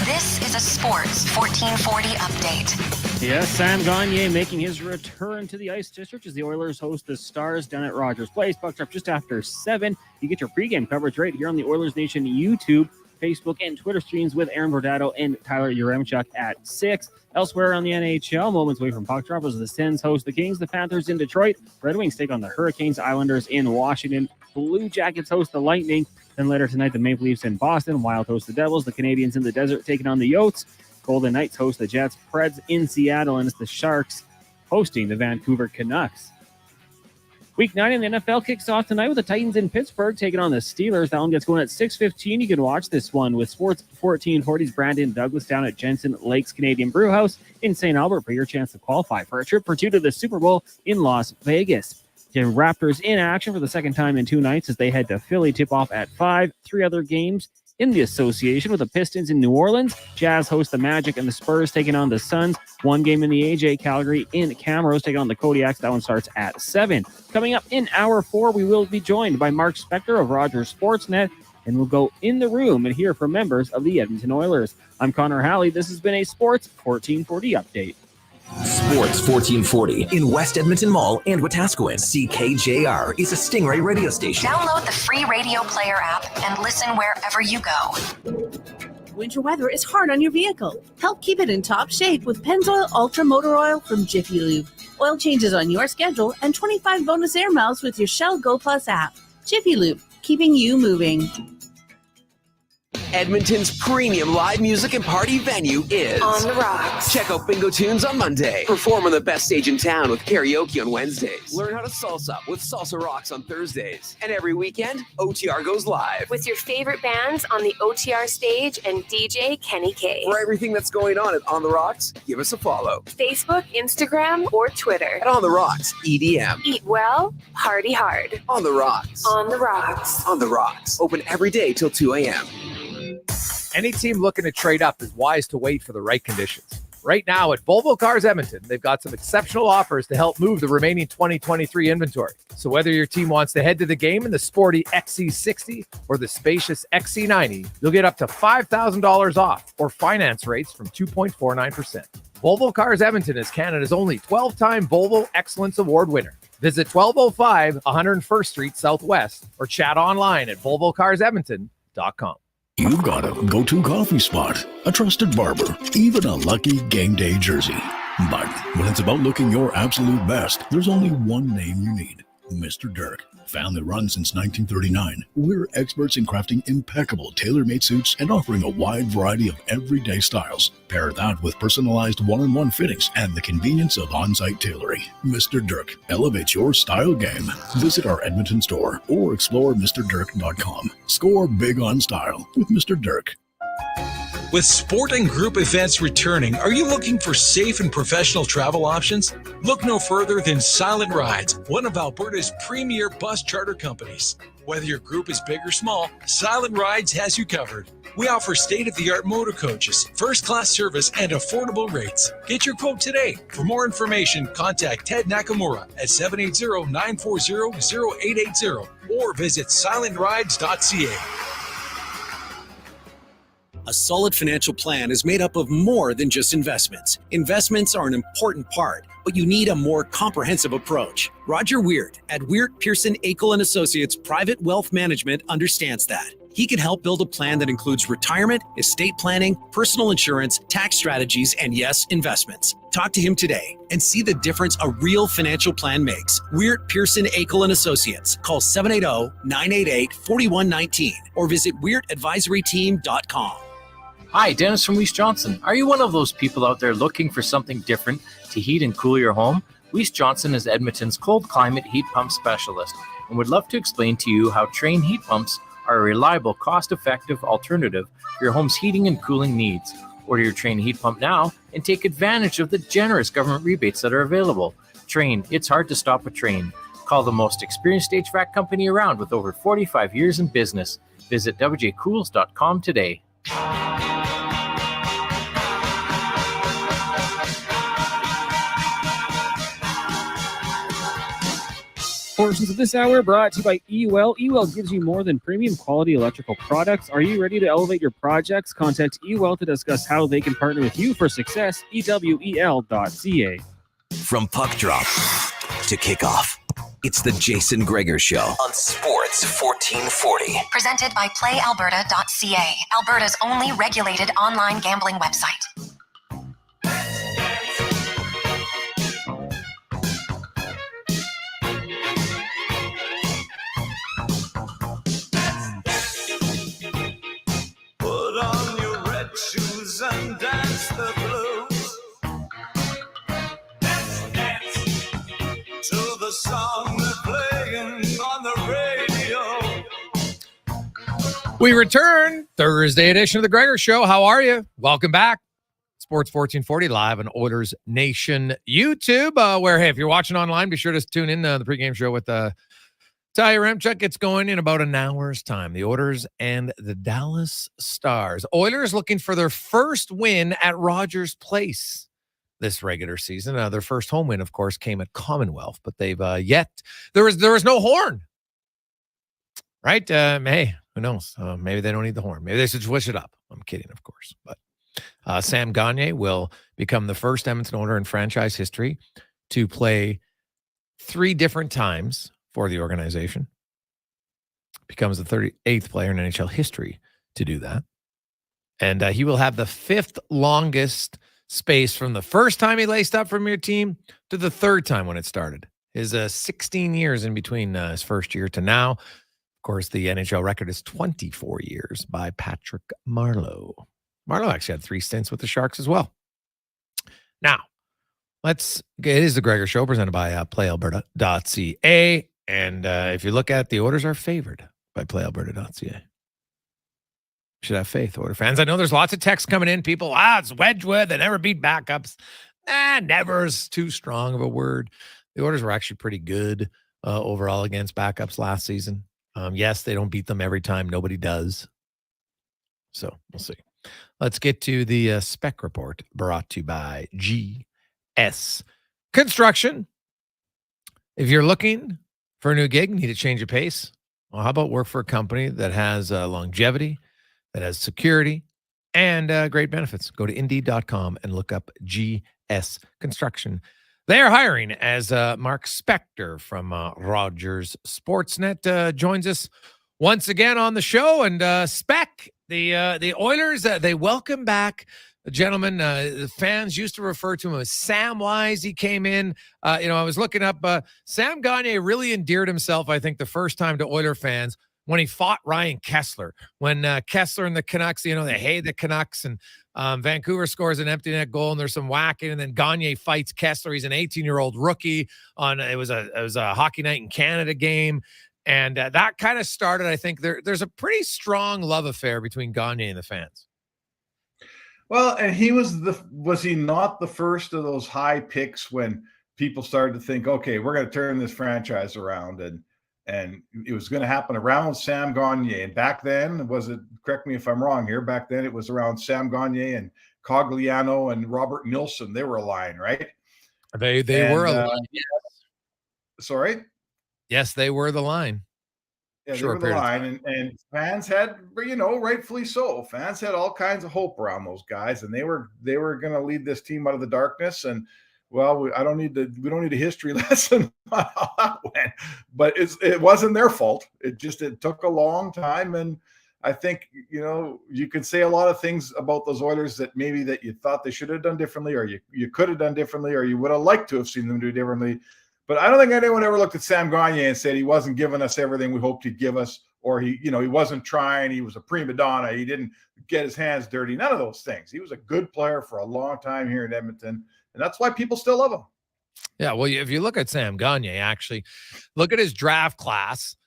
This is a Sports 1440 update. Yes, Sam Gagner making his return to the Ice District as the Oilers host the Stars down at Rogers Place. Puck drop just after 7. You get your pregame coverage right here on the Oilers Nation YouTube, Facebook, and Twitter streams with Aaron Bordato and Tyler Yaremchuk at 6. Elsewhere on the NHL, moments away from puck drop as the Sens host the Kings, the Panthers in Detroit, Red Wings take on the Hurricanes, Islanders in Washington, Blue Jackets host the Lightning. Then later tonight, the Maple Leafs in Boston, Wild host the Devils, the Canadians in the desert taking on the Yotes, Golden Knights host the Jets, Preds in Seattle, and it's the Sharks hosting the Vancouver Canucks. Week 9 in the NFL kicks off tonight with the Titans in Pittsburgh taking on the Steelers. That one gets going at 6:15. You can watch this one with Sports 1440's Brandon Douglas down at Jensen Lakes Canadian Brewhouse in St. Albert for your chance to qualify for a trip for two to the Super Bowl in Las Vegas. The Raptors in action for the second time in 2 nights as they head to Philly, tip-off at 5. 3 other games in the association with the Pistons in New Orleans. Jazz host the Magic and the Spurs taking on the Suns. 1 game in the AJ, Calgary in Camrose taking on the Kodiaks. That one starts at 7. Coming up in hour 4, we will be joined by Mark Spector of Rogers Sportsnet, and we'll go in the room and hear from members of the Edmonton Oilers. I'm Connor Halley. This has been a Sports 1440 update. Sports 1440 in West Edmonton Mall and Wetaskiwin. CKJR is a Stingray radio station. Download the free radio player app and listen wherever you go. Winter weather is hard on your vehicle. Help keep it in top shape with Pennzoil Ultra Motor Oil from Jiffy Lube. Oil changes on your schedule and 25 bonus air miles with your Shell Go Plus app. Jiffy Lube, keeping you moving. Edmonton's premium live music and party venue is On the Rocks. Check out Bingo Tunes on Monday. Perform on the best stage in town with karaoke on Wednesdays. Learn how to salsa with Salsa Rocks on Thursdays. And every weekend, OTR goes live. With your favorite bands on the OTR stage and DJ Kenny K. For everything that's going on at On the Rocks, give us a follow. Facebook, Instagram, or Twitter. At On the Rocks, EDM. Eat well, party hard. On the Rocks. On the Rocks. On the Rocks. Open every day till 2 a.m. Any team looking to trade up is wise to wait for the right conditions. Right now at Volvo Cars Edmonton, they've got some exceptional offers to help move the remaining 2023 inventory. So whether your team wants to head to the game in the sporty XC60 or the spacious XC90, you'll get up to $5,000 off or finance rates from 2.49%. Volvo Cars Edmonton is Canada's only 12-time Volvo Excellence Award winner. Visit 1205 101st Street Southwest or chat online at volvocarsedmonton.com. You've got a go-to coffee spot, a trusted barber, even a lucky game day jersey. But when it's about looking your absolute best, there's only one name you need, Mr. Dirk. Family run since 1939, we're experts in crafting impeccable tailor-made suits and offering a wide variety of everyday styles. Pair that with personalized one-on-one fittings and the convenience of on-site tailoring. Mr. Dirk elevates your style game. Visit our Edmonton store or explore MrDirk.com. Score big on style with Mr. Dirk. With sport and group events returning, are you looking for safe and professional travel options? Look no further than Silent Rides, one of Alberta's premier bus charter companies. Whether your group is big or small, Silent Rides has you covered. We offer state-of-the-art motor coaches, first-class service, and affordable rates. Get your quote today. For more information, contact Ted Nakamura at 780-940-0880 or visit silentrides.ca. A solid financial plan is made up of more than just investments. Investments are an important part, but you need a more comprehensive approach. Roger Weird at Weird Pearson Akel & Associates Private Wealth Management understands that. He can help build a plan that includes retirement, estate planning, personal insurance, tax strategies, and yes, investments. Talk to him today and see the difference a real financial plan makes. Weird Pearson Akel & Associates. Call 780-988-4119 or visit weirdadvisoryteam.com. Hi, Dennis from Weiss Johnson. Are you one of those people out there looking for something different to heat and cool your home? Weiss Johnson is Edmonton's cold climate heat pump specialist and would love to explain to you how Trane heat pumps are a reliable, cost-effective alternative for your home's heating and cooling needs. Order your Trane heat pump now and take advantage of the generous government rebates that are available. Trane, it's hard to stop a Trane. Call the most experienced HVAC company around with over 45 years in business. Visit wjcools.com today. Portions of this hour brought to you by eWell. eWell gives you more than premium quality electrical products. Are you ready to elevate your projects? Contact eWell to discuss how they can partner with you for success. ewel.ca. From puck drop to kickoff, it's the Jason Gregor Show on Sports 1440. Presented by PlayAlberta.ca, Alberta's only regulated online gambling website. Put on your red shoes and dance the blues. Dance, dance to the song that plays. We return Thursday edition of the Gregor Show. How are you? Welcome back. Sports 1440 live on Oilers Nation YouTube. Where, hey, if you're watching online, be sure to tune in the pregame show with Ty Remchuk. It's going in about an hour's time. The Oilers and the Dallas Stars. Oilers looking for their first win at Rogers Place this regular season. Their first home win, of course, came at Commonwealth, but they've there was no horn. Right? Hey, who knows? Maybe they don't need the horn. Maybe they should switch it up. I'm kidding, of course. But Sam Gagner will become the first Edmonton Oiler in franchise history to play 3 different times for the organization. Becomes the 38th player in NHL history to do that. And he will have the 5th longest space from the first time he laced up from your team to the 3rd time when it started. His 16 years in between his first year to now. Of course, the NHL record is 24 years by Patrick Marleau. Marleau actually had 3 stints with the Sharks as well. Now, it is the Gregor Show presented by PlayAlberta.ca. And if you look at it, the Oilers are favored by PlayAlberta.ca. Should have faith, Oiler fans. I know there's lots of texts coming in. People, it's Wedgwood. They never beat backups. Never is too strong of a word. The Oilers were actually pretty good overall against backups last season. Yes, they don't beat them every time. Nobody does. So we'll see. Let's get to the spec report brought to you by GS Construction. If you're looking for a new gig, need a change of pace, well, how about work for a company that has longevity, that has security, and great benefits? Go to Indeed.com and look up GS Construction. They are hiring, as Mark Spector from Rogers Sportsnet joins us once again on the show. And Spec, the Oilers, they welcome back a gentleman. The fans used to refer to him as Samwise. He came in. I was looking up. Sam Gagner really endeared himself, I think, the first time to Oiler fans when he fought Ryan Kessler. When Kessler and the Canucks, they hate the Canucks, and Vancouver scores an empty net goal, and there's some whacking, and then Gagner fights Kessler. He's an 18-year-old rookie. It was a hockey night in Canada game, and that kind of started. I think there's a pretty strong love affair between Gagner and the fans. Well, and was he not the first of those high picks when people started to think, okay, we're going to turn this franchise around, and it was going to happen around Sam Gagner. And back then, correct me if I'm wrong here, back then it was around Sam Gagner and Cogliano and Robert Nilsson. They were a line, right? They were a line. Yes. Sorry? Yes, they were the line. Yeah, they were the line, and fans had, rightfully so. Fans had all kinds of hope around those guys, and they were going to lead this team out of the darkness. And well, we don't need a history lesson on how that went, but it wasn't their fault. It took a long time, and I think you could say a lot of things about those Oilers that maybe that you thought they should have done differently, or you could have done differently, or you would have liked to have seen them do differently. But I don't think anyone ever looked at Sam Gagner and said he wasn't giving us everything we hoped he'd give us, or he wasn't trying. He was a prima donna. He didn't get his hands dirty. None of those things. He was a good player for a long time here in Edmonton, and that's why people still love him. Yeah, well, if you look at Sam Gagner, actually, look at his draft class.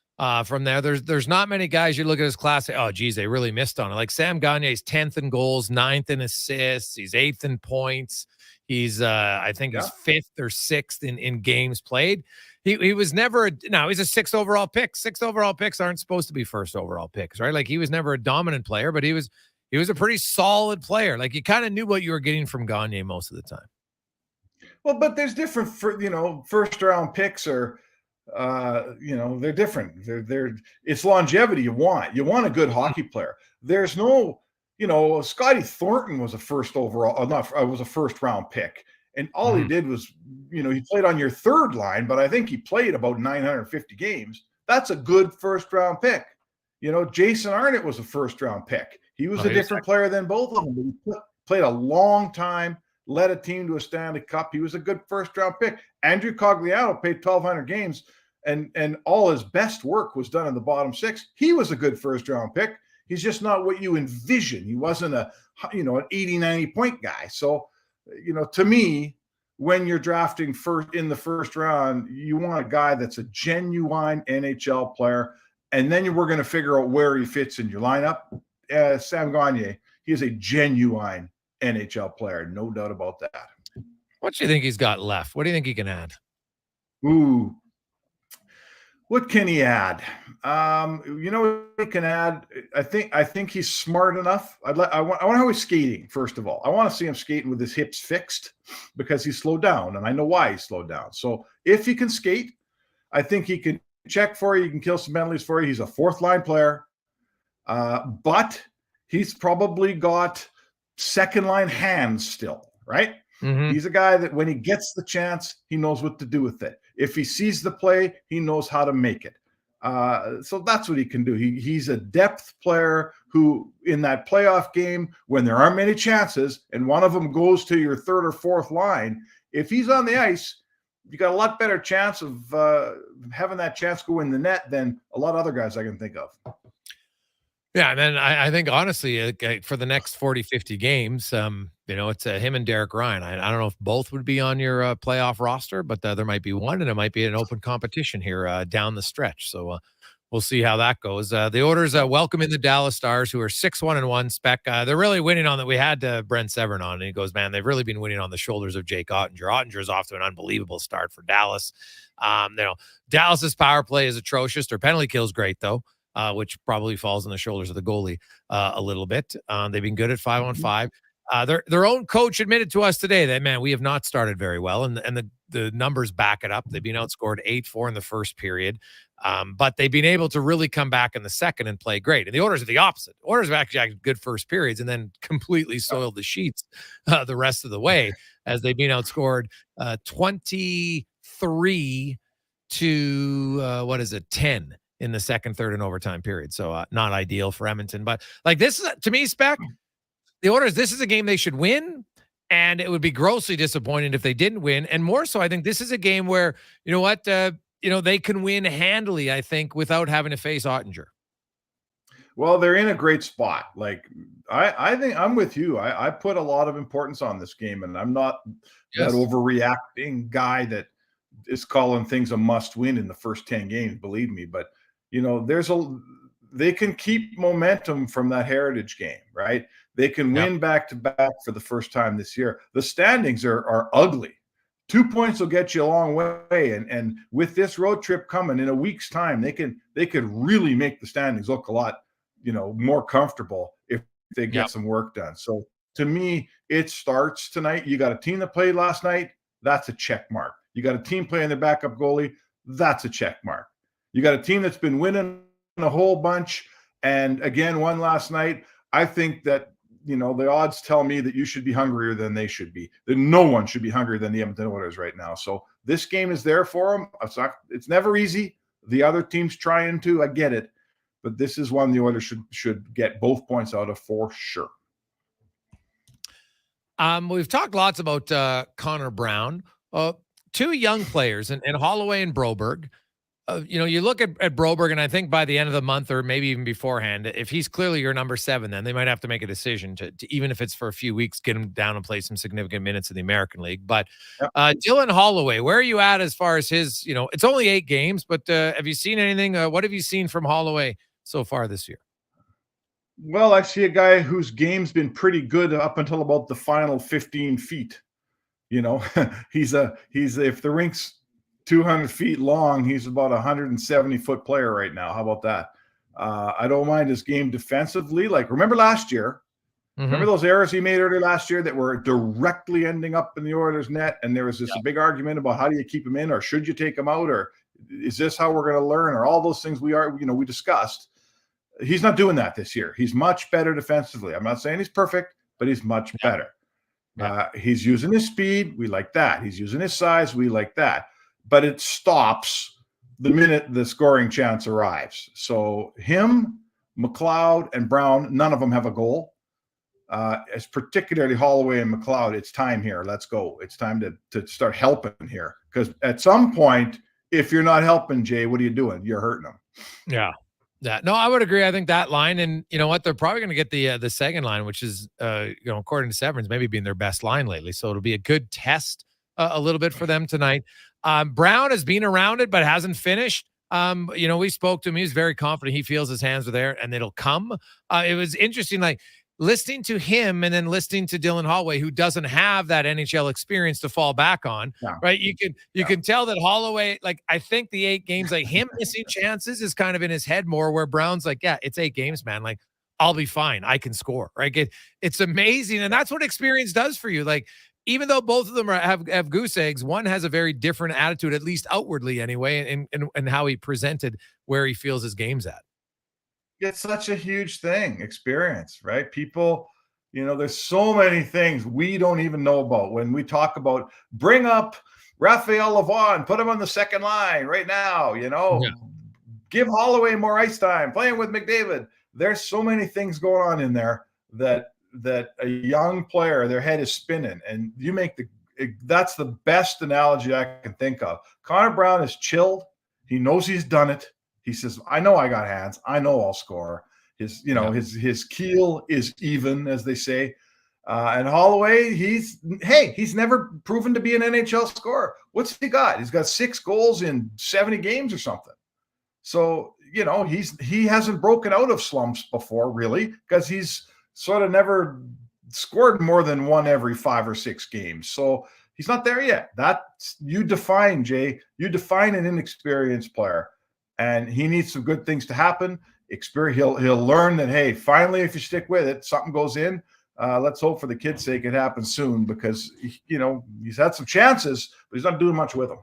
From there's not many guys you look at his class, say, oh, geez, they really missed on it. Like Sam Gagner, he's 10th in goals, 9th in assists, he's 8th in points. He's I think he's 5th or 6th in games played. He was never he's a 6th overall pick. 6th overall picks aren't supposed to be 1st overall picks, right? Like he was never a dominant player, but he was a pretty solid player. Like you kind of knew what you were getting from Gagner most of the time. Well, but there's different first round picks are they're different. It's longevity you want. You want a good hockey player. There's no Scotty Thornton was a first overall, was a first round pick. And all he did was, he played on your 3rd line, but I think he played about 950 games. That's a good first round pick. Jason Arnott was a first round pick. He was a different player than both of them. He played a long time, led a team to a Stanley Cup. He was a good first round pick. Andrew Cogliano played 1,200 games, and all his best work was done in the bottom 6. He was a good first round pick. He's just not what you envision. He wasn't an 80, 90 point guy. So, to me, when you're drafting in the first round, you want a guy that's a genuine NHL player. and then we're going to figure out where he fits in your lineup. Sam Gagner, he is a genuine NHL player, no doubt about that. What do you think he's got left? What do you think he can add? Ooh, what can he add? You know what he can add? I think he's smart enough. I want how he's skating, first of all. I want to see him skating with his hips fixed because he's slowed down, and I know why he's slowed down. So if he can skate, I think he can check for you. He can kill some penalties for you. He's a fourth-line player. But he's probably got second-line hands still, right? Mm-hmm. He's a guy that when he gets the chance, he knows what to do with it. If he sees the play, he knows how to make it. So that's what he can do. He's a depth player who, in that playoff game, when there aren't many chances, and one of them goes to your third or fourth line, if he's on the ice, you got a lot better chance of having that chance go in the net than a lot of other guys I can think of. Yeah, and then I think, honestly, for the next 40, 50 games, it's him and Derek Ryan. I don't know if both would be on your playoff roster, but there might be one, and it might be an open competition here down the stretch. So we'll see how that goes. The Oilers welcome in the Dallas Stars, who are 6-1-1. Spec, they're really winning on that. We had Brent Severon on, and he goes, man, they've really been winning on the shoulders of Jake Ottinger. Ottinger's off to an unbelievable start for Dallas. Dallas's power play is atrocious. Their penalty kill is great, though. Which probably falls on the shoulders of the goalie a little bit. They've been good at 5-on-5. Their own coach admitted to us today that, man, we have not started very well, and the numbers back it up. They've been outscored 8-4 in the first period, but they've been able to really come back in the second and play great. And the Oilers are the opposite. Oilers have actually had good first periods and then completely soiled the sheets the rest of the way, as they've been outscored 23 to 10 in the second, third, and overtime period. So not ideal for Edmonton. But this is, to me, Spec, the Oilers, this is a game they should win, and it would be grossly disappointing if they didn't win. And more so, I think this is a game where, they can win handily, I think, without having to face Ottinger. Well, they're in a great spot. I think I'm with you. I put a lot of importance on this game, and I'm not that overreacting guy that is calling things a must win in the first 10 games, believe me. But they can keep momentum from that Heritage game, right? They can win back to back for the first time this year. The standings are ugly. 2 points will get you a long way. And with this road trip coming in a week's time, they could really make the standings look a lot, more comfortable if they get some work done. So to me, it starts tonight. You got a team that played last night. That's a check mark. You got a team playing their backup goalie. That's a check mark. You got a team that's been winning a whole bunch, and again, won last night. I think that, the odds tell me that you should be hungrier than they should be. That no one should be hungrier than the Edmonton Oilers right now. So this game is there for them. It's never easy. The other team's trying to. I get it. But this is one the Oilers should get both points out of for sure. We've talked lots about Connor Brown. Two young players, and Holloway and Broberg. You look at Broberg, and I think by the end of the month, or maybe even beforehand, if he's clearly your number 7, then they might have to make a decision to even if it's for a few weeks, get him down and play some significant minutes in the American League. But Dylan Holloway, where are you at as far as his, it's only 8 games, but have you seen anything? What have you seen from Holloway so far this year? Well, I see a guy whose game's been pretty good up until about the final 15 feet. He's if the rink's 200 feet long, he's about 170-foot player right now. How about that? I don't mind his game defensively. Remember last year? Mm-hmm. Remember those errors he made earlier last year that were directly ending up in the Oilers' net? And there was this big argument about how do you keep him in, or should you take him out, or is this how we're going to learn, or all those things we discussed. He's not doing that this year. He's much better defensively. I'm not saying he's perfect, but he's much better. He's using his speed. We like that. He's using his size. We like that. But it stops the minute the scoring chance arrives. So him, McLeod, and Brown, none of them have a goal. As particularly Holloway and McLeod, it's time here. Let's go. It's time to start helping here. Because at some point, if you're not helping, Jay, what are you doing? You're hurting them. Yeah. Yeah, no, I would agree. I think that line, and you know what, they're probably going to get the second line, which is, according to Severon's, maybe being their best line lately. So it'll be a good test a little bit for them tonight. Brown has been around it, but hasn't finished. We spoke to him. He was very confident. He feels his hands are there and it'll come. It was interesting, like listening to him and then listening to Dylan Holloway, who doesn't have that NHL experience to fall back on, right? You can tell that Holloway, like, I think the 8 games, like him missing chances is kind of in his head more, where Brown's like, yeah, it's 8 games, man. Like, I'll be fine. I can score, right? It's amazing. And that's what experience does for you. Like, even though both of them have goose eggs, one has a very different attitude, at least outwardly anyway, and how he presented where he feels his game's at. It's such a huge thing, experience, right? People, there's so many things we don't even know about when we talk about bring up Raphael Lavoie, put him on the second line right now, give Holloway more ice time, playing with McDavid. There's so many things going on in there that a young player, their head is spinning, and that's the best analogy I can think of. Connor Brown is chilled. He knows he's done it. He says, I know I got hands. I know I'll score. His keel is even, as they say. And Holloway, he's never proven to be an NHL scorer. What's he got? He's got 6 goals in 70 games or something. So, he hasn't broken out of slumps before, really, because he's sort of never scored more than 1 every 5 or 6 games. So he's not there yet. You define an inexperienced player. And he needs some good things to happen. He'll learn that, hey, finally, if you stick with it, something goes in. Let's hope for the kid's sake it happens soon, because he's had some chances, but he's not doing much with them.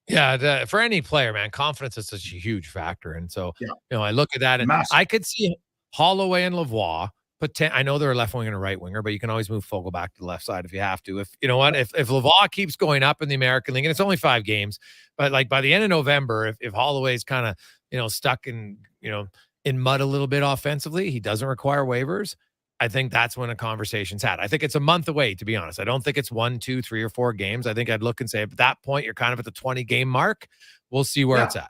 Yeah, for any player, man, confidence is such a huge factor. And so, I look at that and I could see Holloway and Lavoie. I know they're a left winger and a right winger, but you can always move Fogle back to the left side if you have to. If Lavoie keeps going up in the American League, and it's only 5 games, but like by the end of November, if Holloway's kind of stuck in mud a little bit offensively, he doesn't require waivers. I think that's when a conversation's had. I think it's a month away, to be honest. I don't think it's 1, 2, 3, or 4 games. I think I'd look and say at that point you're kind of at the 20-game mark. We'll see where it's at.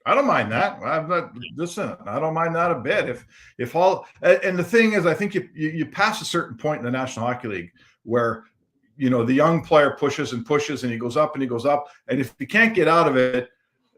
I don't mind that. I don't mind that a bit. If all, and the thing is, I think you pass a certain point in the National Hockey League where, the young player pushes and pushes and he goes up and he goes up. And if he can't get out of it,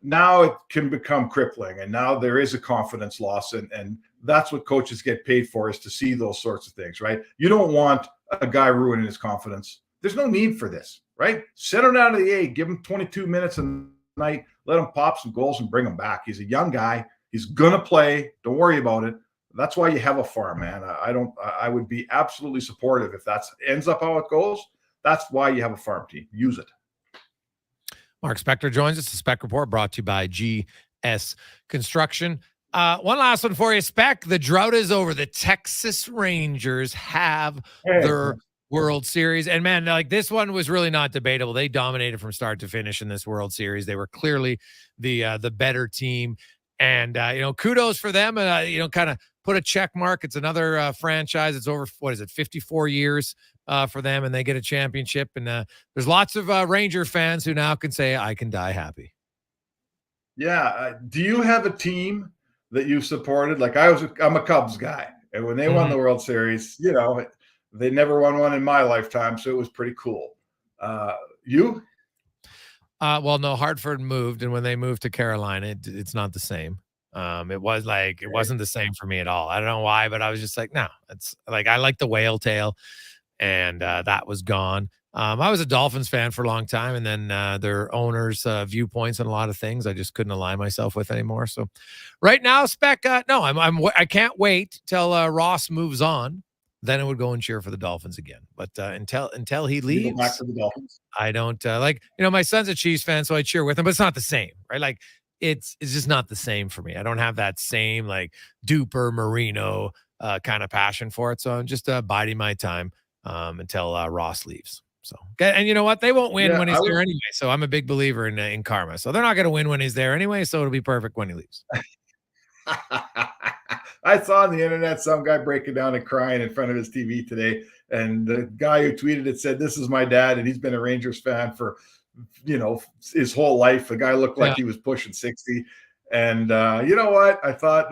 now it can become crippling. And now there is a confidence loss. And that's what coaches get paid for, is to see those sorts of things, right? You don't want a guy ruining his confidence. There's no need for this, right? Send him down to the A, give him 22 minutes a night, let him pop some goals and bring him back. He's a young guy. He's going to play. Don't worry about it. That's why you have a farm, man. I would be absolutely supportive if that ends up how it goes. That's why you have a farm team. Use it. Mark Spector joins us. The Spec Report brought to you by GS Construction. One last one for you, Spec. The drought is over. The Texas Rangers have their World Series. And man, like, this one was really not debatable. They dominated from start to finish in this World Series. They were clearly the better team. And, kudos for them. Kind of put a check mark. It's another franchise. It's over, 54 years for them, and they get a championship. And there's lots of Ranger fans who now can say, I can die happy. Yeah. Do you have a team that you supported? Like, I'm a Cubs guy. And when they won the World Series, they never won one in my lifetime, so it was pretty cool. You? Well, no, Hartford moved, and when they moved to Carolina, it's not the same. It wasn't the same for me at all. I don't know why, but I was just like, no, it's like, I like the whale tail, and that was gone. I was a Dolphins fan for a long time, and then their owners' viewpoints on a lot of things I just couldn't align myself with anymore. So right now, Spec, no, I can't wait till Ross moves on. Then I would go and cheer for the Dolphins again. But until he leaves, back to the Dolphins. I don't my son's a Chiefs fan, so I cheer with him, but it's not the same, right? Like, it's just not the same for me. I don't have that same like Duper Marino kind of passion for it. So I'm just biding my time until Ross leaves. So, and you know what? They won't win when he's there anyway. So I'm a big believer in karma. So they're not going to win when he's there anyway. So it'll be perfect when he leaves. I saw on the internet some guy breaking down and crying in front of his TV today. And the guy who tweeted it said, "This is my dad, and he's been a Rangers fan for, his whole life." The guy looked like he was pushing 60. And you know what? I thought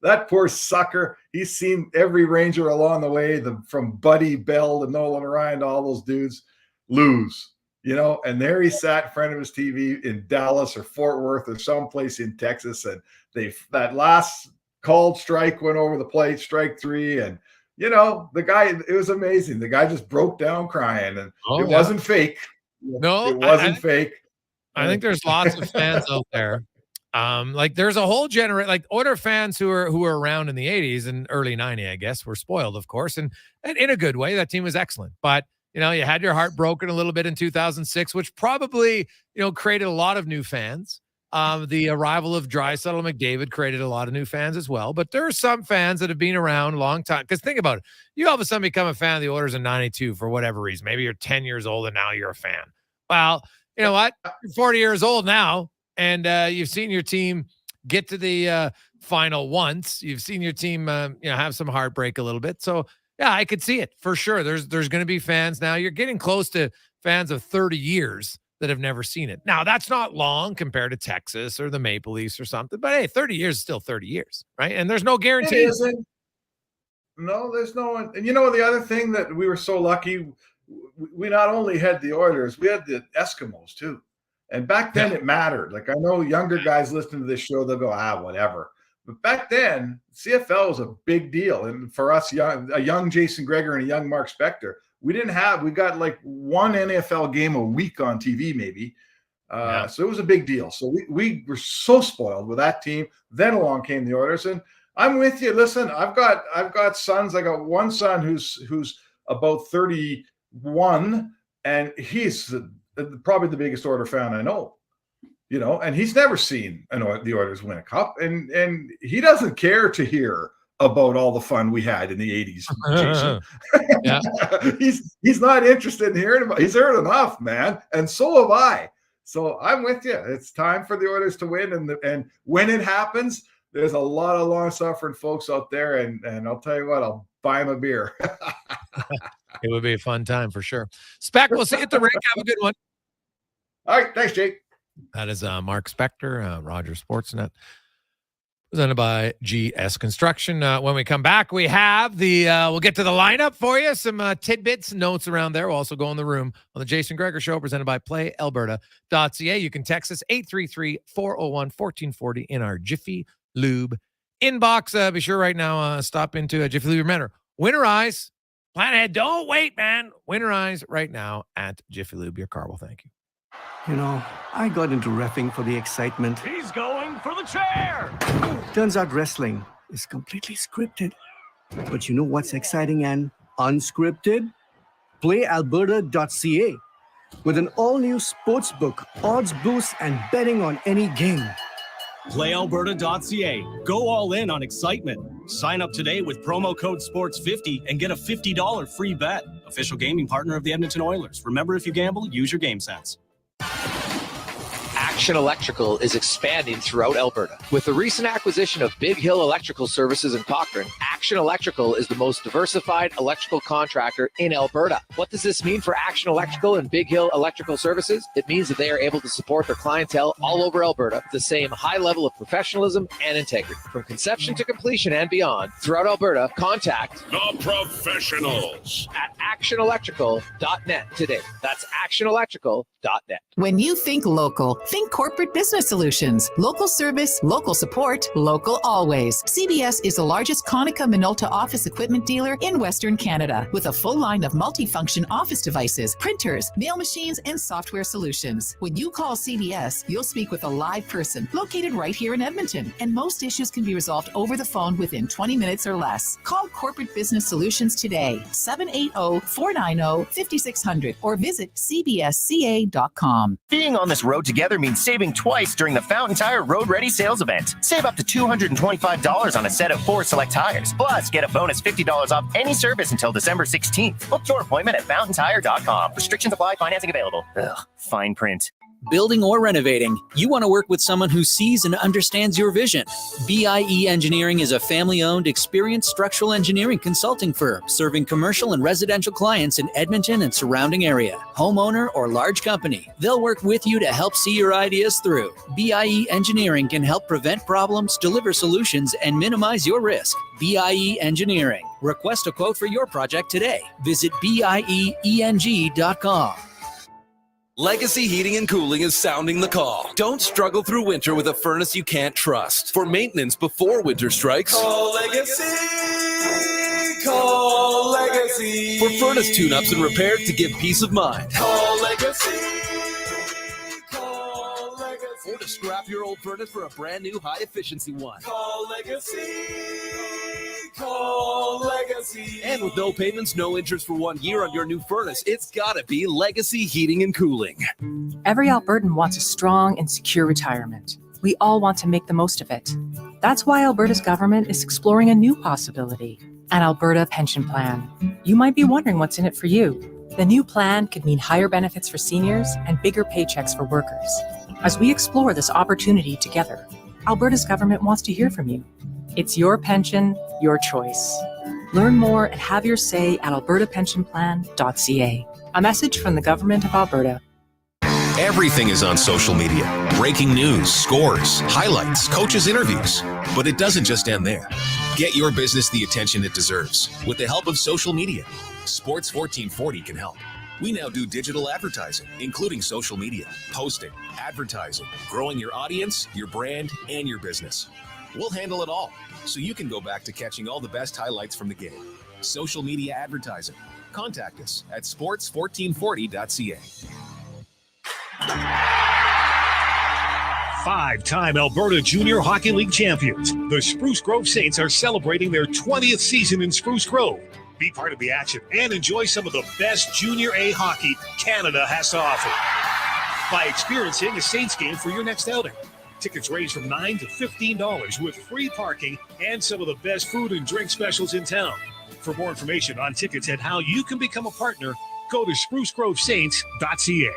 that poor sucker, he's seen every Ranger along the way, from Buddy Bell to Nolan Ryan to all those dudes lose. and there he sat in front of his TV in Dallas or Fort Worth or someplace in Texas, and that last called strike went over the plate, strike 3, and the guy, it was amazing. The guy just broke down crying, and it wasn't fake. No, it wasn't fake. I think there's lots of fans out there. There's a whole generation, like Oilers fans who were around in the 80s and early 90s, I guess, were spoiled, of course, and in a good way. That team was excellent, but you had your heart broken a little bit in 2006, which probably created a lot of new fans. The arrival of Draisaitl and McDavid created a lot of new fans as well. But there are some fans that have been around a long time. Because think about it. You all of a sudden become a fan of the Oilers in 92 for whatever reason. Maybe you're 10 years old and now you're a fan. Well, you know what? You're 40 years old now, and you've seen your team get to the final once. You've seen your team have some heartbreak a little bit. So, yeah, I could see it for sure. There's going to be fans now. You're getting close to fans of 30 years that have never seen it. Now, that's not long compared to Texas or the Maple Leafs or something, but hey, 30 years is still 30 years, right? And there's no guarantee. It isn't. No, there's no one. And the other thing that we were so lucky, we not only had the Oilers, we had the Eskimos too. And back then it mattered. Like, I know younger guys listening to this show, they'll go, whatever. But back then, CFL was a big deal. And for us, a young Jason Gregor and a young Mark Spector, we got like one NFL game a week on TV, maybe. So it was a big deal. So we were so spoiled with that team. Then along came the Oilers, and I'm with you. Listen, I've got sons. I got one son who's about 31, and he's probably the biggest Oilers fan I know. And he's never seen the Oilers win a cup, and he doesn't care to hear about all the fun we had in the 80s, Jason. Yeah. He's not interested in hearing about. He's heard enough, man, and so have I. So I'm with you. It's time for the Oilers to win, and when it happens, there's a lot of long-suffering folks out there, and I'll tell you what, I'll buy him a beer. It would be a fun time for sure. Spec, we'll see you at the rink. Have a good one. All right, thanks, Jake. That is Mark Spector, Rogers Sportsnet, presented by GS Construction. When we come back, we have we'll get to the lineup for you, some tidbits, notes around there. We'll also go in the room on the Jason Gregor Show, presented by PlayAlberta.ca. You can text us 833-401-1440 in our Jiffy Lube inbox. Be sure right now, stop into a Jiffy Lube. Remember, winterize, plan ahead, don't wait, man. Winterize right now at Jiffy Lube. Your car will thank you. I got into reffing for the excitement. He's going for the chair. Turns out wrestling is completely scripted. But you know what's exciting and unscripted? PlayAlberta.ca. With an all-new sportsbook, odds boosts, and betting on any game. PlayAlberta.ca. Go all in on excitement. Sign up today with promo code SPORTS50 and get a $50 free bet. Official gaming partner of the Edmonton Oilers. Remember, if you gamble, use your game sense. Action Electrical is expanding throughout Alberta. With the recent acquisition of Big Hill Electrical Services in Cochrane, Action Electrical is the most diversified electrical contractor in Alberta. What does this mean for Action Electrical and Big Hill Electrical Services? It means that they are able to support their clientele all over Alberta with the same high level of professionalism and integrity. From conception to completion and beyond, throughout Alberta, contact the professionals at actionelectrical.net today. That's actionelectrical.net. When you think local, think corporate business solutions. Local service, local support, local always. CBS is the largest Konica Minolta office equipment dealer in Western Canada with a full line of multifunction office devices, printers, mail machines, and software solutions. When you call CBS, you'll speak with a live person located right here in Edmonton, and most issues can be resolved over the phone within 20 minutes or less. Call Corporate Business Solutions today, 780-490-5600, or visit cbsca.com. Being on this road together means saving twice during the Fountain Tire Road Ready sales event. Save up to $225 on a set of 4 select tires. Plus, get a bonus $50 off any service until December 16th. Book your appointment at fountaintire.com. Restrictions apply. Financing available. Ugh, fine print. Building or renovating, you want to work with someone who sees and understands your vision. BIE Engineering is a family-owned, experienced structural engineering consulting firm serving commercial and residential clients in Edmonton and surrounding area. Homeowner or large company, they'll work with you to help see your ideas through. BIE Engineering can help prevent problems, deliver solutions, and minimize your risk. BIE Engineering. Request a quote for your project today. Visit BIEENG.com. Legacy Heating and Cooling is sounding the call. Don't struggle through winter with a furnace you can't trust. For maintenance before winter strikes, Call Legacy. Call Legacy. for furnace tune-ups and repairs to give peace of mind. Call Legacy. Call Legacy. Or to scrap your old furnace for a brand new high-efficiency one. Call Legacy. Call Legacy. And with no payments, no interest for 1 year on your new furnace, it's gotta be Legacy Heating and Cooling. Every Albertan wants a strong and secure retirement. We all want to make the most of it. That's why Alberta's government is exploring a new possibility, an Alberta pension plan. You might be wondering what's in it for you. The new plan could mean higher benefits for seniors and bigger paychecks for workers. As we explore this opportunity together, Alberta's government wants to hear from you. It's your pension, your choice. Learn more and have your say at albertapensionplan.ca. A message from the Government of Alberta. Everything is on social media. Breaking news, scores, highlights, coaches' interviews. But it doesn't just end there. Get your business the attention it deserves with the help of social media. Sports 1440 can help. We now do digital advertising, including social media, posting, advertising, growing your audience, your brand, and your business. We'll handle it all, so you can go back to catching all the best highlights from the game. Social media advertising. Contact us at sports1440.ca. Five-time Alberta Junior Hockey League champions, the Spruce Grove Saints are celebrating their 20th season in Spruce Grove. Be part of the action and enjoy some of the best Junior A hockey Canada has to offer by experiencing a Saints game for your next outing. Tickets range from $9 to $15 with free parking and some of the best food and drink specials in town. For more information on tickets and how you can become a partner, go to sprucegrovesaints.ca.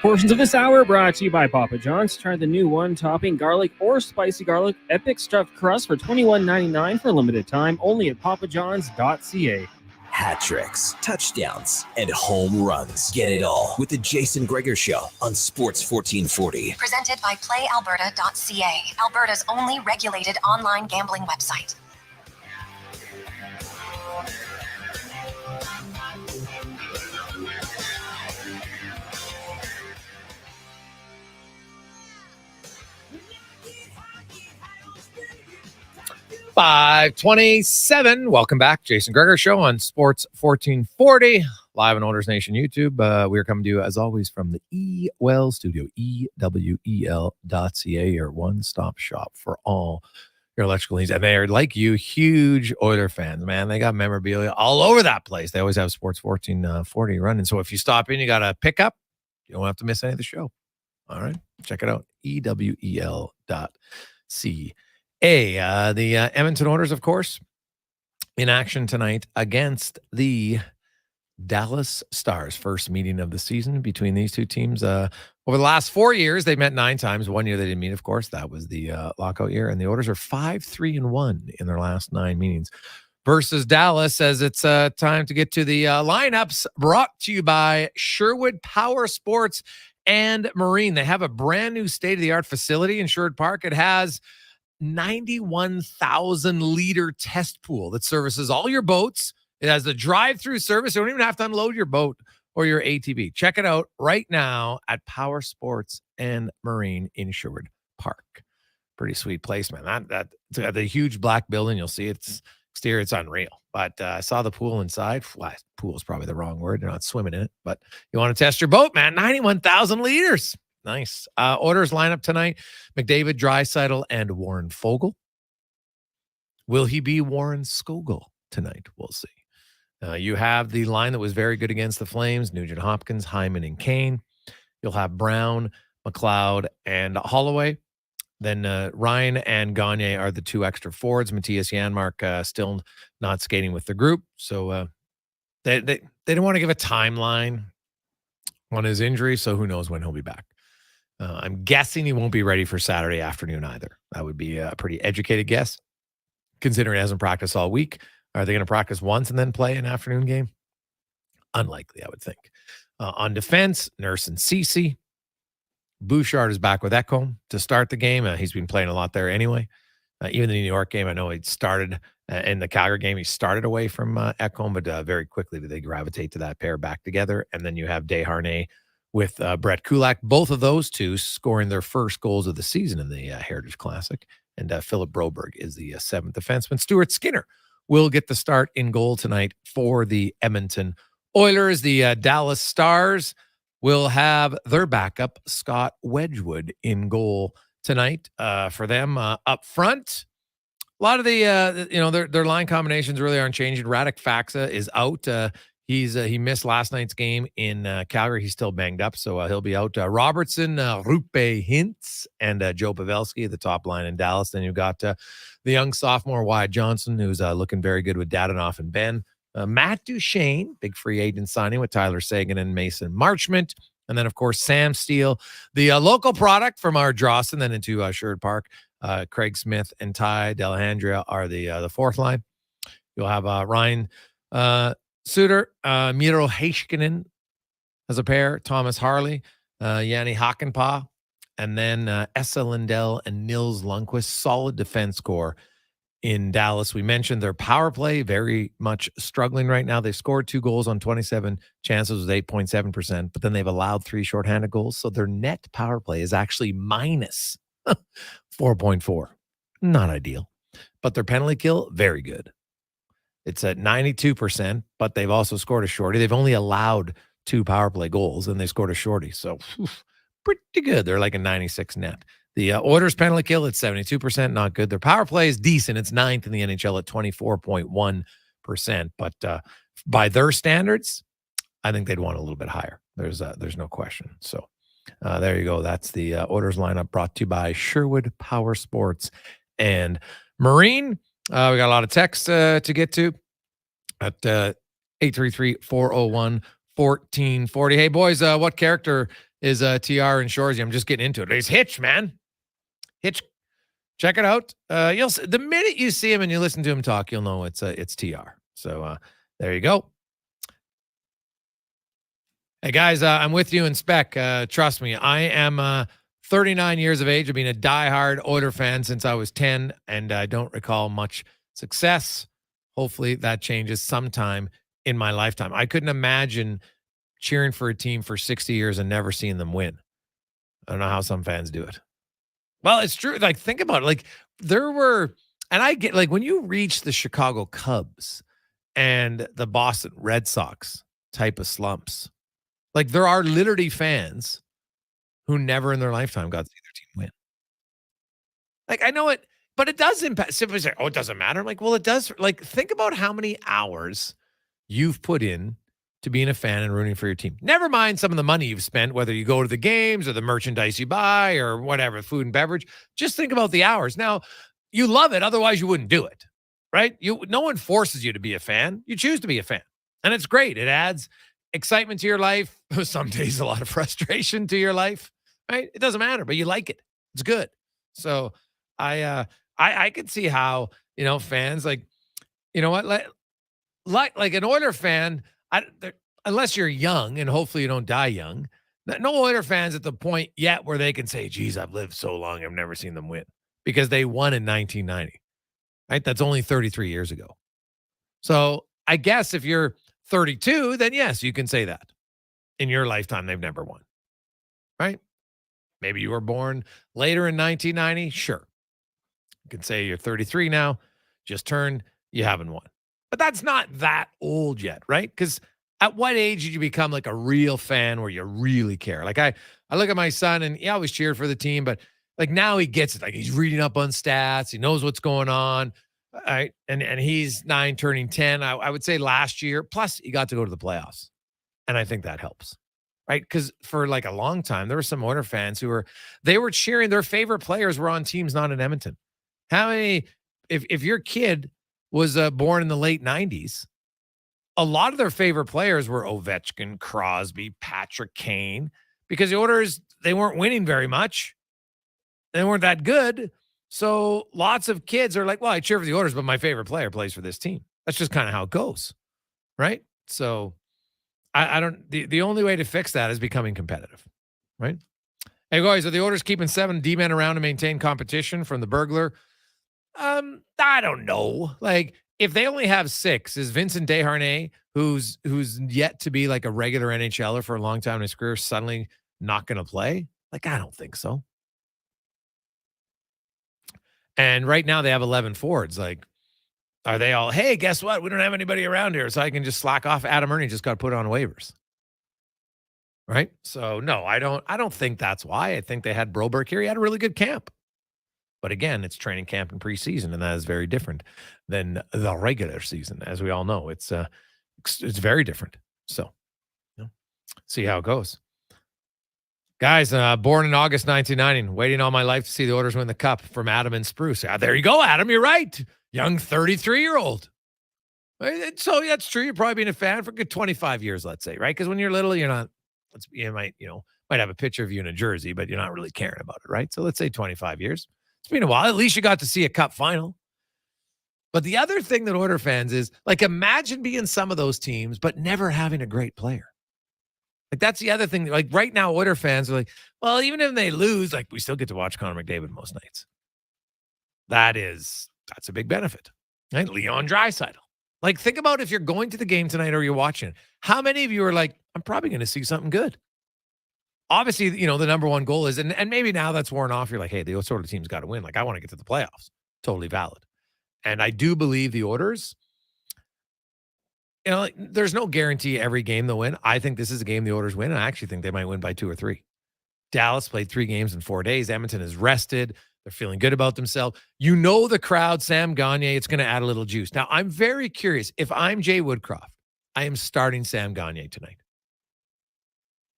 Portions of this hour brought to you by Papa John's. Try the new one-topping garlic or spicy garlic epic stuffed crust for $21.99 for a limited time, only at papajohns.ca. Hat tricks, touchdowns, and home runs. Get it all with the Jason Gregor Show on Sports 1440. Presented by PlayAlberta.ca, Alberta's only regulated online gambling website. $5:27. Welcome back. Jason Gregor Show on Sports 1440, live on Owners Nation YouTube. We are coming to you, as always, from the E-Well studio, EWEL.ca, your one-stop shop for all your electrical needs. And they are, like you, huge Oiler fans, man. They got memorabilia all over that place. They always have Sports 1440 running. So if you stop in, you got a pickup. You don't have to miss any of the show. All right. Check it out. EWEL.ca. The Edmonton Oilers, of course, in action tonight against the Dallas Stars. First meeting of the season between these two teams. Over the last 4 years, they've met 9 times. 1 year they didn't meet, of course. That was the lockout year. And the Oilers are 5-3-1 in their last 9 meetings. Versus Dallas, as it's time to get to the lineups, brought to you by Sherwood Power Sports and Marine. They have a brand new state-of-the-art facility in Sherwood Park. It has 91,000 liter test pool that services all your boats. It has the drive-through service. You don't even have to unload your boat or your ATV. Check it out right now at Power Sports and Marine in Sherwood Park. Pretty sweet place, man. It's got the huge black building. You'll see its exterior. It's unreal. But I saw the pool inside. Well, pool is probably the wrong word. You're not swimming in it, but you want to test your boat, man. 91,000 liters. Nice. Orders lineup tonight: McDavid, Draisaitl, and Warren Foegele. Will he be Warren Skogel tonight? We'll see. You have the line that was very good against the Flames: Nugent Hopkins, Hyman, and Kane. You'll have Brown, McLeod, and Holloway. Then Ryan and Gagner are the 2 extra forwards. Matthias Janmark still not skating with the group. So they didn't want to give a timeline on his injury, so who knows when he'll be back. I'm guessing he won't be ready for Saturday afternoon either. That would be a pretty educated guess, considering he hasn't practiced all week. Are they going to practice once and then play an afternoon game? Unlikely, I would think. On defense, Nurse and Ceci. Bouchard is back with Ekholm to start the game. He's been playing a lot there anyway. Even the New York game, I know he started in the Calgary game, he started away from Ekholm, but very quickly did they gravitate to that pair back together. And then you have Desharnais with Brett Kulak, both of those two scoring their first goals of the season in the Heritage Classic. And Philip Broberg is the seventh defenseman. Stuart Skinner will get the start in goal tonight for the Edmonton Oilers. The Dallas Stars will have their backup, Scott Wedgwood, in goal tonight for them. Up front, a lot of the their line combinations really aren't changing. Radek Faksa is out. He missed last night's game in Calgary. He's still banged up, so he'll be out. Robertson, Roope Hintz, and Joe Pavelski at the top line in Dallas. Then you've got the young sophomore Wyatt Johnson, who's looking very good with Dadonov and Ben. Matt Duchene, big free agent signing with Tyler Seguin and Mason Marchment. And then, of course, Sam Steele, the local product from our Drawson, then into Sherwood Park. Craig Smith and Ty Dellandrea are the fourth line. You'll have Ryan Suter, Miro Heiskanen as a pair, Thomas Harley, Yanni Hakanpää, and then Essa Lindell and Nils Lundqvist. Solid defense core in Dallas. We mentioned their power play, very much struggling right now. They've scored 2 goals on 27 chances with 8.7%, but then they've allowed 3 shorthanded goals. So their net power play is actually minus 4.4. Not ideal. But their penalty kill, very good. It's at 92%, but they've also scored a shorty. They've only allowed 2 power play goals, and they scored a shorty. So pretty good. They're like a 96 net. The Oilers penalty kill, it's 72%, not good. Their power play is decent. It's 9th in the NHL at 24.1%. But by their standards, I think they'd want a little bit higher. There's no question. So there you go. That's the Oilers lineup brought to you by Sherwood Power Sports and Marine. We got a lot of text to get to at 833-401-1440. Hey, boys, what character is TR and Shoresy? I'm just getting into it. It's Hitch, man. Hitch, check it out. You'll the minute you see him and you listen to him talk, you'll know it's TR. So there you go. Hey, guys, I'm with you in Spec. Trust me, I am 39 years of age. I've been a diehard Oiler fan since I was 10, and I don't recall much success. Hopefully that changes sometime in my lifetime. I couldn't imagine cheering for a team for 60 years and never seeing them win. I don't know how some fans do it. Well, it's true. Like, think about it. Like, there were, and I get, like, when you reach the Chicago Cubs and the Boston Red Sox type of slumps, like, there are literally fans who never in their lifetime got to see their team win. Like, I know it, but it does impact. Simply say, oh, it doesn't matter. I'm like, well, it does. Like, think about how many hours you've put in to being a fan and rooting for your team. Never mind some of the money you've spent, whether you go to the games or the merchandise you buy or whatever, food and beverage. Just think about the hours. Now, you love it. Otherwise, you wouldn't do it, right? No one forces you to be a fan. You choose to be a fan. And it's great. It adds excitement to your life. Some days, a lot of frustration to your life, right? It doesn't matter, but you like it. It's good. So I could see how, fans like, you know what, like an Oiler fan, unless you're young and hopefully you don't die young, no Oiler fans at the point yet where they can say, geez, I've lived so long, I've never seen them win, because they won in 1990, right? That's only 33 years ago. So I guess if you're 32, then yes, you can say that. In your lifetime, they've never won, right? Maybe you were born later in 1990. Sure. You can say you're 33 now, just turned, you haven't won. But that's not that old yet, right? Because at what age did you become like a real fan where you really care? Like I look at my son and he always cheered for the team, but like now he gets it. Like he's reading up on stats. He knows what's going on. Right. And he's 9 turning 10. I would say last year, plus he got to go to the playoffs. And I think that helps. Right. Because for like a long time, there were some Oiler fans who were cheering. Their favorite players were on teams not in Edmonton. How many, if your kid was born in the late 90s, a lot of their favorite players were Ovechkin, Crosby, Patrick Kane, because the Oilers, they weren't winning very much. They weren't that good. So lots of kids are like, well, I cheer for the Oilers, but my favorite player plays for this team. That's just kind of how it goes. Right. So I don't, the only way to fix that is becoming competitive. Right. Hey guys, are the Oilers keeping 7 D-men around to maintain competition from the burglar? I don't know. Like, if they only have 6, is Vincent Desharnais, who's yet to be like a regular NHLer for a long time in his career, suddenly not going to play? Like, I don't think so. And right now they have 11 forwards. Like, are they all, hey, guess what? We don't have anybody around here, so I can just slack off. Adam Ernie just got put on waivers. Right? So no, I don't think that's why. I think they had Broberg here. He had a really good camp. But again, it's training camp and preseason, and that is very different than the regular season. As we all know, it's very different. So, see how it goes. Guys, born in August 1990, waiting all my life to see the Oilers win the Cup, from Adam and Spruce. There you go, Adam. You're right. Young 33-year-old. So that's true. You're probably been a fan for a good 25 years, let's say, right? Because when you're little, you're not. You might have a picture of you in a jersey, but you're not really caring about it, right? So let's say 25 years. It's been a while. At least you got to see a Cup final. But the other thing that Oilers fans is, like, imagine being some of those teams, but never having a great player. Like, that's the other thing. Like, right now, Oilers fans are like, well, even if they lose, like, we still get to watch Connor McDavid most nights. That's a big benefit. Right? Leon Draisaitl. Like, think about if you're going to the game tonight or you're watching it. How many of you are like, I'm probably going to see something good? Obviously, the number one goal is, and maybe now that's worn off. You're like, hey, the sort of team's got to win. Like, I want to get to the playoffs. Totally valid. And I do believe the Oilers, like, there's no guarantee every game they'll win. I think this is a game the Oilers win, and I actually think they might win by 2 or 3. Dallas played 3 games in 4 days. Edmonton is rested. They're feeling good about themselves. The crowd, Sam Gagner, it's going to add a little juice. Now, I'm very curious. If I'm Jay Woodcroft, I am starting Sam Gagner tonight.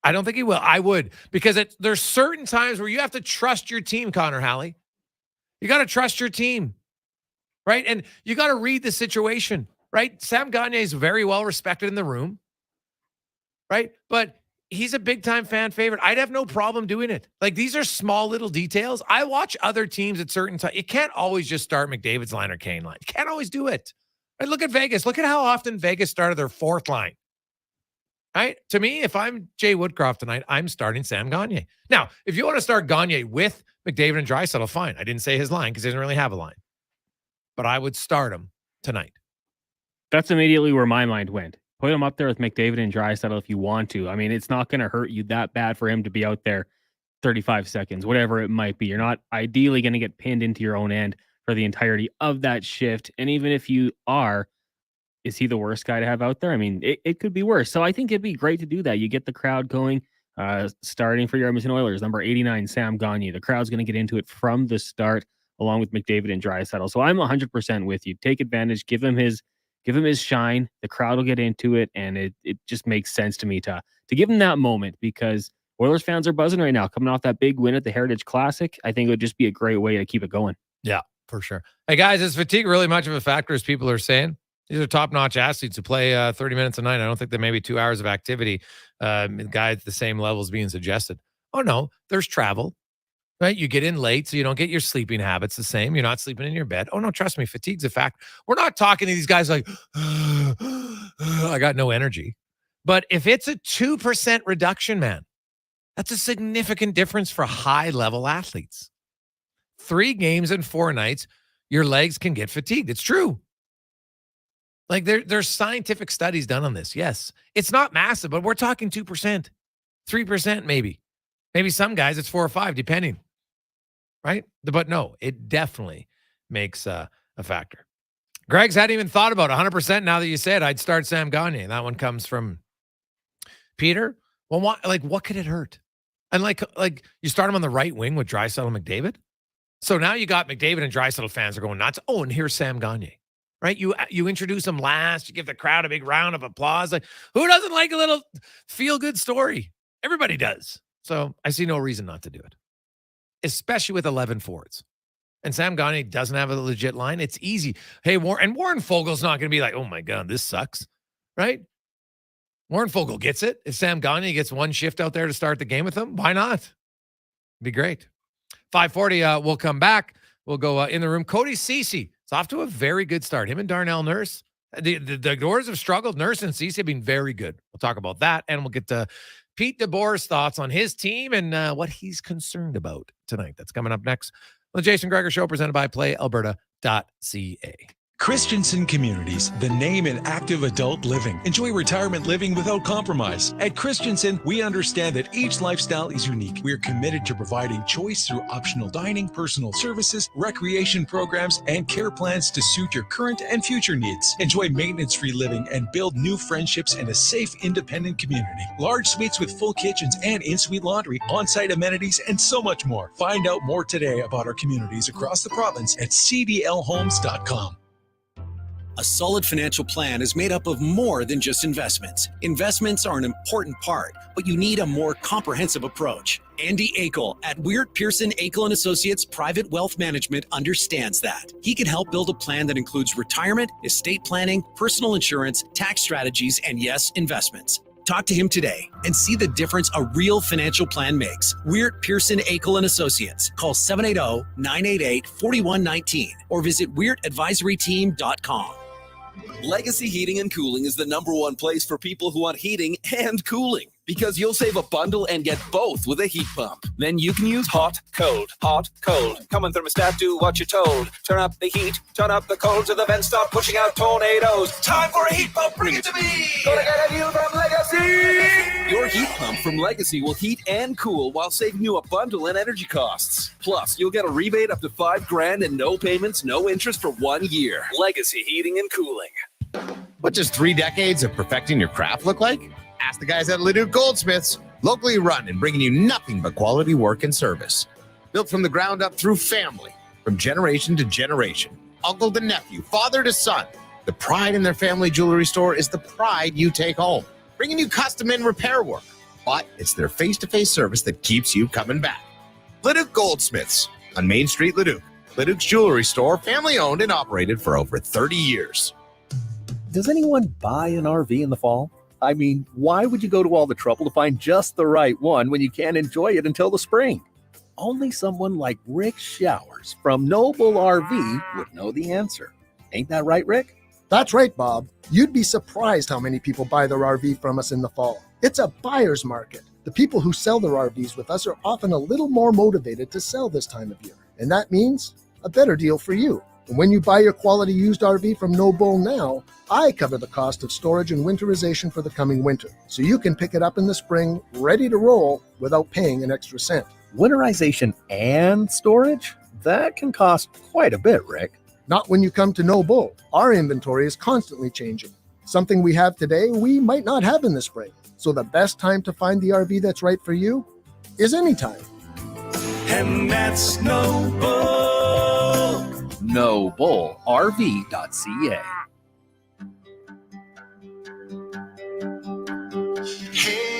I don't think he will. I would, because there's certain times where you have to trust your team, Connor Halley. You got to trust your team, right? And you got to read the situation, right? Sam Gagner is very well respected in the room, right? But he's a big-time fan favorite. I'd have no problem doing it. Like, these are small little details. I watch other teams at certain times. You can't always just start McDavid's line or Kane line. You can't always do it. Right? Look at Vegas. Look at how often Vegas started their 4th line. Right? To me, if I'm Jay Woodcroft tonight, I'm starting Sam Gagner. Now, if you want to start Gagner with McDavid and Draisaitl, fine. I didn't say his line because he doesn't really have a line. But I would start him tonight. That's immediately where my mind went. Put him up there with McDavid and Draisaitl if you want to. I mean, it's not going to hurt you that bad for him to be out there 35 seconds, whatever it might be. You're not ideally going to get pinned into your own end for the entirety of that shift. And even if you are, is he the worst guy to have out there? I mean, it could be worse. So I think it'd be great to do that. You get the crowd going, starting for your Edmonton Oilers, number 89, Sam Gagner. The crowd's going to get into it from the start, along with McDavid and Draisaitl. So I'm 100% with you. Take advantage, give him his shine. The crowd will get into it, and it just makes sense to me to give him that moment, because Oilers fans are buzzing right now, coming off that big win at the Heritage Classic. I think it would just be a great way to keep it going. Yeah, for sure. Hey, guys, is fatigue really much of a factor, as people are saying? These are top-notch athletes who play 30 minutes a night. I don't think there may be 2 hours of activity. Guys, the same levels being suggested. Oh, no, there's travel, right? You get in late, so you don't get your sleeping habits the same. You're not sleeping in your bed. Oh, no, trust me, fatigue's a fact. We're not talking to these guys like, I got no energy. But if it's a 2% reduction, man, that's a significant difference for high-level athletes. 3 games in 4 nights, your legs can get fatigued. It's true. Like, there's scientific studies done on this. Yes, it's not massive, but we're talking 2%, 3% maybe. Maybe some guys it's 4 or 5, depending. Right? But no, it definitely makes a factor. Greg's hadn't even thought about 100% now that you said I'd start Sam Gagner. That one comes from Peter. Well, what could it hurt? And like you start him on the right wing with Draisaitl and McDavid. So now you got McDavid and Draisaitl fans are going nuts. Oh, and here's Sam Gagner. Right? You introduce him last. You give the crowd a big round of applause. Like, who doesn't like a little feel-good story? Everybody does. So I see no reason not to do it, especially with 11 forwards. And Sam Gagner doesn't have a legit line. It's easy. Hey, Warren Fogel's not going to be like, oh, my God, this sucks. Right? Warren Fogel gets it. If Sam Gagner gets one shift out there to start the game with him, why not? It'd be great. 5:40, we'll come back. We'll go in the room. Cody Ceci. It's off to a very good start. Him and Darnell Nurse. The Oilers have struggled. Nurse and Ceci have been very good. We'll talk about that, and we'll get to Pete DeBoer's thoughts on his team and what he's concerned about tonight. That's coming up next. The Jason Gregor Show, presented by PlayAlberta.ca. Christensen Communities, the name in active adult living. Enjoy retirement living without compromise. At Christensen, we understand that each lifestyle is unique. We are committed to providing choice through optional dining, personal services, recreation programs, and care plans to suit your current and future needs. Enjoy maintenance-free living and build new friendships in a safe, independent community. Large suites with full kitchens and in-suite laundry, on-site amenities, and so much more. Find out more today about our communities across the province at cdlhomes.com. A solid financial plan is made up of more than just investments. Investments are an important part, but you need a more comprehensive approach. Andy Akel at Weird Pearson Akel & Associates Private Wealth Management understands that. He can help build a plan that includes retirement, estate planning, personal insurance, tax strategies, and yes, investments. Talk to him today and see the difference a real financial plan makes. Weird Pearson Akel & Associates. Call 780-988-4119 or visit weirdadvisoryteam.com. Legacy Heating and Cooling is the #1 place for people who want heating and cooling, because you'll save a bundle and get both with a heat pump. Then you can use hot, cold, hot, cold. Come on, thermostat, do what you're told. Turn up the heat, turn up the cold, so the vents stop pushing out tornadoes. Time for a heat pump, bring it to me. Gonna get a deal from Legacy. Your heat pump from Legacy will heat and cool while saving you a bundle in energy costs. Plus, you'll get a rebate up to $5,000 and no payments, no interest for 1 year. Legacy Heating and Cooling. What does 3 decades of perfecting your craft look like? Ask the guys at Leduc Goldsmiths, locally run and bringing you nothing but quality work and service. Built from the ground up through family, from generation to generation, uncle to nephew, father to son. The pride in their family jewelry store is the pride you take home, bringing you custom and repair work. But it's their face-to-face service that keeps you coming back. Leduc Goldsmiths on Main Street, Leduc. Leduc's jewelry store, family owned and operated for over 30 years. Does anyone buy an RV in the fall? I mean, why would you go to all the trouble to find just the right one when you can't enjoy it until the spring? Only someone like Rick Showers from Noble RV would know the answer. Ain't that right, Rick? That's right, Bob. You'd be surprised how many people buy their RV from us in the fall. It's a buyer's market. The people who sell their RVs with us are often a little more motivated to sell this time of year. And that means a better deal for you. And when you buy your quality used RV from No Bull now, I cover the cost of storage and winterization for the coming winter, so you can pick it up in the spring, ready to roll, without paying an extra cent. Winterization and storage? That can cost quite a bit, Rick. Not when you come to No Bull. Our inventory is constantly changing. Something we have today, we might not have in the spring. So the best time to find the RV that's right for you is anytime. And that's No Bull. NoBullRV.ca.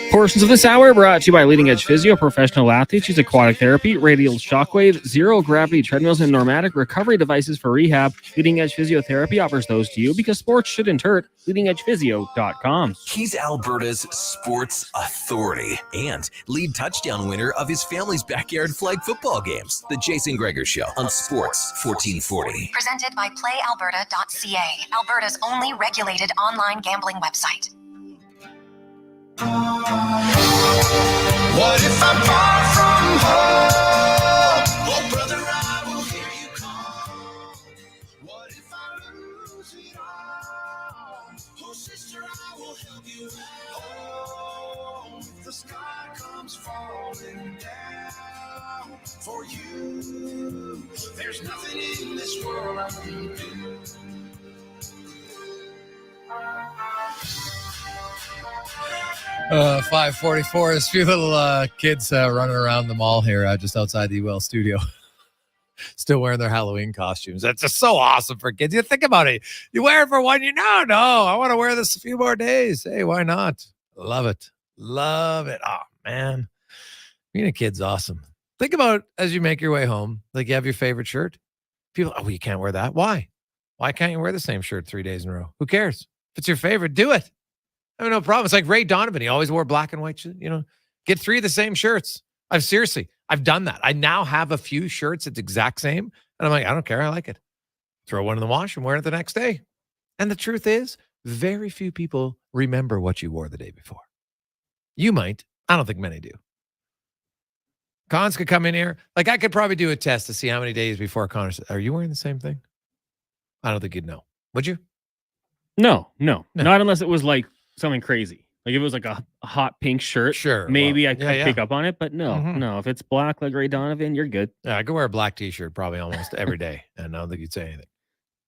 Portions of this hour brought to you by Leading Edge Physio, professional athletes use aquatic therapy, radial shockwave, zero gravity treadmills, and pneumatic recovery devices for rehab. Leading Edge Physiotherapy offers those to you because sports shouldn't hurt. LeadingEdgePhysio.com. He's Alberta's sports authority and lead touchdown winner of his family's backyard flag football games. The Jason Gregor Show on Sports 1440. Presented by PlayAlberta.ca, Alberta's only regulated online gambling website. What if I'm far from home? Oh, brother, I will hear you call. What if I lose it all? Oh, sister, I will help you out. If the sky comes falling down for you, there's nothing in this world I can do. 5:44. There's a few little kids running around the mall here just outside the UL studio. Still wearing their Halloween costumes. That's just so awesome for kids. You think about it. You wear it for 1 year. No, I want to wear this a few more days. Hey, why not? Love it. Love it. Oh, man. Being a kid's awesome. Think about as you make your way home, like you have your favorite shirt. People, oh, you can't wear that. Why? Why can't you wear the same shirt 3 days in a row? Who cares? If it's your favorite, do it. I have no problem. It's like Ray Donovan. He always wore black and white. Get 3 of the same shirts. I've done that. I now have a few shirts that's exact same. And I'm like, I don't care. I like it. Throw one in the wash and wear it the next day. And the truth is, very few people remember what you wore the day before. You might. I don't think many do. Cons could come in here. Like I could probably do a test to see how many days before Connor said, are you wearing the same thing? I don't think you'd know. Would you? No, not unless it was like something crazy. Like if it was like a hot pink shirt, sure. Maybe I yeah, could yeah. pick up on it, but no. If it's black like Ray Donovan, you're good. Yeah, I could wear a black T-shirt probably almost every day, and I don't think you'd say anything.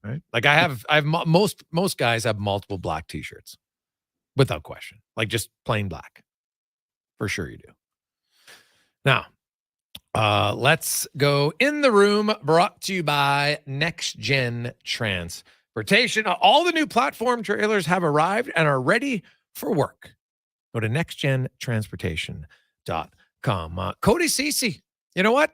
Right? Like I have most guys have multiple black T-shirts, without question. Like just plain black, for sure you do. Now, let's go in the room. Brought to you by Next Gen Transportation. All the new platform trailers have arrived and are ready for work. Go to nextgentransportation.com. Cody Ceci, you know what?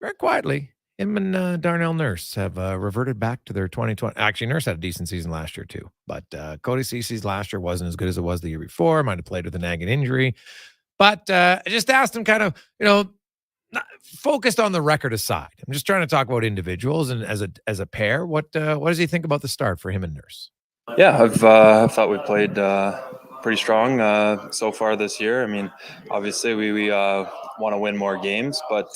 Very quietly, him and Darnell Nurse have reverted back to their 2020. Actually, Nurse had a decent season last year too, but Cody Ceci's last year wasn't as good as it was the year before. Might have played with a nagging injury, but I just asked him kind of, not focused on the record aside. I'm just trying to talk about individuals and as a pair. What does he think about the start for him and Nurse? Yeah, I've thought we played pretty strong so far this year. I mean, obviously we want to win more games, but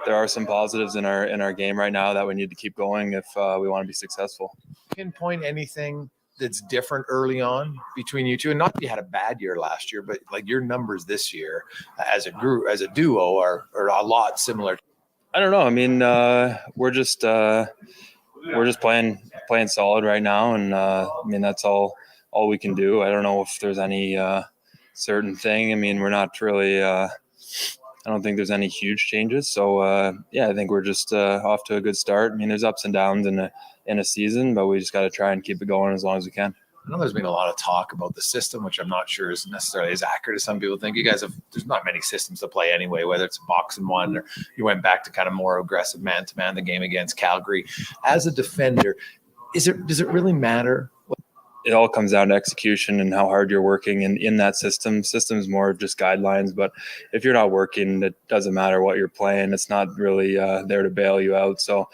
there are some positives in our game right now that we need to keep going if we want to be successful. Pinpoint anything that's different early on between you two, and not that you had a bad year last year, but like your numbers this year as a group, as a duo are a lot similar. I don't know. I mean, we're just playing solid right now, and I mean that's all we can do. I don't know if there's any certain thing. I mean, we're not really. I don't think there's any huge changes. So yeah, I think we're just off to a good start. I mean, there's ups and downs in a season, but we just got to try and keep it going as long as we can. I know there's been a lot of talk about the system, which I'm not sure is necessarily as accurate as some people think. You guys there's not many systems to play anyway, whether it's a box and one or you went back to kind of more aggressive man-to-man the game against Calgary. As a defender, does it really matter? It all comes down to execution and how hard you're working in that system. System's more just guidelines, but if you're not working, it doesn't matter what you're playing. It's not really there to bail you out. So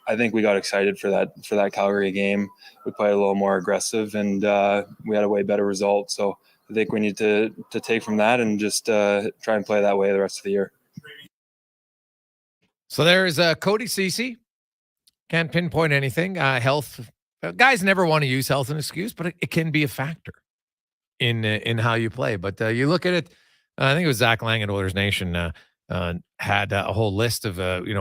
I think we got excited for that Calgary game. We played a little more aggressive, and we had a way better result. So I think we need to take from that and just try and play that way the rest of the year. So there's Cody Ceci. Can't pinpoint anything. Health. Guys never want to use health as an excuse, but it can be a factor in how you play. But you look at it. I think it was Zach Lang at Oilers Nation had a whole list of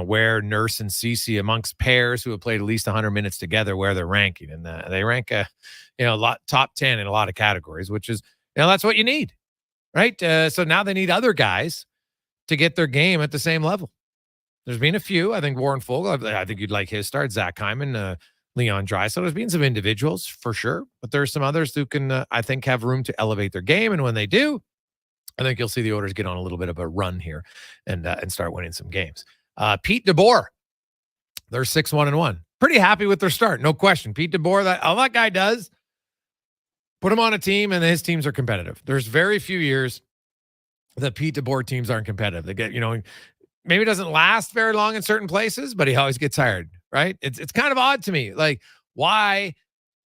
where Nurse and Ceci amongst pairs who have played at least 100 minutes together, where they're ranking, and they rank a lot top 10 in a lot of categories, which is that's what you need, right? So now they need other guys to get their game at the same level. There's been a few. I think Warren Fogle. I think you'd like his start. Zach Hyman, Leon Draisaitl. There's been some individuals for sure, but there's some others who can I think have room to elevate their game, and when they do, I think you'll see the Oilers get on a little bit of a run here and start winning some games. Pete DeBoer, they're 6-1-1. Pretty happy with their start, no question. Pete DeBoer, all that guy does, put him on a team, and his teams are competitive. There's very few years that Pete DeBoer teams aren't competitive. They get, maybe it doesn't last very long in certain places, but he always gets tired, right? It's kind of odd to me, like why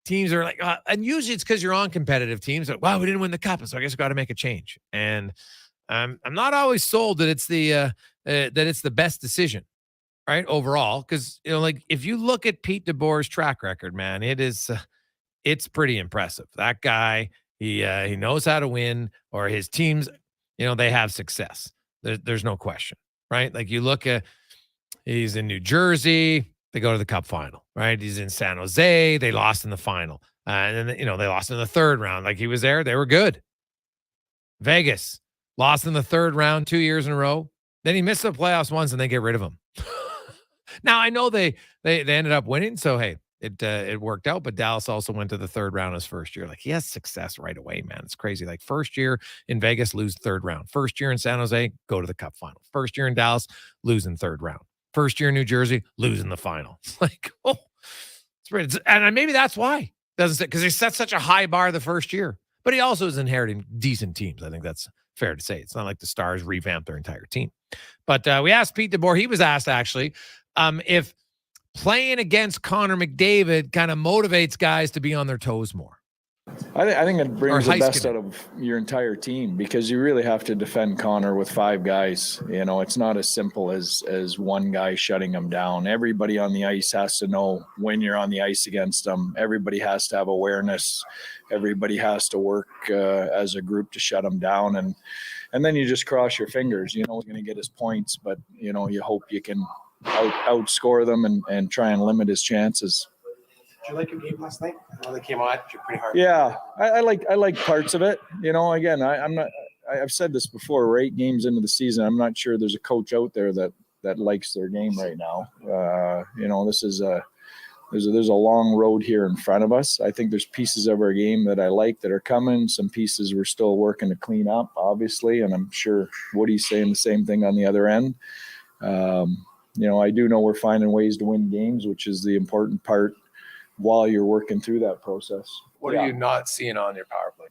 teams are like, and usually it's because you're on competitive teams. Like, wow, we didn't win the cup, so I guess we got to make a change. And I'm not always sold that it's the best decision, right? Overall, because like if you look at Pete DeBoer's track record, man, it's pretty impressive. That guy, he knows how to win, or his teams, they have success. There's no question, right? Like you look at, he's in New Jersey. They go to the cup final, right? He's in San Jose. They lost in the final. And then, they lost in the third round. Like he was there. They were good. Vegas lost in the third round 2 years in a row. Then he missed the playoffs once and they get rid of him. Now, I know they ended up winning. So, hey, it worked out. But Dallas also went to the third round his first year. Like he has success right away, man. It's crazy. Like first year in Vegas, lose third round. First year in San Jose, go to the cup final. First year in Dallas, lose in third round. First year in New Jersey, losing the final. Like, it's great. And maybe that's why doesn't because he set such a high bar the first year. But he also is inheriting decent teams. I think that's fair to say. It's not like the Stars revamped their entire team. But we asked Pete DeBoer. He was asked actually if playing against Connor McDavid kind of motivates guys to be on their toes more. I think it brings the Heiskanen. best out of your entire team, because you really have to defend Connor with 5 guys. You know, it's not as simple as one guy shutting him down. Everybody on the ice has to know when you're on the ice against them. Everybody has to have awareness. Everybody has to work as a group to shut him down. And then you just cross your fingers. You know, he's going to get his points, but, you know, you hope you can outscore them and try and limit his chances. Did you like your game last night? I know they came on you pretty hard. Yeah, I like parts of it. You know, again, I've said this before. We're 8 games into the season. I'm not sure there's a coach out there that likes their game right now. You know, this is there's a long road here in front of us. I think there's pieces of our game that I like that are coming. Some pieces we're still working to clean up, obviously, and I'm sure Woody's saying the same thing on the other end. You know, I do know we're finding ways to win games, which is the important part while you're working through that process. What are you not seeing on your power play?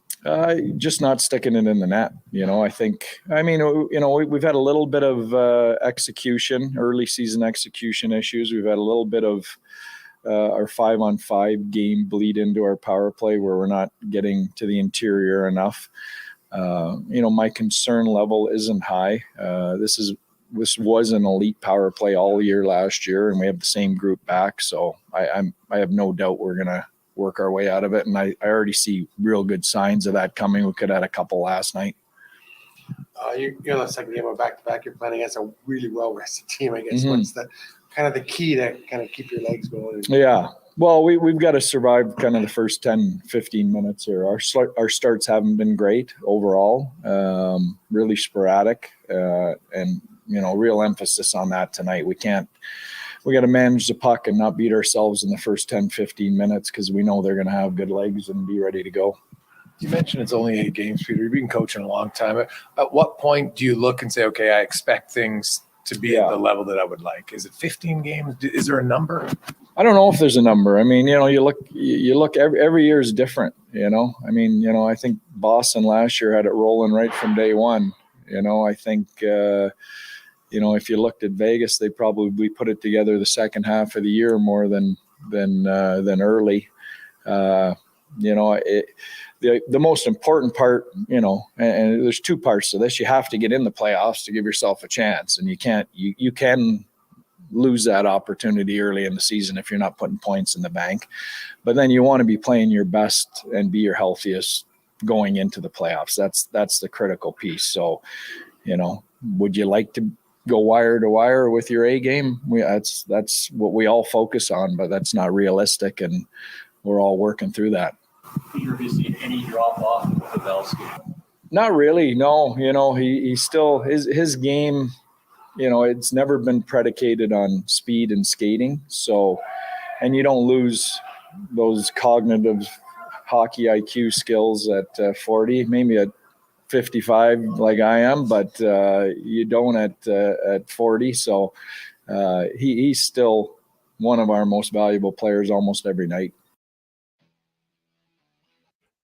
Just not sticking it in the net. You know, we've had a little bit of early season execution issues. We've had a little bit of our 5-on-5 game bleed into our power play where we're not getting to the interior enough. You know, my concern level isn't high. This was an elite power play all year last year, and we have the same group back. So I have no doubt we're going to work our way out of it. And I already see real good signs of that coming. We could have had a couple last night. You're the second game of back-to-back. You're playing against a really well-rested team, I guess. Mm-hmm. What's the key to kind of keep your legs going? Yeah. Well, we've got to survive kind of the first 10, 15 minutes here. Our starts haven't been great overall, really sporadic, and, you know, real emphasis on that tonight. We got to manage the puck and not beat ourselves in the first 10, 15 minutes because we know they're going to have good legs and be ready to go. You mentioned it's only 8 games, Peter. You've been coaching a long time. At what point do you look and say, okay, I expect things to be at the level that I would like? Is it 15 games? Is there a number? I don't know if there's a number. I mean, you know, you look every year is different, you know. I mean, you know, I think Boston last year had it rolling right from day one. You know, I think you know, if you looked at Vegas, they probably put it together the second half of the year more than early. You know, the most important part, you know, and there's 2 parts to this. You have to get in the playoffs to give yourself a chance, and you can lose that opportunity early in the season if you're not putting points in the bank. But then you want to be playing your best and be your healthiest going into the playoffs. That's the critical piece. So, you know, would you like to go wire to wire with your A game? That's what we all focus on, but that's not realistic, and we're all working through that. Peter, have you seen any drop off with the Velski? Not really, no. You know, he still his game, you know, it's never been predicated on speed and skating. So, and you don't lose those cognitive hockey IQ skills at 40, maybe at 55 like I am, but you don't at 40. So he's still one of our most valuable players almost every night.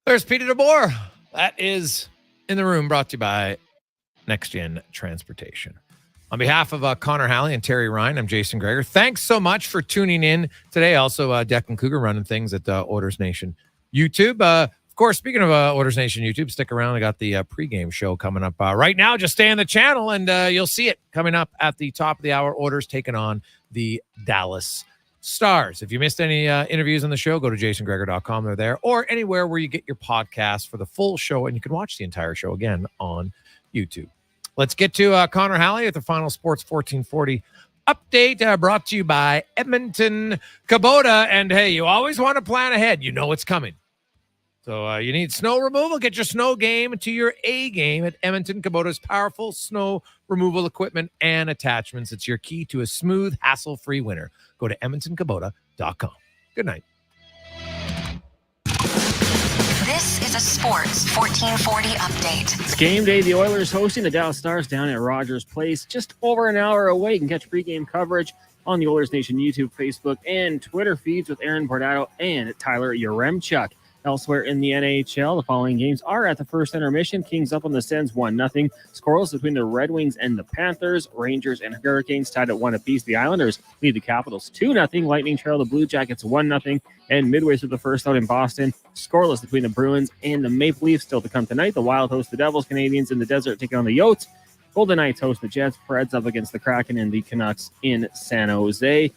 There's Peter DeBoer. That is In the Room, brought to you by Next Gen Transportation. On behalf of Connor Halley and Terry Ryan, I'm Jason Gregor. Thanks so much for tuning in today. Also, Declan Cougar running things at Orders Nation YouTube. Of course, speaking of Orders Nation YouTube, stick around. I got the pregame show coming up right now. Just stay on the channel, and you'll see it coming up at the top of the hour. Orders taking on the Dallas Stars. If you missed any interviews on the show, go to jasongregor.com. They're there, or anywhere where you get your podcast for the full show, and you can watch the entire show again on YouTube. Let's get to Connor Halley at the Final Sports 1440 update, brought to you by Edmonton Kubota. And hey, you always want to plan ahead. You know it's coming. So you need snow removal. Get your snow game to your A game at Edmonton Kubota's powerful snow removal equipment and attachments. It's your key to a smooth, hassle-free winter. Go to EdmontonKubota.com. Good night. This is a Sports 1440 update. It's game day. The Oilers hosting the Dallas Stars down at Rogers Place, just over an hour away. You can catch pregame coverage on the Oilers Nation YouTube, Facebook, and Twitter feeds with Aaron Bordato and Tyler Yaremchuk. Elsewhere in the NHL, the following games are at the first intermission. Kings up on the Sens 1-0. Scoreless between the Red Wings and the Panthers. Rangers and Hurricanes tied at 1 apiece. The Islanders lead the Capitals 2-0. Lightning trail the Blue Jackets 1-0. And midway through the first out in Boston, scoreless between the Bruins and the Maple Leafs. Still to come tonight, the Wild host the Devils. Canadians in the desert taking on the Yotes. Golden Knights host the Jets. Preds up against the Kraken and the Canucks in San Jose.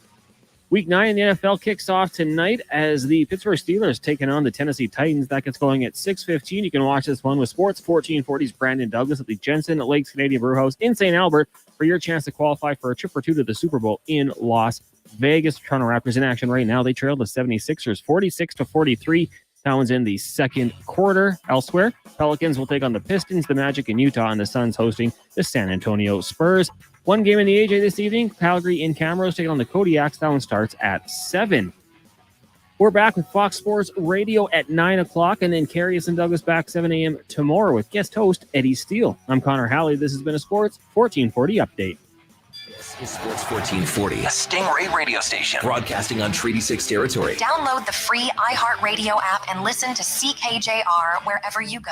Week 9 in the NFL kicks off tonight as the Pittsburgh Steelers taking on the Tennessee Titans. That gets going at 6:15. You can watch this one with Sports 1440's Brandon Douglas at the Jensen Lakes Canadian Brewhouse in St. Albert for your chance to qualify for a trip or two to the Super Bowl in Las Vegas. Toronto Raptors in action right now. They trail the 76ers 46-43. That one's in the second quarter. Elsewhere, Pelicans will take on the Pistons, the Magic in Utah, and the Suns hosting the San Antonio Spurs. One game in the AJ this evening. Calgary in Camrose taking on the Kodiaks. That one starts at 7. We're back with Fox Sports Radio at 9 o'clock, and then Carius and Douglas back 7 a.m. tomorrow with guest host Eddie Steele. I'm Connor Halley. This has been a Sports 1440 update. This is Sports 1440, a Stingray radio station broadcasting on Treaty 6 territory. Download the free iHeartRadio app and listen to CKJR wherever you go.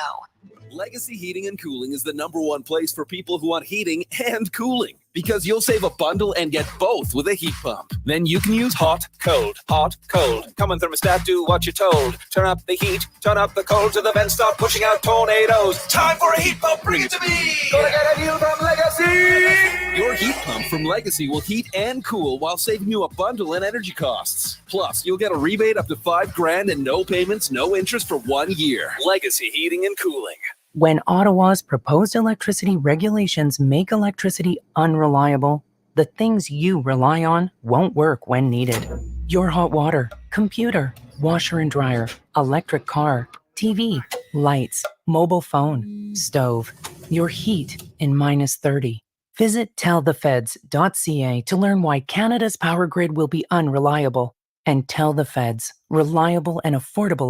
Legacy Heating and Cooling is the #1 place for people who want heating and cooling, because you'll save a bundle and get both with a heat pump. Then you can use hot, cold, hot, cold. Come on, thermostat, do what you're told. Turn up the heat, turn up the cold, so the vents start pushing out tornadoes. Time for a heat pump, bring it to me. Gonna get a deal from Legacy. Your heat pump from Legacy will heat and cool while saving you a bundle in energy costs. Plus, you'll get a rebate up to $5,000 and no payments, no interest for 1 year. Legacy Heating and Cooling. When Ottawa's proposed electricity regulations make electricity unreliable, the things you rely on won't work when needed. Your hot water, computer, washer and dryer, electric car, TV, lights, mobile phone, stove, your heat in -30. Visit tellthefeds.ca to learn why Canada's power grid will be unreliable. And tell the feds, reliable and affordable